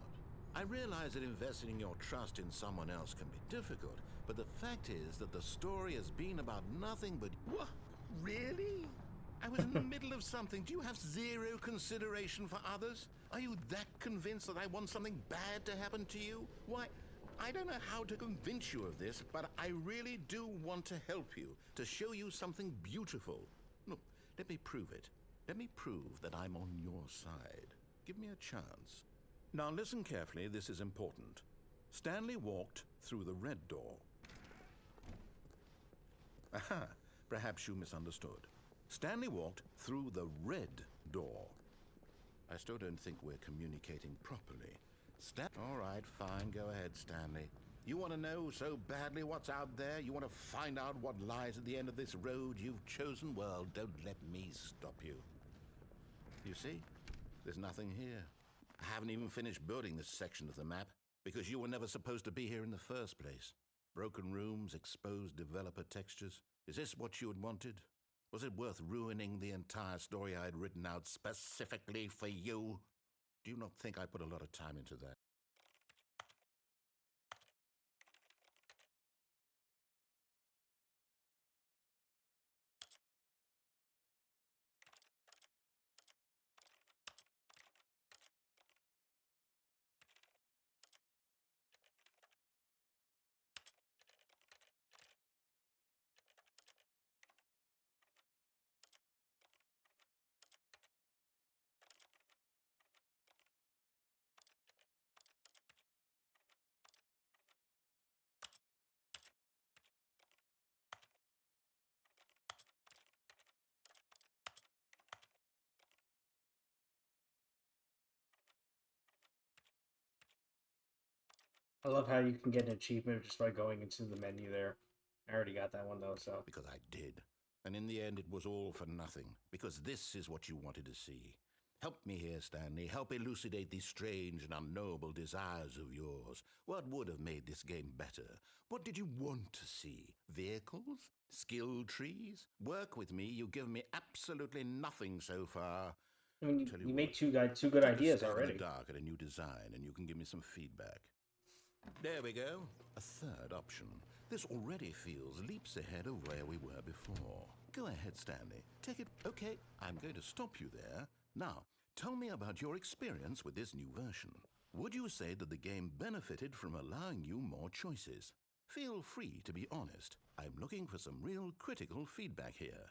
I realize that investing your trust in someone else can be difficult, but the fact is that the story has been about nothing but... What? Really? I was in the middle of something. Do you have zero consideration for others? Are you that convinced that I want something bad to happen to you? Why, I don't know how to convince you of this, but I really do want to help you, to show you something beautiful. Look, let me prove it. Let me prove that I'm on your side. Give me a chance. Now listen carefully, this is important. Stanley walked through the red door. Aha, perhaps you misunderstood. Stanley walked through the red door. I still don't think we're communicating properly. All right, fine, go ahead, Stanley. You want to know so badly what's out there? You want to find out what lies at the end of this road you've chosen? Well, don't let me stop you. You see? There's nothing here. I haven't even finished building this section of the map, because you were never supposed to be here in the first place. Broken rooms, exposed developer textures. Is this what you had wanted? Was it worth ruining the entire story I had written out specifically for you? Do you not think I put a lot of time into that? I love how you can get an achievement just by going into the menu there. I already got that one though, so. Because I did. And in the end, it was all for nothing. Because this is what you wanted to see. Help me here, Stanley. Help elucidate these strange and unknowable desires of yours. What would have made this game better? What did you want to see? Vehicles? Skill trees? Work with me. You've given me absolutely nothing so far. I mean, Tell you what, made two good take ideas a stab already. in the dark at a new design, and you can give me some feedback. There we go. A third option. This already feels leaps ahead of where we were before. Go ahead, Stanley. Take it. Okay, I'm going to stop you there. Now, tell me about your experience with this new version. Would you say that the game benefited from allowing you more choices? Feel free to be honest. I'm looking for some real critical feedback here.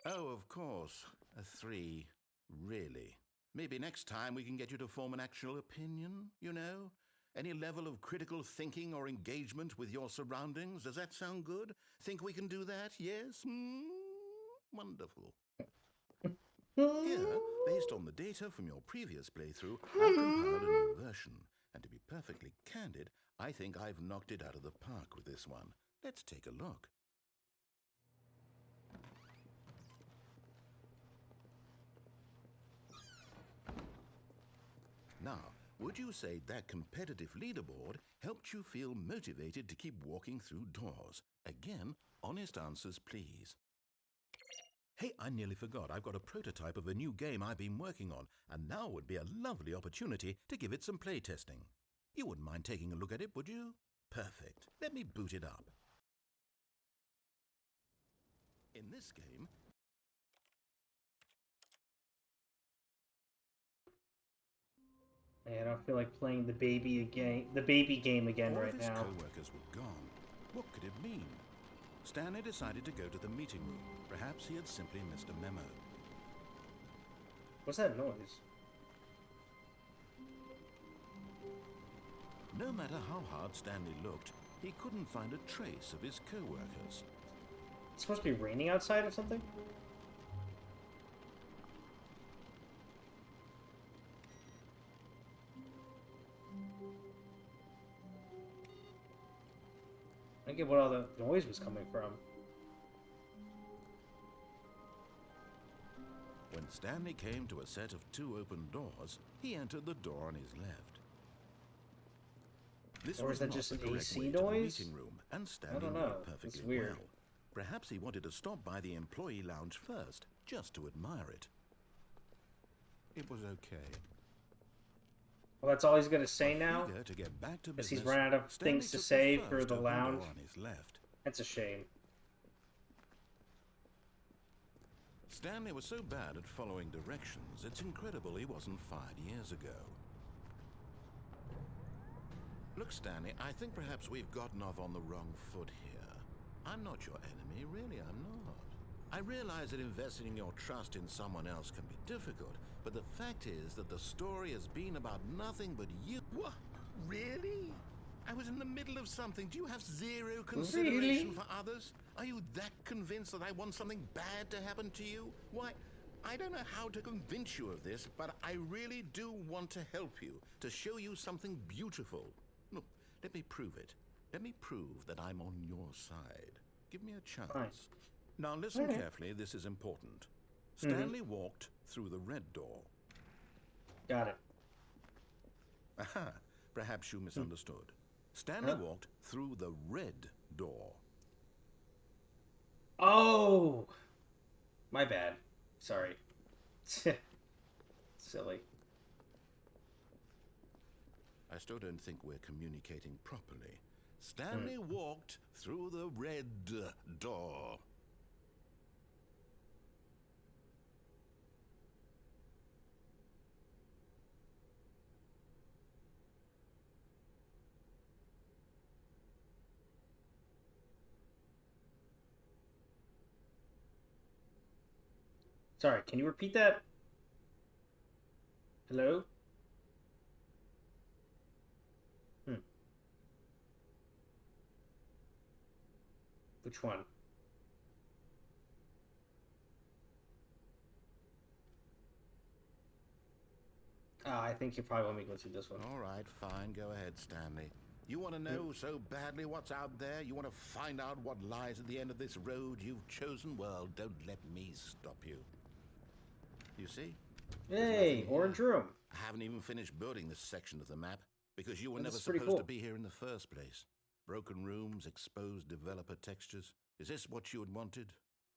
Oh, of course. A 3. Really? Maybe next time we can get you to form an actual opinion, you know? Any level of critical thinking or engagement with your surroundings? Does that sound good? Think we can do that? Yes? Wonderful. Here, based on the data from your previous playthrough, I've compiled a new version. And to be perfectly candid, I think I've knocked it out of the park with this one. Let's take a look. Now, would you say that competitive leaderboard helped you feel motivated to keep walking through doors? Again, honest answers, please. Hey, I nearly forgot. I've got a prototype of a new game I've been working on, and now would be a lovely opportunity to give it some playtesting. You wouldn't mind taking a look at it, would you? Perfect. Let me boot it up. In this game... Man, I don't feel like playing the baby game again right now. All of his co-workers were gone. What could it mean? Stanley decided to go to the meeting room. Perhaps he had simply missed a memo. What's that noise? No matter how hard Stanley looked, he couldn't find a trace of his co-workers. It's supposed to be raining outside or something? I get what all the noise was coming from. When Stanley came to a set of 2 open doors, he entered the door on his left. This Or was is that not just the an correct AC way to the noise? meeting room, and I Stanley don't knew know. it perfectly It's weird. well. Perhaps he wanted to stop by the employee lounge first, just to admire it. It was okay. Well, that's all he's gonna say now? Eager to get back to Because business, he's run out of Stanley things to took say the for first the open lounge. door on his left. That's a shame. Stanley was so bad at following directions, it's incredible he wasn't fired years ago. Look, Stanley, I think perhaps we've gotten off on the wrong foot here. I'm not your enemy, really, I'm not. I realize that investing your trust in someone else can be difficult, but the fact is that the story has been about nothing but you. What? Really? I was in the middle of something. Do you have zero consideration for others? Are you that convinced that I want something bad to happen to you? Why, I don't know how to convince you of this, but I really do want to help you, to show you something beautiful. Look, let me prove it. Let me prove that I'm on your side. Give me a chance. Fine. Now listen carefully, this is important. Stanley walked through the red door. Got it. Aha, perhaps you misunderstood. Stanley walked through the red door. Oh! My bad. Sorry. Silly. I still don't think we're communicating properly. Stanley walked through the red door. Sorry, can you repeat that? Hello? Which one? I think you probably want me to go through this one. All right, fine. Go ahead, Stanley. You want to know so badly what's out there? You want to find out what lies at the end of this road you've chosen? Well, don't let me stop you. You see? Hey, orange room. I haven't even finished building this section of the map because you were This never is pretty supposed to cool. be here in the first place. Broken rooms, exposed developer textures. Is this what you had wanted?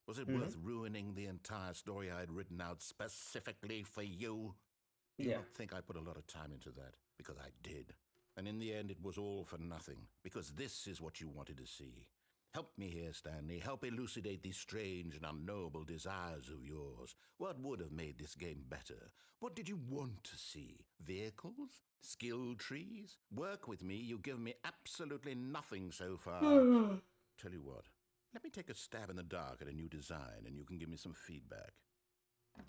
Was it worth ruining the entire story I had written out specifically for you? Do you Yeah. not think I put a lot of time into that? Because I did. And in the end, it was all for nothing. Because this is what you wanted to see. Help me here, Stanley. Help elucidate these strange and unknowable desires of yours. What would have made this game better? What did you want to see? Vehicles? Skill trees? Work with me. You've given me absolutely nothing so far. Tell you what. Let me take a stab in the dark at a new design, and you can give me some feedback.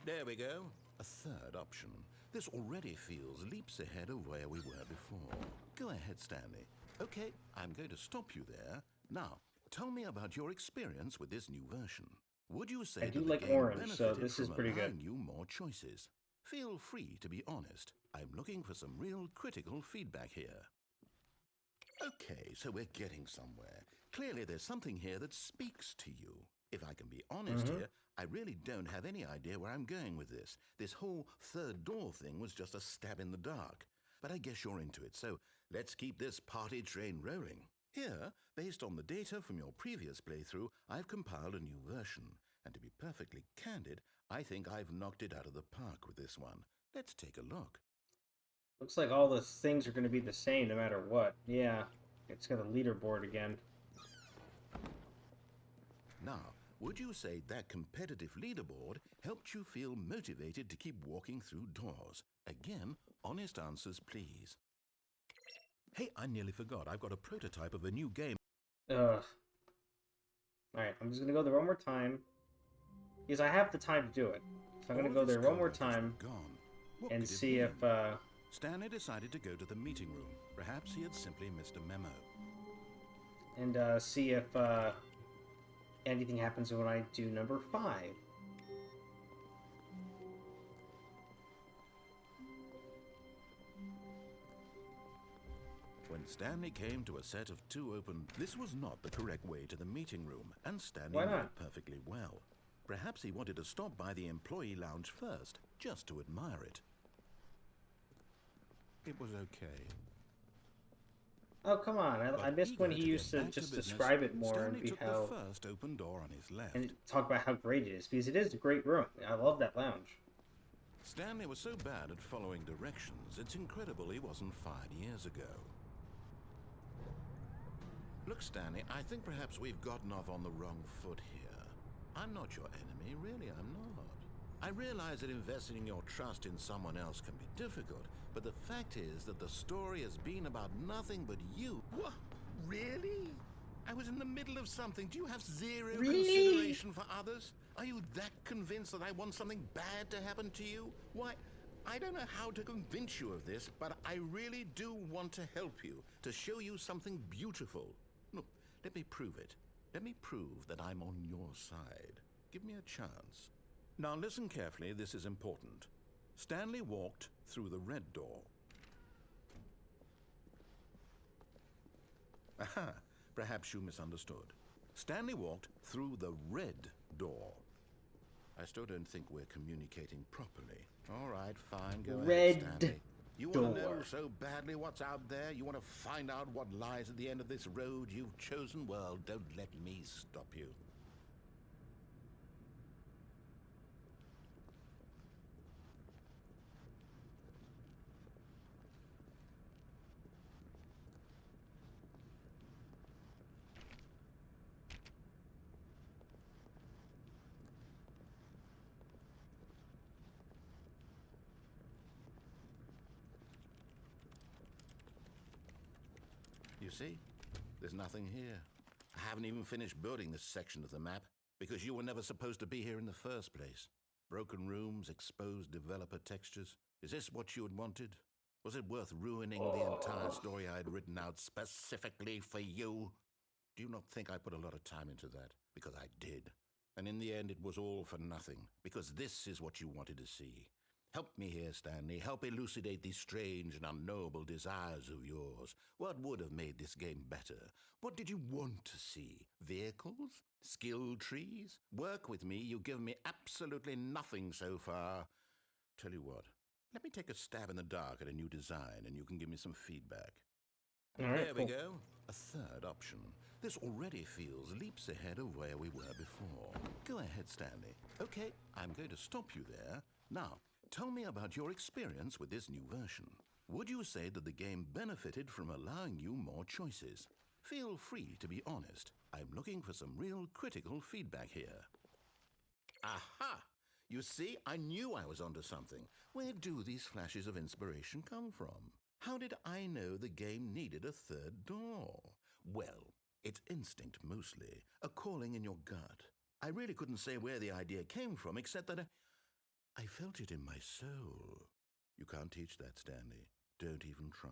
There we go. A third option. This already feels leaps ahead of where we were before. Go ahead, Stanley. Okay, I'm going to stop you there. Now, tell me about your experience with this new version. Would you say I do that the like game orange, so benefited this is from pretty allowing good. you more choices? Feel free to be honest. I'm looking for some real critical feedback here. Okay, so we're getting somewhere. Clearly there's something here that speaks to you. If I can be honest here, I really don't have any idea where I'm going with this. This whole third door thing was just a stab in the dark. But I guess you're into it, so let's keep this party train rolling. Here, based on the data from your previous playthrough, I've compiled a new version. And to be perfectly candid, I think I've knocked it out of the park with this one. Let's take a look. Looks like all the things are going to be the same no matter what. Yeah, it's got a leaderboard again. Now, would you say that competitive leaderboard helped you feel motivated to keep walking through doors? Again, honest answers, please. Hey, I nearly forgot. I've got a prototype of a new game. Ugh. Alright, I'm just going to go there one more time. Because I have the time to do it. So I'm going to go there one more time and see if... Stanley decided to go to the meeting room. Perhaps he had simply missed a memo. And see if anything happens when I do number 5. When Stanley came to a set of 2 open, this was not the correct way to the meeting room, and Stanley Why knew not? it perfectly well. Perhaps he wanted to stop by the employee lounge first, just to admire it. It was okay. Oh, come on. I missed when he used to just describe it more and be took how... the first open door on his left. And talk about how great it is, because it is a great room. I love that lounge. Stanley was so bad at following directions, it's incredible he wasn't fired years ago. Look, Stanley, I think perhaps we've gotten off on the wrong foot here. I'm not your enemy, really, I'm not. I realize that investing your trust in someone else can be difficult, but the fact is that the story has been about nothing but you. What? Really? I was in the middle of something. Do you have zero consideration for others? Are you that convinced that I want something bad to happen to you? Why, I don't know how to convince you of this, but I really do want to help you, to show you something beautiful. Look, let me prove it. Let me prove that I'm on your side. Give me a chance. Now listen carefully, this is important. Stanley walked through the red door. Aha, perhaps you misunderstood. Stanley walked through the red door. I still don't think we're communicating properly. All right, fine, go ahead, Stanley. You want to know so badly what's out there? You want to find out what lies at the end of this road you've chosen? Well, don't let me stop you. You see? There's nothing here. I haven't even finished building this section of the map, because you were never supposed to be here in the first place. Broken rooms, exposed developer textures. Is this what you had wanted? Was it worth ruining the entire story I had written out specifically for you? Do you not think I put a lot of time into that? Because I did. And in the end, it was all for nothing, because this is what you wanted to see. Help me here, Stanley. Help elucidate these strange and unknowable desires of yours. What would have made this game better? What did you want to see? Vehicles? Skill trees? Work with me. You've given me absolutely nothing so far. Tell you what, let me take a stab in the dark at a new design and you can give me some feedback. All right, There cool. we go. A third option. This already feels leaps ahead of where we were before. Go ahead, Stanley. Okay, I'm going to stop you there. Now, tell me about your experience with this new version. Would you say that the game benefited from allowing you more choices? Feel free to be honest. I'm looking for some real critical feedback here. Aha! You see, I knew I was onto something. Where do these flashes of inspiration come from? How did I know the game needed a third door? Well, it's instinct mostly, a calling in your gut. I really couldn't say where the idea came from, except that I felt it in my soul. You can't teach that, Stanley. Don't even try.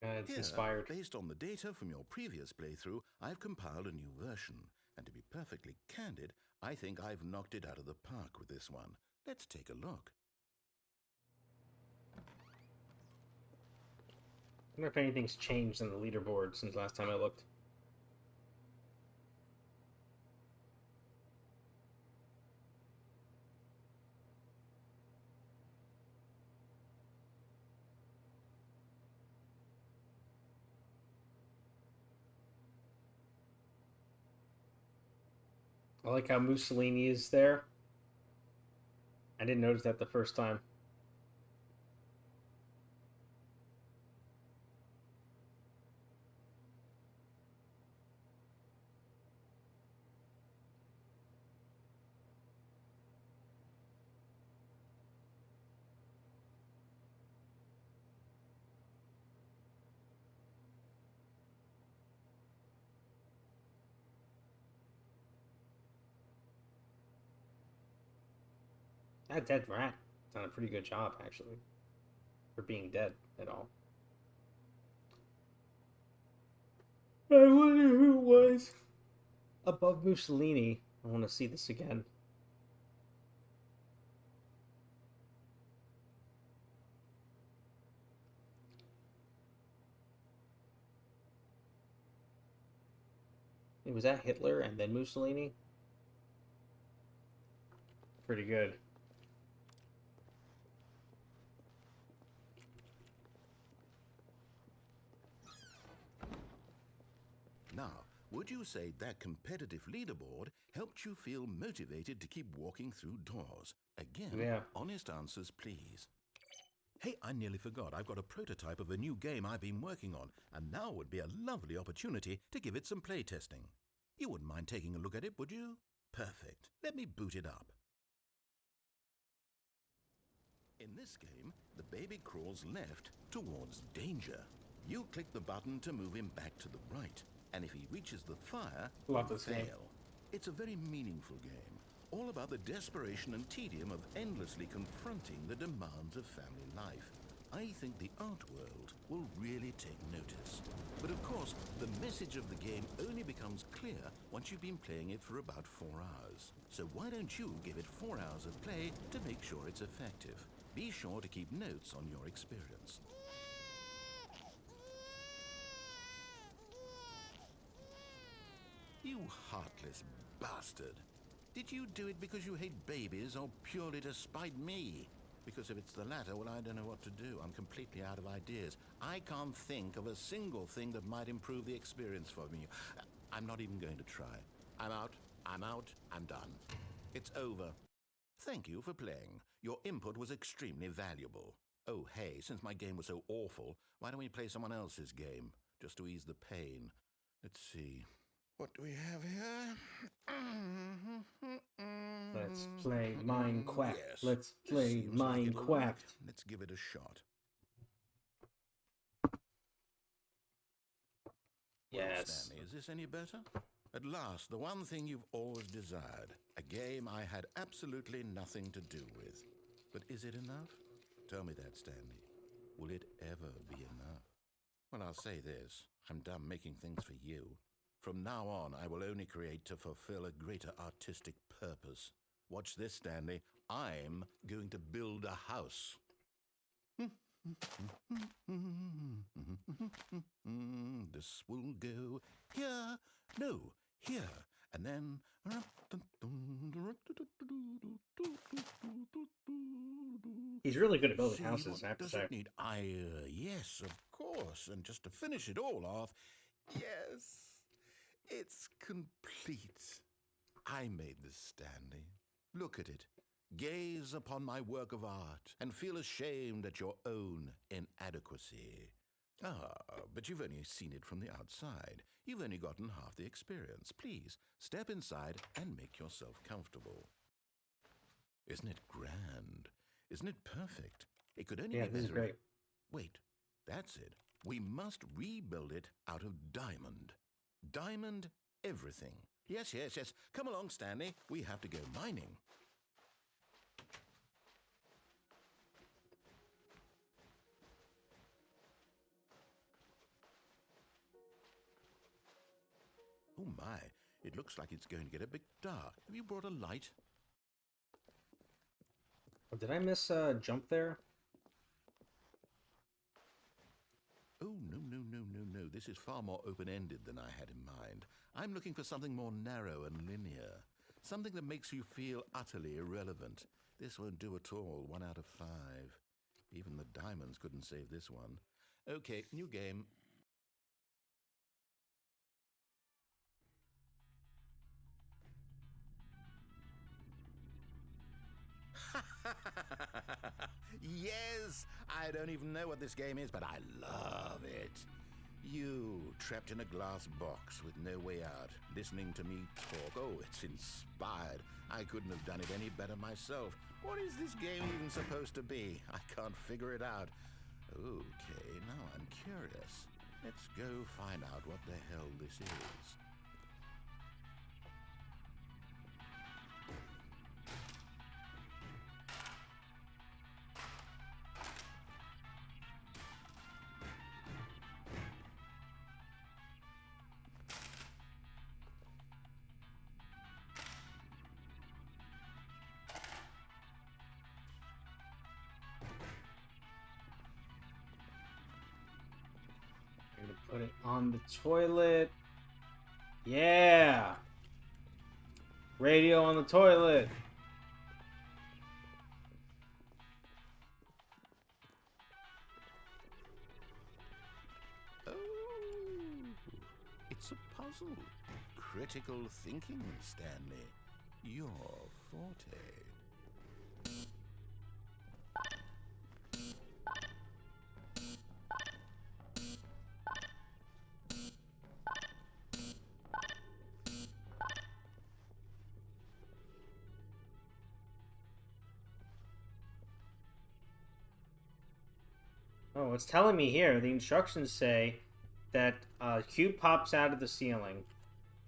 It's Here, inspired. based on the data from your previous playthrough, I've compiled a new version. And to be perfectly candid, I think I've knocked it out of the park with this one. Let's take a look. I wonder if anything's changed in the leaderboard since last time I looked. I like how Mussolini is there. I didn't notice that the first time. That dead rat done a pretty good job, actually, for being dead at all. I wonder who it was above Mussolini. I want to see this again. It was that Hitler and then Mussolini? Pretty good. Now, would you say that competitive leaderboard helped you feel motivated to keep walking through doors? Again, Yeah. honest answers, please. Hey, I nearly forgot. I've got a prototype of a new game I've been working on, and now would be a lovely opportunity to give it some playtesting. You wouldn't mind taking a look at it, would you? Perfect. Let me boot it up. In this game, the baby crawls left towards danger. You click the button to move him back to the right, and if he reaches the fire, Love you this game. fail. It's a very meaningful game, all about the desperation and tedium of endlessly confronting the demands of family life. I think the art world will really take notice. But of course, the message of the game only becomes clear once you've been playing it for about 4 hours. So why don't you give it 4 hours of play to make sure it's effective? Be sure to keep notes on your experience. You heartless bastard. Did you do it because you hate babies or purely to spite me? Because if it's the latter, well, I don't know what to do. I'm completely out of ideas. I can't think of a single thing that might improve the experience for me. I'm not even going to try. I'm out, I'm done. It's over. Thank you for playing. Your input was extremely valuable. Oh, hey, since my game was so awful, why don't we play someone else's game, just to ease the pain? Let's see. What do we have here? Let's play Minecraft. Yes, Let's this play seems like it'll Minecraft. work. Let's give it a shot. Well, Yes. Stanley, is this any better? At last, the one thing you've always desired. A game I had absolutely nothing to do with. But is it enough? Tell me that, Stanley. Will it ever be enough? Well, I'll say this. I'm done making things for you. From now on, I will only create to fulfill a greater artistic purpose. Watch this, Stanley. I'm going to build a house. This will go here. No, here. And then... He's really good at building See, houses, I what have to does say. it need? Yes, of course. And just to finish it all off, yes, it's complete. I made this, Stanley. Look at it. Gaze upon my work of art and feel ashamed at your own inadequacy. Ah, but you've only seen it from the outside. You've only gotten half the experience. Please, step inside and make yourself comfortable. Isn't it grand? Isn't it perfect? It could only be Yeah, this is better if- great. Wait, that's it. We must rebuild it out of diamond. Diamond everything. Yes, yes, yes. Come along, Stanley. We have to go mining. Oh my, it looks like it's going to get a bit dark. Have you brought a light? Oh, did I miss a jump there? Oh, no, no, no, no, no. This is far more open-ended than I had in mind. I'm looking for something more narrow and linear. Something that makes you feel utterly irrelevant. This won't do at all. 1 out of 5. Even the diamonds couldn't save this one. Okay, new game. Yes! I don't even know what this game is, but I love it. You, trapped in a glass box with no way out, listening to me talk. Oh, it's inspired. I couldn't have done it any better myself. What is this game even supposed to be? I can't figure it out. Okay, now I'm curious. Let's go find out what the hell this is. I'm gonna put it on the toilet. Yeah! Radio on the toilet. Oh, it's a puzzle. Critical thinking, Stanley. Your forte. Oh, it's telling me here. The instructions say that a cube pops out of the ceiling,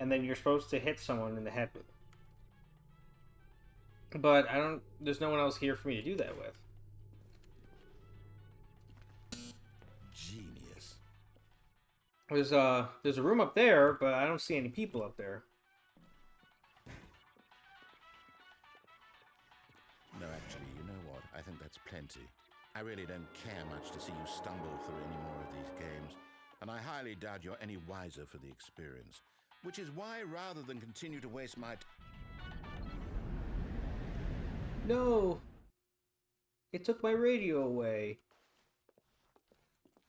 and then you're supposed to hit someone in the head with it. But I don't. There's no one else here for me to do that with. Genius. There's a room up there, but I don't see any people up there. No, actually, you know what? I think that's plenty. I really don't care much to see you stumble through any more of these games, and I highly doubt you're any wiser for the experience. Which is why, rather than continue to waste my No! It took my radio away.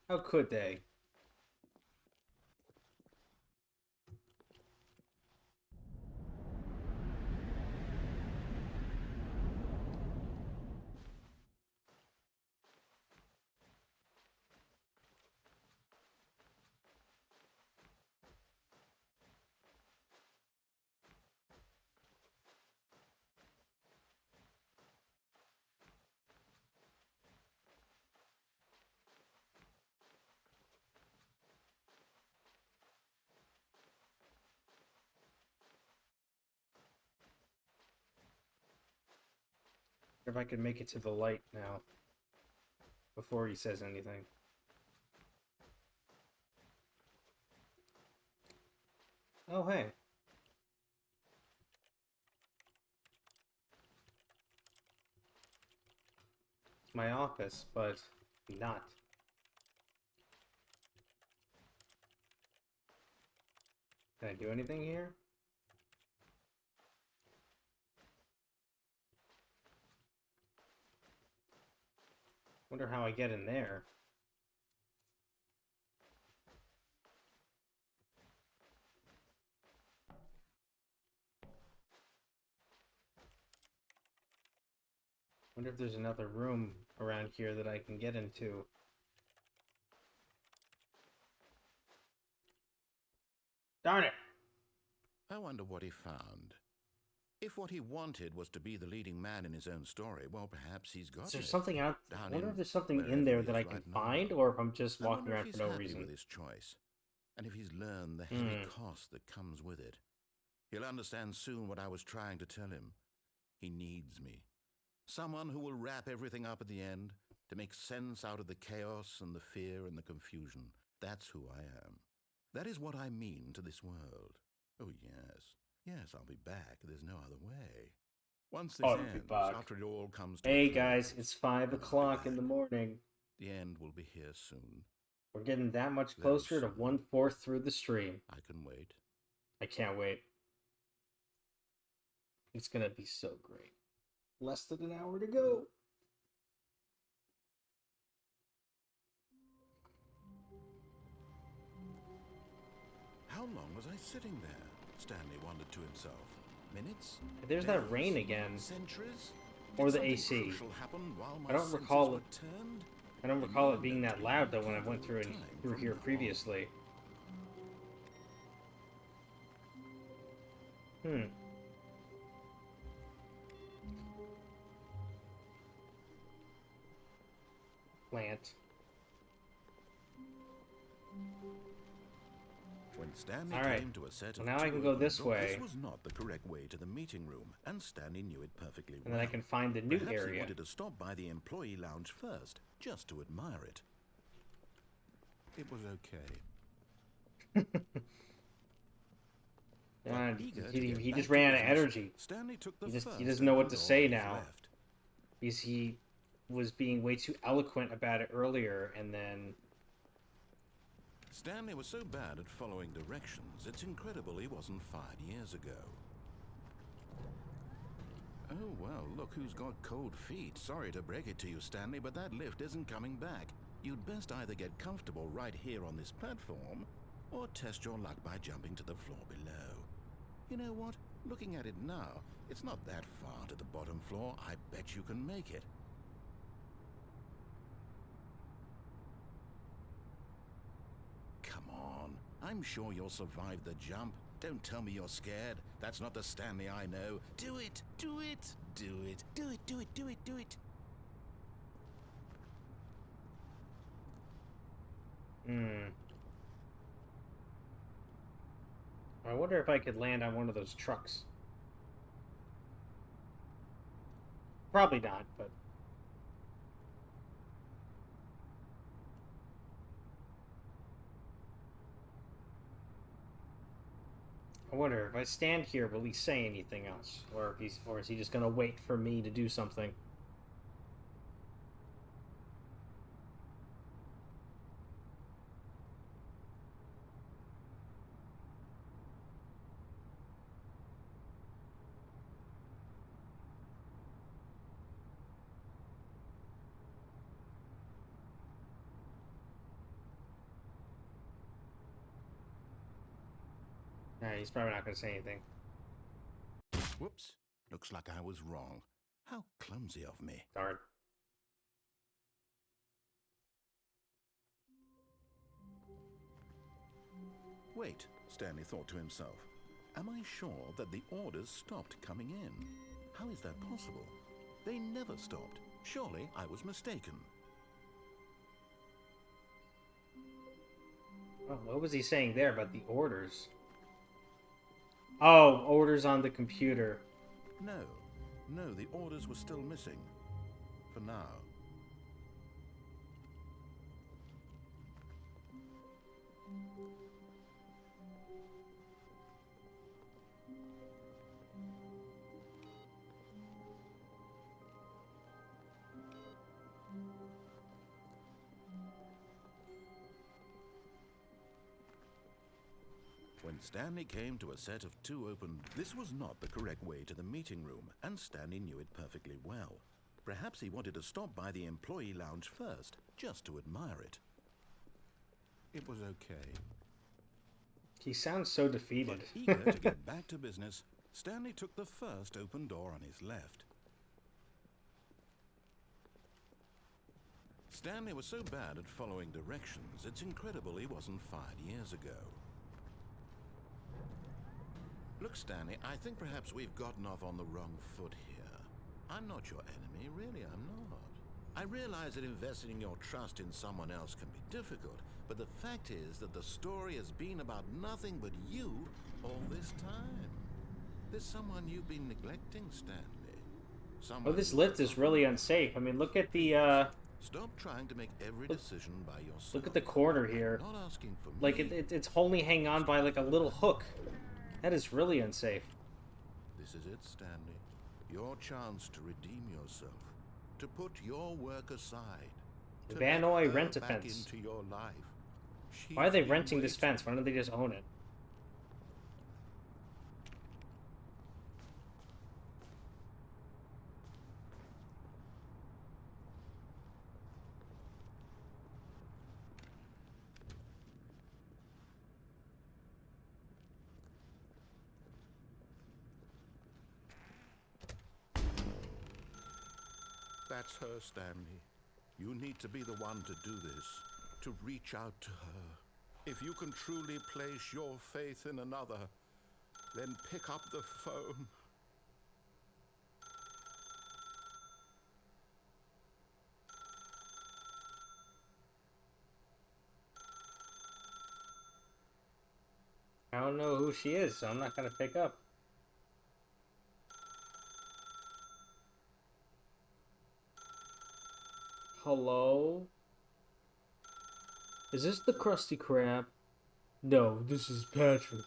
How could they? If I could make it to the light now. Before he says anything. Oh, hey. It's my office, but not. Can I do anything here? Wonder how I get in there. Wonder if there's another room around here that I can get into. Darn it! I wonder what he found. If what he wanted was to be the leading man in his own story, well, perhaps he's got Is there it. something out? I Down wonder in if there's something in wherever there he that I is can right now. find, or if I'm just I walking wonder if around he's for no happy reason. with his choice, and if he's learned the heavy cost that comes with it. He'll understand soon what I was trying to tell him. He needs me. Someone who will wrap everything up at the end, to make sense out of the chaos and the fear and the confusion. That's who I am. That is what I mean to this world. Oh, yes. Yes, I'll be back. There's no other way. Once this ends, after it all comes to a Hey close, guys, it's 5 o'clock in the morning. the end will be here soon. We're getting that much Very closer to soon. 1/4 through the stream. I can wait. I can't wait. It's gonna be so great. Less than an hour to go. How long was I sitting there? Stanley wondered to himself. Minutes? There's Days? that rain again. Centuries? Or Did the something AC. crucial happen while my I don't senses recall were it. turned? I don't He recall it learned being them that to loud though be when I went through time through from here now on. previously. Plant. When Stanley All right. came to a set of Well, now I two can go open this doors, way. This was not the correct way to the meeting room, and Stanley knew it perfectly well. And then I can find the new Perhaps he area. wanted to stop by the employee lounge first, just to admire it. It was okay. He just ran out of energy. Stanley took the He doesn't know what to say now. Because he was being way too eloquent about it earlier, and then... Stanley was so bad at following directions, it's incredible he wasn't fired years ago. Oh, well, look who's got cold feet. Sorry to break it to you, Stanley, but that lift isn't coming back. You'd best either get comfortable right here on this platform, or test your luck by jumping to the floor below. You know what? Looking at it now, it's not that far to the bottom floor. I bet you can make it. Come on. I'm sure you'll survive the jump. Don't tell me you're scared. That's not the Stanley I know. Do it! Do it! Do it! Do it! Do it! Do it! Do it! I wonder if I could land on one of those trucks. Probably not, but... I wonder if I stand here, will he say anything else? Or is he just gonna wait for me to do something? Nah, he's probably not gonna say anything. Whoops. Looks like I was wrong. How clumsy of me. Darn. Wait, Stanley thought to himself. Am I sure that the orders stopped coming in? How is that possible? They never stopped. Surely I was mistaken. Oh, what was he saying there about the orders? Oh, orders on the computer. No, the orders were still missing. For now. When Stanley came to a set of two open... This was not the correct way to the meeting room, and Stanley knew it perfectly well. Perhaps he wanted to stop by the employee lounge first, just to admire it. It was okay. He sounds so defeated. But eager to get back to business, Stanley took the first open door on his left. Stanley was so bad at following directions, it's incredible he wasn't fired years ago. Look, Stanley, I think perhaps we've gotten off on the wrong foot here. I'm not your enemy, really, I'm not. I realize that investing your trust in someone else can be difficult, but the fact is that the story has been about nothing but you all this time. There's someone you've been neglecting, Stanley. Oh, this lift is really unsafe. I mean, look at the, Stop trying to make every decision by yourself. Look at the corner here. Not asking for like, me. it's only hanging on by, like, a little hook. That is really unsafe. This is it, Stanley. Your chance to redeem yourself. To put your work aside. To Vanoy let her rent a back fence. into your life. Why are they She's been renting this waiting. fence? Why don't they just own it? That's her, Stanley. You need to be the one to do this. To reach out to her. If you can truly place your faith in another, then pick up the phone. I don't know who she is, so I'm not gonna pick up. Hello? Is this the Krusty Krab? No, this is Patrick.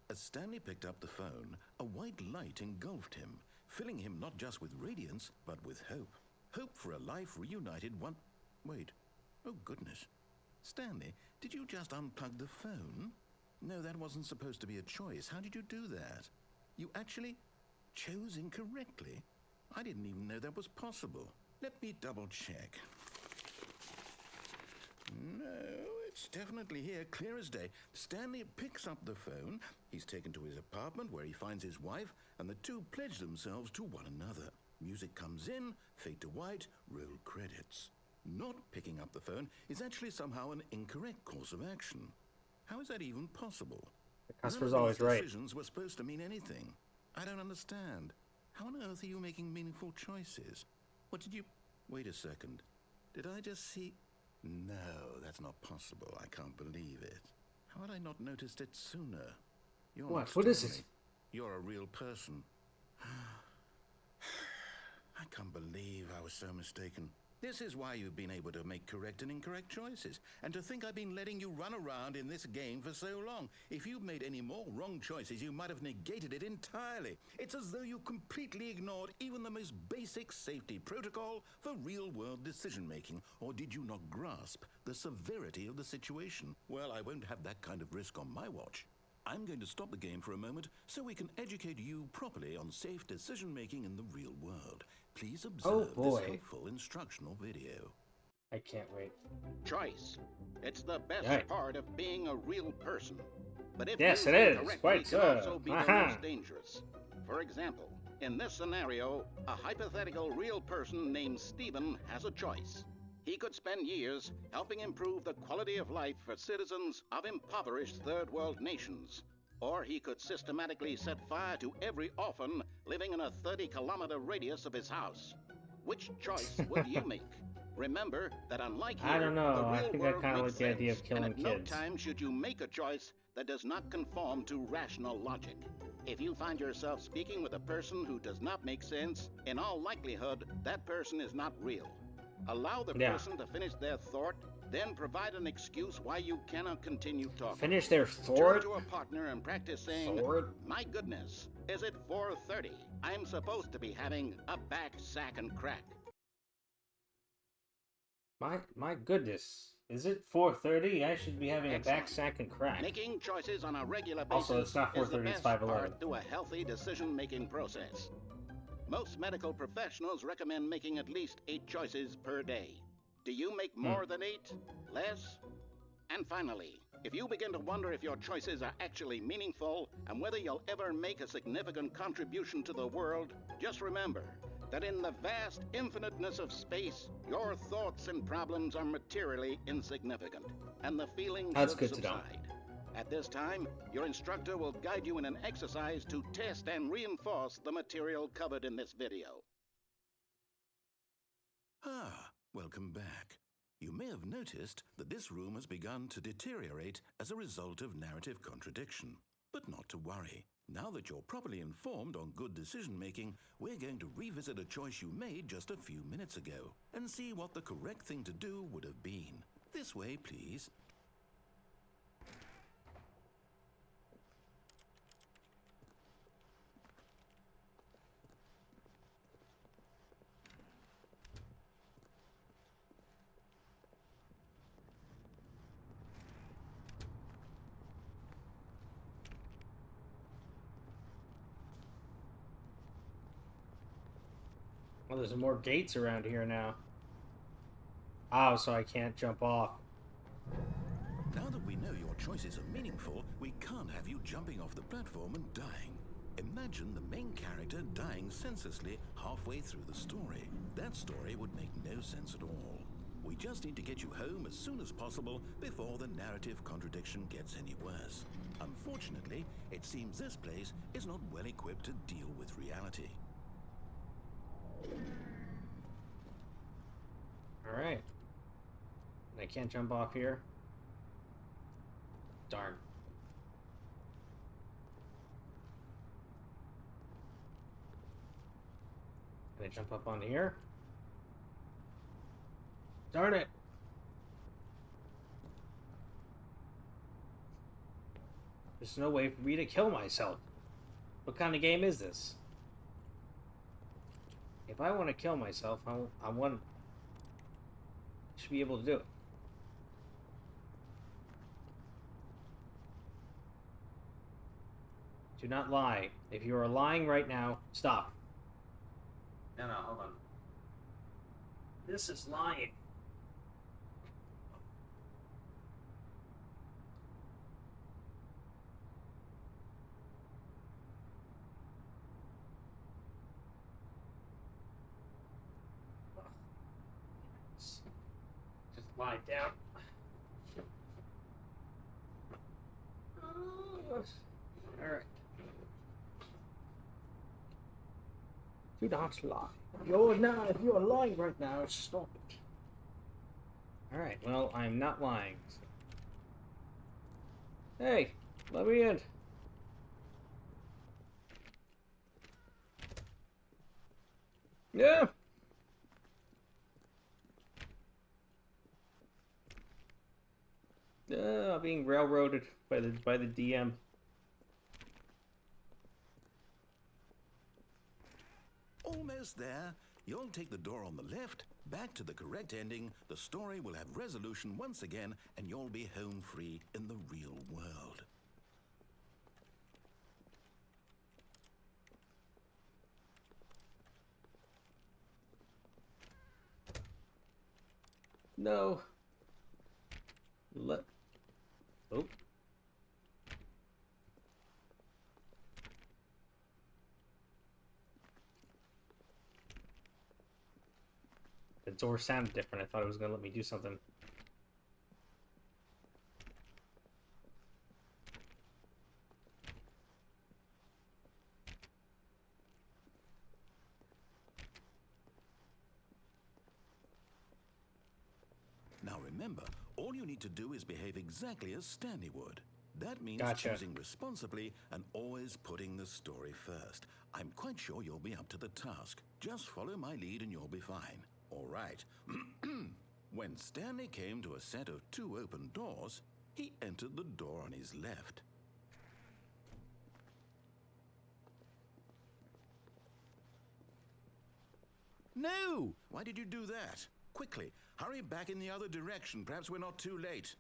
As Stanley picked up the phone, a white light engulfed him, filling him not just with radiance, but with hope. Hope for a life reunited one... Wait. Oh, goodness. Stanley, did you just unplug the phone? No, that wasn't supposed to be a choice. How did you do that? You actually chose incorrectly? I didn't even know that was possible. Let me double check. No, it's definitely here, clear as day. Stanley picks up the phone. He's taken to his apartment where he finds his wife, and the two pledge themselves to one another. Music comes in, fade to white, roll credits. Not picking up the phone is actually somehow an incorrect course of action. How is that even possible? The customer's None of always these right. decisions were supposed to mean anything. I don't understand. How on earth are you making meaningful choices? What did you... Wait a second. Did I just see... No, that's not possible. I can't believe it. How had I not noticed it sooner? You're What? not What is Stanley. it? You're a real person. I can't believe I was so mistaken. This is why you've been able to make correct and incorrect choices. And to think I've been letting you run around in this game for so long. If you'd made any more wrong choices, you might have negated it entirely. It's as though you completely ignored even the most basic safety protocol for real-world decision-making. Or did you not grasp the severity of the situation? Well, I won't have that kind of risk on my watch. I'm going to stop the game for a moment so we can educate you properly on safe decision-making in the real world. Please observe this helpful instructional video. I can't wait. Choice. It's the best Yay. part of being a real person. But if Yes, used it is. incorrectly, Quite can so. also be the Aha. most dangerous. For example, in this scenario, a hypothetical real person named Stephen has a choice. He could spend years helping improve the quality of life for citizens of impoverished third world nations. Or he could systematically set fire to every orphan living in a 30-kilometer radius of his house. Which choice would you make? Remember that unlike here, I don't know. the I real think I world kinda makes like the idea of sense, killing and at kids. no time should you make a choice that does not conform to rational logic. If you find yourself speaking with a person who does not make sense, in all likelihood, that person is not real. Allow the Yeah. person to finish their thought Then provide an excuse why you cannot continue talking. Finish their Turn thwart. to a partner and practice saying, Thwart? "My goodness, is it 4:30? I'm supposed to be having a back sack and crack." My goodness. Is it 4:30? I should be having a back sack and crack. Making choices on a regular basis Also, it's not is the 4:30, it's best 5:11. part to a healthy decision-making process. Most medical professionals recommend making at least 8 choices per day. Do you make more than 8? Less? And finally, if you begin to wonder if your choices are actually meaningful and whether you'll ever make a significant contribution to the world, just remember that in the vast infiniteness of space, your thoughts and problems are materially insignificant, and the feeling should subside. At this time, your instructor will guide you in an exercise to test and reinforce the material covered in this video. Ah, welcome back. You may have noticed that this room has begun to deteriorate as a result of narrative contradiction. But not to worry. Now that you're properly informed on good decision-making, we're going to revisit a choice you made just a few minutes ago and see what the correct thing to do would have been. This way, please. Well, there's more gates around here now. Oh, so I can't jump off. Now that we know your choices are meaningful, we can't have you jumping off the platform and dying. Imagine the main character dying senselessly halfway through the story. That story would make no sense at all. We just need to get you home as soon as possible before the narrative contradiction gets any worse. Unfortunately, it seems this place is not well equipped to deal with reality. Alright. I can't jump off here. Darn. Can I jump up on here? Darn it! There's no way for me to kill myself. What kind of game is this? If I want to kill myself, I should be able to do it. Do not lie. If you are lying right now, stop. No, hold on. This is lying. Just lie down. Alright. Do not lie. If you're lying right now, stop it. Alright, well, I'm not lying. Hey, let me in. Yeah. Being railroaded by the DM. Almost there. You'll take the door on the left, back to the correct ending, the story will have resolution once again, and you'll be home free in the real world. No. Oh. The door sounded different. I thought it was going to let me do something. Now remember, all you need to do is behave exactly as Stanley would. That means choosing responsibly and always putting the story first. I'm quite sure you'll be up to the task. Just follow my lead and you'll be fine. All right. When Stanley came to a set of 2 open doors, he entered the door on his left. No! Why did you do that? Quickly, hurry back in the other direction. Perhaps we're not too late.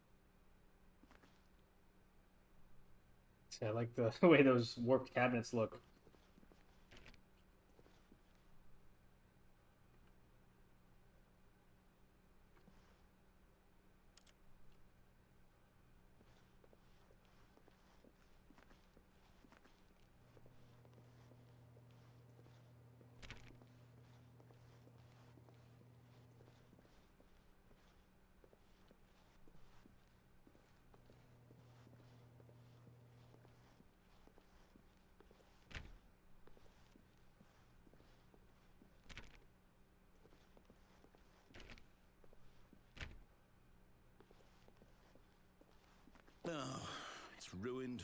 See, I like the way those warped cabinets look. Oh, it's ruined.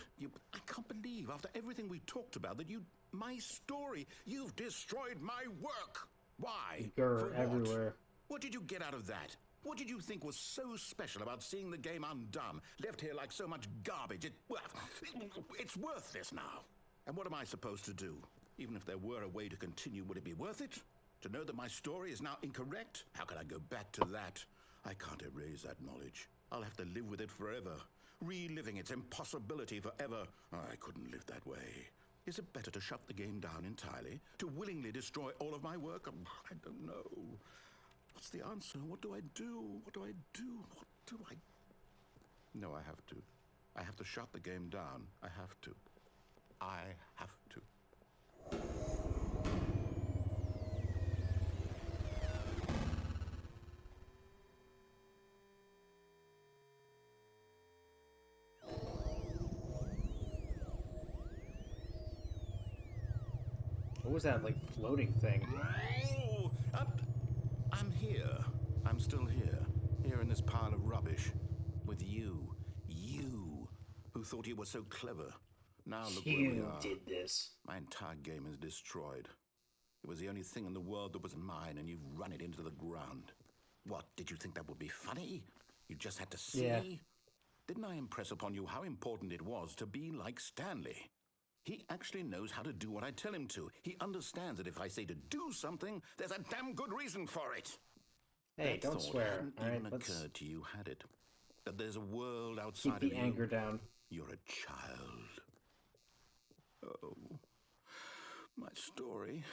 I can't believe, after everything we talked about, that my story, you've destroyed my work. Why? Grr everywhere. What did you get out of that? What did you think was so special about seeing the game undone, left here like so much garbage? It's worthless now. And what am I supposed to do? Even if there were a way to continue, would it be worth it? To know that my story is now incorrect? How can I go back to that? I can't erase that knowledge. I'll have to live with it forever. Reliving its impossibility forever. I couldn't live that way. Is it better to shut the game down entirely? To willingly destroy all of my work? I don't know. What's the answer? What do I do? What do I do? What do I... No, I have to. I have to shut the game down. I have to. I have to. What was that, like, floating thing? Oh, I'm here. I'm still here. Here in this pile of rubbish. With you. You, who thought you were so clever. Now look where we are. You did this. My entire game is destroyed. It was the only thing in the world that was mine, and you've run it into the ground. What, did you think that would be funny? You just had to see? Yeah. Didn't I impress upon you how important it was to be like Stanley? He actually knows how to do what I tell him to. He understands that if I say to do something, there's a damn good reason for it. Hey, That don't thought swear. hadn't All right, even let's occurred to you, had it? That there's a world outside keep of the you. anger down. You're a child. Oh, my story.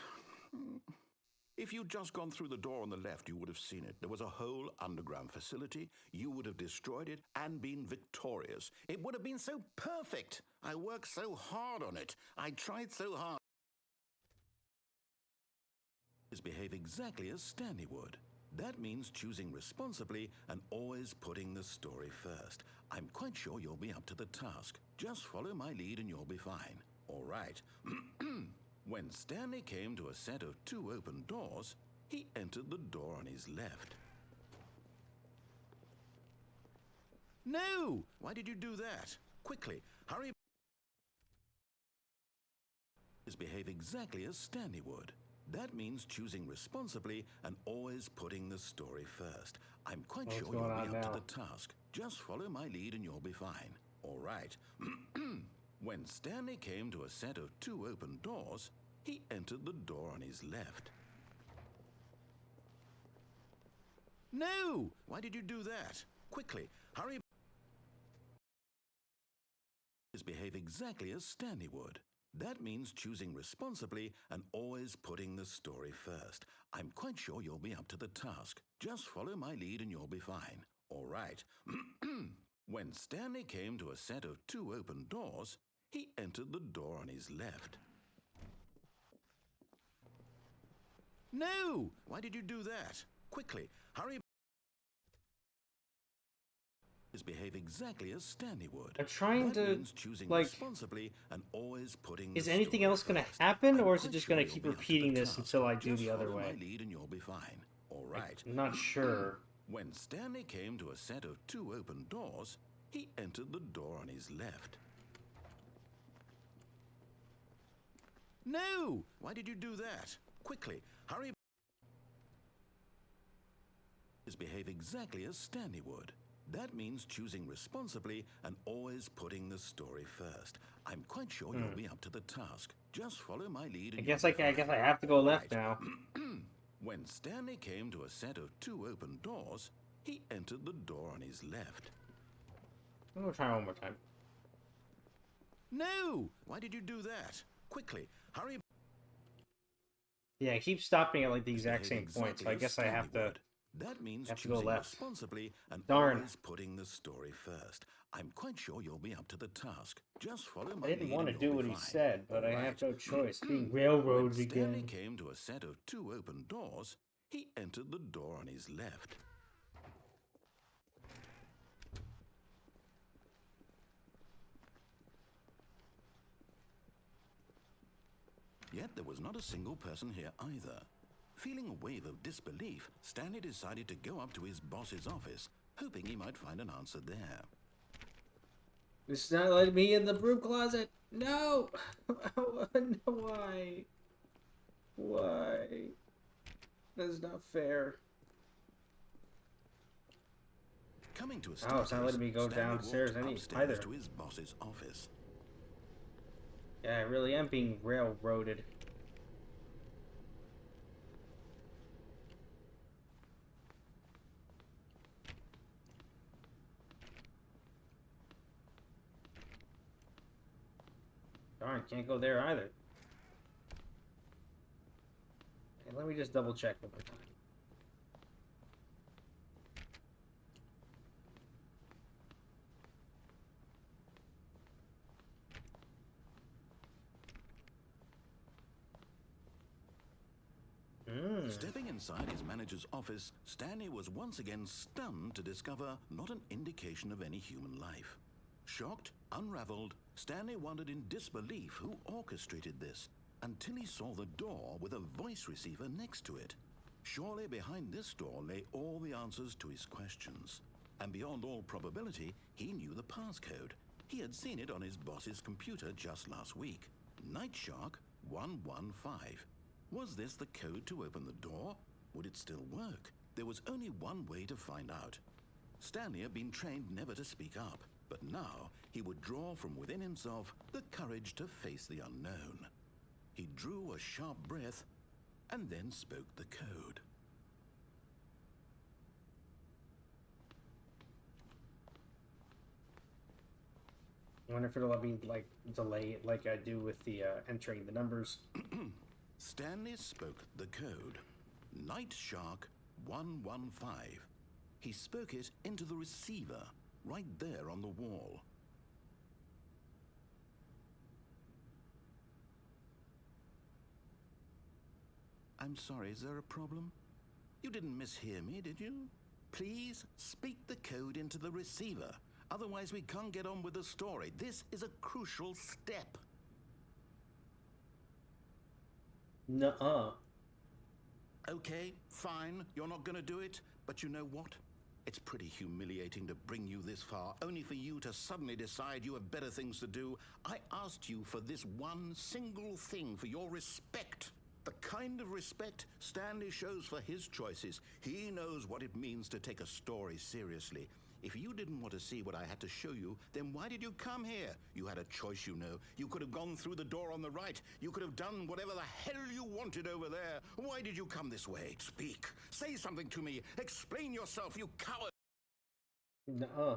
If you'd just gone through the door on the left, you would have seen it. There was a whole underground facility. You would have destroyed it and been victorious. It would have been so perfect. I worked so hard on it. I tried so hard. Behave exactly as Stanley would. That means choosing responsibly and always putting the story first. I'm quite sure you'll be up to the task. Just follow my lead and you'll be fine. All right. When Stanley came to a set of 2 open doors, he entered the door on his left. No! Why did you do that? Quickly, hurry. Behave exactly as Stanley would. That means choosing responsibly and always putting the story first. I'm quite sure you'll be up to the task. Just follow my lead and you'll be fine. All right. When Stanley came to a set of 2 open doors, he entered the door on his left. No! Why did you do that? Quickly, hurry. Behave exactly as Stanley would. That means choosing responsibly and always putting the story first. I'm quite sure you'll be up to the task. Just follow my lead and you'll be fine. All right. When Stanley came to a set of 2 open doors, he entered the door on his left. No! Why did you do that? Quickly, hurry. Behave exactly as Stanley would. I'm trying That to, means choosing like, responsibly and always putting is the anything story else going to first. happen, I'm or is it quite just sure going to you'll keep be up to repeating the this task. until I do Just the other follow way? my lead and you'll be fine. All right. I'm not sure. When Stanley came to a set of 2 open doors, he entered the door on his left. No! Why did you do that? Quickly, hurry. behave exactly as Stanley would. That means choosing responsibly and always putting the story first. I'm quite sure you'll be up to the task. Just follow my lead and I guess I have to go left now. When Stanley came to a set of 2 open doors, he entered the door on his left. I'm gonna try one more time. No! Why did you do that? Quickly, hurry. Yeah, it keeps stopping at like the exact same point, so I guess I have to. That means have to go choosing left. responsibly and Darn. always putting the story first. I'm quite sure you'll be up to the task. Just follow my I didn't lead want to and do you'll what be he fine. said, but I All have right. no choice. Being railroaded When Stanley again. came to a set of 2 open doors, he entered the door on his left. Yet there was not a single person here either. Feeling a wave of disbelief, Stanley decided to go up to his boss's office, hoping he might find an answer there. It's not letting me in the broom closet. No. Why? Why? That's not fair. Coming to a Oh, it's not staircase, letting me go Stanley downstairs walked any upstairs either. to his boss's office. Yeah, I really am being railroaded. Darn, can't go there either. Okay, let me just double check one more time. Stepping inside his manager's office, Stanley was once again stunned to discover not an indication of any human life. Shocked, unraveled, Stanley wondered in disbelief who orchestrated this, until he saw the door with a voice receiver next to it. Surely behind this door lay all the answers to his questions. And beyond all probability, he knew the passcode. He had seen it on his boss's computer just last week. Night Shark 115. Was this the code to open the door? Would it still work? There was only one way to find out. Stanley had been trained never to speak up, but now he would draw from within himself the courage to face the unknown. He drew a sharp breath and then spoke the code. I wonder if it'll let me, like, delay it like I do with the entering the numbers. Stanley spoke the code. Night Shark 115. He spoke it into the receiver, right there on the wall. I'm sorry, is there a problem? You didn't mishear me, did you? Please speak the code into the receiver. Otherwise, we can't get on with the story. This is a crucial step. Nuh-uh. Okay, fine, you're not gonna do it, but you know what? It's pretty humiliating to bring you this far, only for you to suddenly decide you have better things to do. I asked you for this one single thing, for your respect. The kind of respect Stanley shows for his choices. He knows what it means to take a story seriously. If you didn't want to see what I had to show you, then why did you come here? You had a choice, you know. You could have gone through the door on the right. You could have done whatever the hell you wanted over there. Why did you come this way? Speak. Say something to me. Explain yourself, you coward. Nuh-uh.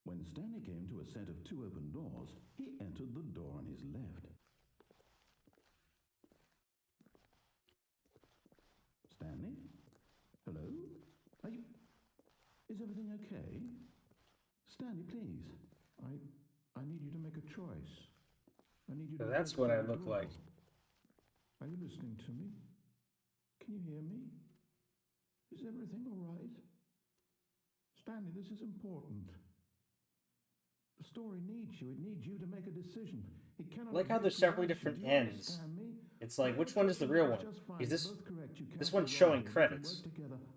When Stanley came to a set of 2 open doors, he entered the door on his left. Stanley? Hello? Are you... Is everything okay? Stanley, please. I need you to make a choice. I need you to... So that's what I look like. Are you listening to me? Can you hear me? Is everything all right? Stanley, this is important. The story needs you. It needs you to make a decision. It cannot... I like how there's several different ends. It's like, which one is the real one? Is this one's showing credits.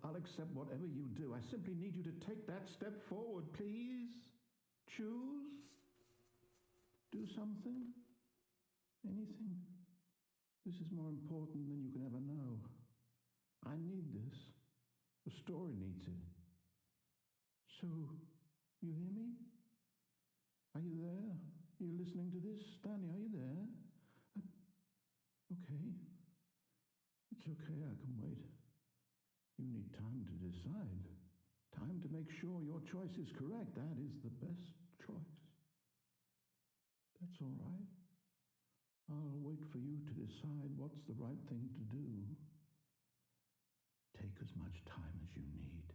I'll accept whatever you do. I simply need you to take that step forward, please. Choose. Do something. Anything. This is more important than you can ever know. I need this. The story needs it. So, you hear me? Are you there? Are you listening to this? Stanley, are you there? Okay. It's okay, I can wait. You need time to decide. Time to make sure your choice is correct. That is the best choice. That's all right. I'll wait for you to decide what's the right thing to do. Take as much time as you need.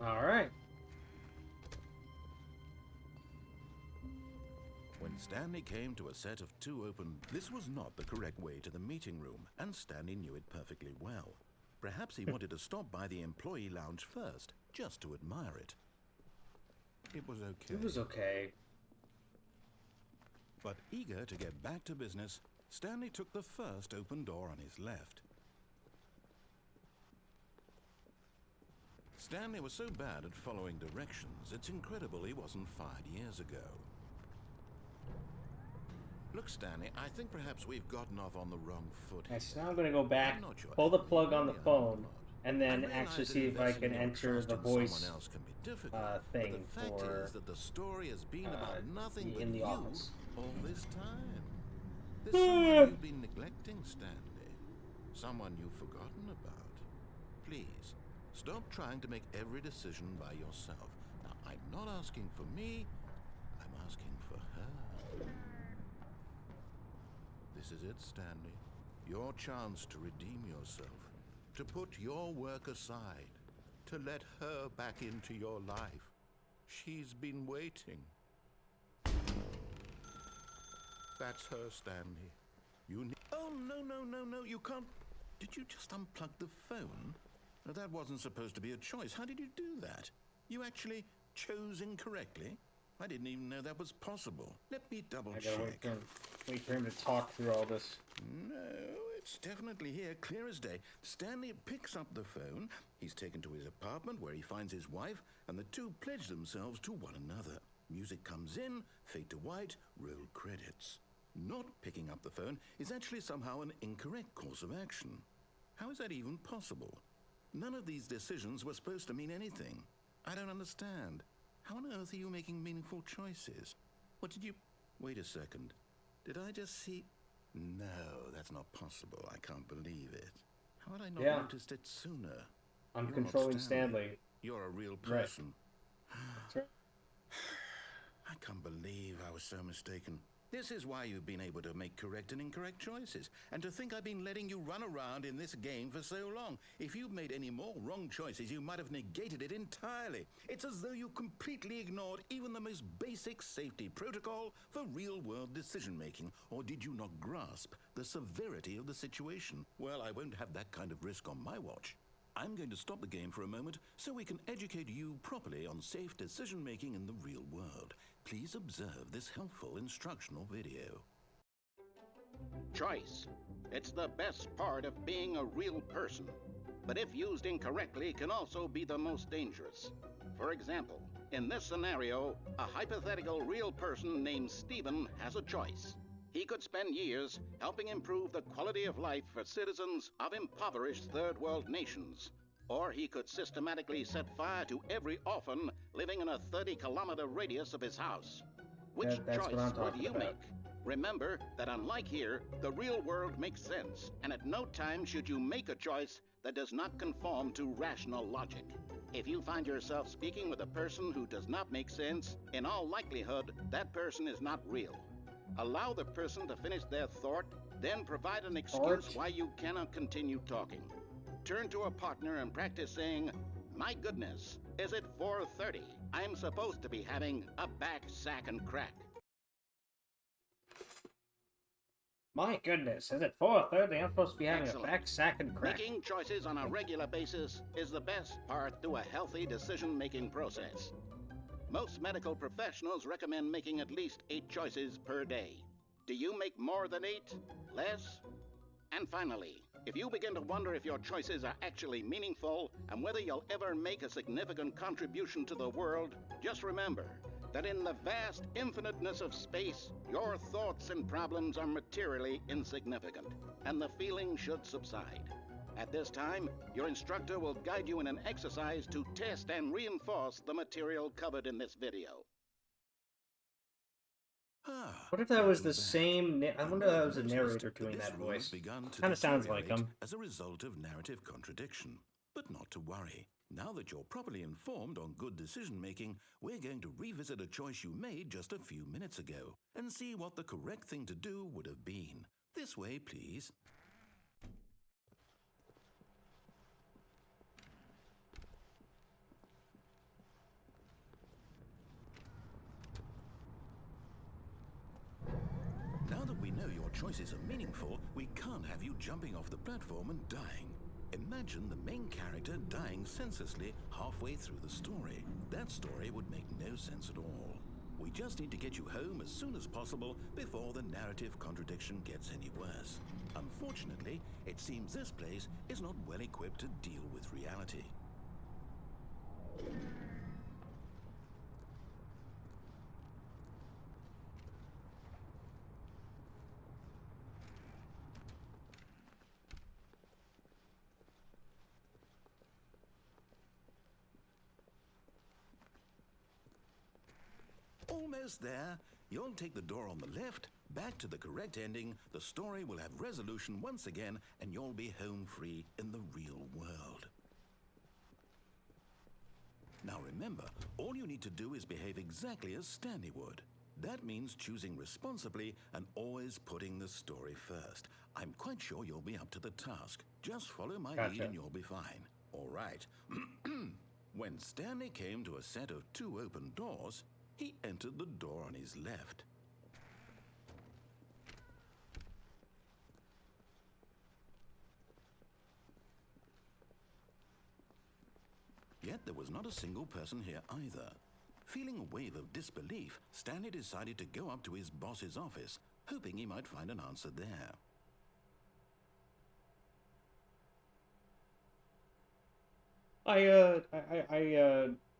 All right. When Stanley came to a set of two open, this was not the correct way to the meeting room, and Stanley knew it perfectly well. Perhaps he wanted to stop by the employee lounge first, just to admire it. It was okay. It was okay. But eager to get back to business, Stanley took the first open door on his left. Stanley was so bad at following directions, it's incredible he wasn't fired years ago. Look, Stanley, I think perhaps we've gotten off on the wrong foot here. So now I'm going to go back, pull the plug on the phone, and then actually see if I can enter the voice thing the fact for is that the story has been about nothing but in the you office. all this time. There's someone you've been neglecting, Stanley. Someone you've forgotten about. Please, stop trying to make every decision by yourself. Now, I'm not asking for me, I'm asking for her. This is it, Stanley. Your chance to redeem yourself. To put your work aside. To let her back into your life. She's been waiting. That's her, Stanley. You need... Oh, no, you can't... Did you just unplug the phone? No, that wasn't supposed to be a choice. How did you do that? You actually chose incorrectly? I didn't even know that was possible. Let me double check. Wait for him to talk through all this. No, it's definitely here, clear as day. Stanley picks up the phone. He's taken to his apartment where he finds his wife, and the two pledge themselves to one another. Music comes in, fade to white, roll credits. Not picking up the phone is actually somehow an incorrect course of action. How is that even possible? None of these decisions were supposed to mean anything. I don't understand. How on earth are you making meaningful choices? What did you... Wait a second. Did I just see... No, that's not possible. I can't believe it. How had I not noticed it sooner? I'm You're controlling not Stanley. Stanley. You're a real person. That's right. I can't believe I was so mistaken. This is why you've been able to make correct and incorrect choices. And to think I've been letting you run around in this game for so long. If you'd made any more wrong choices, you might have negated it entirely. It's as though you completely ignored even the most basic safety protocol for real-world decision-making. Or did you not grasp the severity of the situation? Well, I won't have that kind of risk on my watch. I'm going to stop the game for a moment so we can educate you properly on safe decision-making in the real world. Please observe this helpful instructional video. Choice. It's the best part of being a real person, but if used incorrectly can also be the most dangerous. For example, in this scenario, a hypothetical real person named Stephen has a choice. He could spend years helping improve the quality of life for citizens of impoverished third world nations. Or he could systematically set fire to every orphan living in a 30-kilometer radius of his house. Which choice would you make? Remember that unlike here, the real world makes sense, and at no time should you make a choice that does not conform to rational logic. If you find yourself speaking with a person who does not make sense, in all likelihood, that person is not real. Allow the person to finish their thought, then provide an excuse why you cannot continue talking. Turn to a partner and practice saying, "My goodness, is it 4:30? I'm supposed to be having a back, sack, and crack." My goodness, is it 4:30? I'm supposed to be having a back, sack, and crack. Making choices on a regular basis is the best part to a healthy decision-making process. Most medical professionals recommend making at least 8 choices per day. Do you make more than 8? Less? And finally, If you begin to wonder if your choices are actually meaningful and whether you'll ever make a significant contribution to the world, just remember that in the vast infiniteness of space, your thoughts and problems are materially insignificant, and the feeling should subside. At this time, your instructor will guide you in an exercise to test and reinforce the material covered in this video. What if that was the same? I wonder if that was a narrator doing that voice. Kind of sounds like him. As a result of narrative contradiction. But not to worry. Now that you're properly informed on good decision-making, we're going to revisit a choice you made just a few minutes ago and see what the correct thing to do would have been. This way, please. Now that we know your choices are meaningful, we can't have you jumping off the platform and dying. Imagine the main character dying senselessly halfway through the story. That story would make no sense at all. We just need to get you home as soon as possible before the narrative contradiction gets any worse. Unfortunately, it seems this place is not well equipped to deal with reality. Almost there. You'll take the door on the left, back to the correct ending, the story will have resolution once again, and you'll be home free in the real world. Now remember, all you need to do is behave exactly as Stanley would. That means choosing responsibly and always putting the story first. I'm quite sure you'll be up to the task. Just follow my lead and you'll be fine. All right. When Stanley came to a set of 2 open doors, he entered the door on his left. Yet there was not a single person here either. Feeling a wave of disbelief, Stanley decided to go up to his boss's office, hoping he might find an answer there. I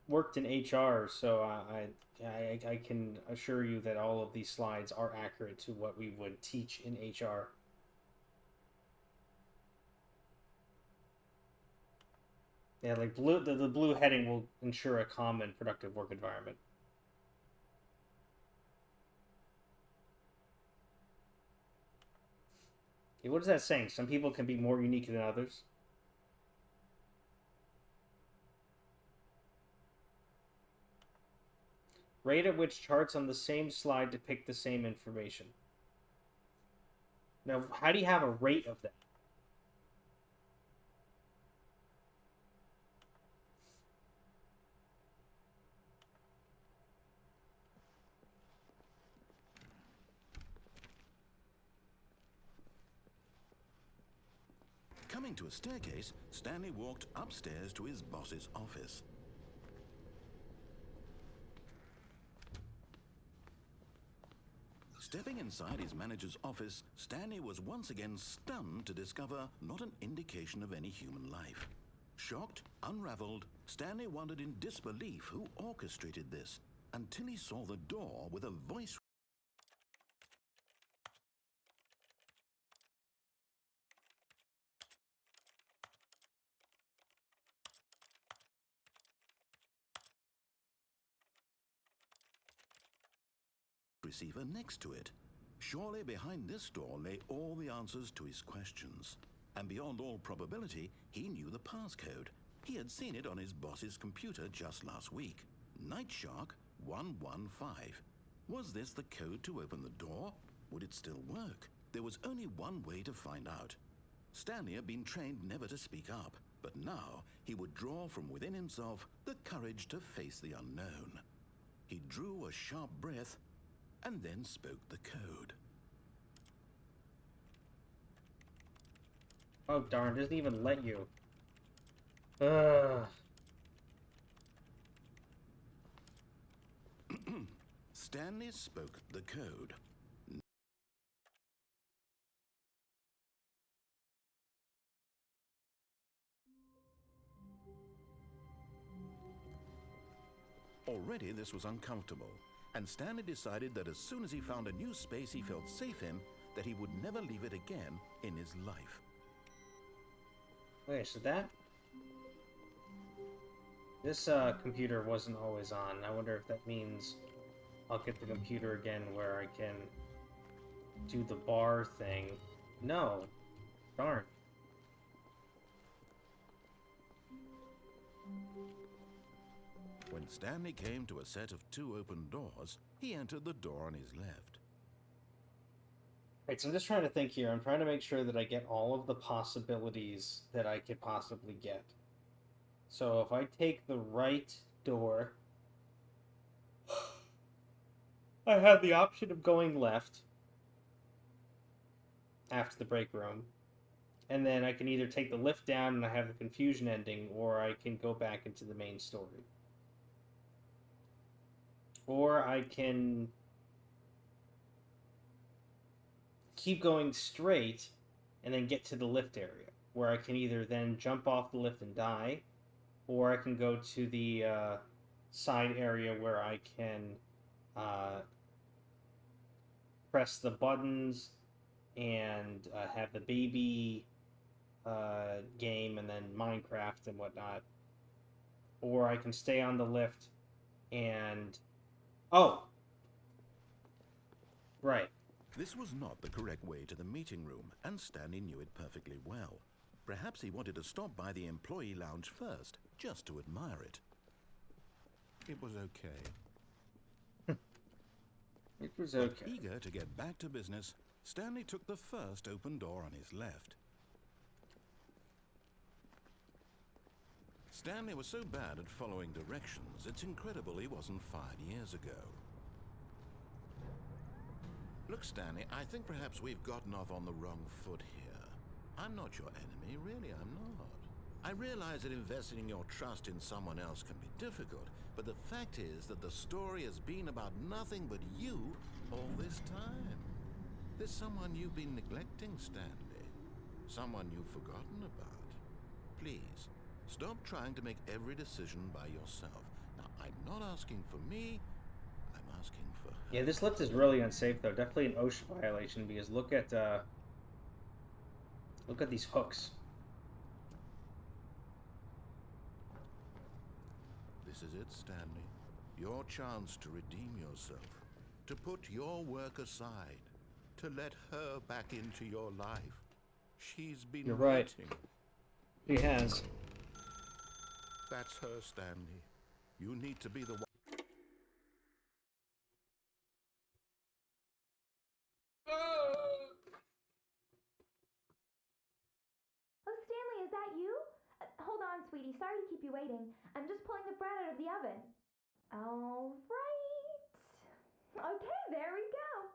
worked in HR, so I can assure you that all of these slides are accurate to what we would teach in HR. Yeah, like the blue heading will ensure a calm and productive work environment. Yeah, what is that saying? Some people can be more unique than others. Rate at which charts on the same slide depict the same information. Now, how do you have a rate of that? Coming to a staircase, Stanley walked upstairs to his boss's office. Stepping inside his manager's office, Stanley was once again stunned to discover not an indication of any human life. Shocked, unraveled, Stanley wondered in disbelief who orchestrated this, until he saw the door with a voice receiver next to it. Surely behind this door lay all the answers to his questions. And beyond all probability, he knew the passcode. He had seen it on his boss's computer just last week. Night Shark 115. Was this the code to open the door? Would it still work? There was only one way to find out. Stanley had been trained never to speak up, but now he would draw from within himself the courage to face the unknown. He drew a sharp breath and then spoke the code. Oh darn, it doesn't even let you. Ugh. Stanley spoke the code. Already this was uncomfortable, and Stanley decided that as soon as he found a new space he felt safe in, that he would never leave it again in his life. Wait, so this computer wasn't always on. I wonder if that means I'll get the computer again where I can do the bar thing. No. Darn. When Stanley came to a set of 2 open doors, he entered the door on his left. Right, so I'm just trying to think here. I'm trying to make sure that I get all of the possibilities that I could possibly get. So if I take the right door, I have the option of going left after the break room. And then I can either take the lift down and I have the confusion ending, or I can go back into the main story. Or I can keep going straight and then get to the lift area, where I can either then jump off the lift and die, or I can go to the side area where I can press the buttons and have the baby game and then Minecraft and whatnot. Or I can stay on the lift and... Oh! Right. This was not the correct way to the meeting room, and Stanley knew it perfectly well. Perhaps he wanted to stop by the employee lounge first, just to admire it. It was okay. It was okay. But eager to get back to business, Stanley took the first open door on his left. Stanley was so bad at following directions, it's incredible he wasn't fired years ago. Look, Stanley, I think perhaps we've gotten off on the wrong foot here. I'm not your enemy, really, I'm not. I realize that investing your trust in someone else can be difficult, but the fact is that the story has been about nothing but you all this time. There's someone you've been neglecting, Stanley. Someone you've forgotten about. Please, stop trying to make every decision by yourself. Now, I'm not asking for me, I'm asking for her. Yeah, this lift is really unsafe, though. Definitely an OSHA violation, because look at these hooks. This is it, Stanley. Your chance to redeem yourself. To put your work aside. To let her back into your life. She's been You're right. waiting. He has. That's her, Stanley. You need to be the one. Oh, Stanley, is that you? Hold on, sweetie. Sorry to keep you waiting. I'm just pulling the bread out of the oven. All right. Okay, there we go.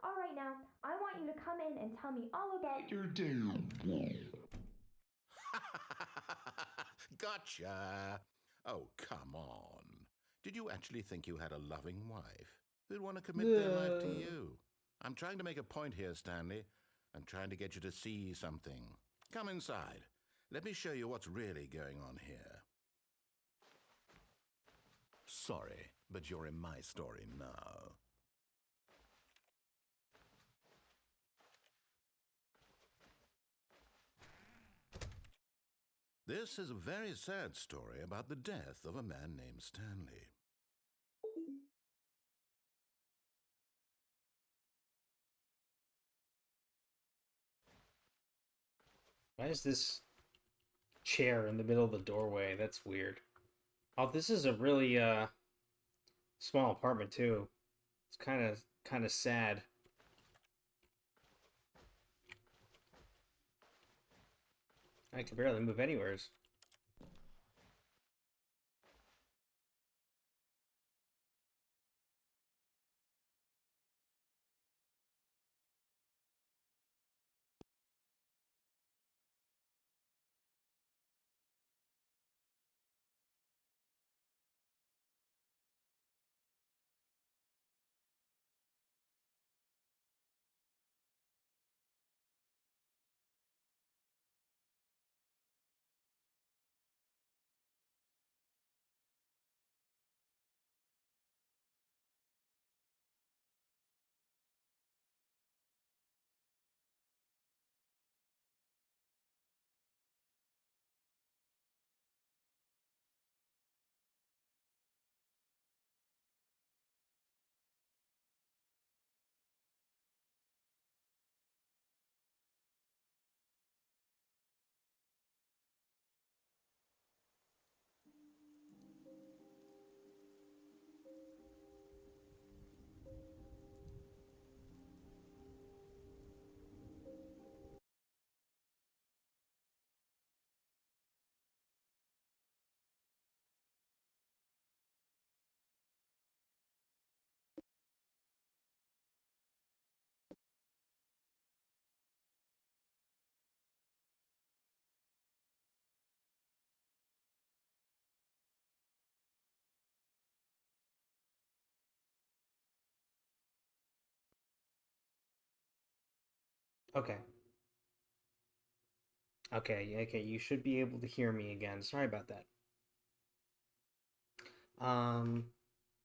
All right, now, I want you to come in and tell me all about your day. Gotcha! Oh, come on. Did you actually think you had a loving wife who'd want to commit their life to you? I'm trying to make a point here, Stanley. I'm trying to get you to see something. Come inside. Let me show you what's really going on here. Sorry, but you're in my story now. This is a very sad story about the death of a man named Stanley. Why is this chair in the middle of the doorway? That's weird. Oh, this is a really small apartment too. It's kind of sad. I can barely move anywheres. Okay. Okay, you should be able to hear me again. Sorry about that. Um,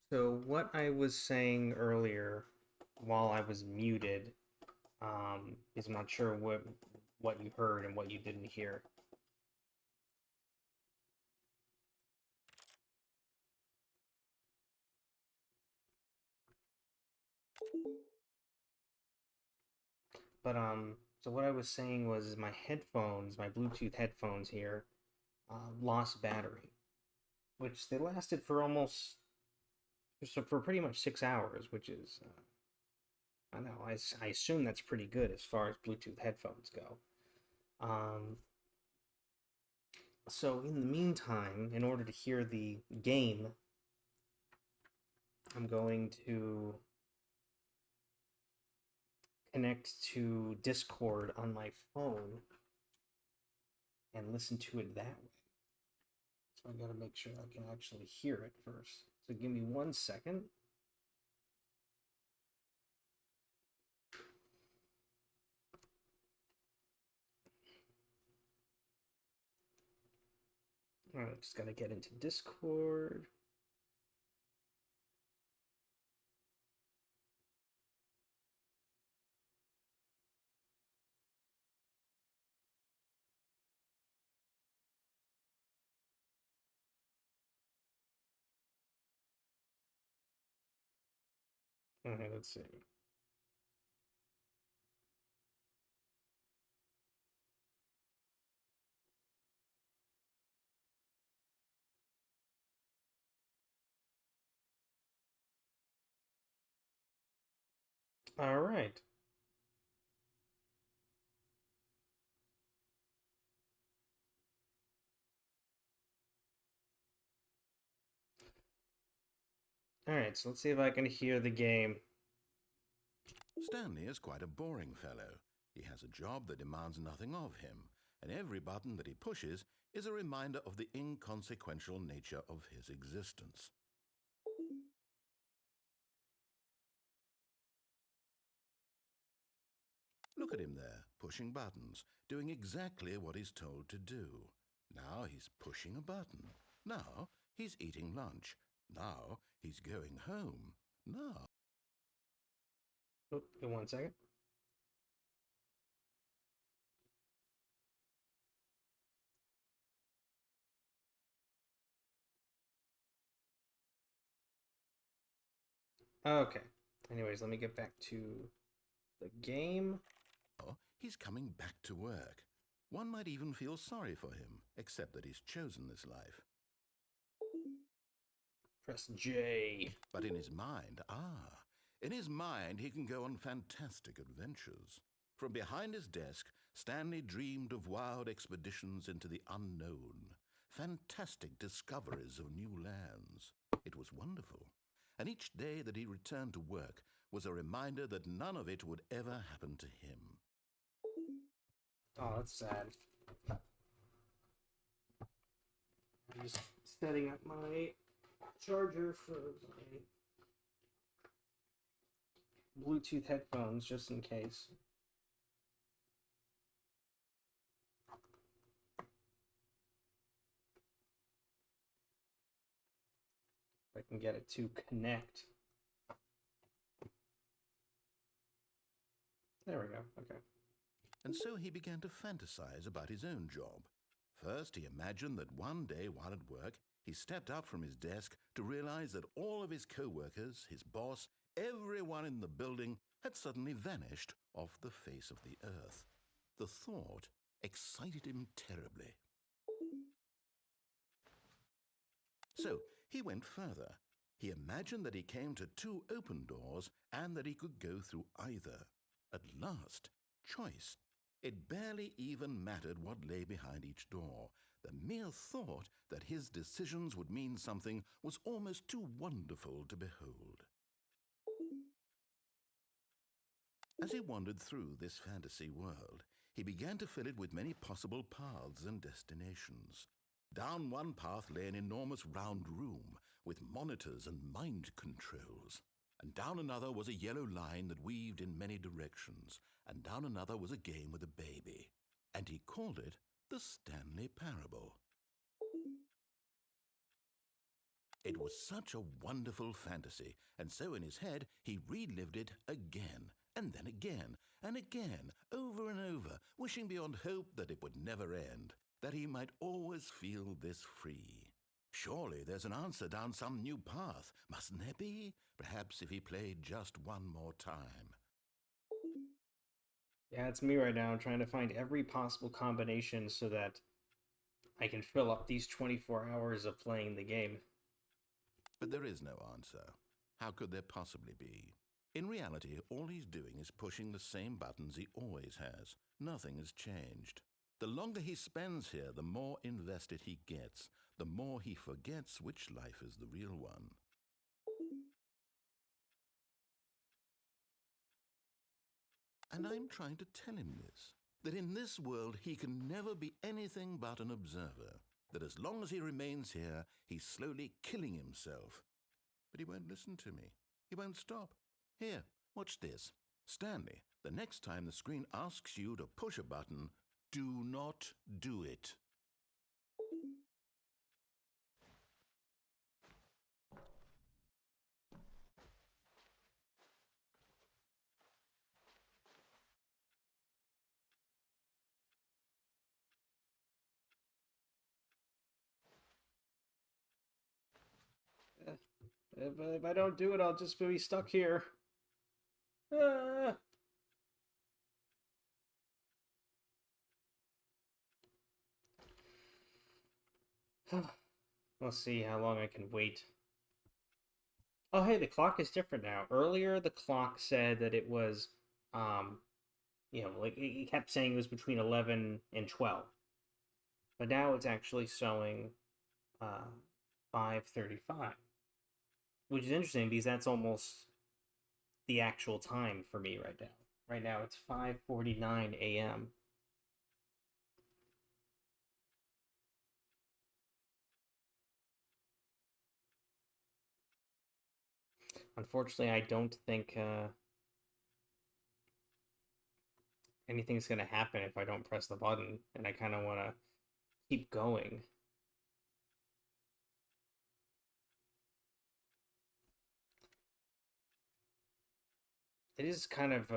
so what I was saying earlier while I was muted, is I'm not sure what you heard and what you didn't hear. But so what I was saying was my headphones, my Bluetooth headphones here, lost battery, which they lasted for almost, so for pretty much 6 hours, which is, I know, I assume that's pretty good as far as Bluetooth headphones go. So in the meantime, in order to hear the game, I'm going to connect to Discord on my phone and listen to it that way. So I gotta make sure I can actually hear it first. So give me 1 second. Alright, just gotta get into Discord. Alright, let's see. Alright. Alright, so let's see if I can hear the game. Stanley is quite a boring fellow. He has a job that demands nothing of him, and every button that he pushes is a reminder of the inconsequential nature of his existence. Look at him there, pushing buttons, doing exactly what he's told to do. Now he's pushing a button. Now he's eating lunch. Now he's going home. Now... Oh, give 1 second. Okay. Anyways, let me get back to the game. Oh, he's coming back to work. One might even feel sorry for him, except that he's chosen this life. Press J. But in his mind, in his mind he can go on fantastic adventures. From behind his desk, Stanley dreamed of wild expeditions into the unknown, fantastic discoveries of new lands. It was wonderful, and each day that he returned to work was a reminder that none of it would ever happen to him. Oh, that's sad. I'm just setting up my charger for my Bluetooth headphones just in case. If I can get it to connect. There we go. Okay. And so he began to fantasize about his own job. First, he imagined that one day while at work, he stepped up from his desk to realize that all of his co-workers, his boss, everyone in the building had suddenly vanished off the face of the earth. The thought excited him terribly. So he went further. He imagined that he came to 2 open doors and that he could go through either. At last, choice. It barely even mattered what lay behind each door. The mere thought that his decisions would mean something was almost too wonderful to behold. As he wandered through this fantasy world, he began to fill it with many possible paths and destinations. Down one path lay an enormous round room with monitors and mind controls. and down another was a yellow line that weaved in many directions, and down another was a game with a baby, and he called it the Stanley Parable. It was such a wonderful fantasy, and so in his head he relived it again, and then again, and again, over and over, wishing beyond hope that it would never end, that he might always feel this free. Surely there's an answer down some new path, mustn't there be? Perhaps if he played just one more time. Yeah, it's me right now. I'm trying to find every possible combination so that I can fill up these 24 hours of playing the game. But there is no answer. How could there possibly be? In reality, all he's doing is pushing the same buttons he always has. Nothing has changed. The longer he spends here, the more invested he gets, the more he forgets which life is the real one. And I'm trying to tell him this, that in this world he can never be anything but an observer, that as long as he remains here, he's slowly killing himself. But he won't listen to me. He won't stop. Here, watch this. Stanley, the next time the screen asks you to push a button, do not do it. If I don't do it, I'll just be stuck here. Let's see how long I can wait. Oh, hey, the clock is different now. Earlier, the clock said that it was, like it kept saying it was between 11 and 12. But now it's actually showing 5:35, which is interesting because that's almost the actual time for me right now. Right now, it's 5:49 a.m. Unfortunately, I don't think anything's going to happen if I don't press the button, and I kind of want to keep going. It is kind of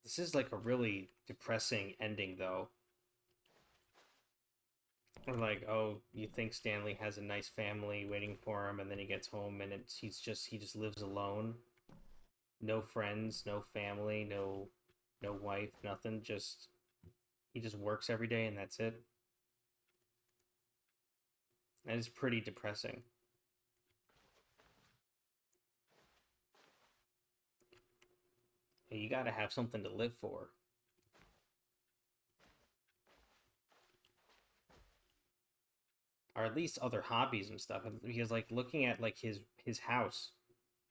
this is like a really depressing ending, though. Or like, oh, you think Stanley has a nice family waiting for him, and then he gets home and he just lives alone. No friends, no family, no wife, nothing. Just he just works every day and that's it. That is pretty depressing. You got to have something to live for. Or at least other hobbies and stuff. Because like looking at like his house,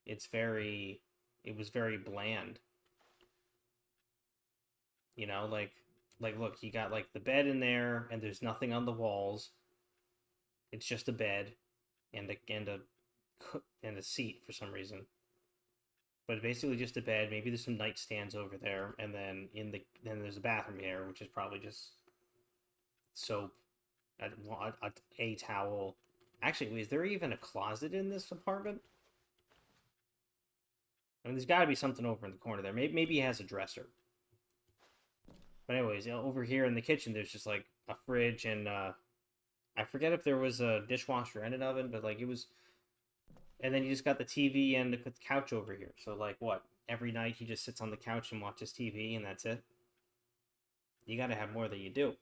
it was very bland. You know, like look, you got like the bed in there and there's nothing on the walls. It's just a bed and a seat for some reason. But basically just a bed. Maybe there's some nightstands over there, and then then there's a bathroom here, which is probably just soap, a towel. Actually, is there even a closet in this apartment? I mean, there's got to be something over in the corner there. Maybe he has a dresser. But anyways, over here in the kitchen, there's just like a fridge and I forget if there was a dishwasher and an oven, but like it was. And then you just got the TV and the couch over here. So like what? Every night he just sits on the couch and watches TV and that's it? You got to have more than you do.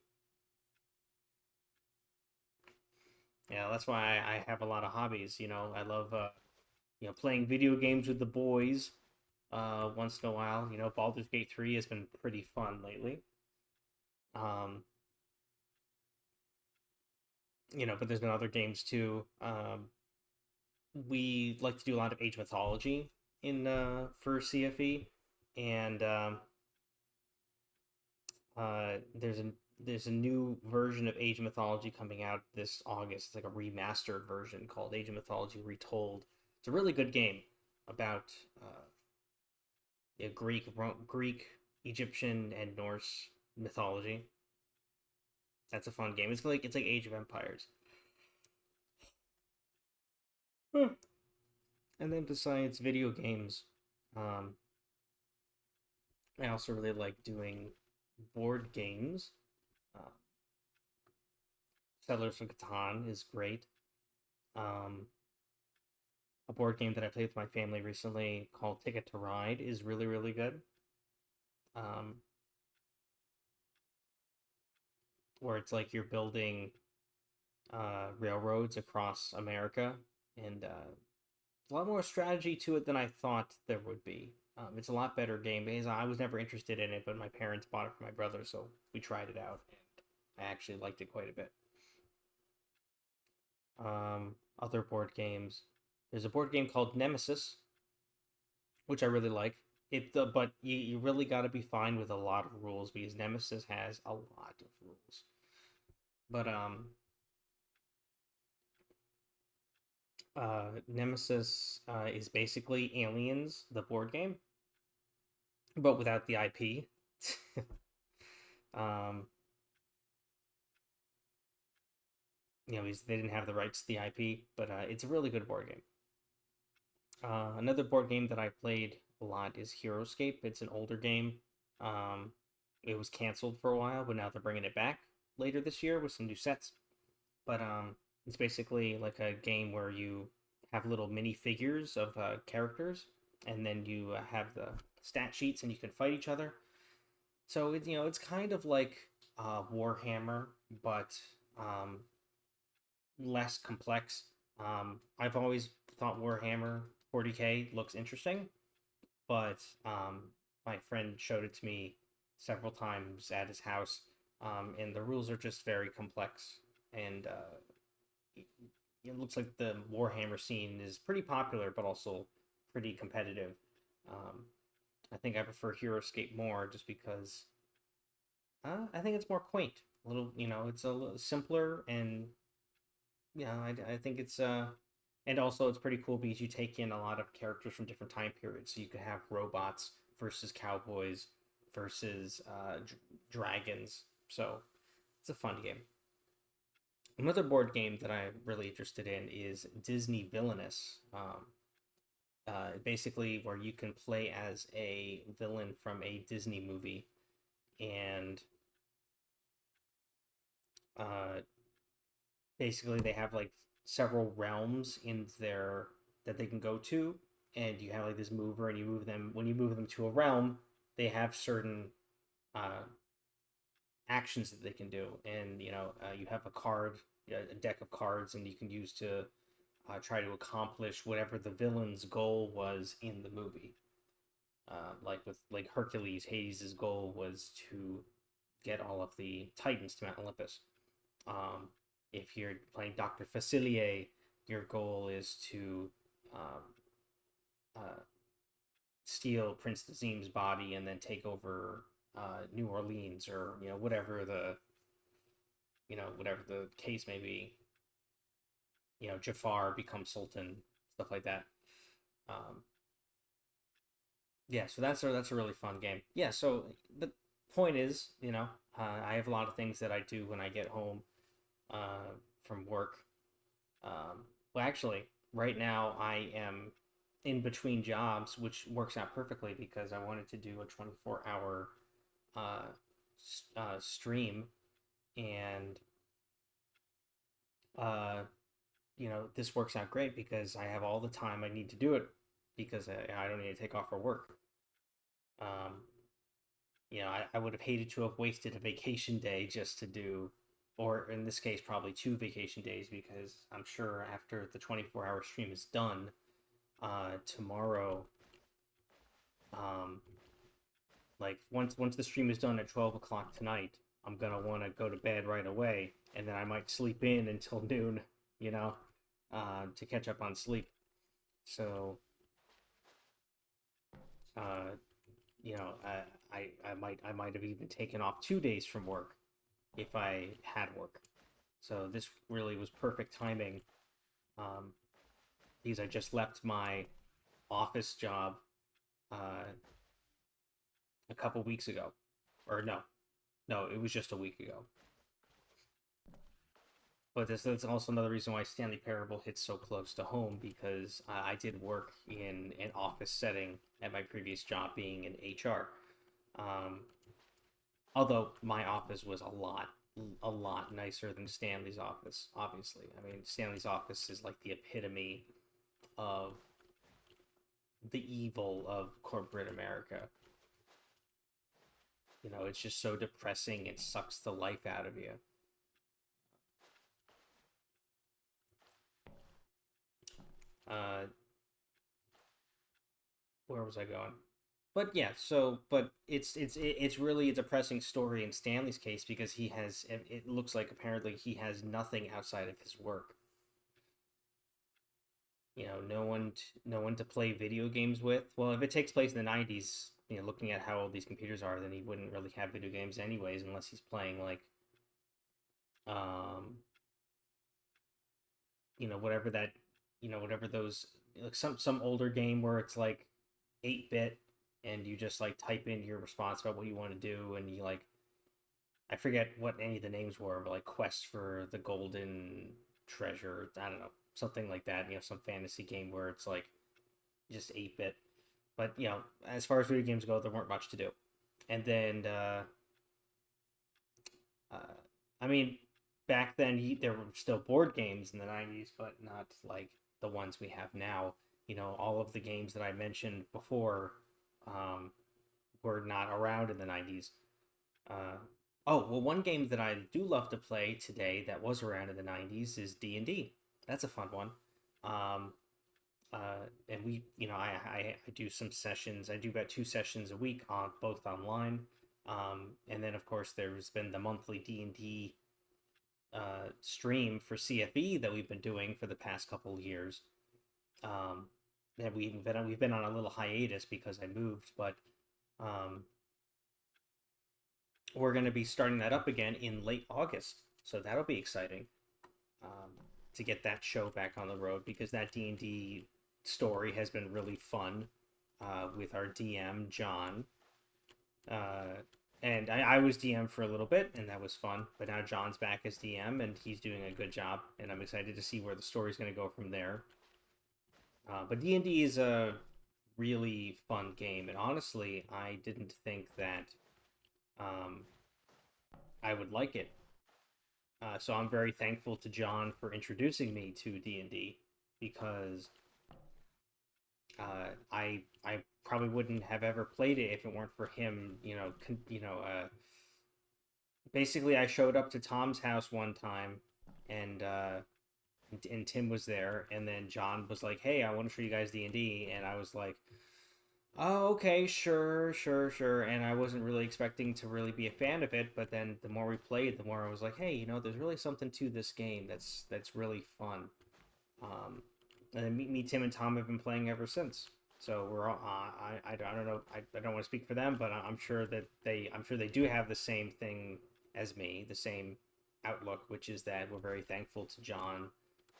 Yeah, that's why I have a lot of hobbies. I love playing video games with the boys once in a while. Baldur's Gate 3 has been pretty fun lately. But there's been other games too. We like to do a lot of age mythology in for CFE, and there's a new version of Age of Mythology coming out this August. It's like a remastered version called Age of Mythology Retold. It's a really good game. about Greek, Egyptian, and Norse mythology. That's a fun game. It's like Age of Empires. And then besides video games, I also really like doing board games. Uh, Settlers of Catan is great. A board game that I played with my family recently called Ticket to Ride is really, really good. Um, where it's like you're building railroads across America, and a lot more strategy to it than I thought there would be. It's a lot better game because I was never interested in it, but my parents bought it for my brother, so we tried it out, and I actually liked it quite a bit. Other board games. There's a board game called Nemesis, which I really like. But you really got to be fine with a lot of rules because Nemesis has a lot of rules. But Nemesis is basically Aliens, the board game, but without the IP. um, they didn't have the rights to the IP, but it's a really good board game. Another board game that I played a lot is HeroScape. It's an older game. It was canceled for a while, but now they're bringing it back later this year with some new sets. But it's basically like a game where you have little mini figures of characters, and then you have the stat sheets, and you can fight each other. So it's kind of like Warhammer, but less complex. I've always thought Warhammer 40K looks interesting, but my friend showed it to me several times at his house, and the rules are just very complex, and it looks like the Warhammer scene is pretty popular, but also pretty competitive. I think I prefer HeroScape more just because I think it's more quaint. A little, it's a little simpler, and I think it's and also it's pretty cool because you take in a lot of characters from different time periods. So you could have robots versus cowboys versus dragons. So it's a fun game. Another board game that I'm really interested in is Disney Villainous. Basically, where you can play as a villain from a Disney movie, and basically they have like several realms in there that they can go to, and you have like this mover, and you move them. When you move them to a realm, they have certain actions that they can do, and you have a deck of cards, and you can use to try to accomplish whatever the villain's goal was in the movie. Like Hercules, Hades' goal was to get all of the Titans to Mount Olympus. If you're playing Dr. Facilier, your goal is to steal Prince Nazim's body and then take over New Orleans, or whatever the case may be. Jafar becomes Sultan, stuff like that. Yeah, so that's a really fun game. Yeah, so the point is, I have a lot of things that I do when I get home from work. Well, actually, right now I am in between jobs, which works out perfectly because I wanted to do a 24-hour stream, and this works out great because I have all the time I need to do it because I don't need to take off for work. I would have hated to have wasted a vacation day just to do, or in this case, probably 2 vacation days, because I'm sure after the 24-hour stream is done, tomorrow, like once the stream is done at 12 o'clock tonight, I'm gonna want to go to bed right away, and then I might sleep in until noon, to catch up on sleep. So, I might have even taken off 2 days from work if I had work. So this really was perfect timing, because I just left my office job a couple weeks ago, or no, it was just a week ago. But that's also another reason why Stanley Parable hits so close to home, because I did work in an office setting at my previous job, being in HR. Um, Although my office was a lot nicer than Stanley's office, obviously. I mean, Stanley's office is like the epitome of the evil of corporate America. You know, it's just so depressing, it sucks the life out of you. Where was I going? But yeah, but it's really a depressing story in Stanley's case, because it looks like apparently he has nothing outside of his work. You know, no one to play video games with. Well, if it takes place in the 90s, you know, looking at how old these computers are, then he wouldn't really have video games anyways, unless he's playing like um you know, whatever that, you know, whatever those, like some older game where it's like 8-bit, and you just like type in your response about what you want to do, and you like, I forget what any of the names were, but like Quest for the Golden Treasure, I don't know, something like that, you know, some fantasy game where it's like just 8-bit. But, you know, as far as video games go, there weren't much to do. And then uh, I mean, back then there were still board games in the 90s, but not like the ones we have now. You know, all of the games that I mentioned before um, were not around in the 90s. Oh, well, one game that I do love to play today that was around in the 90s is D&D. That's a fun one. Um, and we, you know, I do some sessions. I do about 2 sessions a week, on both online. And then of course there's been the monthly D&D stream for CFE that we've been doing for the past couple of years. And we've been on a little hiatus because I moved, but we're going to be starting that up again in late August, so that'll be exciting to get that show back on the road, because that D&D story has been really fun with our DM John. And I was DM for a little bit, and that was fun. But now John's back as DM, and he's doing a good job. And I'm excited to see where the story's going to go from there. But D&D is a really fun game, and honestly, I didn't think that I would like it. So I'm very thankful to John for introducing me to D&D, because I probably wouldn't have ever played it if it weren't for him. Basically, I showed up to Tom's house one time, and Tim was there, and then John was like, "Hey, I want to show you guys D&D," and I was like, "Oh, okay, sure, sure, sure." And I wasn't really expecting to really be a fan of it, but then the more we played, the more I was like, "Hey, you know, there's really something to this game that's really fun." And then me, Tim, and Tom have been playing ever since. So we're all, I don't know, I don't want to speak for them, but I'm sure they do have the same thing as me, the same outlook, which is that we're very thankful to John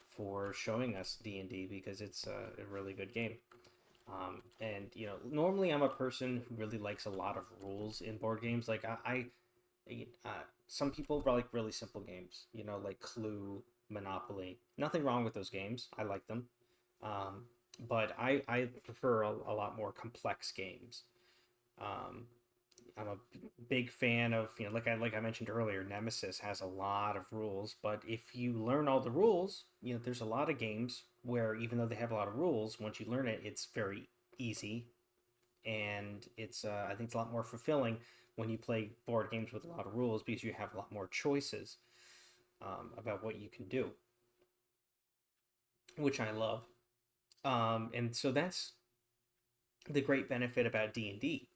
for showing us D&D, because it's a really good game. And you know, normally I'm a person who really likes a lot of rules in board games. Like some people like really simple games, you know, like Clue, Monopoly. Nothing wrong with those games. I like them. But I prefer a lot more complex games. I'm a big fan of, you know, like I mentioned earlier, Nemesis has a lot of rules, but if you learn all the rules, you know, there's a lot of games where even though they have a lot of rules, once you learn it, it's very easy, and it's I think it's a lot more fulfilling when you play board games with a lot of rules, because you have a lot more choices about what you can do, which I love. And so that's the great benefit about D&D,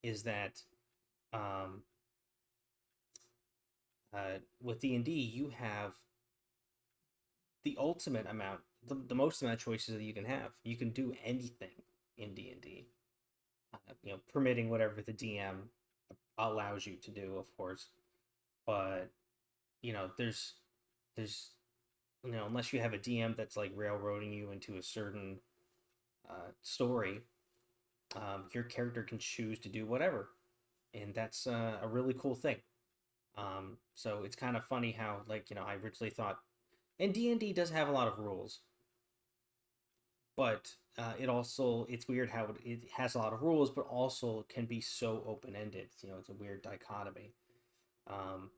is that um, with D&D you have the ultimate amount, the most amount of choices that you can have. You can do anything in D&D, you know, permitting whatever the DM allows you to do, of course. But you know, there's you know, unless you have a DM that's like railroading you into a certain story, your character can choose to do whatever, and that's a really cool thing. So it's kind of funny how, like, I originally thought, and D&D does have a lot of rules, but it's weird how it has a lot of rules, but also can be so open ended. It's a weird dichotomy. Um,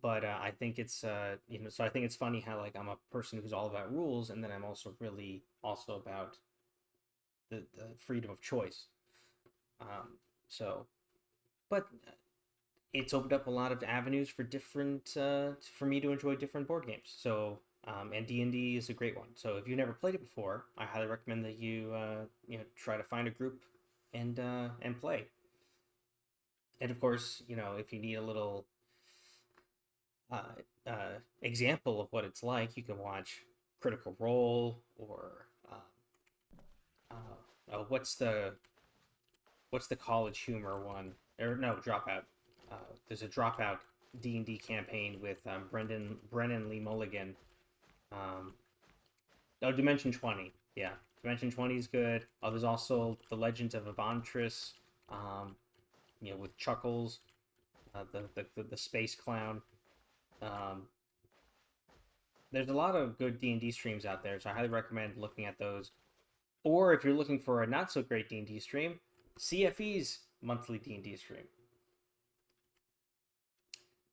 but I think it's so I think it's funny how, like, I'm a person who's all about rules, and then I'm also really also about the freedom of choice. So, but it's opened up a lot of avenues for different for me to enjoy different board games. So and D&D is a great one. So if you've never played it before, I highly recommend that you try to find a group and play. And of course, if you need a little example of what it's like, you can watch Critical Role or what's the college humor one? Or no, Dropout. There's a Dropout D&D campaign with Brennan Lee Mulligan. Dimension 20. Yeah, Dimension 20 is good. There's also The Legends of Evantris, with Chuckles, the space clown. There's a lot of good D&D streams out there, so I highly recommend looking at those. Or if you're looking for a not so great D&D stream, CFE's monthly D&D stream.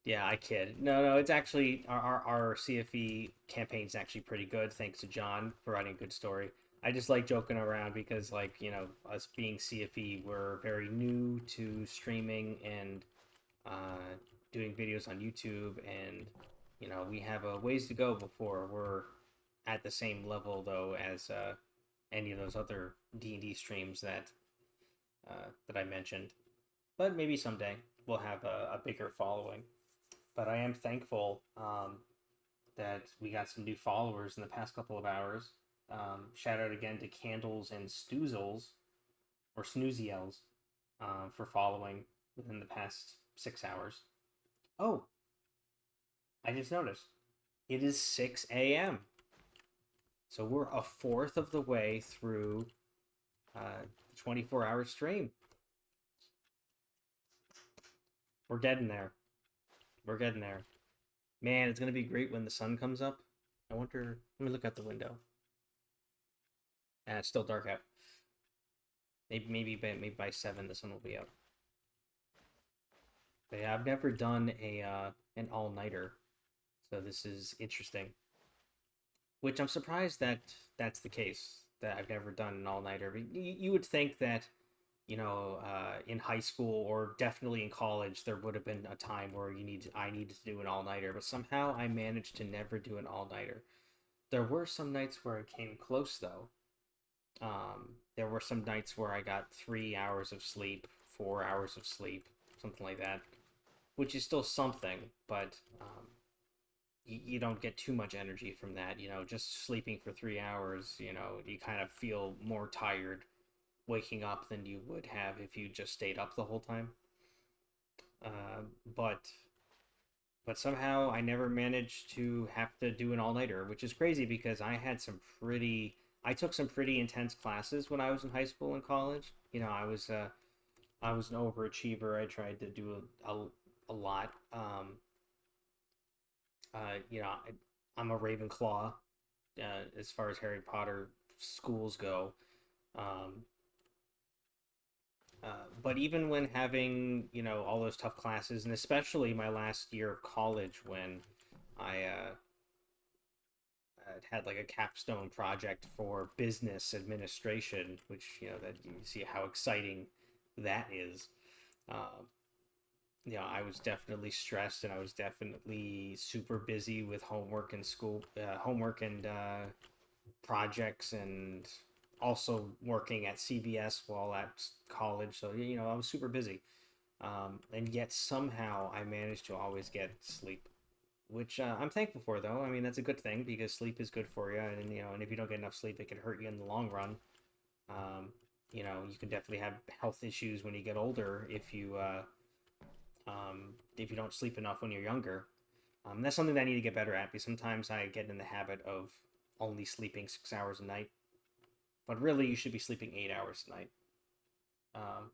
Yeah, I kid. No, it's actually our CFE campaign's actually pretty good, thanks to John for writing a good story. I just like joking around because, like, us being CFE, we're very new to streaming and doing videos on YouTube, and we have a ways to go before we're at the same level, though, as any of those other D&D streams that I mentioned. But maybe someday we'll have a bigger following. But I am thankful that we got some new followers in the past couple of hours. Shout out again to Candles and Stoozles, or Snooziels, for following within the past 6 hours. Oh, I just noticed. It is 6 a.m. So we're a fourth of the way through the 24-hour stream. We're getting there. We're getting there. Man, it's going to be great when the sun comes up. I wonder... Let me look out the window. It's still dark out. Maybe by 7 the sun will be out. But yeah, I've never done an all-nighter, so this is interesting. Which I'm surprised that that's the case, that I've never done an all-nighter. But you would think that, in high school or definitely in college, there would have been a time where I needed to do an all-nighter, but somehow I managed to never do an all-nighter. There were some nights where I came close, though. There were some nights where I got 3 hours of sleep, 4 hours of sleep, something like that, which is still something, but you don't get too much energy from that. Just sleeping for 3 hours, you kind of feel more tired waking up than you would have if you just stayed up the whole time. But somehow I never managed to have to do an all-nighter, which is crazy because I took some pretty intense classes when I was in high school and college. I was an overachiever. I tried to do a lot. I'm a Ravenclaw as far as Harry Potter schools go. But even when having, all those tough classes, and especially my last year of college when I had like a capstone project for business administration, which, that you see how exciting that is. I was definitely stressed, and I was definitely super busy with homework and projects, and also working at CVS while at college. So, I was super busy. And yet somehow I managed to always get sleep, which I'm thankful for, though. I mean, that's a good thing because sleep is good for you. And, and if you don't get enough sleep, it can hurt you in the long run. You can definitely have health issues when you get older if you don't sleep enough when you're younger. That's something that I need to get better at, because sometimes I get in the habit of only sleeping 6 hours a night. but really you should be sleeping 8 hours a night.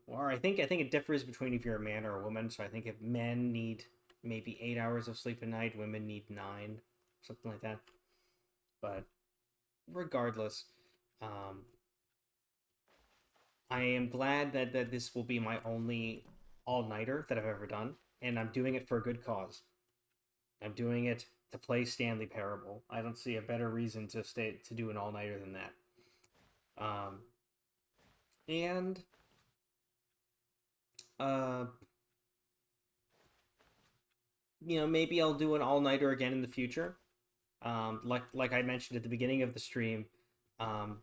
Or I think it differs between if you're a man or a woman. So I think if men need maybe 8 hours of sleep a night, women need 9, something like that. But regardless, I am glad that this will be my only all-nighter that I've ever done, and I'm doing it for a good cause. I'm doing it to play Stanley Parable. I don't see a better reason to do an all-nighter than that. And maybe I'll do an all-nighter again in the future. Like I mentioned at the beginning of the stream,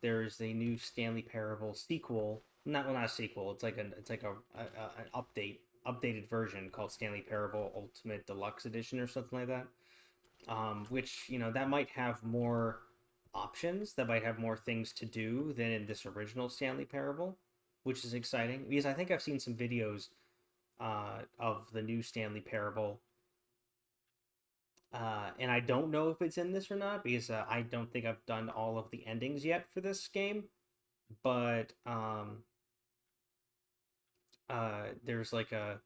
there's a new Stanley Parable sequel. Not a sequel. It's like an updated version called Stanley Parable Ultimate Deluxe Edition or something like that. Which that might have more options, that might have more things to do than in this original Stanley Parable, which is exciting because I think I've seen some videos of the new Stanley Parable. And I don't know if it's in this or not because I don't think I've done all of the endings yet for this game. But there's like at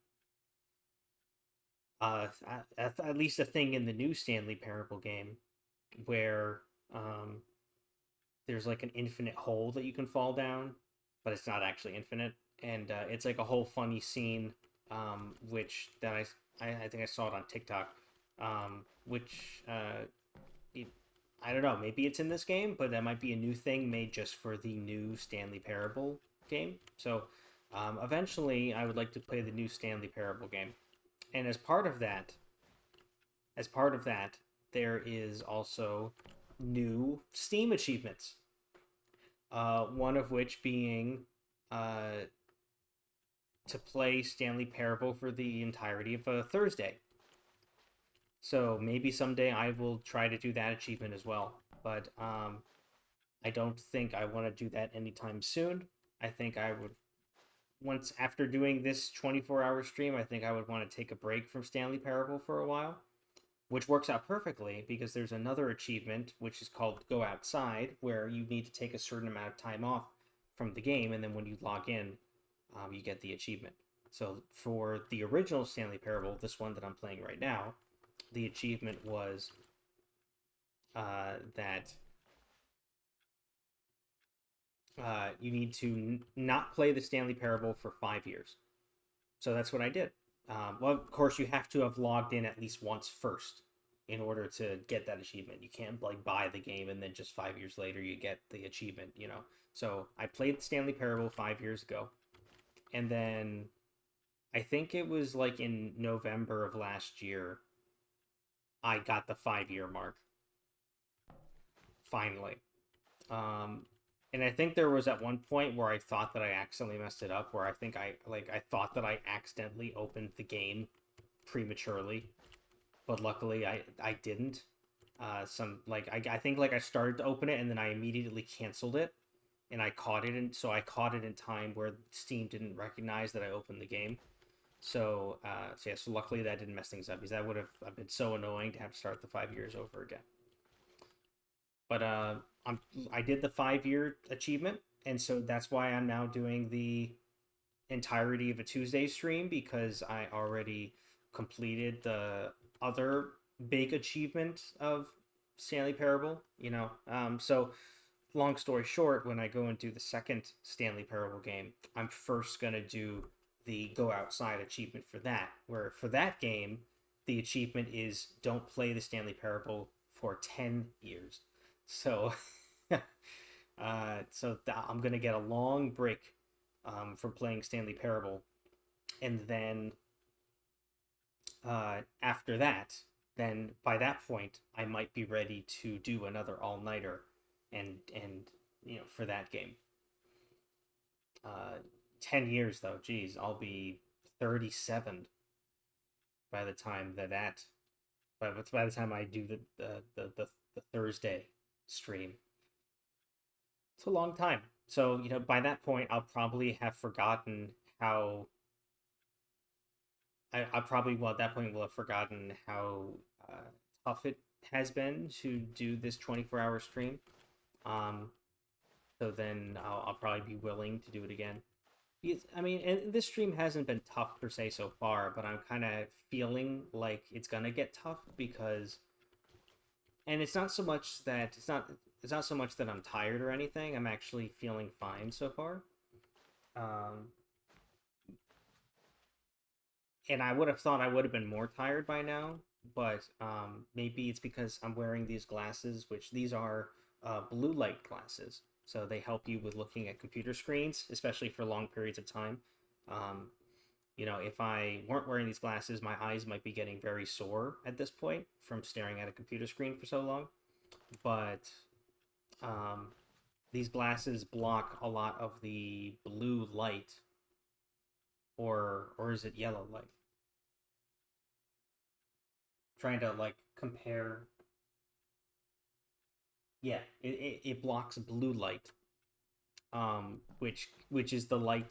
least a thing in the new Stanley Parable game where there's like an infinite hole that you can fall down, but it's not actually infinite, and it's like a whole funny scene, which that I think I saw it on TikTok, which I don't know, maybe it's in this game, but that might be a new thing made just for the new Stanley Parable game. So eventually, I would like to play the new Stanley Parable game, and as part of that, there is also new Steam achievements. One of which being to play Stanley Parable for the entirety of a Thursday. So maybe someday I will try to do that achievement as well. But I don't think I want to do that anytime soon. I think I would, once after doing this 24-hour stream, I think I would want to take a break from Stanley Parable for a while. Which works out perfectly because there's another achievement which is called Go Outside, where you need to take a certain amount of time off from the game, and then when you log in, you get the achievement. So for the original Stanley Parable, this one that I'm playing right now, the achievement was that you need to not play the Stanley Parable for 5 years. So that's what I did. Well, of course, you have to have logged in at least once first in order to get that achievement. You can't like buy the game and then just 5 years later you get the achievement, So I played Stanley Parable 5 years ago, and then I think it was like in November of last year, I got the 5-year mark. Finally. And I think there was at one point where I thought that I accidentally messed it up, where I think I thought that I accidentally opened the game prematurely, but luckily I didn't. I think I started to open it and then I immediately canceled it, and I caught it in time where Steam didn't recognize that I opened the game. So luckily that didn't mess things up, because that would have been so annoying to have to start the 5 years over again. But I did the 5-year achievement, and so that's why I'm now doing the entirety of a Tuesday stream, because I already completed the other big achievement of Stanley Parable. So long story short, when I go and do the second Stanley Parable game, I'm first gonna do the Go Outside achievement for that. Where for that game, the achievement is don't play the Stanley Parable for 10 years. So, I'm gonna get a long break from playing Stanley Parable, and then after that, then by that point, I might be ready to do another all-nighter, and for that game. 10 years though, geez, I'll be 37 by the time by the time I do the Thursday stream. It's a long time. So, by that point, I'll probably have forgotten how... I probably, at that point, will have forgotten how tough it has been to do this 24-hour stream. So So then I'll probably be willing to do it again. I mean, and this stream hasn't been tough per se so far, but I'm kind of feeling like it's gonna get tough because, and it's not so much that it's not so much that I'm tired or anything. I'm actually feeling fine so far. And I would have thought I would have been more tired by now, but maybe it's because I'm wearing these glasses, which these are blue light glasses. So they help you with looking at computer screens, especially for long periods of time. You know, if I weren't wearing these glasses, my eyes might be getting very sore at this point from staring at a computer screen for so long. But these glasses block a lot of the blue light, or is it yellow light? Trying to like compare. Yeah, it blocks blue light, which is the light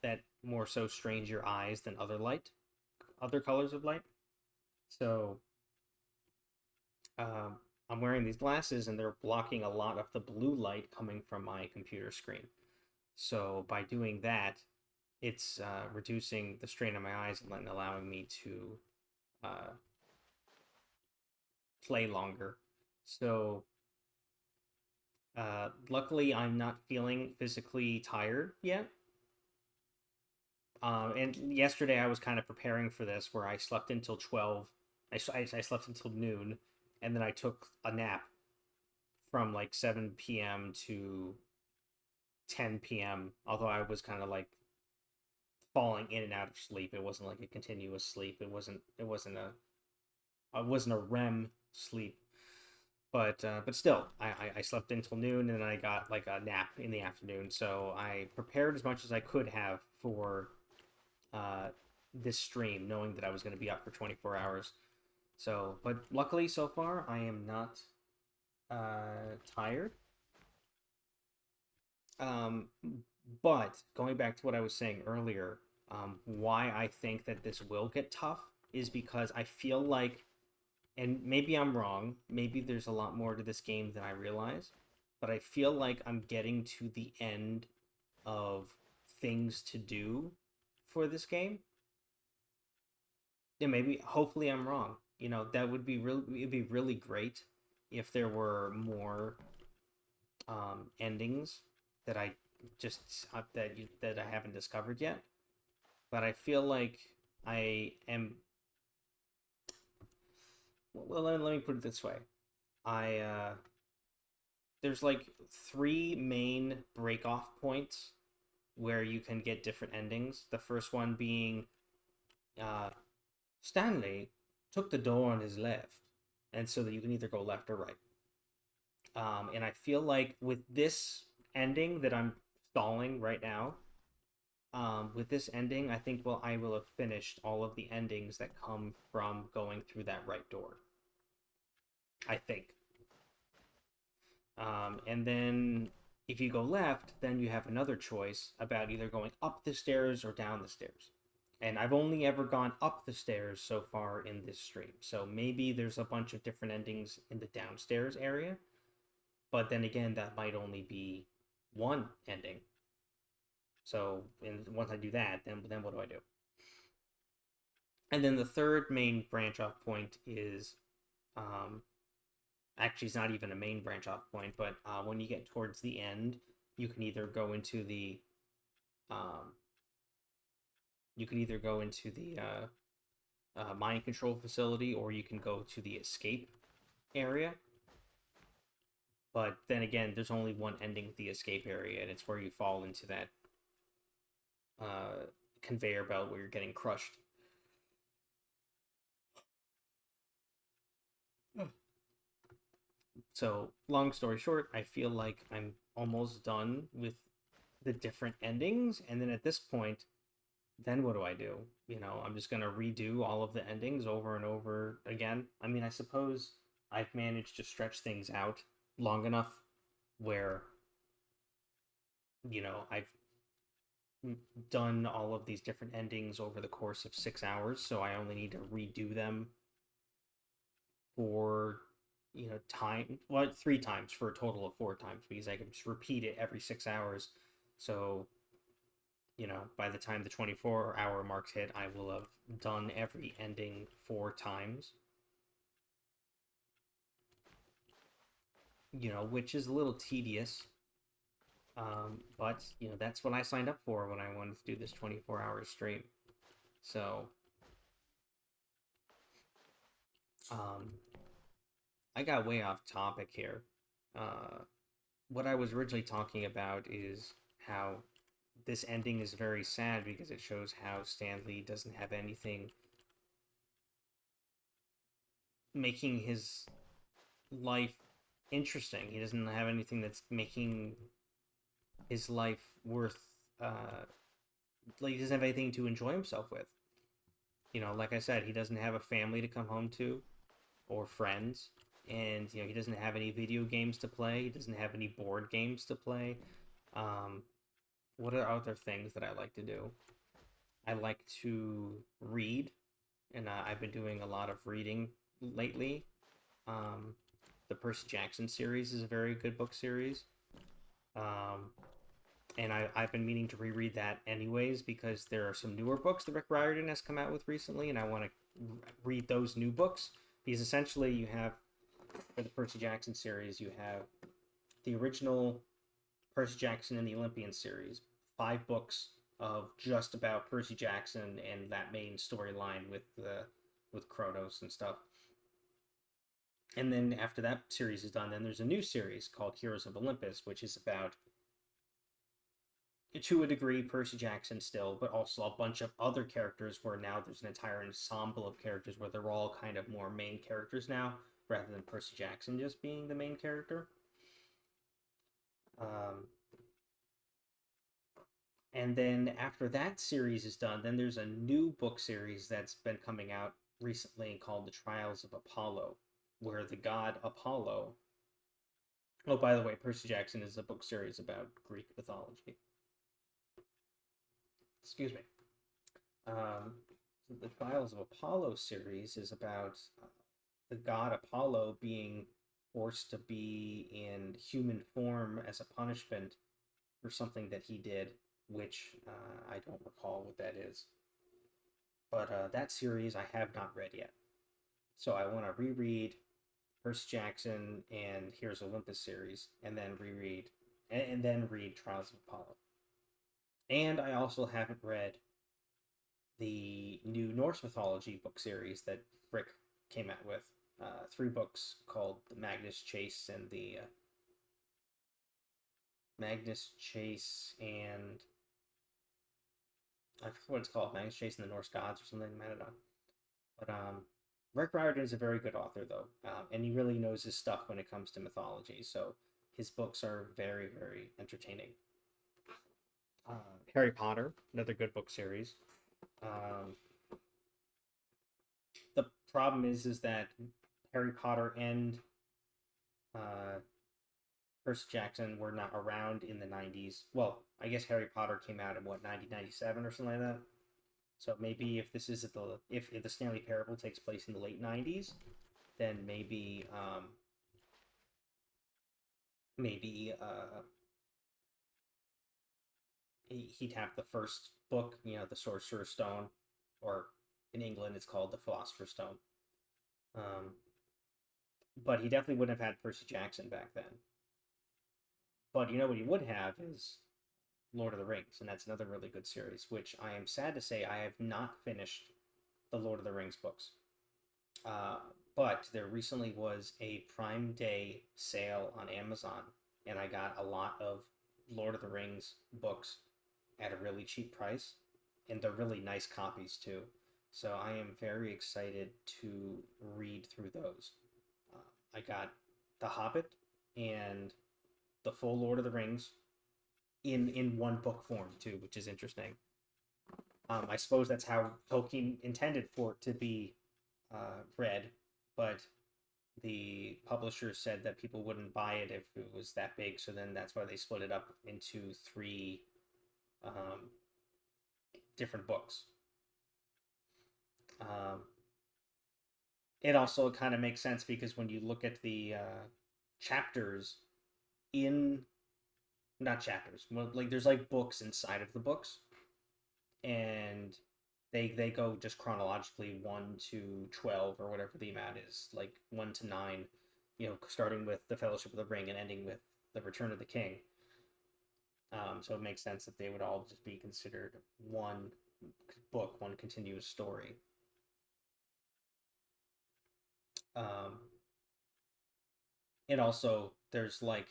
that more so strains your eyes than other colors of light. So I'm wearing these glasses and they're blocking a lot of the blue light coming from my computer screen. So by doing that, it's reducing the strain on my eyes and allowing me to play longer. So luckily, I'm not feeling physically tired yet. And yesterday I was kind of preparing for this, where I slept until 12. I slept until noon, and then I took a nap from like 7 p.m. to 10 p.m. Although I was kind of like falling in and out of sleep. It wasn't like a continuous sleep. It wasn't a REM sleep. But still, I slept until noon, and then I got like a nap in the afternoon. So I prepared as much as I could have for this stream, knowing that I was going to be up for 24 hours. So, but luckily so far, I am not tired. But going back to what I was saying earlier, why I think that this will get tough is because I feel like, and maybe I'm wrong, maybe there's a lot more to this game than I realize, but I feel like I'm getting to the end of things to do for this game. Yeah, maybe, hopefully I'm wrong. You know, that would be it'd be really great if there were more endings that I just that I haven't discovered yet. But I feel like I am. Well, let me put it this way. I there's like 3 main break off points where you can get different endings. The first one being Stanley took the door on his left, and so that you can either go left or right. And I feel like with this ending that I'm stalling right now, with this ending, I think I will have finished all of the endings that come from going through that right door. I think. And then if you go left, then you have another choice about either going up the stairs or down the stairs. And I've only ever gone up the stairs so far in this stream. So maybe there's a bunch of different endings in the downstairs area. But then again, that might only be one ending. So once I do that, then what do I do? And then the third main branch off point is, actually it's not even a main branch off point, but when you get towards the end, you can either go into the mind control facility, or you can go to the escape area. But then again, there's only one ending with the escape area, and it's where you fall into that conveyor belt where you're getting crushed. So, long story short, I feel like I'm almost done with the different endings, and then at this point, then what do I do? You know, I'm just gonna redo all of the endings over and over again. I mean, I suppose I've managed to stretch things out long enough where, you know, I've done all of these different endings over the course of 6 hours, so I only need to redo them for time, well, 3 times for a total of 4 times, because I can just repeat it every 6 hours. So, by the time the 24-hour marks hit, I will have done every ending 4 times. Which is a little tedious. But, that's what I signed up for when I wanted to do this 24-hour stream. So, I got way off topic here. What I was originally talking about is how this ending is very sad because it shows how Stanley doesn't have anything making his life interesting. He doesn't have anything that's making his life worth, like, he doesn't have anything to enjoy himself with. Like I said, he doesn't have a family to come home to or friends. And, he doesn't have any video games to play. He doesn't have any board games to play. What are other things that I like to do? I like to read, and I've been doing a lot of reading lately. The Percy Jackson series is a very good book series. And I've been meaning to reread that anyways, because there are some newer books that Rick Riordan has come out with recently, and I want to read those new books. Because essentially you have, for the Percy Jackson series, you have the original Percy Jackson and the Olympian series, 5 books of just about Percy Jackson and that main storyline with Kronos and stuff. And then after that series is done, then there's a new series called Heroes of Olympus, which is about, to a degree, Percy Jackson still, but also a bunch of other characters, where now there's an entire ensemble of characters where they're all kind of more main characters now, rather than Percy Jackson just being the main character. And then after that series is done, then there's a new book series that's been coming out recently called The Trials of Apollo, where the god Apollo... Oh, by the way, Percy Jackson is a book series about Greek mythology. Excuse me. The Trials of Apollo series is about the god Apollo being forced to be in human form as a punishment for something that he did, which I don't recall what that is. But that series I have not read yet. So I want to reread Percy Jackson and Heroes of Olympus series, and then reread, and then read Trials of Apollo. And I also haven't read the new Norse mythology book series that Rick came out with. 3 books called The Magnus Chase and the Magnus Chase and I forget what it's called. Magnus Chase and the Norse Gods or something. I don't know. But Rick Riordan is a very good author, though, and he really knows his stuff when it comes to mythology. So his books are very, very entertaining. Harry Potter, another good book series. The problem is that Harry Potter and Percy Jackson were not around in the 90s. Well, I guess Harry Potter came out in, 1997 or something like that? So maybe if this is if the Stanley Parable takes place in the late 90s, then maybe he'd have the first book, the Sorcerer's Stone, or in England it's called the Philosopher's Stone. But he definitely wouldn't have had Percy Jackson back then. But what he would have is Lord of the Rings, and that's another really good series, which I am sad to say I have not finished the Lord of the Rings books. But there recently was a Prime Day sale on Amazon, and I got a lot of Lord of the Rings books at a really cheap price, and they're really nice copies too. So I am very excited to read through those. I got The Hobbit and the full Lord of the Rings in one book form too, which is interesting. I suppose that's how Tolkien intended for it to be read, but the publisher said that people wouldn't buy it if it was that big, so then that's why they split it up into 3 different books. it also kind of makes sense because when you look at the chapters in, not chapters, like there's like books inside of the books, and they go just chronologically 1 to 12 or whatever the amount is, like 1 to 9, starting with the Fellowship of the Ring and ending with the Return of the King. So it makes sense that they would all just be considered one book, one continuous story. And also, there's like,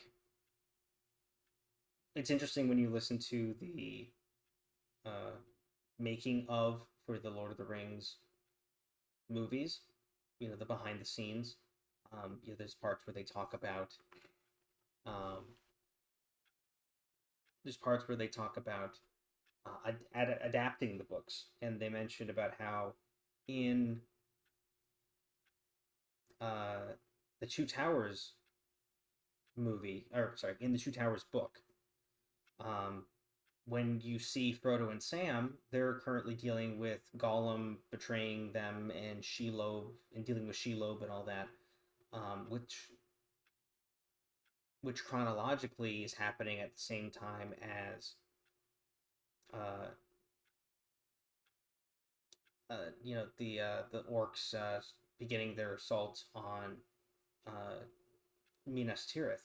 it's interesting when you listen to the making of for the Lord of the Rings movies, the behind the scenes. There's parts where they talk about, there's parts where they talk about adapting the books, and they mentioned about how in the Two Towers movie, or sorry, in the Two Towers book, when you see Frodo and Sam, they're currently dealing with Gollum betraying them and Shelob, and dealing with Shelob and all that, which chronologically is happening at the same time as the orcs beginning their assault on Minas Tirith.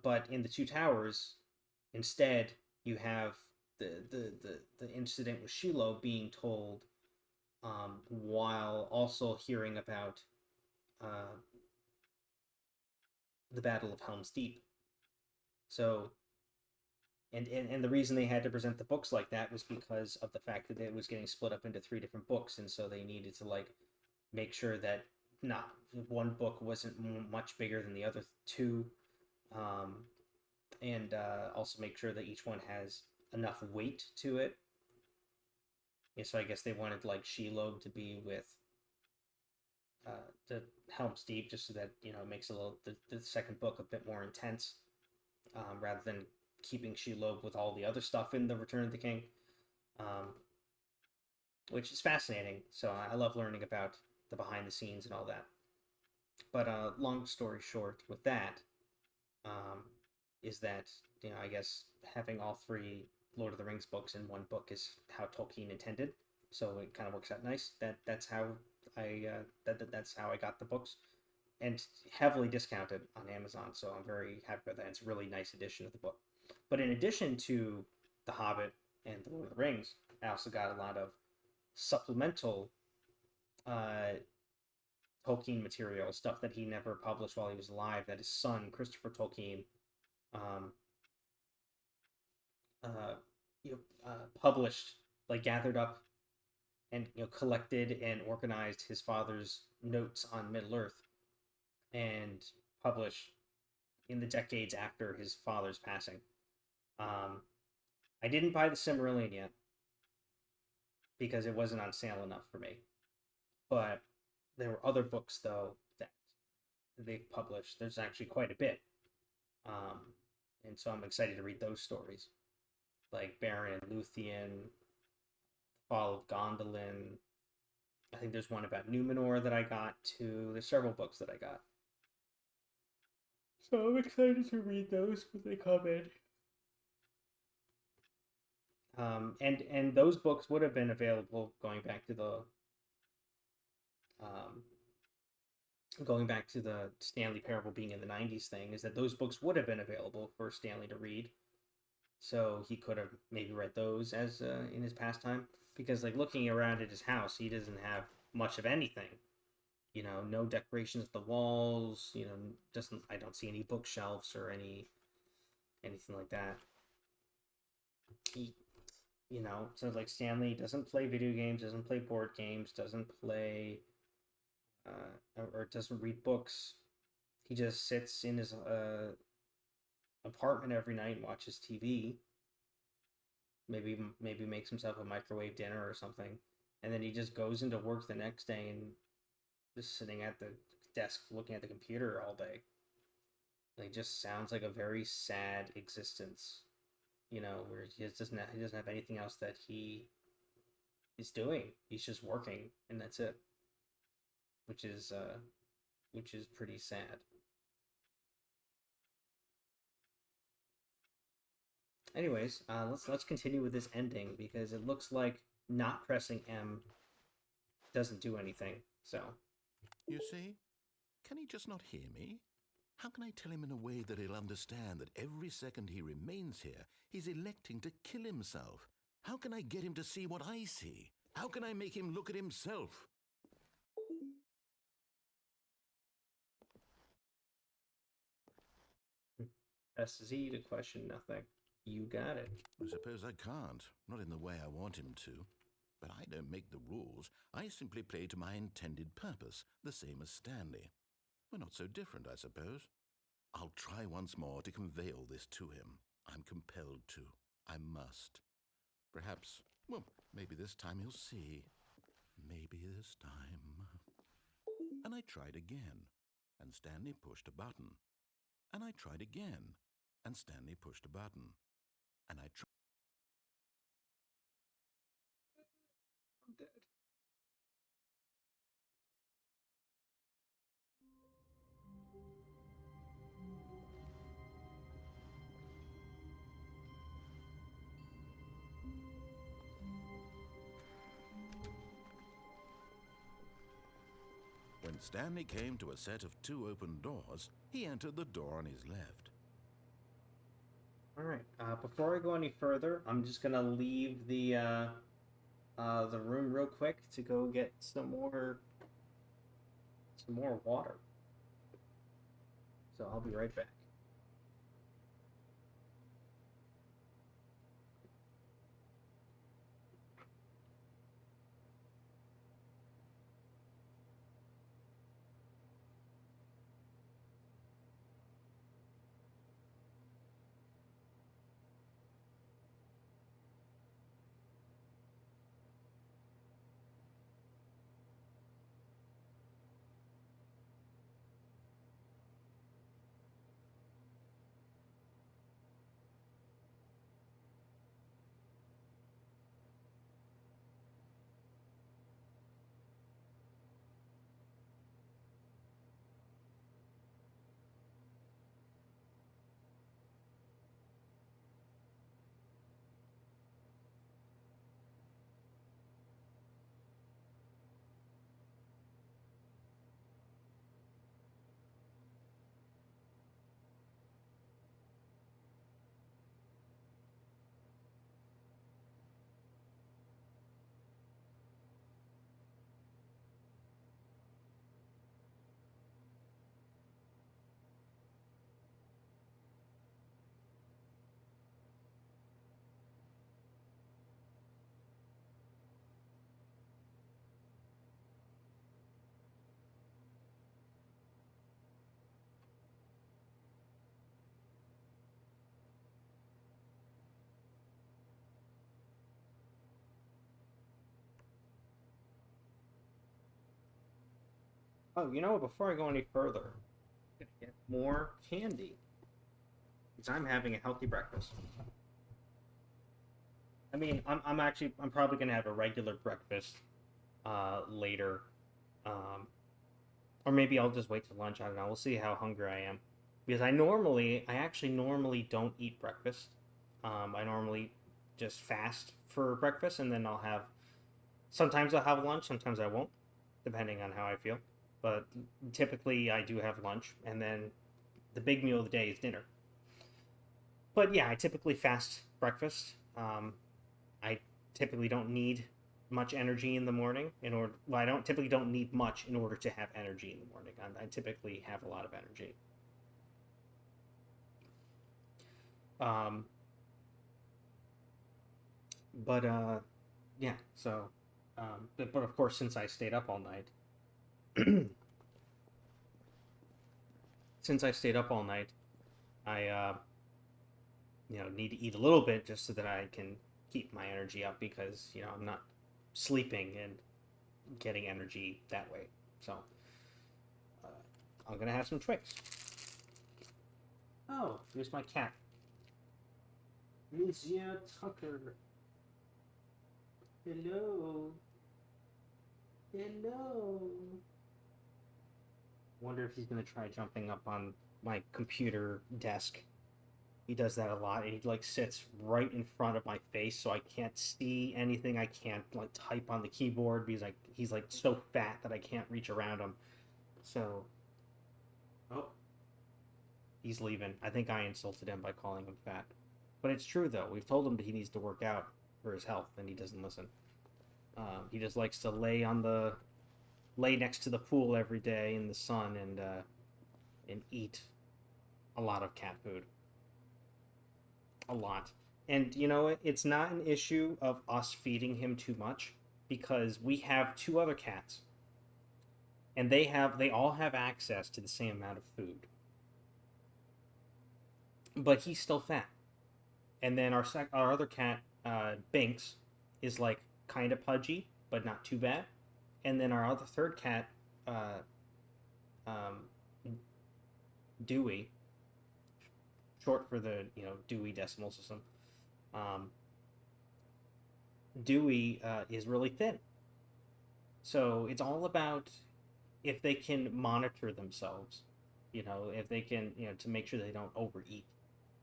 But in the Two Towers, instead, you have the incident with Shiloh being told while also hearing about the Battle of Helm's Deep. So, and the reason they had to present the books like that was because of the fact that it was getting split up into 3 different books, and so they needed to like make sure that not one book wasn't much bigger than the other 2, and also make sure that each one has enough weight to it. And so I guess they wanted like Shelob to be with the Helm's Deep, just so that it makes the second book a bit more intense, rather than keeping Shelob with all the other stuff in the Return of the King, which is fascinating. So I love learning about the behind the scenes and all that. But long story short, with that, is that I guess having all 3 Lord of the Rings books in one book is how Tolkien intended. So it kind of works out nice. That's how that's how I got the books, and heavily discounted on Amazon. So I'm very happy about that. It's a really nice edition of the book. But in addition to The Hobbit and The Lord of the Rings, I also got a lot of supplemental Tolkien material, stuff that he never published while he was alive, that his son, Christopher Tolkien, published, like gathered up and collected and organized his father's notes on Middle Earth, and published in the decades after his father's passing. I didn't buy the Silmarillion yet because it wasn't on sale enough for me, but there were other books though that they've published. There's actually quite a bit, and so I'm excited to read those stories, like Beren and Luthien, Fall of Gondolin. I think there's one about Numenor that I got too. There's several books that I got. So I'm excited to read those when they come in. And those books would have been available going back to the Stanley Parable being in the 90s thing, is that those books would have been available for Stanley to read. So he could have maybe read those as in his pastime, because like looking around at his house, he doesn't have much of anything. No decorations at the walls. I don't see any bookshelves or anything like that. So like Stanley doesn't play video games, doesn't play board games, doesn't play or doesn't read books. He just sits in his apartment every night and watches TV. Maybe makes himself a microwave dinner or something, and then he just goes into work the next day and just sitting at the desk looking at the computer all day. Like, just sounds like a very sad existence, where he doesn't have anything else that he is doing. He's just working, and that's it. which is pretty sad. Anyways, let's continue with this ending because it looks like not pressing M doesn't do anything. So, You see? Can he just not hear me? How can I tell him in a way that he'll understand that every second he remains here, he's electing to kill himself? How can I get him to see what I see? How can I make him look at himself? press Z to question nothing. You got it. I suppose I can't, not in the way I want him to. But I don't make the rules. I simply play to my intended purpose, the same as Stanley. We're not so different, I suppose. I'll try once more to convey all this to him. I'm compelled to. I must. Perhaps, well, maybe this time he'll see. Maybe this time. And I tried again, and Stanley pushed a button. And I tried again, and Stanley pushed a button. And I tried. I'm dead. When Stanley came to a set of 2 open doors, he entered the door on his left. All right. Before I go any further, I'm just gonna leave the room real quick to go get some more water. So I'll be right back. Oh, you know what? Before I go any further, I'm gonna get more candy because I'm having a healthy breakfast. I mean, I'm probably gonna have a regular breakfast later, um, or maybe I'll just wait till lunch. I don't know. We'll see how hungry I am, because I actually normally don't eat breakfast. I normally just fast for breakfast, and then sometimes I'll have lunch, sometimes I won't, depending on how I feel. But typically I do have lunch, and then the big meal of the day is dinner. But yeah, I typically fast breakfast. I typically don't need much energy in the morning I don't typically don't need much in order to have energy in the morning. I typically have a lot of energy. Um, but yeah, so but of course, since I stayed up all night, I need to eat a little bit just so that I can keep my energy up because I'm not sleeping and getting energy that way. So I'm gonna have some Twix. Oh, here's my cat. Monsieur Tucker. Hello. Hello. Wonder if he's gonna try jumping up on my computer desk. He does that a lot, and he like sits right in front of my face, so I can't see anything. I can't like type on the keyboard because he's like so fat that I can't reach around him. So, oh, he's leaving. I think I insulted him by calling him fat, but it's true though. We've told him that he needs to work out for his health, and he doesn't listen. He just likes to lay next to the pool every day in the sun and eat a lot of cat food. A lot. And you know, it's not an issue of us feeding him too much because we have two other cats and they all have access to the same amount of food. But he's still fat. And then our other cat, Binks, is like kind of pudgy, but not too bad. And then our other third cat, um, Dewey, short for the Dewey Decimal System. Dewey is really thin, so it's all about if they can monitor themselves, if they can, to make sure they don't overeat.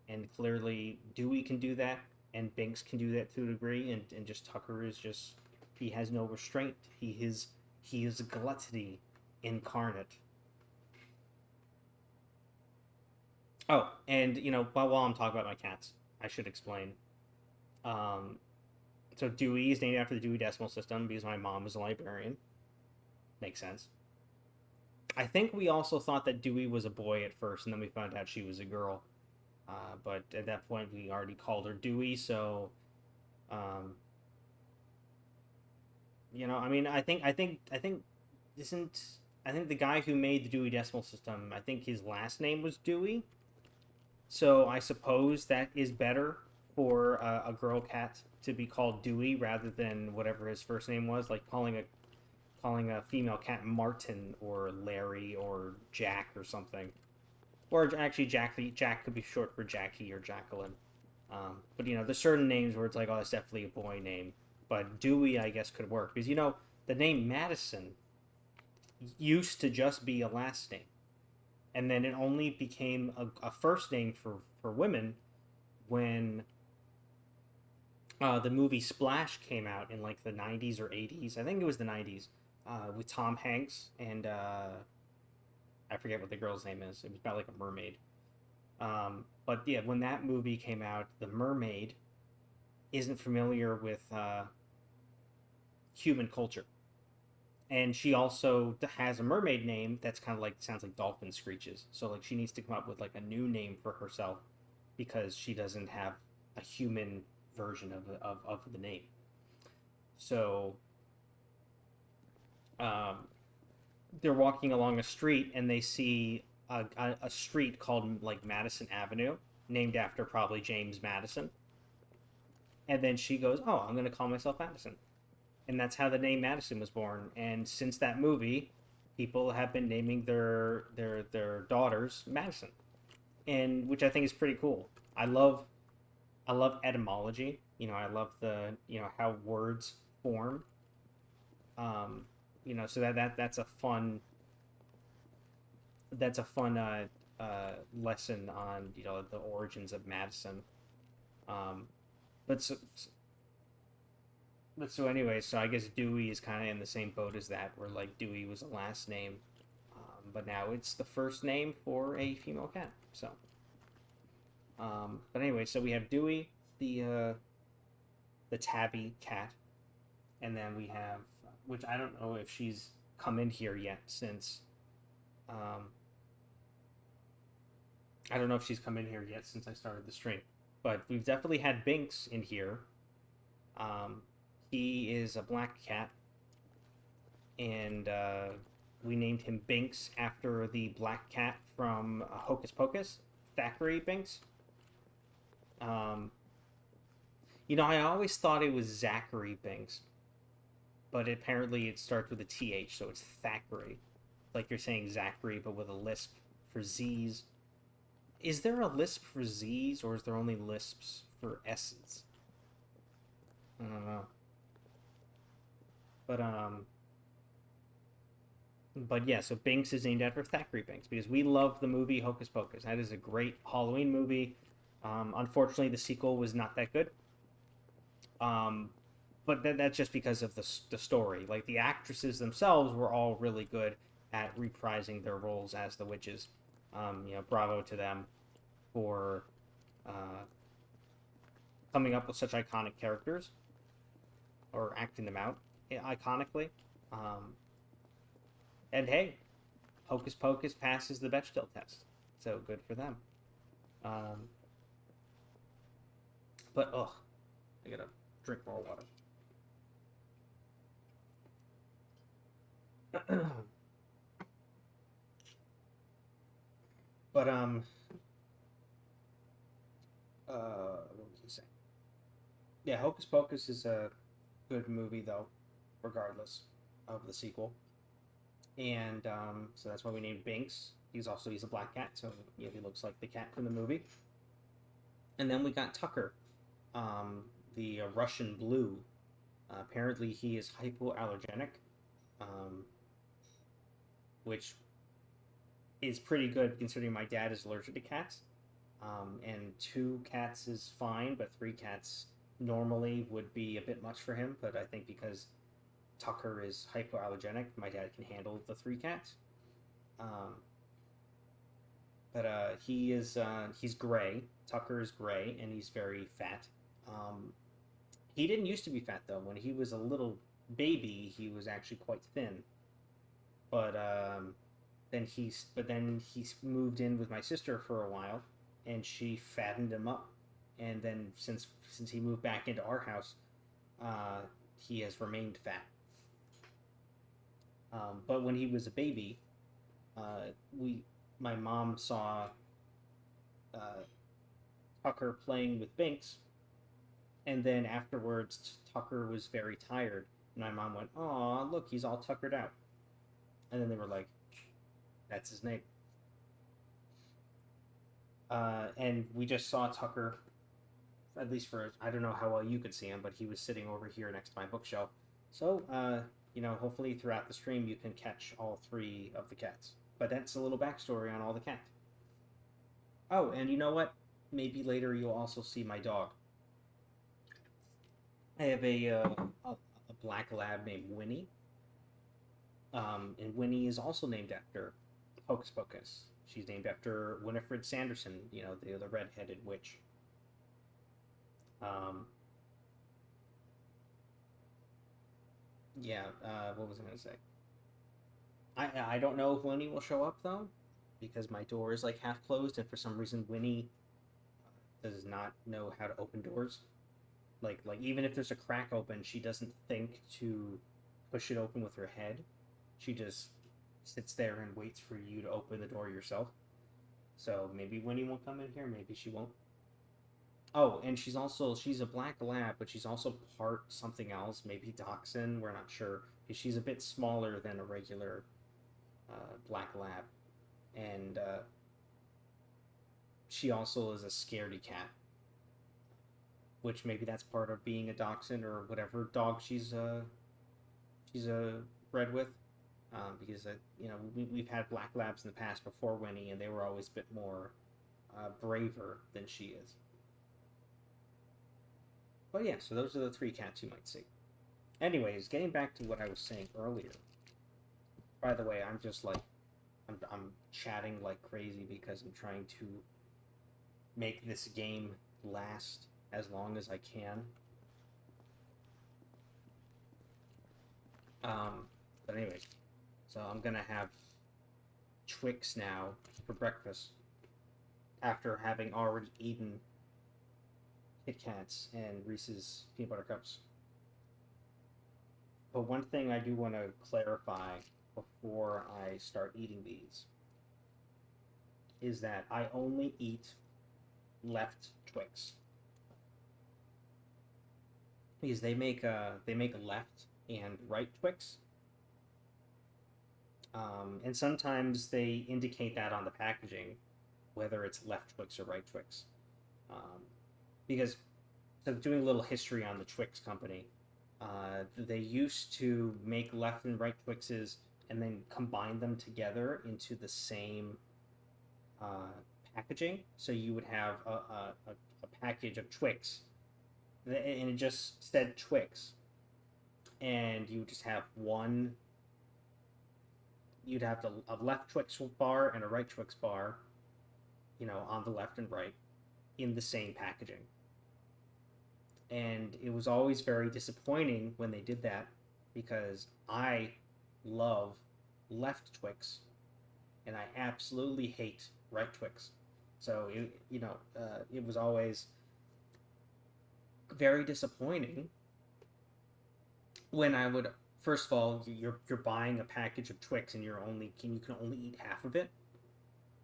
And clearly, Dewey can do that, and Binks can do that to a degree, and just Tucker is just he has no restraint. He is gluttony incarnate. Oh, and while I'm talking about my cats, I should explain. So Dewey is named after the Dewey Decimal System because my mom was a librarian. Makes sense. I think we also thought that Dewey was a boy at first, and then we found out she was a girl. But at that point, we already called her Dewey. So, I mean, I think the guy who made the Dewey Decimal System, I think his last name was Dewey. So I suppose that is better for a girl cat to be called Dewey rather than whatever his first name was, like calling a female cat Martin or Larry or Jack or something. Or actually, Jack could be short for Jackie or Jacqueline. But there's certain names where it's like, oh, that's definitely a boy name. But Dewey, I guess, could work because the name Madison used to just be a last name. And then it only became a first name for women when the movie Splash came out in like the 90s or 80s. I think it was the 90s with Tom Hanks and I forget what the girl's name is. It was about like a mermaid. But yeah, when that movie came out, the mermaid isn't familiar with human culture. And she also has a mermaid name that's kind of like sounds like dolphin screeches. So like she needs to come up with like a new name for herself because she doesn't have a human version of the name. So they're walking along a street and they see a street called like Madison Avenue, named after probably James Madison. And then she goes, "Oh, I'm going to call myself Madison." And that's how the name Madison was born. And since that movie, people have been naming their daughters Madison, and which I think is pretty cool. I love etymology. I love the how words form. So that's a fun lesson on the origins of Madison. So anyway, so I guess Dewey is kind of in the same boat as that, where like Dewey was a last name, but now it's the first name for a female cat. So, but anyway, so we have Dewey, the tabby cat, and then we have, which I don't know if she's come in here yet since, I don't know if she's come in here yet since I started the stream, but we've definitely had Binks in here. He is a black cat, and we named him Binks after the black cat from Hocus Pocus, Thackeray Binks. I always thought it was Zachary Binks, but apparently it starts with a TH, so it's Thackeray. Like you're saying Zachary, but with a lisp for Z's. Is there a lisp for Z's, or is there only lisps for S's? I don't know. But But yeah, so Binks is named after Thackeray Binks because we love the movie Hocus Pocus. That is a great Halloween movie. Unfortunately, the sequel was not that good. But that's just because of the story. Like, the actresses themselves were all really good at reprising their roles as the witches. Bravo to them for coming up with such iconic characters or acting them out iconically. And hey, Hocus Pocus passes the Bechdel test, so good for them. But I gotta drink more water. But what was I saying? Yeah, Hocus Pocus is a good movie though, regardless of the sequel. And so that's why we named Binks. He's a black cat, so he looks like the cat from the movie. And then we got Tucker, the Russian blue. Apparently, he is hypoallergenic, which is pretty good considering my dad is allergic to cats. And 2 cats is fine, but 3 cats normally would be a bit much for him. But I think because Tucker is hypoallergenic, my dad can handle the 3 cats. But he's gray. Tucker is gray, and he's very fat. He didn't used to be fat though. When he was a little baby, he was actually quite thin. But then he's moved in with my sister for a while, and she fattened him up. And then since he moved back into our house, he has remained fat. But when he was a baby, my mom saw Tucker playing with Binks, and then afterwards Tucker was very tired, and my mom went, "Aw, look, he's all tuckered out." And then they were like, "That's his name." And we just saw Tucker, at least for, I don't know how well you could see him, but he was sitting over here next to my bookshelf. So, hopefully throughout the stream you can catch all 3 of the cats. But that's a little backstory on all the cats. Oh, and you know what? Maybe later you'll also see my dog. I have a black lab named Winnie. And Winnie is also named after Hocus Pocus. She's named after Winifred Sanderson, the red-headed witch. What was I going to say? I don't know if Winnie will show up, though, because my door is, half closed, and for some reason Winnie does not know how to open doors. Like, even if there's a crack open, she doesn't think to push it open with her head. She just sits there and waits for you to open the door yourself. So maybe Winnie will come in here, maybe she won't. Oh, and she's a black lab, but she's also part something else, maybe dachshund, we're not sure. She's a bit smaller than a regular black lab. And she also is a scaredy cat, which maybe that's part of being a dachshund or whatever dog she's bred with. Because we've had black labs in the past before Winnie, and they were always a bit more braver than she is. But yeah, so those are the 3 cats you might see. Anyways, getting back to what I was saying earlier. By the way, I'm just I'm chatting like crazy because I'm trying to make this game last as long as I can. But anyways, so I'm gonna have Twix now for breakfast after having already eaten Kit Kats and Reese's Peanut Butter Cups. But one thing I do want to clarify before I start eating these is that I only eat left Twix. Because they make left and right Twix. And sometimes they indicate that on the packaging, whether it's left Twix or right Twix. Because, so doing a little history on the Twix company, they used to make left and right Twixes, and then combine them together into the same packaging. So you would have a package of Twix, and it just said Twix, and you would just have one. You'd have a left Twix bar and a right Twix bar, on the left and right, in the same packaging. And it was always very disappointing when they did that, because I love left Twix, and I absolutely hate right Twix. So it was always very disappointing when I would, first of all, you're buying a package of Twix and you can only eat half of it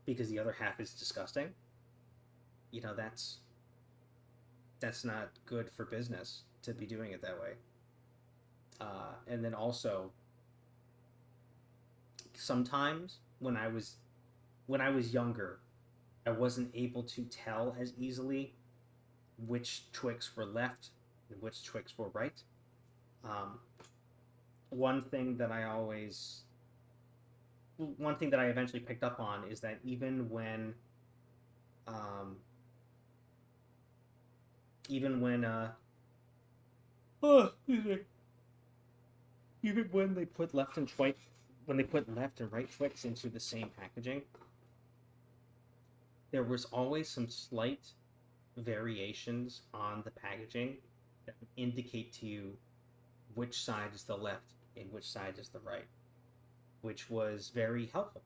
because the other half is disgusting. That's not good for business to be doing it that way. And then also, sometimes when I was younger, I wasn't able to tell as easily which Twix were left and which Twix were right. One thing that I eventually picked up on is that even when even when they put left and right Twix into the same packaging, there was always some slight variations on the packaging that would indicate to you which side is the left and which side is the right, which was very helpful.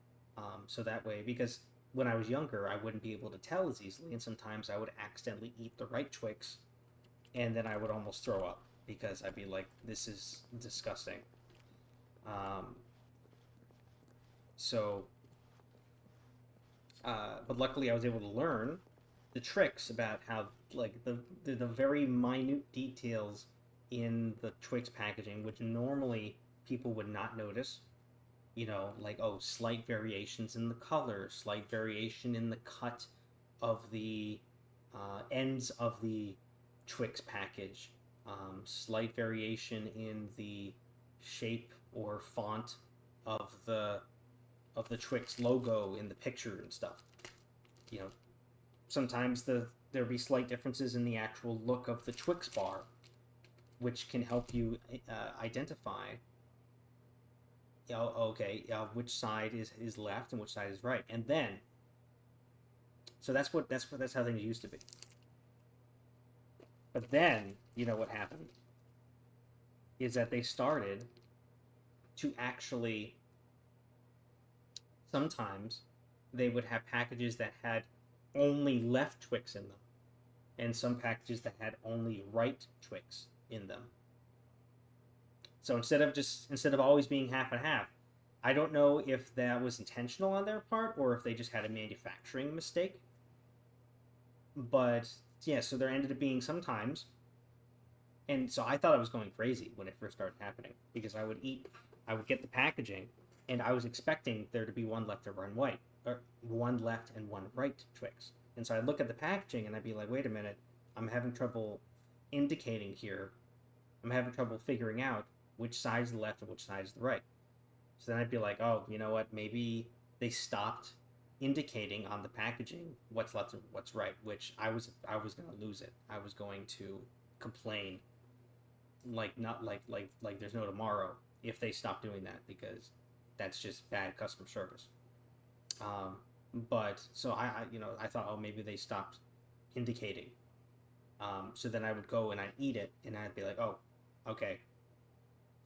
So that way, because when I was younger, I wouldn't be able to tell as easily, and sometimes I would accidentally eat the right Twix, and then I would almost throw up because I'd be like, "This is disgusting." But luckily, I was able to learn the tricks about how, like, the very minute details in the Twix packaging, which normally people would not notice. Like, slight variations in the color, slight variation in the cut of the ends of the Twix package, slight variation in the shape or font of the Twix logo in the picture and stuff. Sometimes there'll be slight differences in the actual look of the Twix bar, which can help you identify which side is left and which side is right. And then, so that's how things used to be. But then, what happened is that they started to actually, sometimes they would have packages that had only left Twix in them, and some packages that had only right Twix in them. So instead of always being half and half, I don't know if that was intentional on their part or if they just had a manufacturing mistake. But yeah, so there ended up being sometimes, and so I thought I was going crazy when it first started happening, because I would get the packaging, and I was expecting there to be one left and one right, or one left and one right Twix. And so I'd look at the packaging and I'd be like, wait a minute, I'm having trouble indicating here. I'm having trouble figuring out which side is the left and which side is the right. So then I'd be like, oh, you know what? Maybe they stopped indicating on the packaging what's left and what's right, which I was going to lose it. I was going to complain like there's no tomorrow if they stopped doing that, because that's just bad customer service. But so I thought, oh, maybe they stopped indicating. So then I would go and I'd eat it, and I'd be like, oh, okay.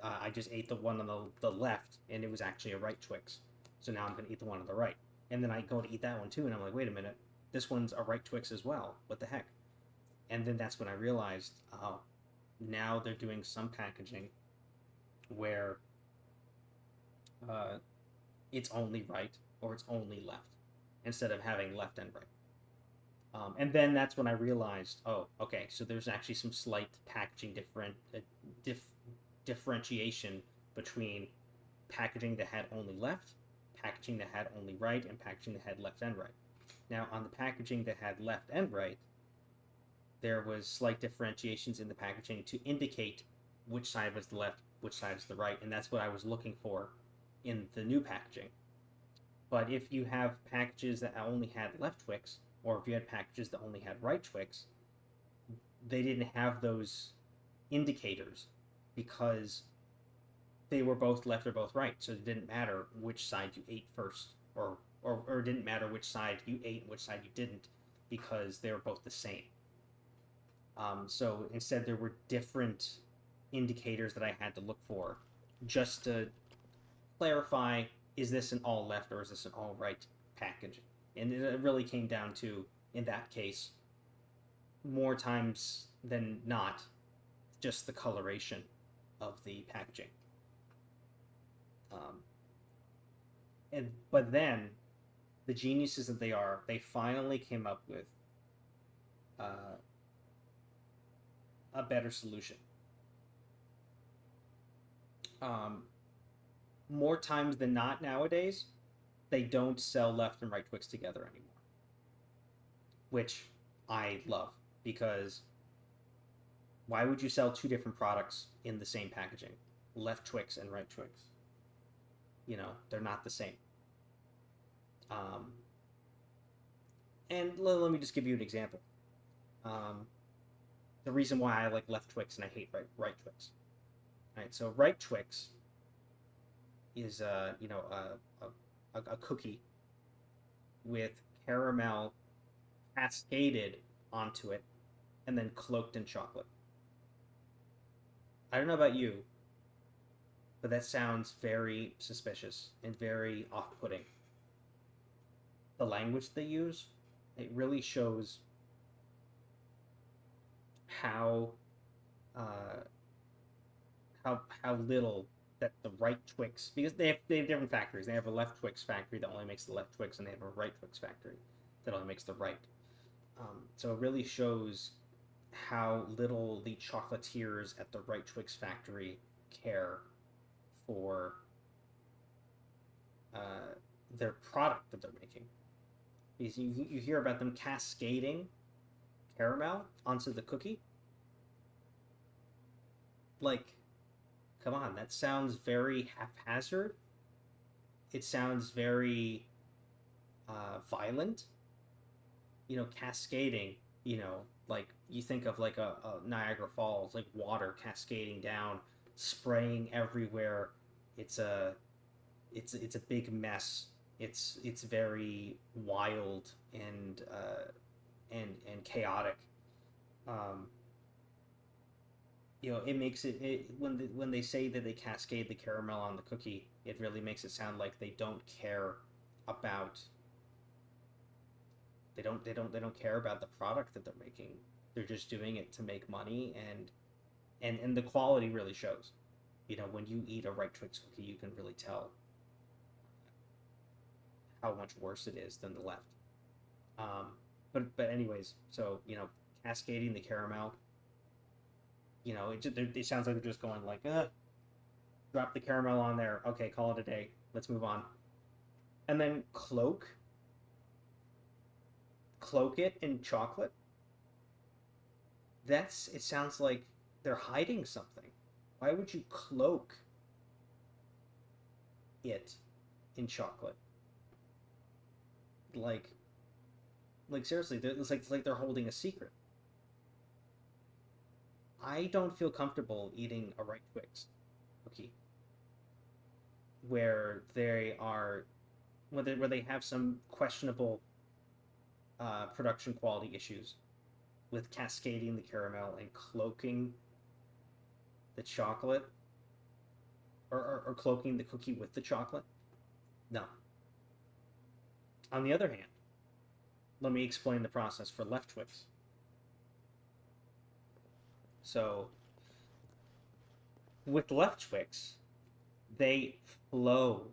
I just ate the one on the left, and it was actually a right Twix. So now I'm going to eat the one on the right. And then I go to eat that one too, and I'm like, wait a minute, this one's a right Twix as well. What the heck? And then that's when I realized, oh, now they're doing some packaging where it's only right or it's only left, instead of having left and right. And then that's when I realized, oh, okay, so there's actually some slight packaging differentiation between packaging that had only left, packaging that had only right, and packaging that had left and right. Now, on the packaging that had left and right, there was slight differentiations in the packaging to indicate which side was the left, which side is the right, and that's what I was looking for in the new packaging. But if you have packages that only had left Twix, or if you had packages that only had right Twix, they didn't have those indicators because they were both left or both right. So it didn't matter which side you ate first, or it didn't matter which side you ate and which side you didn't, because they were both the same. So instead, there were different indicators that I had to look for just to clarify, is this an all left or is this an all right package? And it really came down to, in that case, more times than not, just the coloration of the packaging. But then, the geniuses that they are, they finally came up with a better solution. More times than not nowadays, they don't sell left and right Twix together anymore, which I love, because why would you sell two different products in the same packaging? Left Twix and right Twix. You know, they're not the same. And let me just give you an example. The reason why I like left Twix and I hate right Twix. All right, so right Twix is a cookie with caramel cascaded onto it and then cloaked in chocolate. I don't know about you, but that sounds very suspicious and very off-putting. The language they use, it really shows how little that the right Twix, because they have different factories. They have a left Twix factory that only makes the left Twix, and they have a right Twix factory that only makes the right. So it really shows how little the chocolatiers at the right Twix factory care for their product that they're making. Because you hear about them cascading caramel onto the cookie. Like, come on, that sounds very haphazard. It sounds very violent. You know, cascading, you know, like you think of like a Niagara Falls, like water cascading down, spraying everywhere. It's a big mess. It's very wild and chaotic. You know, it makes it when they say that they cascade the caramel on the cookie, it really makes it sound like they don't care about. They don't care about the product that they're making. They're just doing it to make money, and the quality really shows. You know, when you eat a right Twix cookie, you can really tell how much worse it is than the left. But anyways, so you know, cascading the caramel. You know, it sounds like they're just going like, drop the caramel on there. Okay, call it a day. Let's move on. And then cloak it in chocolate. It sounds like they're hiding something. Why would you cloak it in chocolate? Like seriously, it's like they're holding a secret. I don't feel comfortable eating a right Twix cookie where they have some questionable production quality issues with cascading the caramel and cloaking the chocolate, or cloaking the cookie with the chocolate. No. On the other hand, let me explain the process for left Twix. So, with left Twix, they flow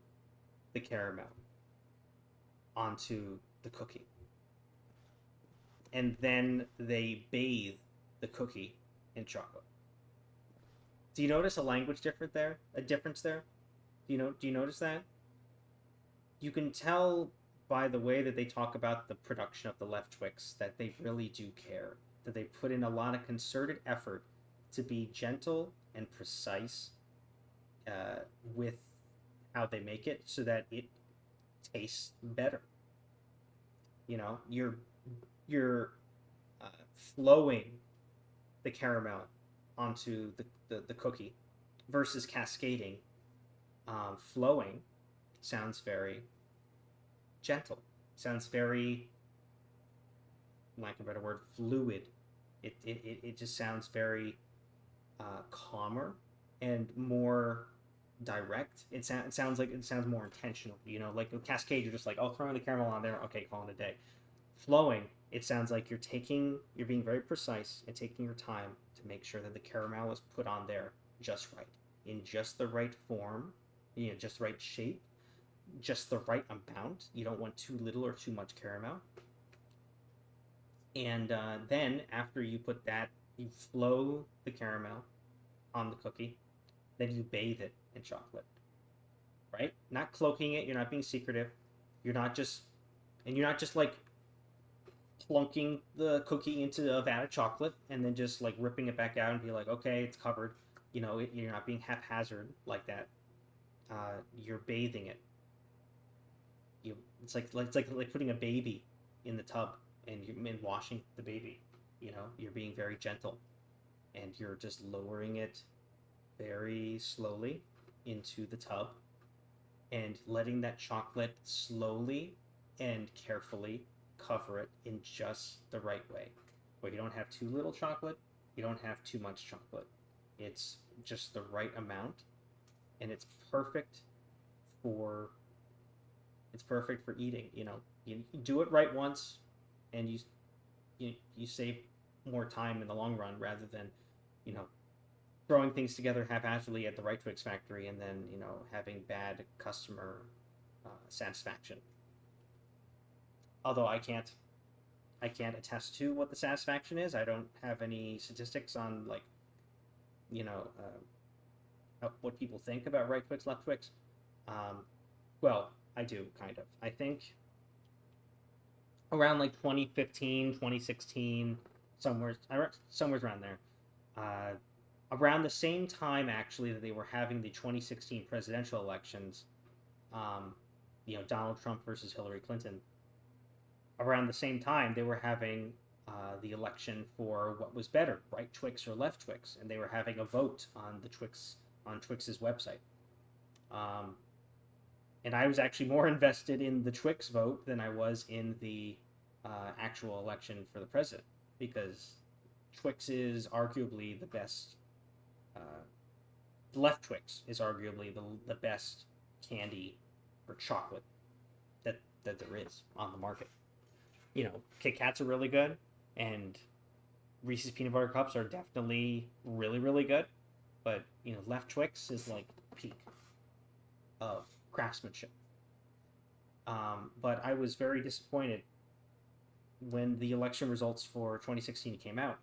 the caramel onto the cookie. And then they bathe the cookie in chocolate. Do you notice a language difference there? Do you notice that? You can tell by the way that they talk about the production of the left Twix that they really do care. That they put in a lot of concerted effort to be gentle and precise with how they make it so that it tastes better. You know, you're flowing the caramel onto the cookie versus cascading. Flowing sounds very gentle. Sounds very, lack of a better word, fluid. It just sounds very calmer and more direct. It sounds like it sounds more intentional. You know, like with cascade, you're just like, oh, throwing the caramel on there, okay, calling it a day. Flowing, it sounds like you're being very precise and taking your time to make sure that the caramel is put on there just right, in just the right form, you know, just the right shape, just the right amount. You don't want too little or too much caramel. And then after you put that, you flow the caramel on the cookie, then you bathe it in chocolate, right? Not cloaking it. You're not being secretive. You're not just like plunking the cookie into a vat of chocolate and then just like ripping it back out and be like, okay, it's covered. You know, you're not being haphazard like that. You're bathing it. It's like putting a baby in the tub and washing the baby. You know, you're being very gentle, and you're just lowering it very slowly into the tub and letting that chocolate slowly and carefully cover it in just the right way, where you don't have too little chocolate, you don't have too much chocolate. It's just the right amount, and it's perfect for eating. You know, you do it right once, and you save more time in the long run rather than, you know, throwing things together haphazardly at the right Twix factory and then, you know, having bad customer satisfaction. Although I can't attest to what the satisfaction is. I don't have any statistics on, like, you know, what people think about right Twix, left Twix. Well, I do, kind of. I think around like 2015, 2016, somewhere around there. Around the same time, actually, that they were having the 2016 presidential elections, you know, Donald Trump versus Hillary Clinton. Around the same time, they were having the election for what was better, right Twix or left Twix, and they were having a vote on Twix's website. And I was actually more invested in the Twix vote than I was in the actual election for the president, because Twix is arguably the best. Left Twix is arguably the best candy or chocolate that there is on the market. You know, Kit Kats are really good, and Reese's Peanut Butter Cups are definitely really, really good. But, you know, Left Twix is like peak of craftsmanship. But I was very disappointed when the election results for 2016 came out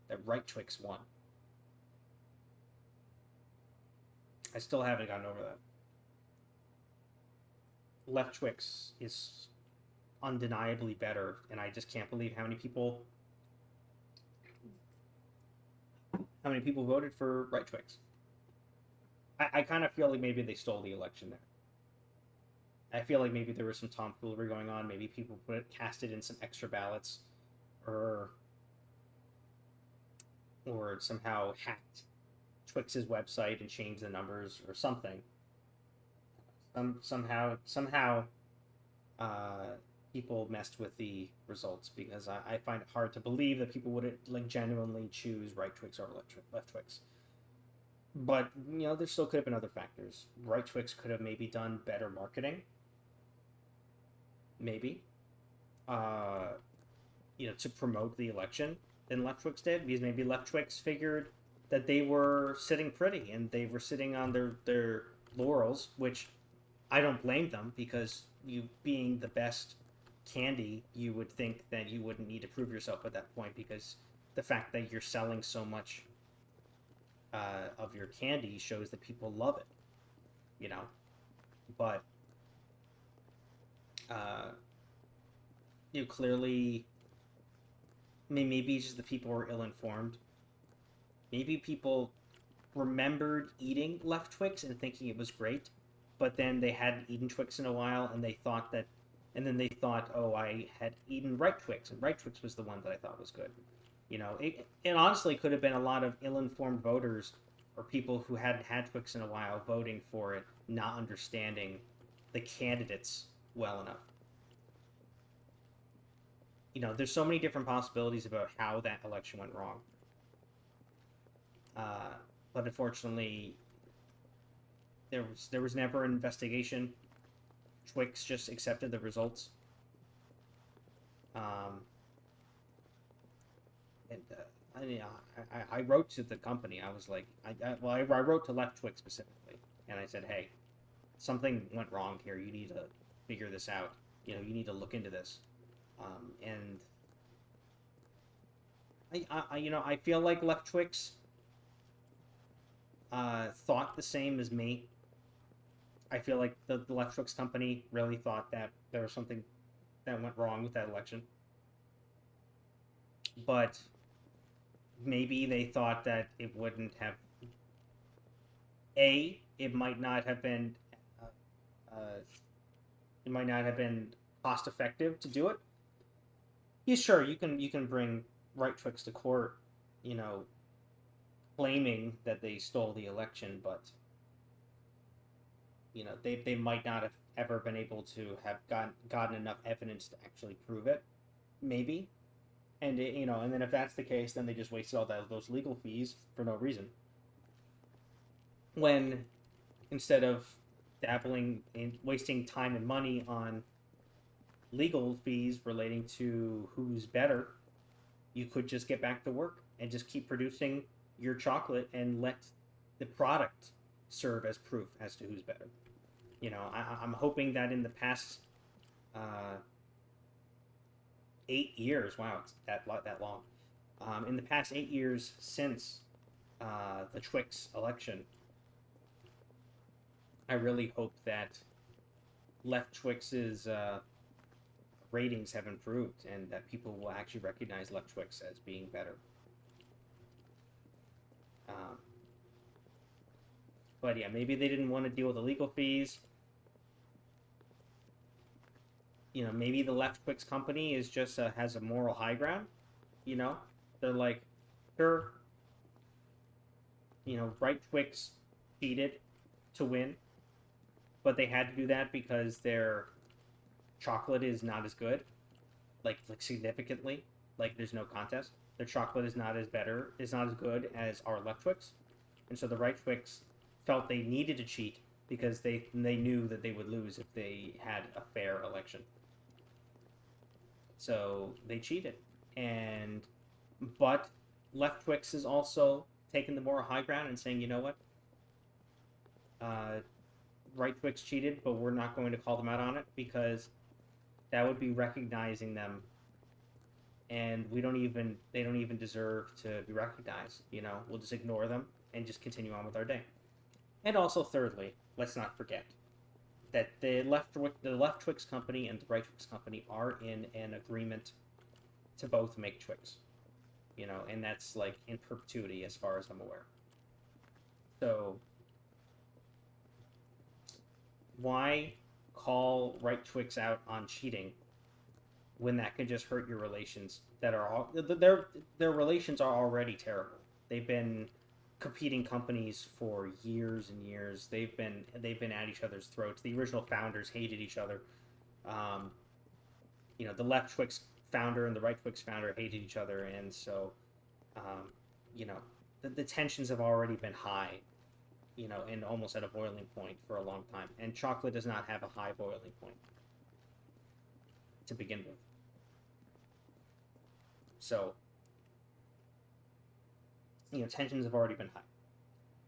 that right Twix won. I still haven't gotten over that. Left Twix is undeniably better, and I just can't believe how many people voted for right Twix. I kind of feel like maybe they stole the election there. I feel like maybe there was some tomfoolery going on. Maybe people casted in some extra ballots, or somehow hacked Twix's website and changed the numbers or something. Somehow, people messed with the results, because I find it hard to believe that people would like genuinely choose right Twix or left Twix. But, you know, there still could have been other factors. Right Twix could have maybe done better marketing. Maybe. You know, to promote the election than Left Twix did, because maybe Left Twix figured that they were sitting pretty and they were sitting on their laurels, which I don't blame them, because you being the best candy, you would think that you wouldn't need to prove yourself at that point, because the fact that you're selling so much of your candy shows that people love it, you know. But you know, clearly, maybe it's just the people were ill-informed. Maybe people remembered eating Left Twix and thinking it was great, but then they hadn't eaten Twix in a while, and they thought that, and then they thought, oh, I had eaten Right Twix, and Right Twix was the one that I thought was good. You know, it honestly could have been a lot of ill-informed voters or people who hadn't had Twix in a while voting for it, not understanding the candidates well enough. You know, there's so many different possibilities about how that election went wrong. But unfortunately, there was never an investigation. Twix just accepted the results. And I wrote to the company. I was like, I wrote to Left Twix specifically, and I said, hey, something went wrong here. You need to figure this out. You know, you need to look into this. And I feel like Left Twix thought the same as me. I feel like the Left Twix company really thought that there was something that went wrong with that election. But maybe they thought that it wouldn't have... it might not have been... it might not have been cost-effective to do it. Yeah, sure, you can bring Right Twix to court, you know, claiming that they stole the election, but you know, they might not have ever been able to have gotten enough evidence to actually prove it, maybe. And you know, and then if that's the case, then they just wasted all those legal fees for no reason. When instead of dabbling in wasting time and money on legal fees relating to who's better, you could just get back to work and just keep producing your chocolate and let the product serve as proof as to who's better. You know, I'm hoping that in the past 8 years, wow, it's that long. In the past 8 years since the Twix election, I really hope that Left Twix's ratings have improved and that people will actually recognize Left Twix as being better. But yeah, maybe they didn't want to deal with the legal fees. You know, maybe the Left Twix company is just has a moral high ground. You know, they're like, sure, you know, Right Twix cheated to win, but they had to do that because their chocolate is not as good, like significantly. Like, there's no contest. Their chocolate is not as good as our Left Twix, and so the Right Twix felt they needed to cheat because they knew that they would lose if they had a fair election. So they cheated, but Left Twix is also taking the moral high ground and saying, you know what, Right Twix cheated, but we're not going to call them out on it because that would be recognizing them, and they don't even deserve to be recognized. You know, we'll just ignore them and just continue on with our day. And also, thirdly, let's not forget that the Left Twix company and the Right Twix company are in an agreement to both make Twix. You know, and that's like in perpetuity as far as I'm aware. So why call Right Twix out on cheating when that could just hurt your relations that are all their relations are already terrible. They've been competing companies for years and years. They've been at each other's throats. The original founders hated each other. You know, the Left Twix founder and the Right Twix founder hated each other, and so you know, the tensions have already been high, you know, and almost at a boiling point for a long time. And chocolate does not have a high boiling point to begin with. So, you know, tensions have already been high.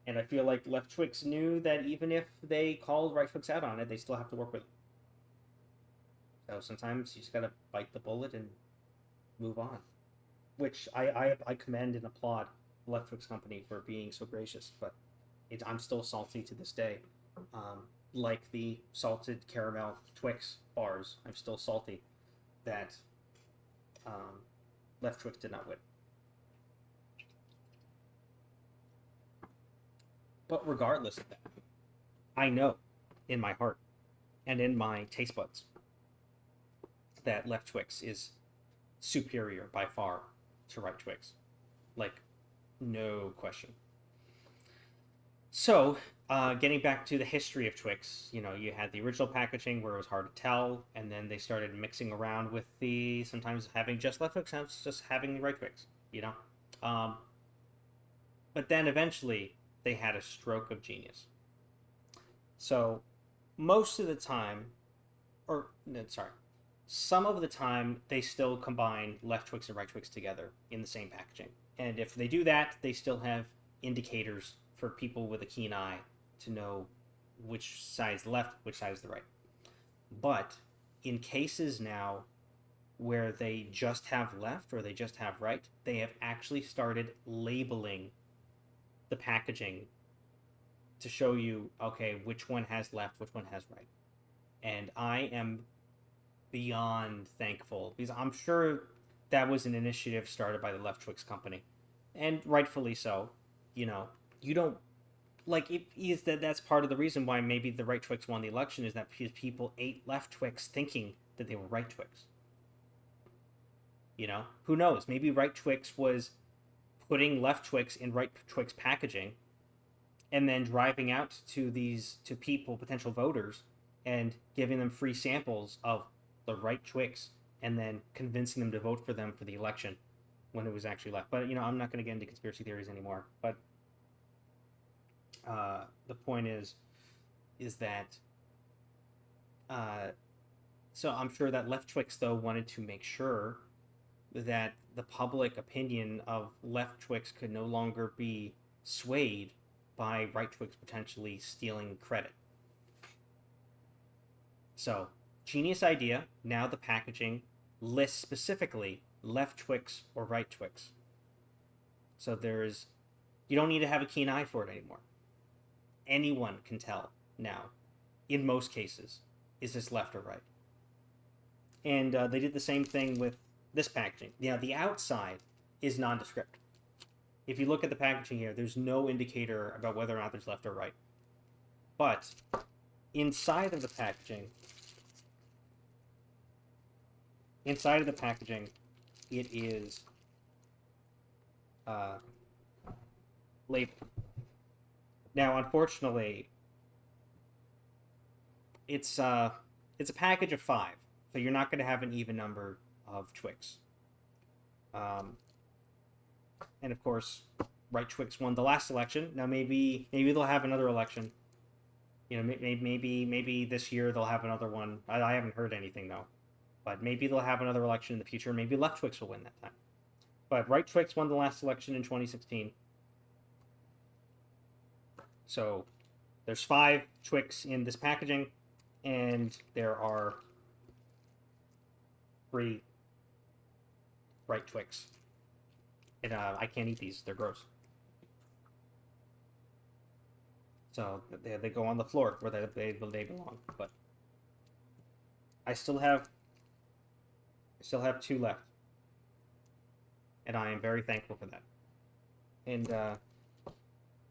And I feel like Left Twix knew that even if they called Right Twix out on it, they still have to work with it. So sometimes you just gotta bite the bullet and move on. Which I commend and applaud the Left Twix company for being so gracious, but I'm still salty to this day. Like the salted caramel Twix bars, I'm still salty that Left Twix did not win. But regardless of that, I know in my heart and in my taste buds that left Twix is superior by far to right Twix. Like, no question. So, getting back to the history of Twix, you know, you had the original packaging where it was hard to tell, and then they started mixing around with the sometimes having just left Twix, sometimes just having the right Twix, you know? But then eventually they had a stroke of genius. So, most of the time, or, no, sorry, some of the time they still combine left Twix and right Twix together in the same packaging. And if they do that, they still have indicators for people with a keen eye to know which side is the left, which side is the right. But in cases now where they just have left or they just have right, they have actually started labeling the packaging to show you, okay, which one has left, which one has right. And I am beyond thankful because I'm sure that was an initiative started by the Left Twix company, and rightfully so. You know, you don't like it is that's part of the reason why maybe the right Twix won the election is that because people ate left Twix thinking that they were right Twix. You know, who knows? Maybe right Twix was putting left Twix in right Twix packaging and then driving out to people, potential voters, and giving them free samples of the right Twix and then convincing them to vote for them for the election when it was actually left. But, you know, I'm not going to get into conspiracy theories anymore. But the point is that so I'm sure that left Twix, though, wanted to make sure that the public opinion of left Twix could no longer be swayed by right Twix potentially stealing credit. So, genius idea. Now the packaging lists specifically left Twix or right Twix. So you don't need to have a keen eye for it anymore. Anyone can tell now, in most cases, is this left or right. And they did the same thing with this packaging. Now, the outside is nondescript. If you look at the packaging here, there's no indicator about whether or not there's left or right. But inside of the packaging, it is labeled. Now, unfortunately, it's a package of 5, so you're not going to have an even number of Twix. And of course, right Twix won the last election. Now maybe they'll have another election. You know, maybe this year they'll have another one. I haven't heard anything though, but maybe they'll have another election in the future. Maybe left Twix will win that time. But right Twix won the last election in 2016. So there's 5 Twix in this packaging, and there are 3 right Twix. And I can't eat these; they're gross. So they go on the floor where they belong. But I still have 2 left, and I am very thankful for that. And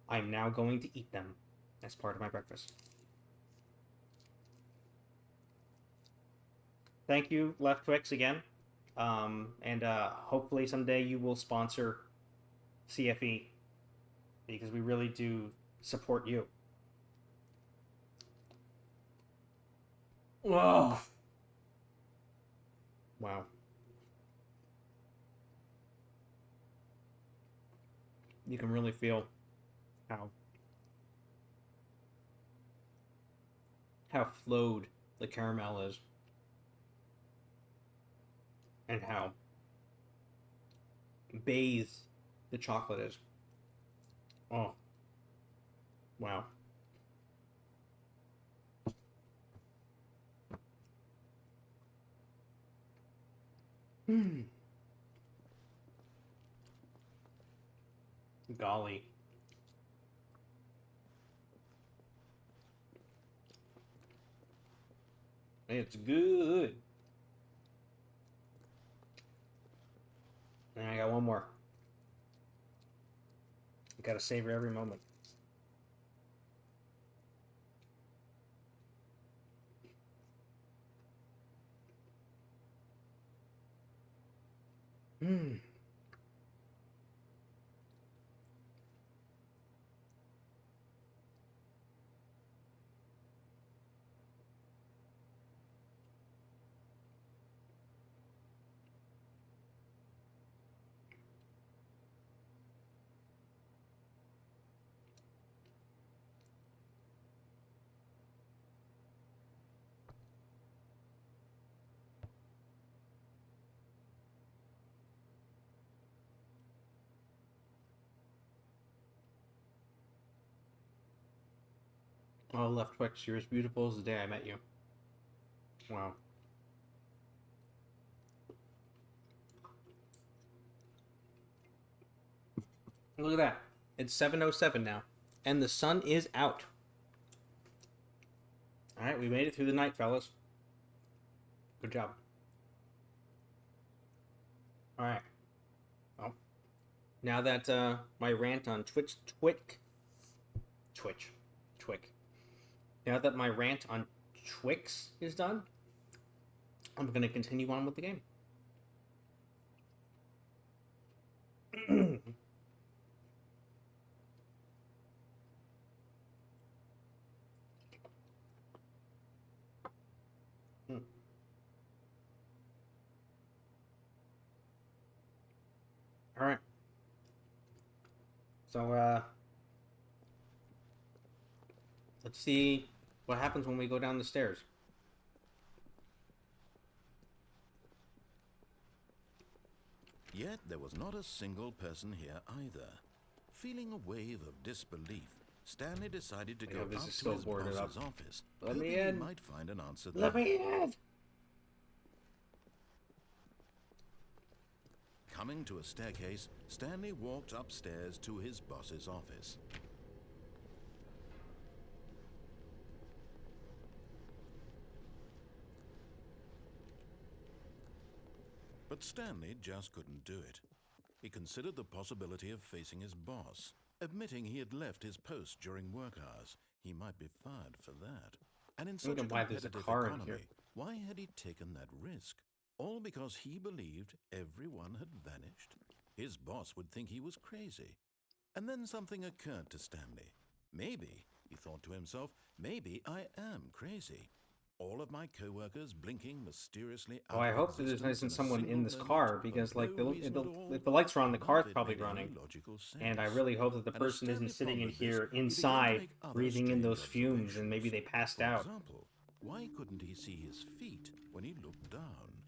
I'm now going to eat them as part of my breakfast. Thank you, Left Twix, again. And hopefully someday you will sponsor CFE, because we really do support you. Whoa. Wow. You can really feel how flowed the caramel is, and how bathed the chocolate is. Oh, wow. Golly. It's good. And I got one more. You gotta savor every moment. Oh, left Twix, you're as beautiful as the day I met you. Wow. Look at that. It's 7:07 now. And the sun is out. Alright, we made it through the night, fellas. Good job. Alright. Well, now that my rant on Twitch. Now that my rant on Twix is done, I'm going to continue on with the game. All right. So, let's see what happens when we go down the stairs. Yet there was not a single person here either. Feeling a wave of disbelief, Stanley decided to go up to his boss's office, hoping he might find an answer there. Let me in! Coming to a staircase, Stanley walked upstairs to his boss's office. But Stanley just couldn't do it. He considered the possibility of facing his boss. Admitting he had left his post during work hours, he might be fired for that. And in such a competitive economy, why had he taken that risk? All because he believed everyone had vanished? His boss would think he was crazy. And then something occurred to Stanley. Maybe, he thought to himself, maybe I am crazy. All of my co-workers blinking mysteriously out. Oh, I hope that there isn't someone in this car, because like if the lights are on, the car's probably running. And I really hope that the person isn't sitting in here inside, breathing in those fumes, and maybe they passed out. For example, why couldn't he see his feet when he looked down?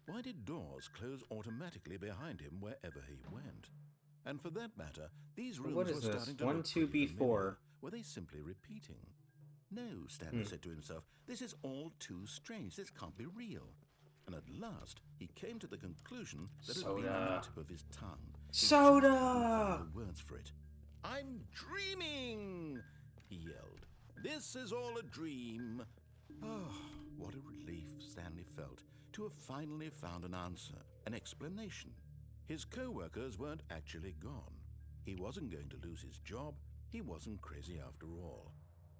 Why did doors close automatically behind him wherever he went? And for that matter, these rooms were starting to look pretty familiar. Were they simply repeating? No, Stanley said to himself, this is all too strange. This can't be real. And at last, he came to the conclusion that it had been on the tip of his tongue. Soda! The words for it. I'm dreaming! He yelled. This is all a dream. Oh, what a relief Stanley felt to have finally found an answer, an explanation. His co-workers weren't actually gone. He wasn't going to lose his job. He wasn't crazy after all.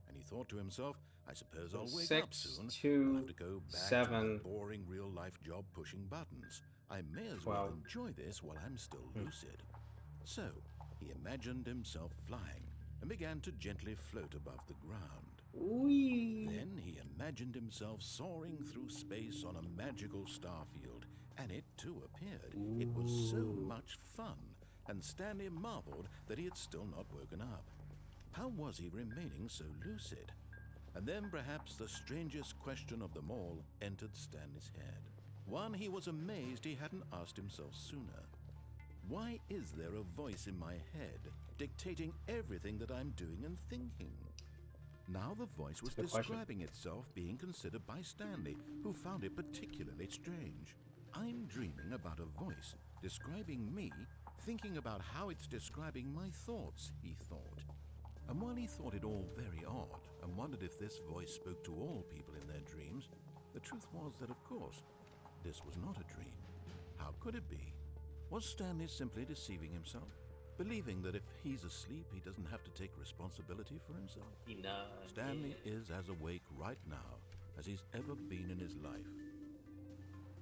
And he thought to himself, I suppose I'll wake up soon. I'll have to go back to my boring real-life job pushing buttons. I may as well enjoy this while I'm still lucid. So, he imagined himself flying and began to gently float above the ground. Then he imagined himself soaring through space on a magical starfield, and it too appeared. It was so much fun, and Stanley marveled that he had still not woken up. How was he remaining so lucid? And then perhaps the strangest question of them all entered Stanley's head. One he was amazed he hadn't asked himself sooner. Why is there a voice in my head dictating everything that I'm doing and thinking? Now the voice was describing itself being considered by Stanley, who found it particularly strange. I'm dreaming about a voice describing me, thinking about how it's describing my thoughts, he thought. And while he thought it all very odd and wondered if this voice spoke to all people in their dreams, the truth was that, of course, this was not a dream. How could it be? Was Stanley simply deceiving himself, believing that if he's asleep, he doesn't have to take responsibility for himself? Stanley is as awake right now as he's ever been in his life.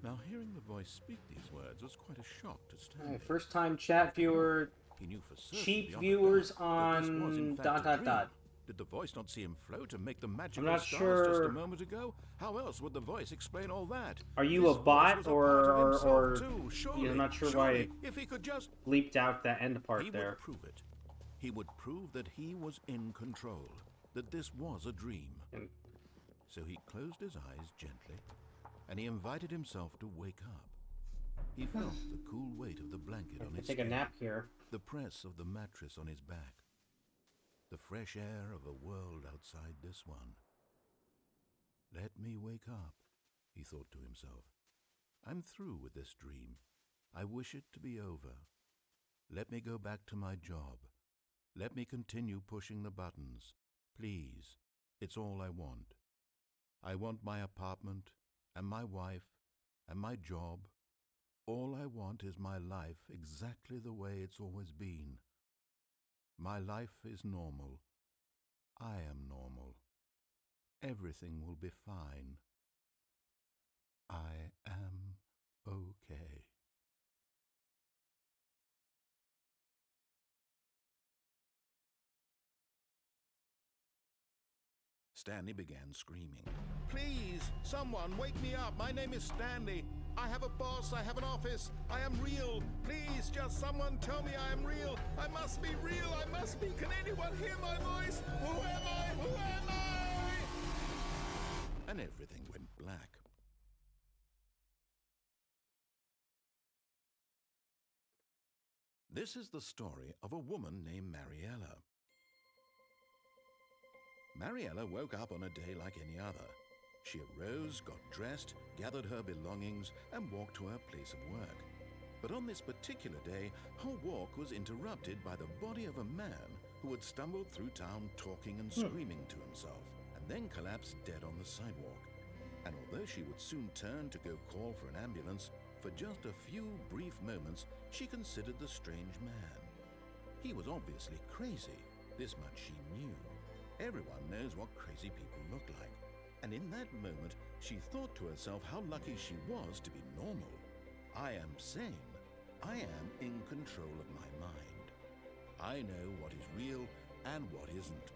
Now, hearing the voice speak these words was quite a shock to Stanley. First time chat viewer, He knew for certain cheap beyond a viewers doubt that this was, in on fact, a dream. dot. Did the voice not see him float and make the magical I'm not stars sure. just a moment ago? How else would the voice explain all that? Are you This a bot voice was a part of himself or too. Surely, I'm not sure surely, why if he could just bleeped out that end part he there. would prove it. He would prove that he was in control, that this was a dream. So he closed his eyes gently, and he invited himself to wake up. He felt the cool weight of the blanket on his Take a skin, nap here. the press of the mattress on his back, the fresh air of a world outside this one. Let me wake up, he thought to himself. I'm through with this dream. I wish it to be over. Let me go back to my job. Let me continue pushing the buttons. Please, it's all I want. I want my apartment, and my wife, and my job. All I want is my life exactly the way it's always been. My life is normal. I am normal. Everything will be fine. I am okay. Stanley began screaming. Please, someone, wake me up. My name is Stanley. I have a boss. I have an office. I am real. Please, just someone tell me I am real. I must be real. I must be. Can anyone hear my voice? Who am I? Who am I? And everything went black. This is the story of a woman named Mariella. Mariella woke up on a day like any other. She arose, got dressed, gathered her belongings, and walked to her place of work. But on this particular day, her walk was interrupted by the body of a man who had stumbled through town talking and screaming to himself, and then collapsed dead on the sidewalk. And although she would soon turn to go call for an ambulance, for just a few brief moments she considered the strange man. He was obviously crazy, this much she knew. Everyone knows what crazy people look like. And in that moment, she thought to herself how lucky she was to be normal. I am sane. I am in control of my mind. I know what is real and what isn't.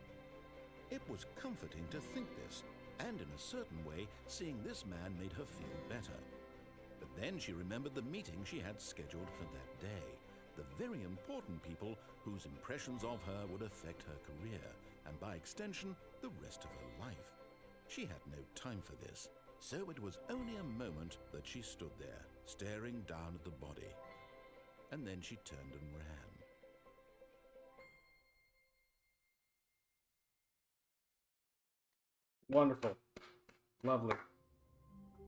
It was comforting to think this, and in a certain way, seeing this man made her feel better. But then she remembered the meeting she had scheduled for that day, the very important people whose impressions of her would affect her career, and by extension, the rest of her life. She had no time for this, so it was only a moment that she stood there, staring down at the body. And then she turned and ran. Wonderful. Lovely.